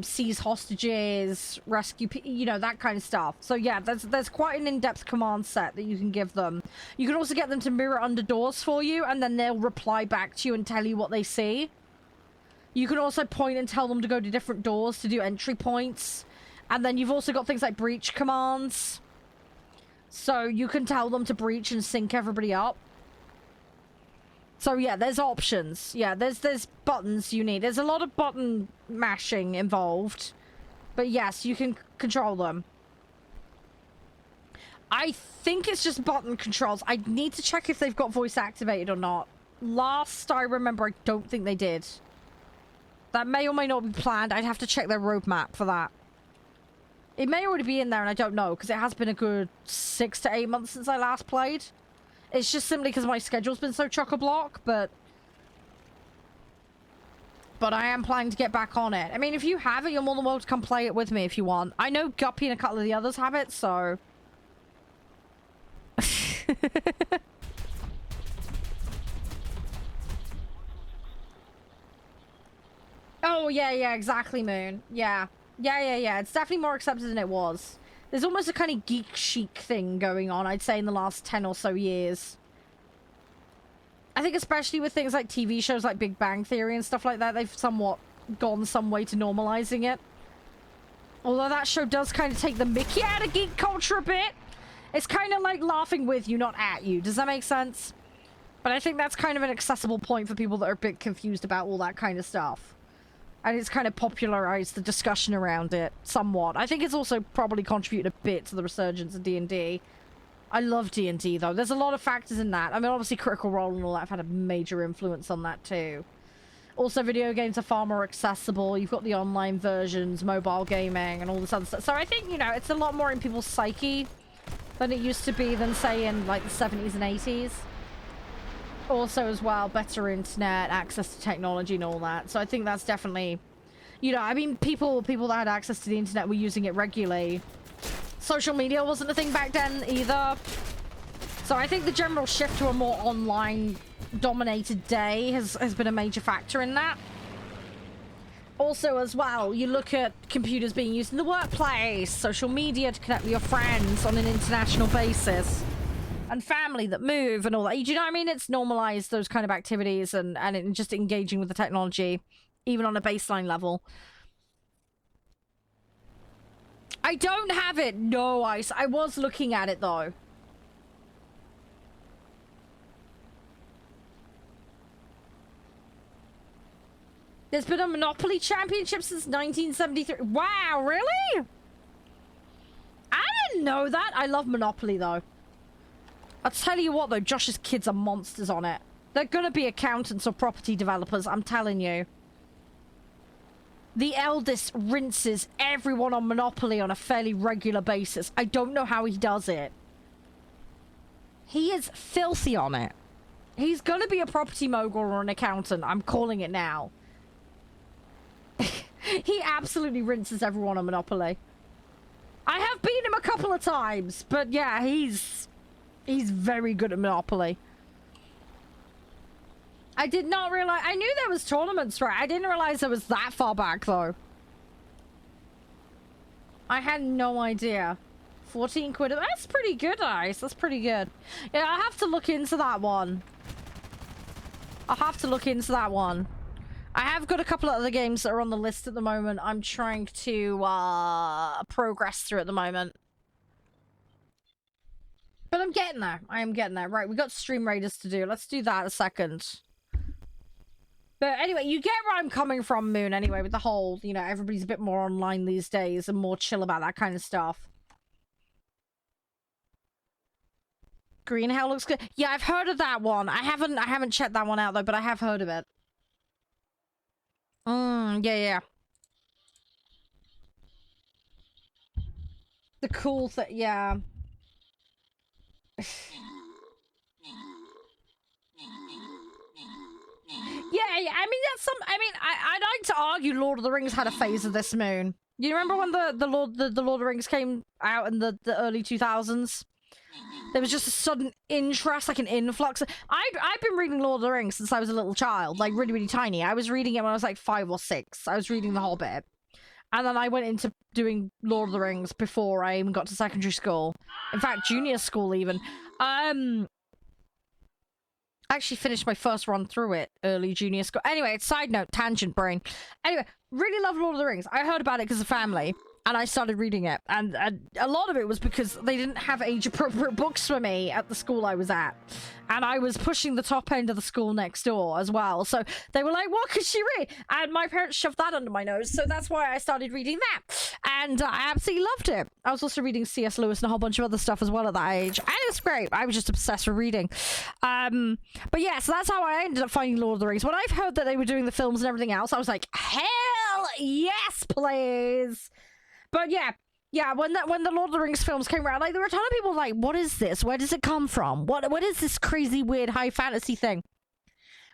seize hostages, rescue, you know, that kind of stuff. So yeah, there's quite an in-depth command set that you can give them. You can also get them to mirror under doors for you, and then they'll reply back to you and tell you what they see. You can also point and tell them to go to different doors to do entry points, and then you've also got things like breach commands. So you can tell them to breach and sync everybody up. So yeah, there's options. Yeah, there's buttons you need. There's a lot of button mashing involved. But yes, you can control them. I think it's just button controls. I need to check if they've got voice activated or not. Last I remember, I don't think they did. That may or may not be planned. I'd have to check their roadmap for that. It may already be in there and I don't know, because it has been a good 6 to 8 months since I last played. It's just simply because my schedule's been so chock-a-block, but I am planning to get back on it. I mean, if you have it, you're more than welcome to come play it with me if you want. I know Guppy and a couple of the others have it, so... Oh, yeah, exactly, Moon. Yeah. Yeah. It's definitely more accepted than it was. There's almost a kind of geek chic thing going on, I'd say, in the last 10 or so years. I think especially with things like TV shows like Big Bang Theory and stuff like that, they've somewhat gone some way to normalizing it. Although that show does kind of take the mickey out of geek culture a bit. It's kind of like laughing with you, not at you. Does that make sense? But I think that's kind of an accessible point for people that are a bit confused about all that kind of stuff. And it's kind of popularized the discussion around it somewhat. I think it's also probably contributed a bit to the resurgence of D&D. I love D&D, though. There's a lot of factors in that. I mean, obviously Critical Role and all that have had a major influence on that, too. Also, video games are far more accessible. You've got the online versions, mobile gaming, and all this other stuff. So I think, you know, it's a lot more in people's psyche than it used to be than, say, in, like, the 70s and 80s. Also, as well, better internet, access to technology and all that. So I think that's definitely, you know, I mean, people that had access to the internet were using it regularly. Social media wasn't a thing back then either. So I think the general shift to a more online dominated day has been a major factor in that. Also, as well, you look at computers being used in the workplace, social media to connect with your friends on an international basis. And family that move and all that. Do you know what I mean? It's normalized those kind of activities and just engaging with the technology, even on a baseline level. I don't have it. No, I was looking at it, though. There's been a Monopoly Championship since 1973. Wow, really? I didn't know that. I love Monopoly, though. I'll tell you what, though, Josh's kids are monsters on it. They're gonna be accountants or property developers, I'm telling you. The eldest rinses everyone on Monopoly on a fairly regular basis. I don't know how he does it. He is filthy on it. He's gonna be a property mogul or an accountant. I'm calling it now. He absolutely rinses everyone on Monopoly. I have beat a couple of times, but yeah, he's very good at Monopoly. I did not realize. I knew there was tournaments, right? I didn't realize it was that far back, though. I had no idea. 14 quid. That's pretty good, Ice. That's pretty good. Yeah, I have to look into that one. I'll have to look into that one. I have got a couple of other games that are on the list at the moment. I'm trying to progress through at the moment. But I'm getting there. I am getting there. Right, we got Stream Raiders to do. Let's do that a second. But anyway, you get where I'm coming from, Moon, anyway, with the whole, you know, everybody's a bit more online these days and more chill about that kind of stuff. Green Hell looks good. Yeah, I've heard of that one. I haven't checked that one out, though, but I have heard of it. Yeah. The cool thing, yeah. Yeah, I mean, that's some. I mean, I'd like to argue Lord of the Rings had a phase of this, Moon. You remember when the Lord of the Rings came out in the early 2000s? There was just a sudden interest, like an influx. I've been reading Lord of the Rings since I was a little child, like really, really tiny. I was reading it when I was like 5 or 6. I was reading The Hobbit. And then I went into doing Lord of the Rings before I even got to secondary school. In fact, junior school even. I actually finished my first run through it early junior school. Anyway, side note, tangent brain. Anyway, really love Lord of the Rings. I heard about it because of family, and I started reading it. And a lot of it was because they didn't have age-appropriate books for me at the school I was at. And I was pushing the top end of the school next door as well. So they were like, what could she read? And my parents shoved that under my nose. So that's why I started reading that. And I absolutely loved it. I was also reading C.S. Lewis and a whole bunch of other stuff as well at that age. And it's great. I was just obsessed with reading. But yeah, so that's how I ended up finding Lord of the Rings. When I've heard that they were doing the films and everything else, I was like, hell yes, please. But yeah, when the Lord of the Rings films came around, like there were a ton of people like, what is this? Where does it come from? What is this crazy, weird, high fantasy thing?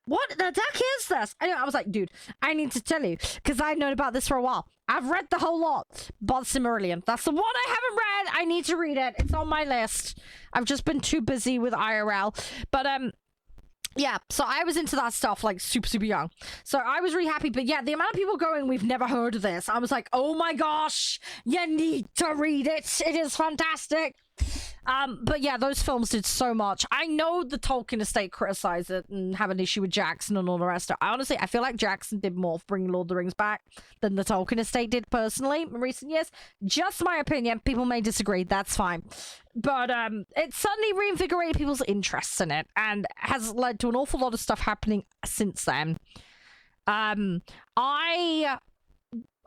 What the heck is this? Anyway, I was like, dude, I need to tell you, because I've known about this for a while. I've read the whole lot, but Silmarillion. That's the one I haven't read. I need to read it. It's on my list. I've just been too busy with IRL. But, yeah, so I was into that stuff, like, super, super young. So I was really happy. But yeah, the amount of people going, we've never heard of this. I was like, oh my gosh, you need to read it. It is fantastic. But yeah, those films did so much. I know the Tolkien estate criticize it and have an issue with Jackson and all the rest of it. Honestly, I feel like Jackson did more for bringing Lord of the Rings back than the Tolkien estate did personally in recent years. Just my opinion. People may disagree. That's fine. But it suddenly reinvigorated people's interests in it and has led to an awful lot of stuff happening since then. I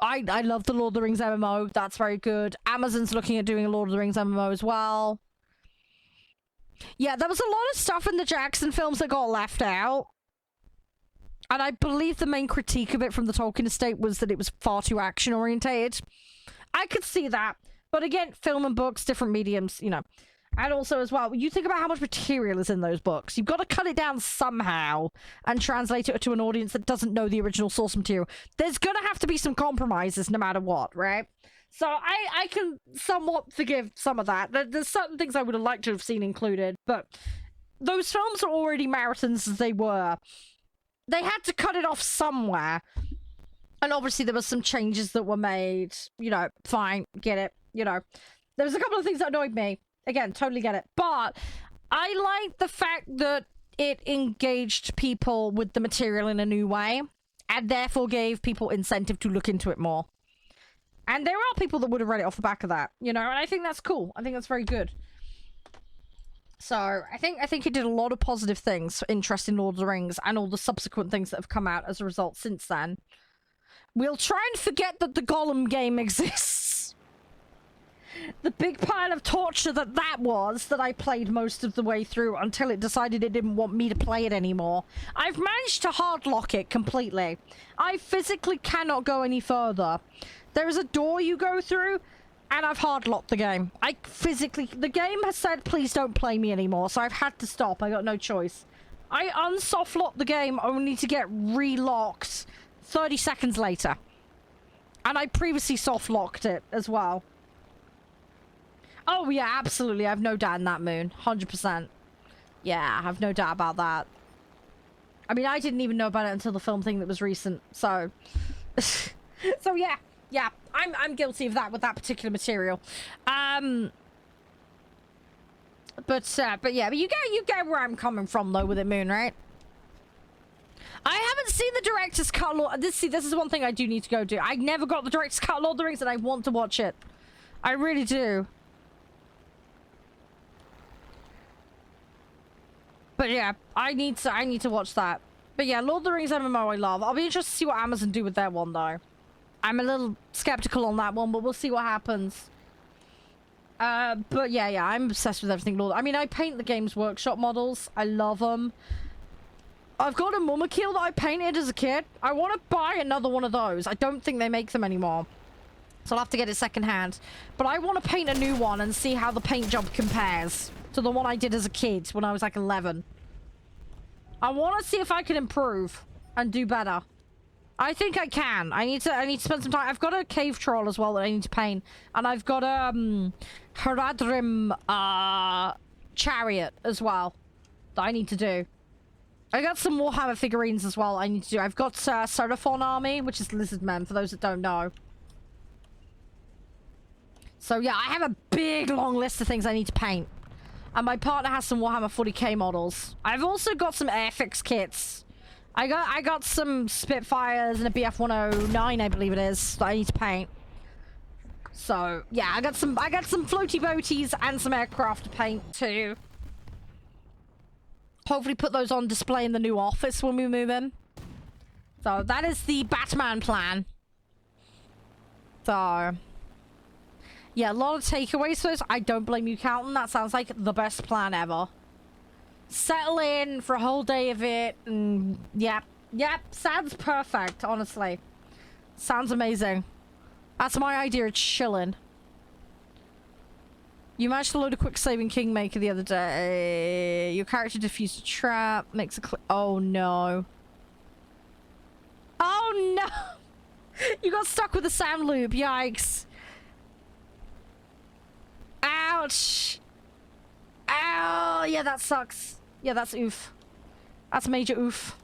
love the Lord of the Rings MMO. That's very good. Amazon's looking at doing a Lord of the Rings MMO as well. Yeah, there was a lot of stuff in the Jackson films that got left out. And I believe the main critique of it from the Tolkien estate was that it was far too action-orientated. I could see that. But again, film and books, different mediums, you know. And also as well, you think about how much material is in those books. You've got to cut it down somehow and translate it to an audience that doesn't know the original source material. There's going to have to be some compromises no matter what, right? So I can somewhat forgive some of that. There's certain things I would have liked to have seen included, but those films are already marathons as they were. They had to cut it off somewhere. And obviously there were some changes that were made. You know, fine, get it. You know, there was a couple of things that annoyed me. Again, totally get it. But I like the fact that it engaged people with the material in a new way and therefore gave people incentive to look into it more. And there are people that would have read it off the back of that, you know, and I think that's cool. I think that's very good. So I think it did a lot of positive things for interest in Lord of the Rings and all the subsequent things that have come out as a result since then. We'll try and forget that the Gollum game exists. The big pile of torture that was that I played most of the way through until it decided it didn't want me to play it anymore. I've managed to hardlock it completely. I physically cannot go any further. There is a door you go through, and I've hardlocked the game. The game has said, please don't play me anymore, so I've had to stop. I got no choice. I unsoftlocked the game only to get relocked 30 seconds later. And I previously softlocked it as well. Oh, yeah, absolutely. I have no doubt in that, Moon. 100%. Yeah, I have no doubt about that. I mean, I didn't even know about it until the film thing that was recent, so... so, yeah. Yeah, I'm guilty of that with that particular material. But yeah, but you get where I'm coming from, though, with it, Moon, right? I haven't seen the director's cut. This is one thing I do need to go do. I never got the director's cut of Lord of the Rings, and I want to watch it. I really do. But yeah, I need to watch that. But yeah, Lord of the Rings MMO I love. I'll be interested to see what Amazon do with their one, though. I'm a little skeptical on that one, but we'll see what happens. But yeah, I'm obsessed with everything Lord. I mean, I paint the Games Workshop models. I love them. I've got a Mumakil that I painted as a kid. I want to buy another one of those. I don't think they make them anymore. So I'll have to get it secondhand. But I want to paint a new one and see how the paint job compares to the one I did as a kid when I was like 11. I want to see if I can improve and do better. I think I can. I need to spend some time. I've got a cave troll as well that I need to paint. And I've got a Haradrim chariot as well that I need to do. I got some Warhammer figurines as well I need to do. I've got Seraphon army, which is lizard men, for those that don't know. So yeah, I have a big long list of things I need to paint. And my partner has some Warhammer 40k models. I've also got some Airfix kits. I got some Spitfires and a BF-109, I believe it is, that I need to paint. So yeah, I got some floaty boaties and some aircraft to paint too. Hopefully put those on display in the new office when we move in. So that is the Batman plan. So yeah, a lot of takeaways for this. I don't blame you, Calton. That sounds like the best plan ever. Settle in for a whole day of it, and yep, sounds perfect, honestly. Sounds amazing. That's my idea of chilling. You managed to load a quick saving Kingmaker the other day. Your character defused a trap, makes a oh no. Oh no! You got stuck with the sound loop, yikes. Ouch! Ow! Yeah, that sucks. Yeah, that's oof. That's major oof.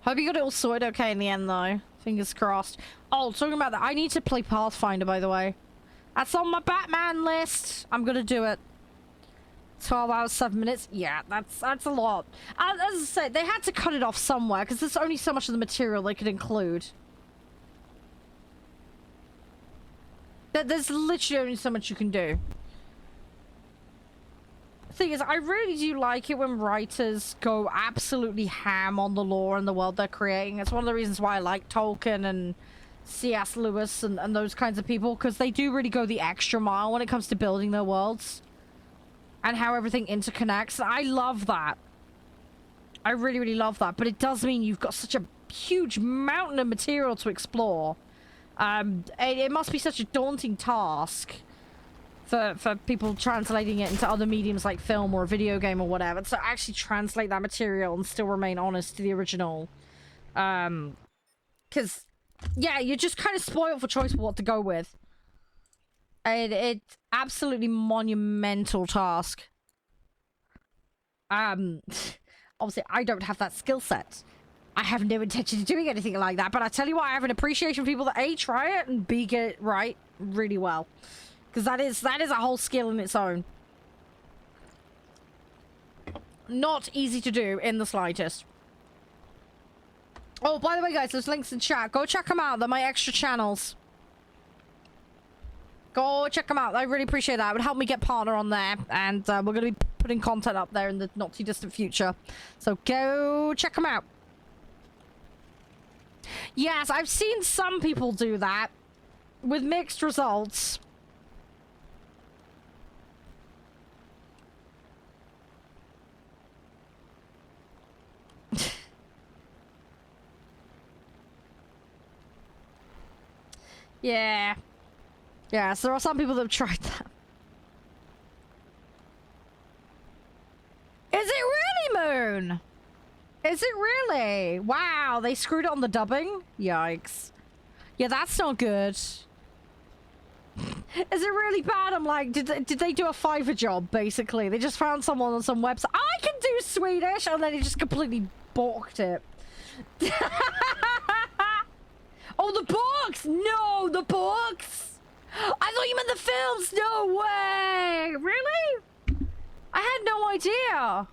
Hope you got it all sorted okay in the end, though. Fingers crossed. Oh, talking about that, I need to play Pathfinder, by the way. That's on my Batman list. I'm gonna do it. 12 hours, 7 minutes. Yeah, that's a lot. As I said, they had to cut it off somewhere, because there's only so much of the material they could include. There's literally only so much you can do. The thing is, I really do like it when writers go absolutely ham on the lore and the world they're creating. It's one of the reasons why I like Tolkien and C.S. Lewis and those kinds of people, because they do really go the extra mile when it comes to building their worlds and how everything interconnects. I love that. I really, really love that. But it does mean you've got such a huge mountain of material to explore. It must be such a daunting task for people translating it into other mediums like film or a video game or whatever, to actually translate that material and still remain honest to the original. Because, yeah, you're just kind of spoiled for choice for what to go with. It's absolutely monumental task. Obviously, I don't have that skill set. I have no intention of doing anything like that, but I tell you what, I have an appreciation for people that A, try it, and B, get it right really well. Because that is a whole skill in its own. Not easy to do in the slightest. Oh, by the way, guys, there's links in chat. Go check them out. They're my extra channels. Go check them out. I really appreciate that. It would help me get partner on there. And we're going to be putting content up there in the not too distant future. So go check them out. Yes, I've seen some people do that with mixed results. Yeah. Yeah, so there are some people that have tried that. Is it really, Moon? Is it really? Wow, they screwed it on the dubbing? Yikes. Yeah, that's not good. Is it really bad? I'm like, did they do a Fiverr job, basically? They just found someone on some website. I can do Swedish! And then he just completely balked it. Oh, the books! No, the books! I thought you meant the films! No way! Really? I had no idea.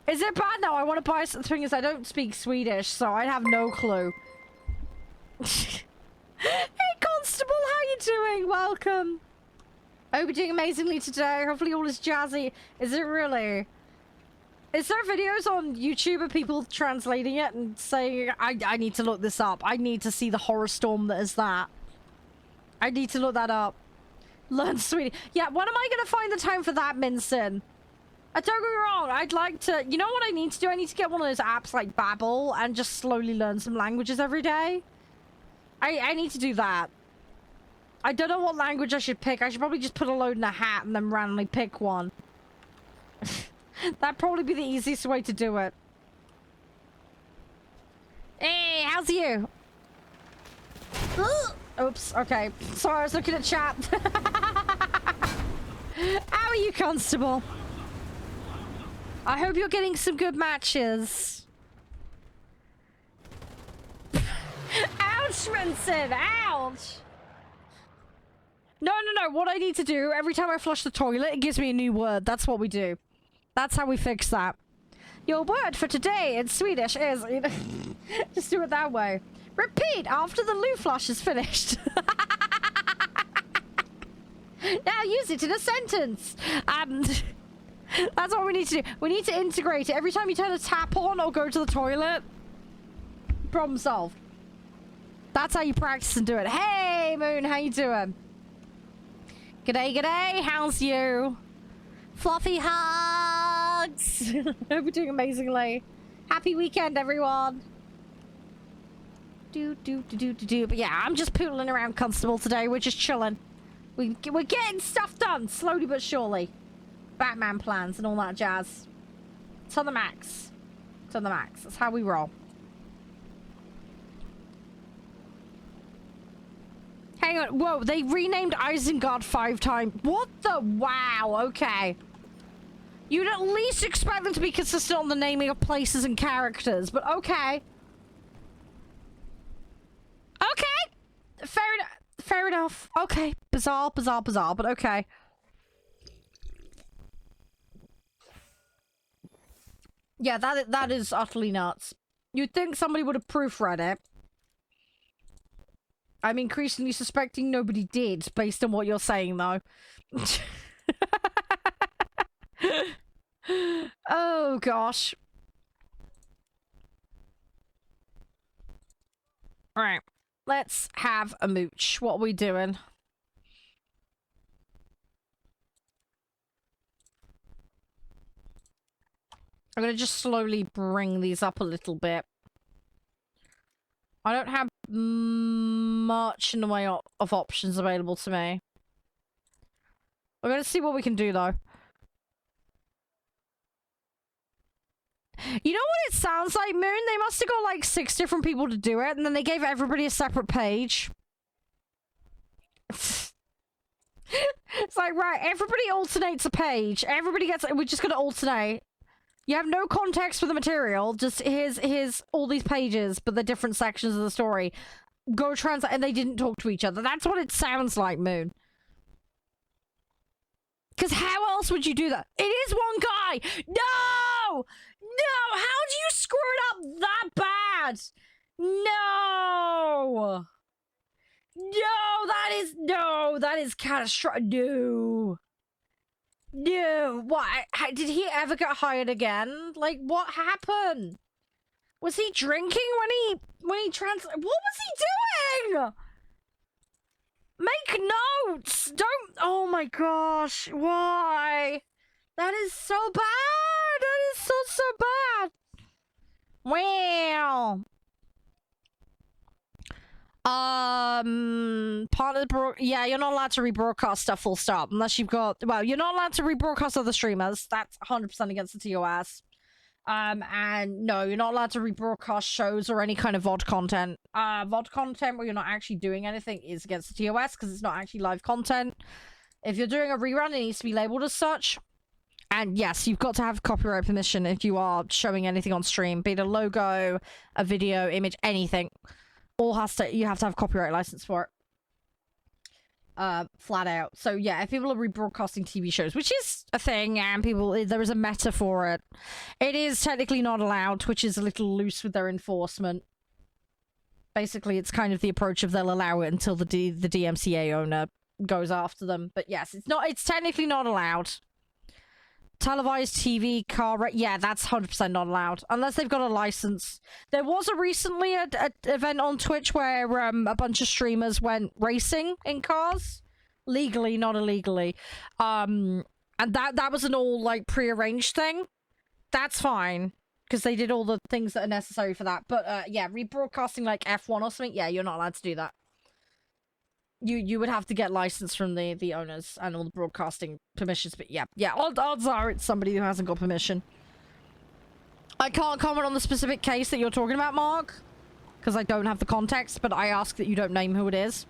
Is it bad now? I want to buy something. The thing is, I don't speak Swedish, so I have no clue. Hey, Constable, how you doing? Welcome. I hope you're doing amazingly today. Hopefully all is jazzy. Is it really? Is there videos on YouTube of people translating it and saying, I need to look this up. I need to see the horror storm that is that. I need to look that up. Learn Swedish. Yeah, when am I going to find the time for that, Minson? Don't get me wrong, I'd like to... You know what I need to do? I need to get one of those apps like Babbel and just slowly learn some languages every day. I need to do that. I don't know what language I should pick. I should probably just put a load in a hat and then randomly pick one. That'd probably be the easiest way to do it. Hey, how's you? Oops, okay. Sorry, I was looking at chat. How are you, Constable? I hope you're getting some good matches. Ouch, Manson! Ouch! No. What I need to do, every time I flush the toilet, it gives me a new word. That's what we do. That's how we fix that. Your word for today in Swedish is... Just do it that way. Repeat after the loo flush is finished. Now use it in a sentence. That's what we need to do. We need to integrate it. Every time you turn a tap on or go to the toilet, problem solved. That's how you practice and do it. Hey, Moon, how you doing? G'day. How's you? Fluffy hugs. Hope you're doing amazingly. Happy weekend, everyone. But yeah, I'm just poodling around, Constable, today. We're just chilling. We're getting stuff done, slowly but surely. Batman plans and all that jazz. To the max. To the max. That's how we roll. Hang on. Whoa, they renamed Isengard 5 times. What the? Wow, okay. You'd at least expect them to be consistent on the naming of places and characters, but okay. Okay. Fair enough. Okay. Bizarre, but okay. Yeah, that is utterly nuts. You'd think somebody would have proofread it. I'm increasingly suspecting nobody did, based on what you're saying, though. Oh, gosh. Alright. Let's have a mooch. What are we doing? I'm gonna just slowly bring these up a little bit. I don't have much in the way of options available to me. We're gonna see what we can do, though. You know what it sounds like, Moon? They must have got like 6 different people to do it, and then they gave everybody a separate page. It's like, right, everybody alternates a page. Everybody gets... We're just gonna alternate. You have no context for the material. Just here's all these pages, but they're different sections of the story. Go translate, and they didn't talk to each other. That's what it sounds like, Moon. Because how else would you do that? It is one guy! No! No! How do you screw it up that bad? No! No, that is catastrophic. No. No. What? Did he ever get hired again? Like, what happened? Was he drinking when he what was he doing? Make notes! Don't... Oh my gosh. Why? That is so bad! That is so bad! Wow. Part of the yeah, you're not allowed to rebroadcast stuff full stop unless you've got... Well, you're not allowed to rebroadcast other streamers. That's 100% against the TOS. And no, you're not allowed to rebroadcast shows or any kind of VOD content. VOD content where you're not actually doing anything is against the TOS because it's not actually live content. If you're doing a rerun, it needs to be labeled as such. And yes, you've got to have copyright permission if you are showing anything on stream, be it a logo, a video, image, anything. You have to have copyright license for it. Flat out. So yeah, if people are rebroadcasting TV shows, which is a thing, and there is a meta for it, it is technically not allowed. Twitch is a little loose with their enforcement. Basically, it's kind of the approach of they'll allow it until the DMCA owner goes after them. But yes, it's technically not allowed. Televised TV, yeah, that's 100% not allowed. Unless they've got a license. There was recently an event on Twitch where a bunch of streamers went racing in cars. Legally, not illegally. And that was an all, like, pre-arranged thing. That's fine. Because they did all the things that are necessary for that. But, yeah, rebroadcasting, like, F1 or something, yeah, you're not allowed to do that. You would have to get license from the owners and all the broadcasting permissions, but yeah, odds are it's somebody who hasn't got permission. I can't comment on the specific case that you're talking about, Mark, because I don't have the context, but I ask that you don't name who it is,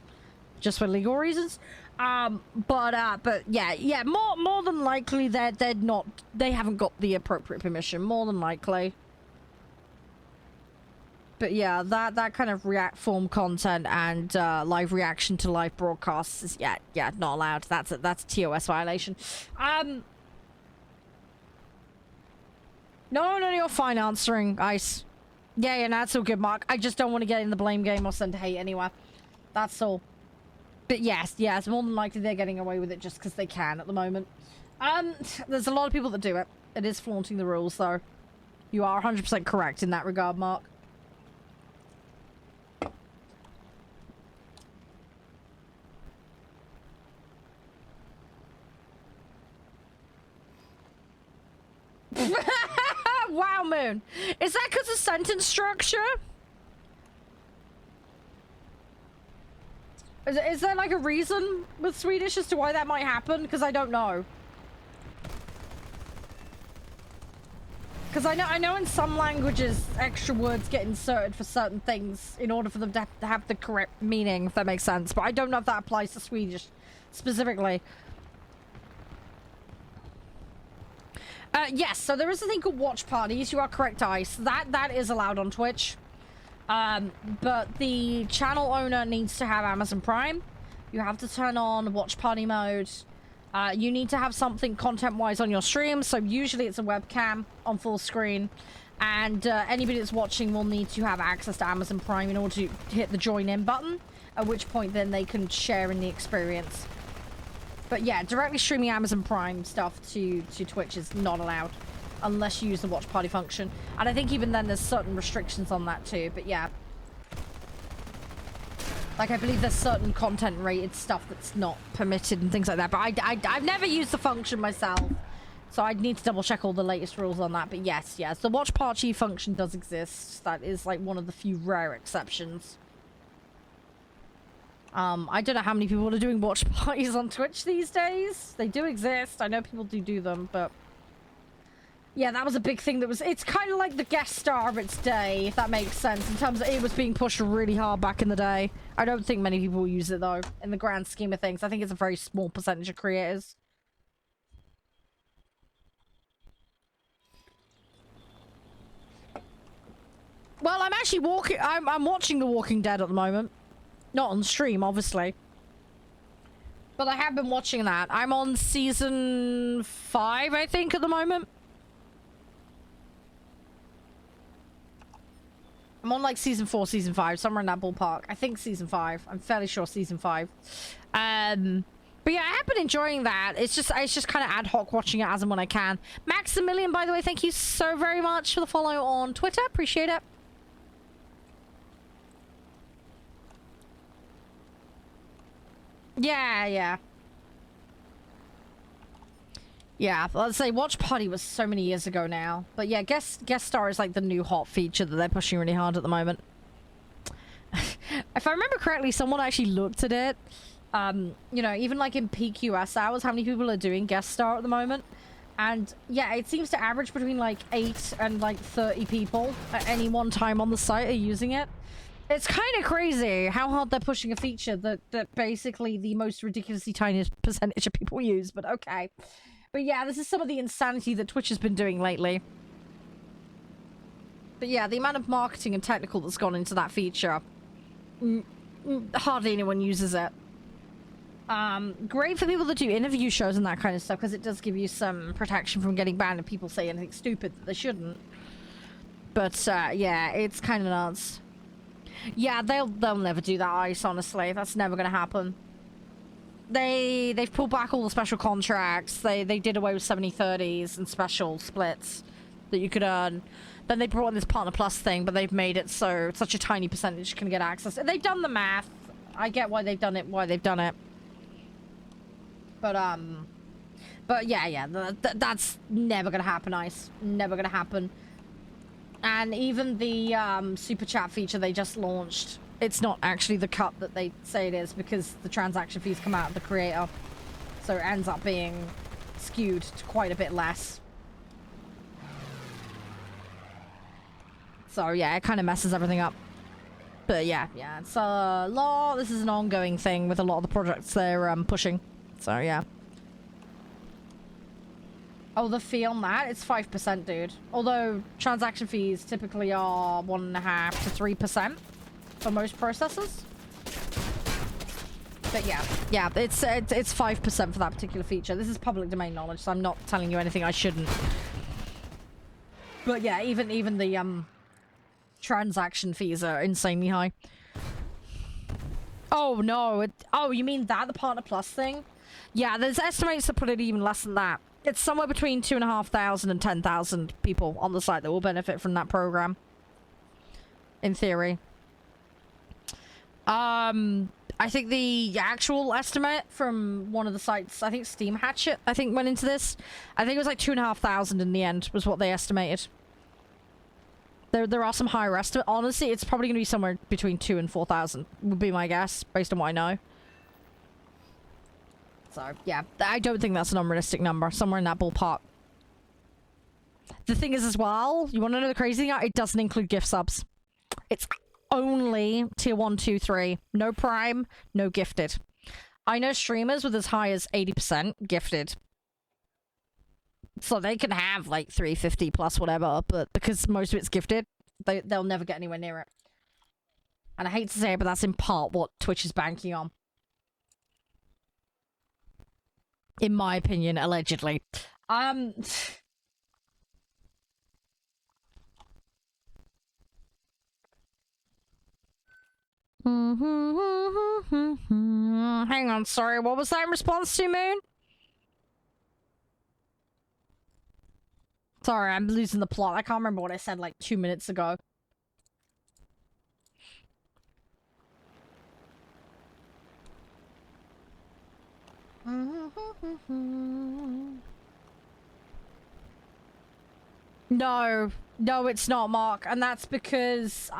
just for legal reasons. But yeah, more than likely they haven't got the appropriate permission, more than likely. But yeah, that kind of form content and live reaction to live broadcasts is yeah, not allowed. That's a TOS violation. No, you're fine answering, Ice. Yeah, that's all good, Mark. I just don't want to get in the blame game or send hate anywhere. That's all. But yes, it's more than likely they're getting away with it just because they can at the moment. There's a lot of people that do it. It is flaunting the rules, though. You are 100% correct in that regard, Mark. Wow, Moon. Is that because of sentence structure? Is there like a reason with Swedish as to why that might happen? Because I don't know. Because I know in some languages extra words get inserted for certain things in order for them to have the correct meaning, if that makes sense. But I don't know if that applies to Swedish specifically. Yes, so there is a thing called watch parties. You are correct, Ice. That is allowed on Twitch. But the channel owner needs to have Amazon Prime. You have to turn on watch party mode. You need to have something content-wise on your stream. So usually it's a webcam on full screen. And anybody that's watching will need to have access to Amazon Prime in order to hit the join in button. At which point then they can share in the experience. But yeah, directly streaming Amazon Prime stuff to Twitch is not allowed unless you use the watch party function. And I think even then there's certain restrictions on that too, but yeah. Like I believe there's certain content rated stuff that's not permitted and things like that, but I've never used the function myself. So I'd need to double check all the latest rules on that, but yes, the watch party function does exist. That is like one of the few rare exceptions. I don't know how many people are doing watch parties on Twitch these days. They do exist. I know people do them, but... Yeah, that was a big thing that was... It's kind of like the guest star of its day, if that makes sense, in terms of it was being pushed really hard back in the day. I don't think many people use it, though, in the grand scheme of things. I think it's a very small percentage of creators. Well, I'm actually I'm watching The Walking Dead at the moment. Not on stream, obviously. But I have been watching that. I'm on season 5, I think, at the moment. I'm on like season 4, season 5, somewhere in that ballpark. I think season 5. I'm fairly sure season 5. But yeah, I have been enjoying that. It's just kind of ad hoc watching it as and when I can. Maximilian, by the way, thank you so very much for the follow on Twitter. Appreciate it. Yeah. Yeah, let's say Watch Party was so many years ago now. But yeah, guest star is like the new hot feature that they're pushing really hard at the moment. If I remember correctly, someone actually looked at it. You know, even like in PQS hours, how many people are doing guest star at the moment? And yeah, it seems to average between like 8 and like 30 people at any one time on the site are using it. It's kind of crazy how hard they're pushing a feature that basically the most ridiculously tiniest percentage of people use, but okay. But yeah, this is some of the insanity that Twitch has been doing lately. But yeah, the amount of marketing and technical that's gone into that feature, hardly anyone uses it. Great for people that do interview shows and that kind of stuff, because it does give you some protection from getting banned if people say anything stupid that they shouldn't. But yeah, it's kind of nuts. Yeah, they'll never do that, Ice, honestly. That's never gonna happen. They've pulled back all the special contracts. They did away with 70/30s and special splits that you could earn. Then they brought in this Partner Plus thing, but they've made it so such a tiny percentage can get access. They've done the math. I get why they've done it, But yeah, that's never gonna happen, Ice. Never gonna happen. And even the super chat feature they just launched, it's not actually the cut that they say it is, because the transaction fees come out of the creator. So it ends up being skewed to quite a bit less. So yeah, it kind of messes everything up. But yeah, it's a lot. This is an ongoing thing with a lot of the projects they're pushing. So yeah. Oh, the fee on that? It's 5%, dude. Although transaction fees typically are 1.5 to 3% for most processors. But yeah, it's 5% for that particular feature. This is public domain knowledge, so I'm not telling you anything I shouldn't. But yeah, even the transaction fees are insanely high. Oh no! Oh, you mean that, the Partner Plus thing? Yeah, there's estimates that put it even less than that. It's somewhere between 2,500 and 10,000 people on the site that will benefit from that program. In theory. I think the actual estimate from one of the sites, I think Steam Hatchet, I think went into this. I think it was like 2,500 in the end, was what they estimated. There are some higher estimates. Honestly, it's probably going to be somewhere between 2,000 and 4,000, would be my guess, based on what I know. So, yeah, I don't think that's an unrealistic number. Somewhere in that ballpark. The thing is as well, you want to know the crazy thing? It doesn't include gift subs. It's only tier 1, 2, 3. No prime, no gifted. I know streamers with as high as 80% gifted. So they can have like 350 plus whatever, but because most of it's gifted, they'll never get anywhere near it. And I hate to say it, but that's in part what Twitch is banking on. In my opinion, allegedly. Hang on, sorry, what was that in response to, Moon? Sorry, I'm losing the plot. I can't remember what I said like 2 minutes ago. No, it's not, Mark, and that's because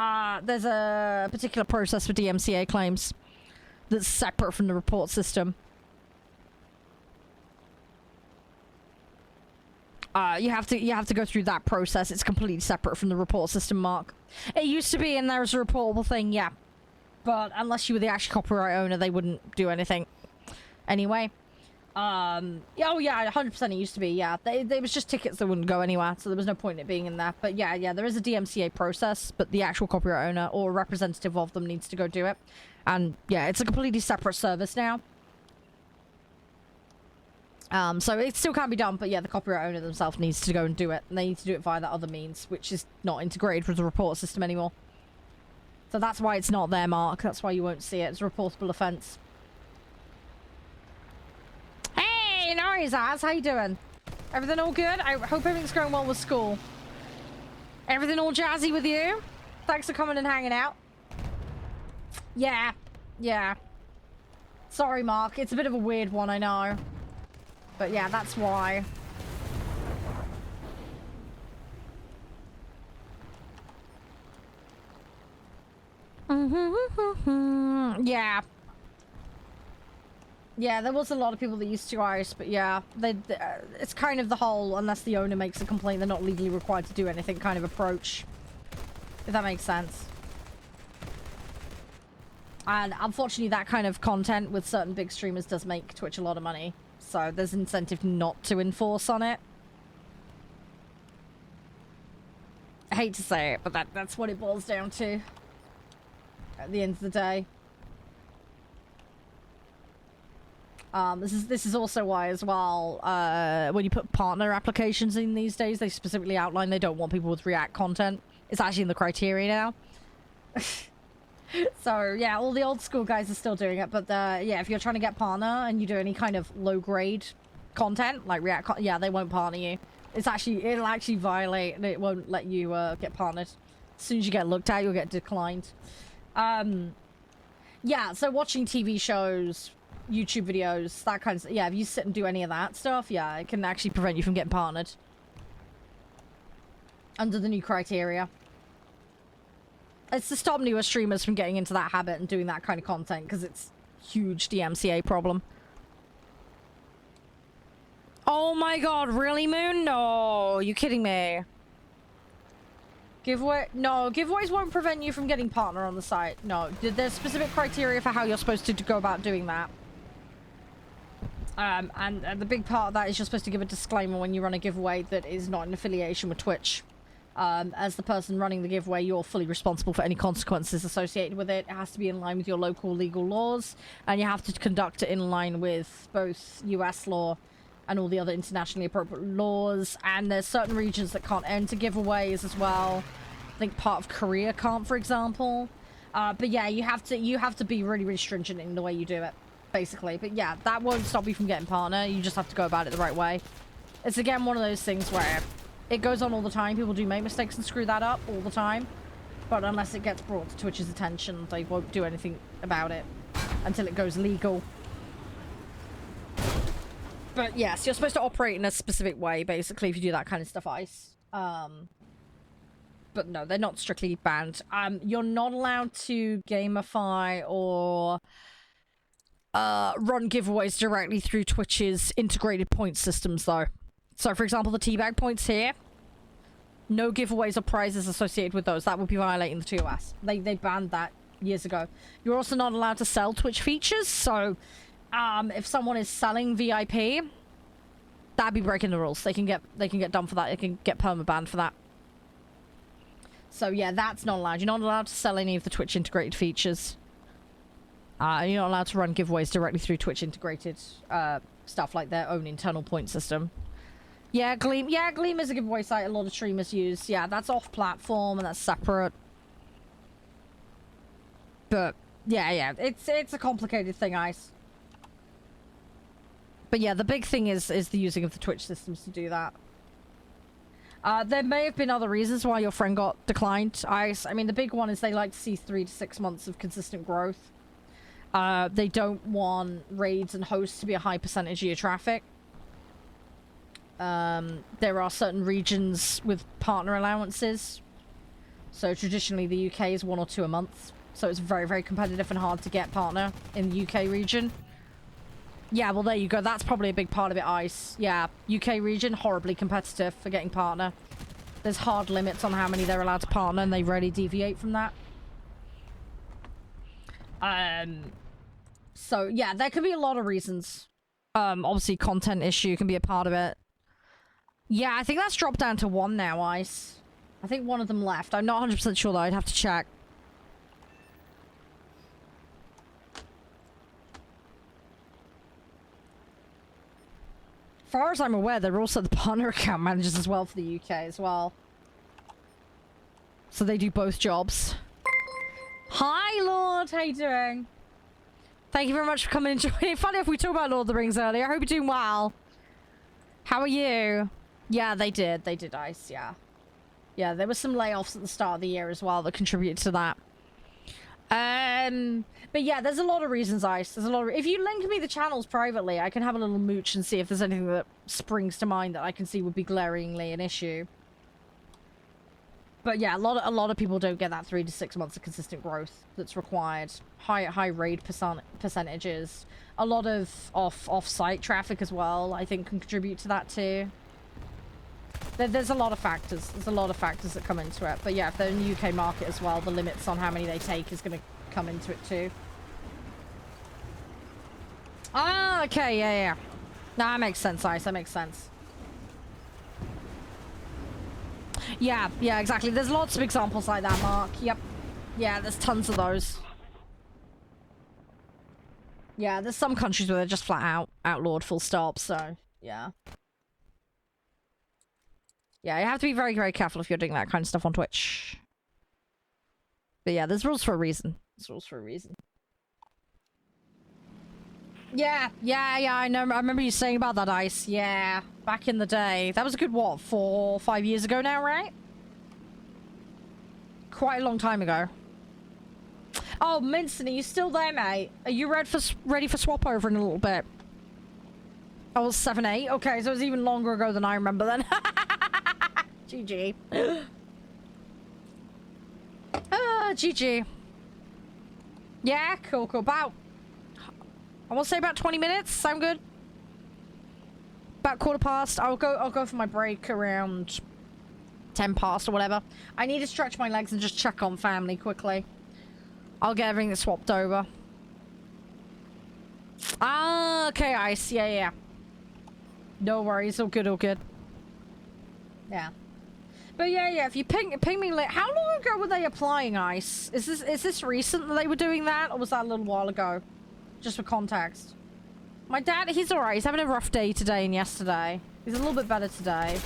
there's a particular process for DMCA claims that's separate from the report system. You have to go through that process. It's completely separate from the report system, Mark. It used to be in there as a reportable thing, yeah, but unless you were the actual copyright owner, they wouldn't do anything. Anyway, oh yeah, 100% it used to be, yeah. There was just tickets that wouldn't go anywhere, so there was no point in it being in there. But yeah, there is a DMCA process, but the actual copyright owner or a representative of them needs to go do it. And yeah, it's a completely separate service now. So it still can be done, but yeah, the copyright owner themselves needs to go and do it. And they need to do it via that other means, which is not integrated with the report system anymore. So that's why it's not there, Mark. That's why you won't see it. It's a reportable offense. Hey, no worries, Az. How you doing? Everything all good? I hope everything's going well with school. Everything all jazzy with you? Thanks for coming and hanging out. Yeah. Sorry, Mark. It's a bit of a weird one, I know. But yeah, that's why. Yeah. Yeah, there was a lot of people that used to ice, but yeah, it's kind of the whole, unless the owner makes a complaint, they're not legally required to do anything kind of approach. If that makes sense. And unfortunately, that kind of content with certain big streamers does make Twitch a lot of money. So there's incentive not to enforce on it. I hate to say it, but that's what it boils down to. At the end of the day. This is also why as well, when you put partner applications in these days, they specifically outline they don't want people with React content. It's actually in the criteria now. So yeah, all the old school guys are still doing it, but yeah, if you're trying to get partner and you do any kind of low grade content like React, yeah, they won't partner you. It'll actually violate and it won't let you get partnered. As soon as you get looked at, you'll get declined. Yeah, so watching TV shows, YouTube videos, that kind of stuff. Yeah, if you sit and do any of that stuff, yeah, it can actually prevent you from getting partnered. Under the new criteria. It's to stop newer streamers from getting into that habit and doing that kind of content, because it's a huge DMCA problem. Oh my god, really, Moon? No, you kidding me? Giveaway? No, giveaways won't prevent you from getting partner on the site. No, there's specific criteria for how you're supposed to go about doing that. And the big part of that is you're supposed to give a disclaimer when you run a giveaway that is not in affiliation with Twitch. As the person running the giveaway, you're fully responsible for any consequences associated with it. It has to be in line with your local legal laws, and you have to conduct it in line with both US law and all the other internationally appropriate laws. And there's certain regions that can't enter giveaways as well. I think part of Korea can't, for example. But yeah, you have to be really, really stringent in the way you do it, basically. But yeah, that won't stop you from getting partner. You just have to go about it the right way. It's again one of those things where it goes on all the time. People do make mistakes and screw that up all the time. But unless it gets brought to Twitch's attention, they won't do anything about it until it goes legal. But yes, you're supposed to operate in a specific way, basically, if you do that kind of stuff, Ice. But no, they're not strictly banned. You're not allowed to gamify or run giveaways directly through Twitch's integrated point systems, though. So, for example, the teabag points here, no giveaways or prizes associated with those. That would be violating the TOS. They banned that years ago. You're also not allowed to sell Twitch features, so if someone is selling VIP, that'd be breaking the rules. They can get done for that. They can get perma-banned for that. So yeah, that's not allowed. You're not allowed to sell any of the Twitch integrated features. You're not allowed to run giveaways directly through Twitch integrated stuff like their own internal point system. Yeah, Gleam. Yeah, Gleam is a giveaway site a lot of streamers use. Yeah, that's off-platform and that's separate. But yeah, it's a complicated thing, Ice. But yeah, the big thing is the using of the Twitch systems to do that. There may have been other reasons why your friend got declined, Ice. I mean, the big one is they like to see 3 to 6 months of consistent growth. They don't want raids and hosts to be a high percentage of your traffic. There are certain regions with partner allowances. So traditionally the UK is 1 or 2 a month. So it's very, very competitive and hard to get partner in the UK region. Yeah, well there you go. That's probably a big part of it, Ice. Yeah, UK region, horribly competitive for getting partner. There's hard limits on how many they're allowed to partner and they rarely deviate from that. So yeah, there could be a lot of reasons. Obviously content issue can be a part of it. Yeah, I think that's dropped down to 1 now, Ice. I think one of them left. I'm not 100% sure though, I'd have to check. As far as I'm aware, they're also the partner account managers as well for the UK as well. So they do both jobs. Hi, Lord. How you doing? Thank you very much for coming and joining. Funny if we talked about Lord of the Rings earlier. I hope you're doing well. How are you? Yeah, they did. They did, Ice, yeah. Yeah, there were some layoffs at the start of the year as well that contributed to that. But yeah, there's a lot of reasons, Ice. There's a lot of... If you link me the channels privately, I can have a little mooch and see if there's anything that springs to mind that I can see would be glaringly an issue. But yeah, a lot of people don't get that 3 to 6 months of consistent growth that's required. High raid percentages. A lot of off-site traffic as well, I think, can contribute to that too. There's a lot of factors. There's a lot of factors that come into it. But yeah, if they're in the UK market as well, the limits on how many they take is going to come into it too. Ah, okay, yeah. Nah, that makes sense, Ice. That makes sense. Yeah, exactly. There's lots of examples like that, Mark. Yep. Yeah, there's tons of those. Yeah, there's some countries where they're just flat out outlawed full stop, so, yeah. Yeah, you have to be very, very careful if you're doing that kind of stuff on Twitch. But yeah, there's rules for a reason. There's rules for a reason. Yeah, I know. I remember you saying about that, Ice. Yeah, back in the day. That was a good, what, 4 or 5 years ago now, right? Quite a long time ago. Oh, Minson, are you still there, mate? Are you ready for swap over in a little bit? Oh, 7-8? Okay, so it was even longer ago than I remember then. GG. GG. Yeah, cool. About... I want to say about 20 minutes. Sound good? About 1/4 past. I'll go for my break around 10 past or whatever. I need to stretch my legs and just check on family quickly. I'll get everything swapped over. Ah, okay, Ice. Yeah. No worries. All good. Yeah. But yeah, if you ping me late. How long ago were they applying, Ice? Is this recent that they were doing that, or was that a little while ago? Just for context. My dad, he's alright. He's having a rough day today and yesterday. He's a little bit better today.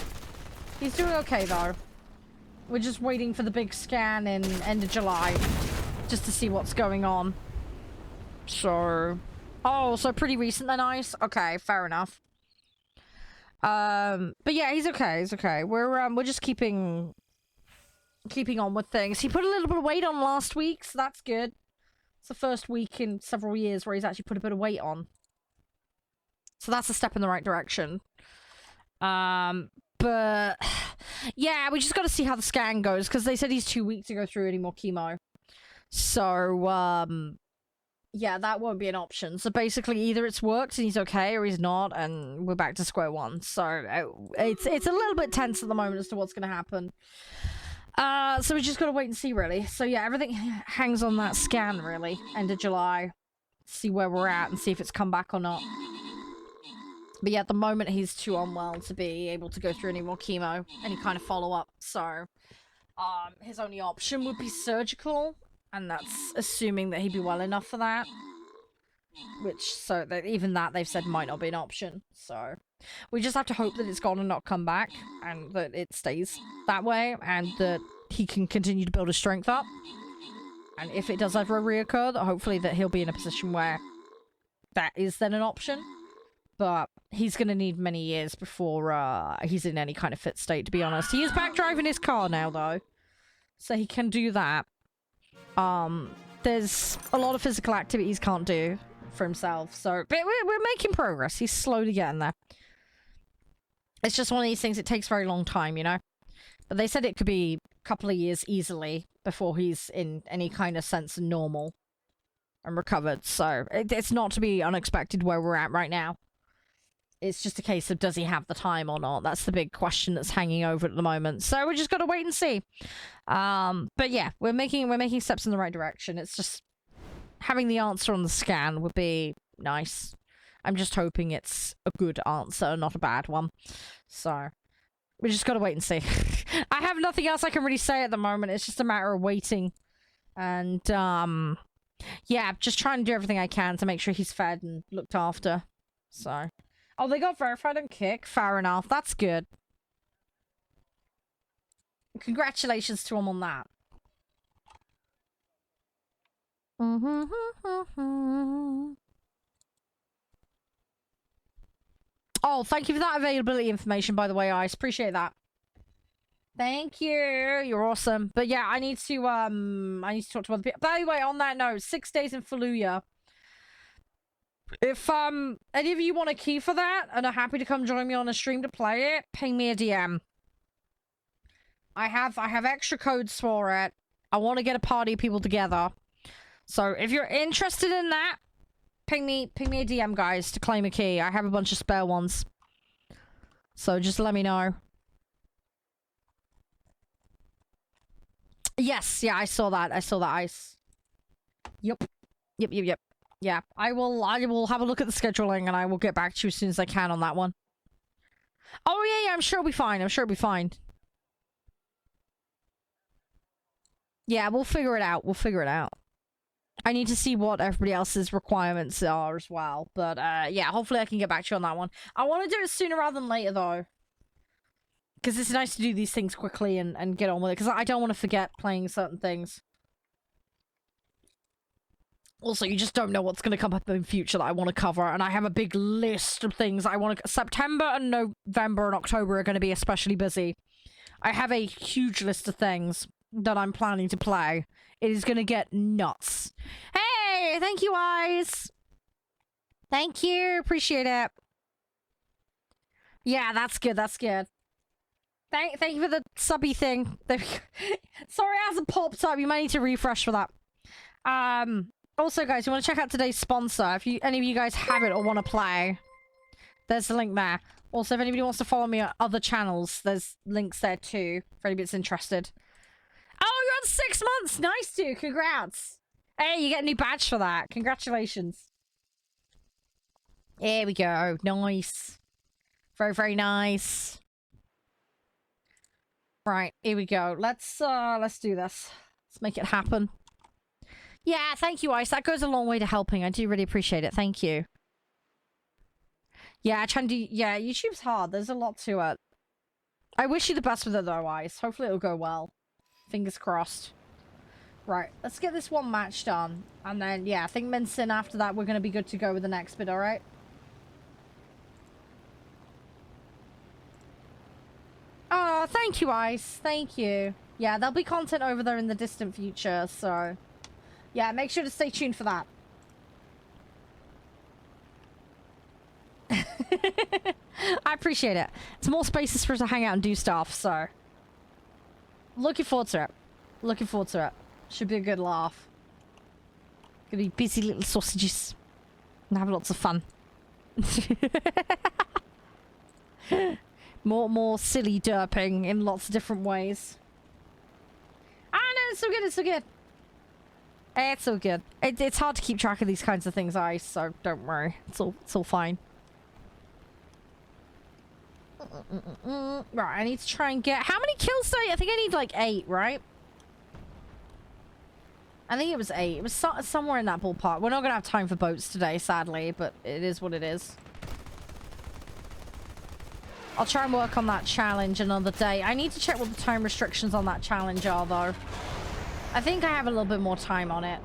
He's doing okay, though. We're just waiting for the big scan in end of July. Just to see what's going on. So... Oh, so pretty recent then, Ice? Okay, fair enough. But yeah, he's okay. We're just keeping on with things. He put a little bit of weight on last week, so that's good. It's the first week in several years where he's actually put a bit of weight on. So that's a step in the right direction. But yeah, we just got to see how the scan goes, because they said he's too weak to go through any more chemo. So, yeah, that won't be an option. So basically, either it's worked and he's okay, or he's not, and we're back to square one. So it's a little bit tense at the moment as to what's going to happen. So we just got to wait and see, really. So yeah, everything hangs on that scan, really. End of July. See where we're at and see if it's come back or not. But yeah, at the moment, he's too unwell to be able to go through any more chemo, any kind of follow-up. So, his only option would be surgical. And that's assuming that he'd be well enough for that. Even that, they've said might not be an option. So, we just have to hope that it's gone and not come back. And that it stays that way. And that he can continue to build his strength up. And if it does ever reoccur, that hopefully that he'll be in a position where that is then an option. But he's going to need many years before he's in any kind of fit state, to be honest. He is back driving his car now, though. So he can do that. There's a lot of physical activities he can't do for himself. So, but we're making progress. He's slowly getting there. It's just one of these things, it takes a very long time, you know? But they said it could be a couple of years easily before he's in any kind of sense normal and recovered. So, it's not to be unexpected where we're at right now. It's just a case of, does he have the time or not? That's the big question that's hanging over at the moment. So we just got to wait and see. But yeah, we're making steps in the right direction. It's just having the answer on the scan would be nice. I'm just hoping it's a good answer, not a bad one. So we just got to wait and see. I have nothing else I can really say at the moment. It's just a matter of waiting. And yeah, just trying to do everything I can to make sure he's fed and looked after. So... Oh, they got verified on Kick? Fair enough. That's good. Congratulations to him on that. Oh, thank you for that availability information, by the way, Ice. Appreciate that. Thank you. You're awesome. But yeah, I need to talk to other people. By the way, on that note, 6 days in Fallujah. If any of you want a key for that and are happy to come join me on a stream to play it, ping me a DM. I have extra codes for it. I want to get a party of people together. So if you're interested in that, ping me a DM, guys, to claim a key. I have a bunch of spare ones. So just let me know. Yes, yeah, I saw that. I saw that ice. Yep. Yep. Yeah, I will have a look at the scheduling and I will get back to you as soon as I can on that one. Oh yeah, I'm sure it'll be fine. I'm sure it'll be fine. Yeah, we'll figure it out. We'll figure it out. I need to see what everybody else's requirements are as well. But yeah, hopefully I can get back to you on that one. I want to do it sooner rather than later though. Because it's nice to do these things quickly and get on with it. Because I don't want to forget playing certain things. Also, you just don't know what's going to come up in future that I want to cover. And I have a big list of things I want to... September and November and October are going to be especially busy. I have a huge list of things that I'm planning to play. It is going to get nuts. Hey, thank you, Eyes. Thank you. Appreciate it. Yeah, that's good. That's good. Thank you for the subby thing. Sorry, it hasn't popped up. You might need to refresh for that. Also, guys, you want to check out today's sponsor. If any of you guys have it or want to play, there's the link there. Also, if anybody wants to follow me on other channels, there's links there too, for anybody that's interested. Oh, you're on 6 months! Nice, dude. Congrats. Hey, you get a new badge for that. Congratulations. There we go. Nice. Very, very nice. Right, here we go. Let's do this. Let's make it happen. Yeah, thank you, Ice. That goes a long way to helping. I do really appreciate it. Thank you. Yeah, yeah, YouTube's hard. There's a lot to it. I wish you the best with it, though, Ice. Hopefully it'll go well. Fingers crossed. Right, let's get this one match done. And then, yeah, I think Minson, after that, we're going to be good to go with the next bit, alright? Oh, thank you, Ice. Thank you. Yeah, there'll be content over there in the distant future, so... Yeah, make sure to stay tuned for that. I appreciate it. It's more spaces for us to hang out and do stuff, so... Looking forward to it. Looking forward to it. Should be a good laugh. Gonna be busy little sausages. And have lots of fun. More silly derping in lots of different ways. Ah, no, it's so good, it's so good. It's so good. It's hard to keep track of these kinds of things, Ice, so don't worry. It's all fine. Right, I need to try and get... How many kills do I think I need like 8, right? I think it was 8. It was somewhere in that ballpark. We're not going to have time for boats today, sadly, but it is what it is. I'll try and work on that challenge another day. I need to check what the time restrictions on that challenge are, though. I think I have a little bit more time on it.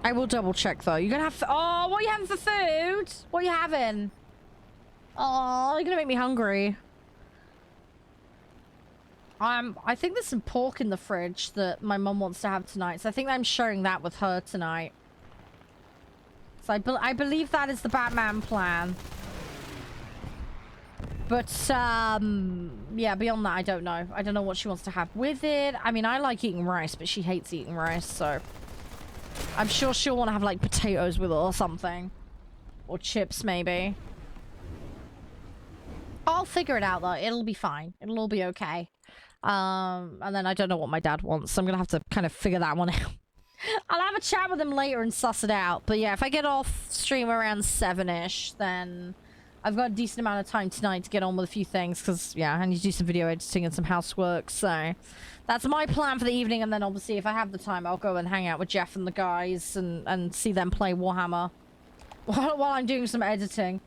I will double check, though. You're going to have... Oh, what are you having for food? What are you having? Oh, you're going to make me hungry. I think there's some pork in the fridge that my mum wants to have tonight. So I think I'm sharing that with her tonight. So I believe that is the Batman plan. But, yeah, beyond that, I don't know. I don't know what she wants to have with it. I mean, I like eating rice, but she hates eating rice, so... I'm sure she'll want to have, like, potatoes with it or something. Or chips, maybe. I'll figure it out, though. It'll be fine. It'll all be okay. And then I don't know what my dad wants, so I'm gonna have to kind of figure that one out. I'll have a chat with him later and suss it out. But yeah, if I get off stream around 7-ish, then... I've got a decent amount of time tonight to get on with a few things, because, yeah, I need to do some video editing and some housework, so... That's my plan for the evening, and then obviously if I have the time, I'll go and hang out with Jeff and the guys and see them play Warhammer. While I'm doing some editing.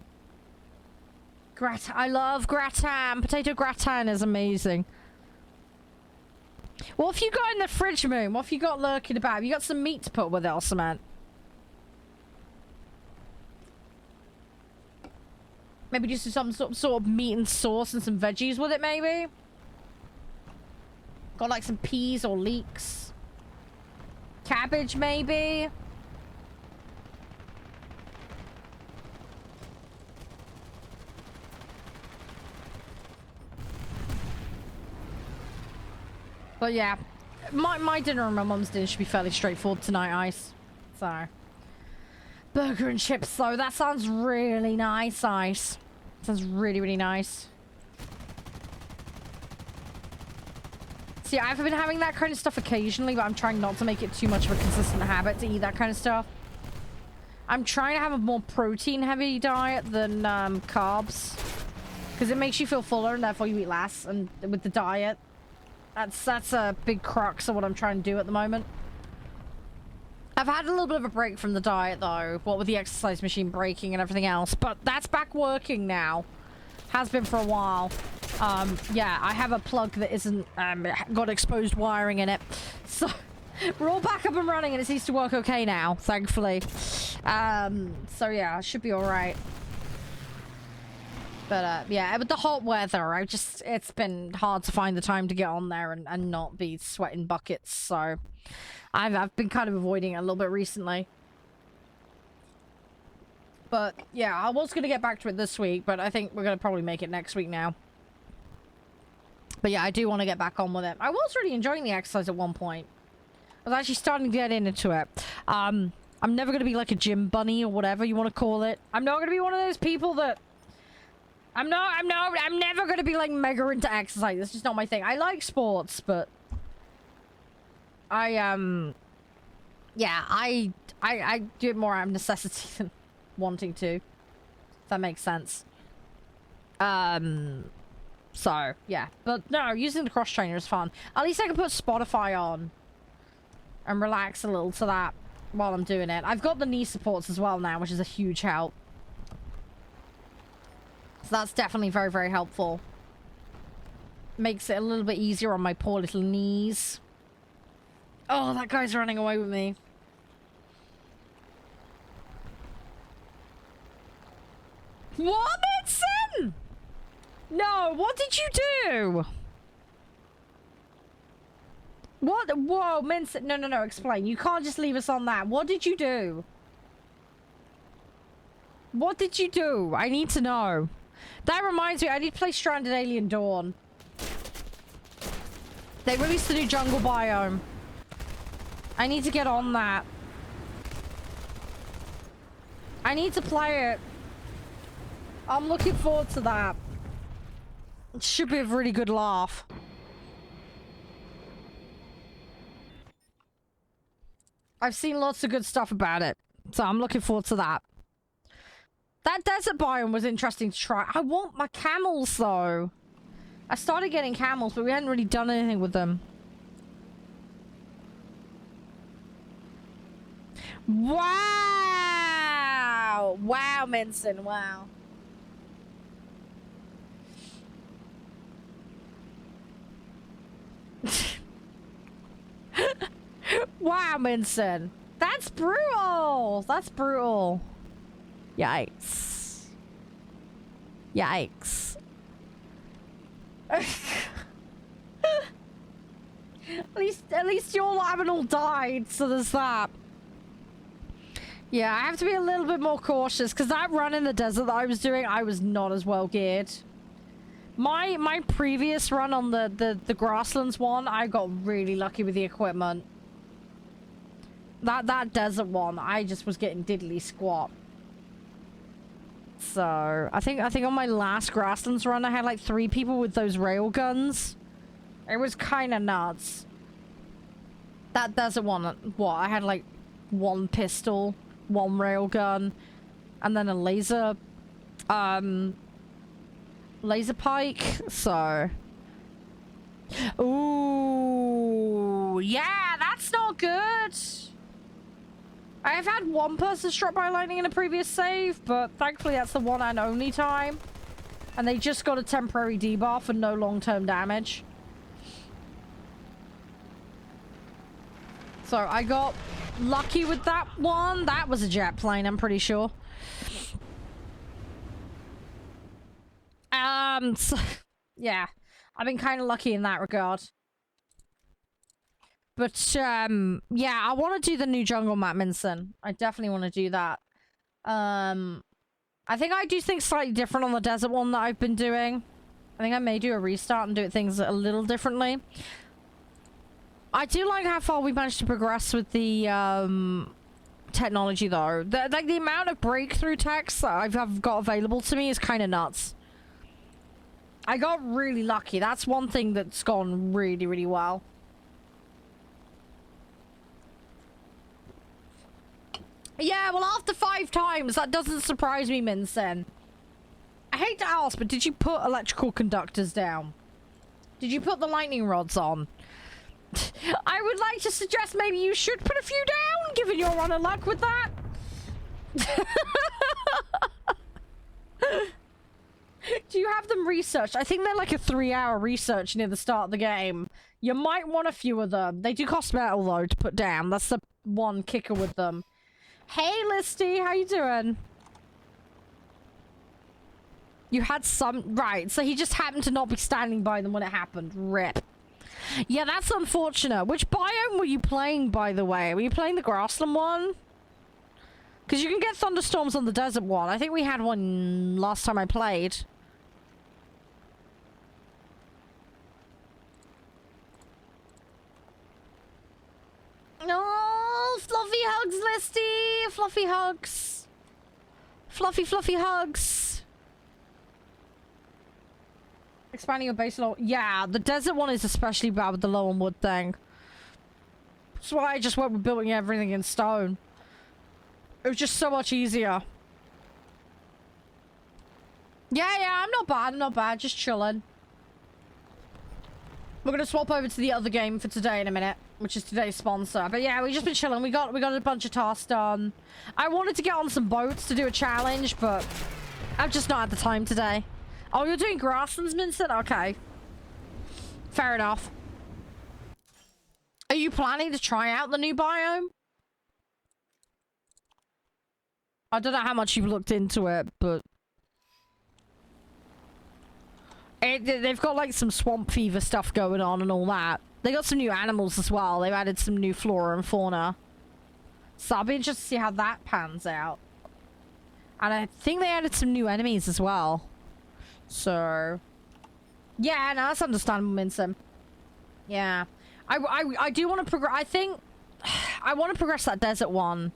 I love gratin! Potato gratin is amazing. What have you got in the fridge, Moon? What have you got lurking about? Have you got some meat to put with it or something? Maybe just some sort of meat and sauce and some veggies with it, maybe? Got like some peas or leeks? Cabbage, maybe? But yeah, my dinner and my mum's dinner should be fairly straightforward tonight, Ice. So, burger and chips though, that sounds really nice, Ice. Sounds really, really nice. See, I've been having that kind of stuff occasionally, but I'm trying not to make it too much of a consistent habit to eat that kind of stuff. I'm trying to have a more protein-heavy diet than carbs. Because it makes you feel fuller, and therefore you eat less. And with the diet, that's a big crux of what I'm trying to do at the moment. I've had a little bit of a break from the diet, though. What with the exercise machine breaking and everything else. But that's back working now. Has been for a while. Yeah, I have a plug that isn't got exposed wiring in it. So we're all back up and running, and it seems to work okay now, thankfully. So yeah, it should be alright. But yeah, with the hot weather, it's been hard to find the time to get on there and not be sweating buckets. So I've been kind of avoiding it a little bit recently. But yeah, I was going to get back to it this week, but I think we're going to probably make it next week now. But yeah, I do want to get back on with it. I was really enjoying the exercise at one point. I was actually starting to get into it. I'm never going to be like a gym bunny or whatever you want to call it. I'm not going to be one of those people that... I'm never going to be like mega into exercise. That's just not my thing. I like sports, but yeah, I do it more out of necessity than wanting to. If that makes sense. So yeah, but no, using the cross trainer is fun. At least I can put Spotify on and relax a little to that while I'm doing it. I've got the knee supports as well now, which is a huge help. So that's definitely very, very helpful. Makes it a little bit easier on my poor little knees. Oh, that guy's running away with me. What, Benson? No, what did you do? What? Whoa, Minson. No, explain. You can't just leave us on that. What did you do? What did you do? I need to know. That reminds me, I need to play Stranded Alien Dawn. They released the new jungle biome. I need to get on that. I need to play it. I'm looking forward to that. It should be a really good laugh. I've seen lots of good stuff about it, so I'm looking forward to that. That desert biome was interesting to try. I want my camels, though. I started getting camels, but we hadn't really done anything with them. Wow! Wow, Minson, wow. Wow, Minson. That's brutal. That's brutal. Yikes. Yikes. At least you all haven't all died, so there's that. Yeah, I have to be a little bit more cautious, because that run in the desert that I was doing, I was not as well geared. My previous run on the grasslands one, I got really lucky with the equipment. That desert one, I just was getting diddly squat. So, I think on my last grasslands run, I had like 3 people with those rail guns. It was kind of nuts. That desert one, what? I had like 1 pistol, 1 rail gun, and then a laser pike. So, ooh, yeah, that's not good. I have had 1 person struck by lightning in a previous save, but thankfully that's the one and only time. And they just got a temporary debuff and no long-term damage. So I got lucky with that one. That was a jet plane, I'm pretty sure. So, yeah. I've been kind of lucky in that regard. But, yeah, I want to do the new jungle map, Minson. I definitely want to do that. I think I do things slightly different on the desert one that I've been doing. I think I may do a restart and do things a little differently. I do like how far we managed to progress with the technology, though. Like the amount of breakthrough techs that I've got available to me is kind of nuts. I got really lucky. That's one thing that's gone really, really well. Yeah, well, after 5 times, that doesn't surprise me, Minsen. I hate to ask, but did you put electrical conductors down? Did you put the lightning rods on? I would like to suggest maybe you should put a few down, given your run of luck with that. Do you have them researched? I think they're like a 3-hour research near the start of the game. You might want a few of them. They do cost metal, though, to put down. That's the one kicker with them. Hey, Listy, how you doing? You had some... Right, so he just happened to not be standing by them when it happened. Rip. Yeah, that's unfortunate. Which biome were you playing, by the way? Were you playing the grassland one? Because you can get thunderstorms on the desert one. I think we had one last time I played. Oh, fluffy hugs, Listy! Fluffy hugs. Fluffy, fluffy hugs. Expanding your base low. Yeah, the desert one is especially bad with the low on wood thing. That's why I just went with building everything in stone. It was just so much easier. Yeah, I'm not bad. Just chilling. We're gonna swap over to the other game for today in a minute, which is today's sponsor. But yeah, we've just been chilling. We got a bunch of tasks done. I wanted to get on some boats to do a challenge, but I've just not had the time today. Oh, you're doing grasslands, Vincent? Okay. Fair enough. Are you planning to try out the new biome? I don't know how much you've looked into it, but... they've got like some swamp fever stuff going on and all that. They got some new animals as well. They've added some new flora and fauna. So I'll be interested to see how that pans out. And I think they added some new enemies as well. So... Yeah, no, that's understandable, Minson. Yeah. I do want to progress... I think... I want to progress that desert one.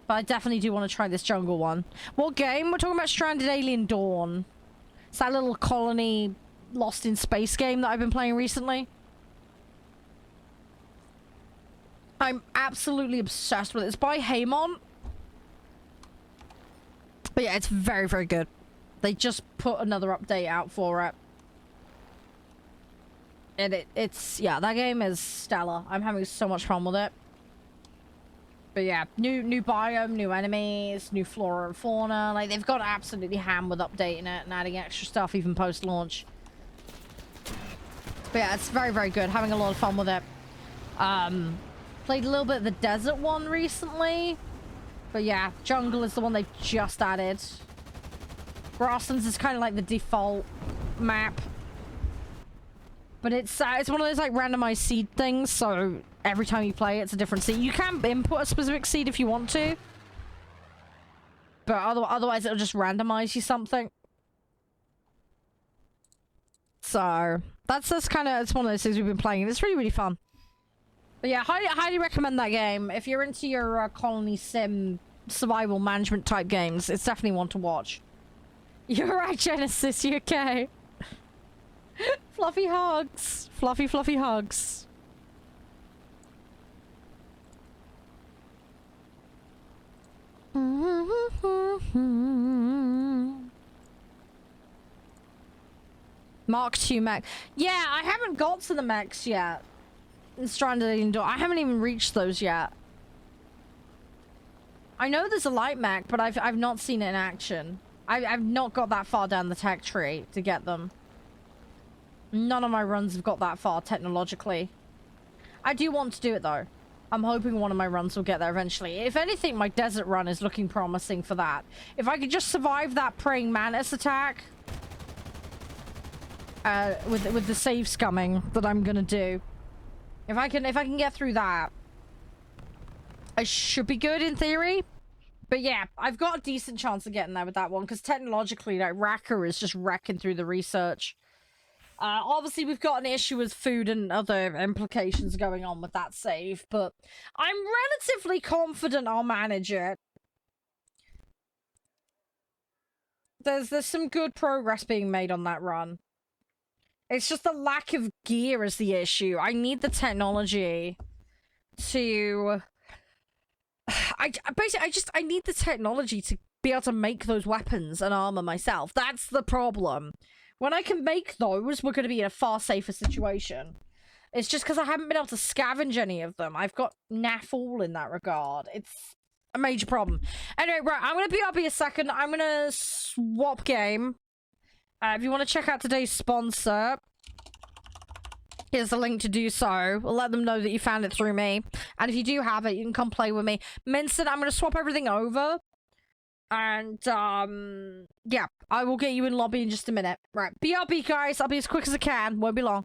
But I definitely do want to try this jungle one. What game? We're talking about Stranded Alien Dawn. It's that little colony lost in space game that I've been playing recently. I'm absolutely obsessed with it. It's by Haymon. But yeah, it's very, very good. They just put another update out for it. And it's... Yeah, that game is stellar. I'm having so much fun with it. But yeah, new biome, new enemies, new flora and fauna. Like, they've got absolutely ham with updating it and adding extra stuff even post-launch. But yeah, it's very, very good. Having a lot of fun with it. Played a little bit of the desert one recently. But yeah, jungle is the one they've just added. Grasslands is kind of like the default map. But it's one of those like randomized seed things, so every time you play it's a different seed. You can input a specific seed if you want to. But otherwise it'll just randomize you something. So that's kind of, it's one of those things we've been playing. It's really, really fun. But yeah, highly recommend that game. If you're into your colony sim survival management type games, it's definitely one to watch. You're right, Genesis, you okay? Fluffy hugs. Fluffy, fluffy hugs. Mark II mech. Yeah, I haven't got to the mechs yet. In Stranded Alien Dawn. I haven't even reached those yet. I know there's a light mech, but I've not seen it in action. I've not got that far down the tech tree to get them. None of my runs have got that far technologically. I do want to do it though. I'm hoping one of my runs will get there eventually. If anything, my desert run is looking promising for that. If I could just survive that praying mantis attack, with the save scumming that I'm gonna do, if I can get through that, I should be good in theory. But yeah, I've got a decent chance of getting there with that one because technologically, like Raka is just wrecking through the research. Obviously, we've got an issue with food and other implications going on with that save, but I'm relatively confident I'll manage it. There's some good progress being made on that run. It's just the lack of gear is the issue. I need the technology to... I need the technology to be able to make those weapons and armor myself. That's the problem. When I can make those, we're going to be in a far safer situation. It's just because I haven't been able to scavenge any of them. I've got naff all in that regard. It's a major problem. Anyway, right, I'm going to be up here a second. I'm going to swap game. If you want to check out today's sponsor, here's the link to do so. We'll let them know that you found it through me. And if you do have it, you can come play with me. Minson, I'm going to swap everything over. And, yeah, I will get you in lobby in just a minute. Right, BRB, guys. I'll be as quick as I can. Won't be long.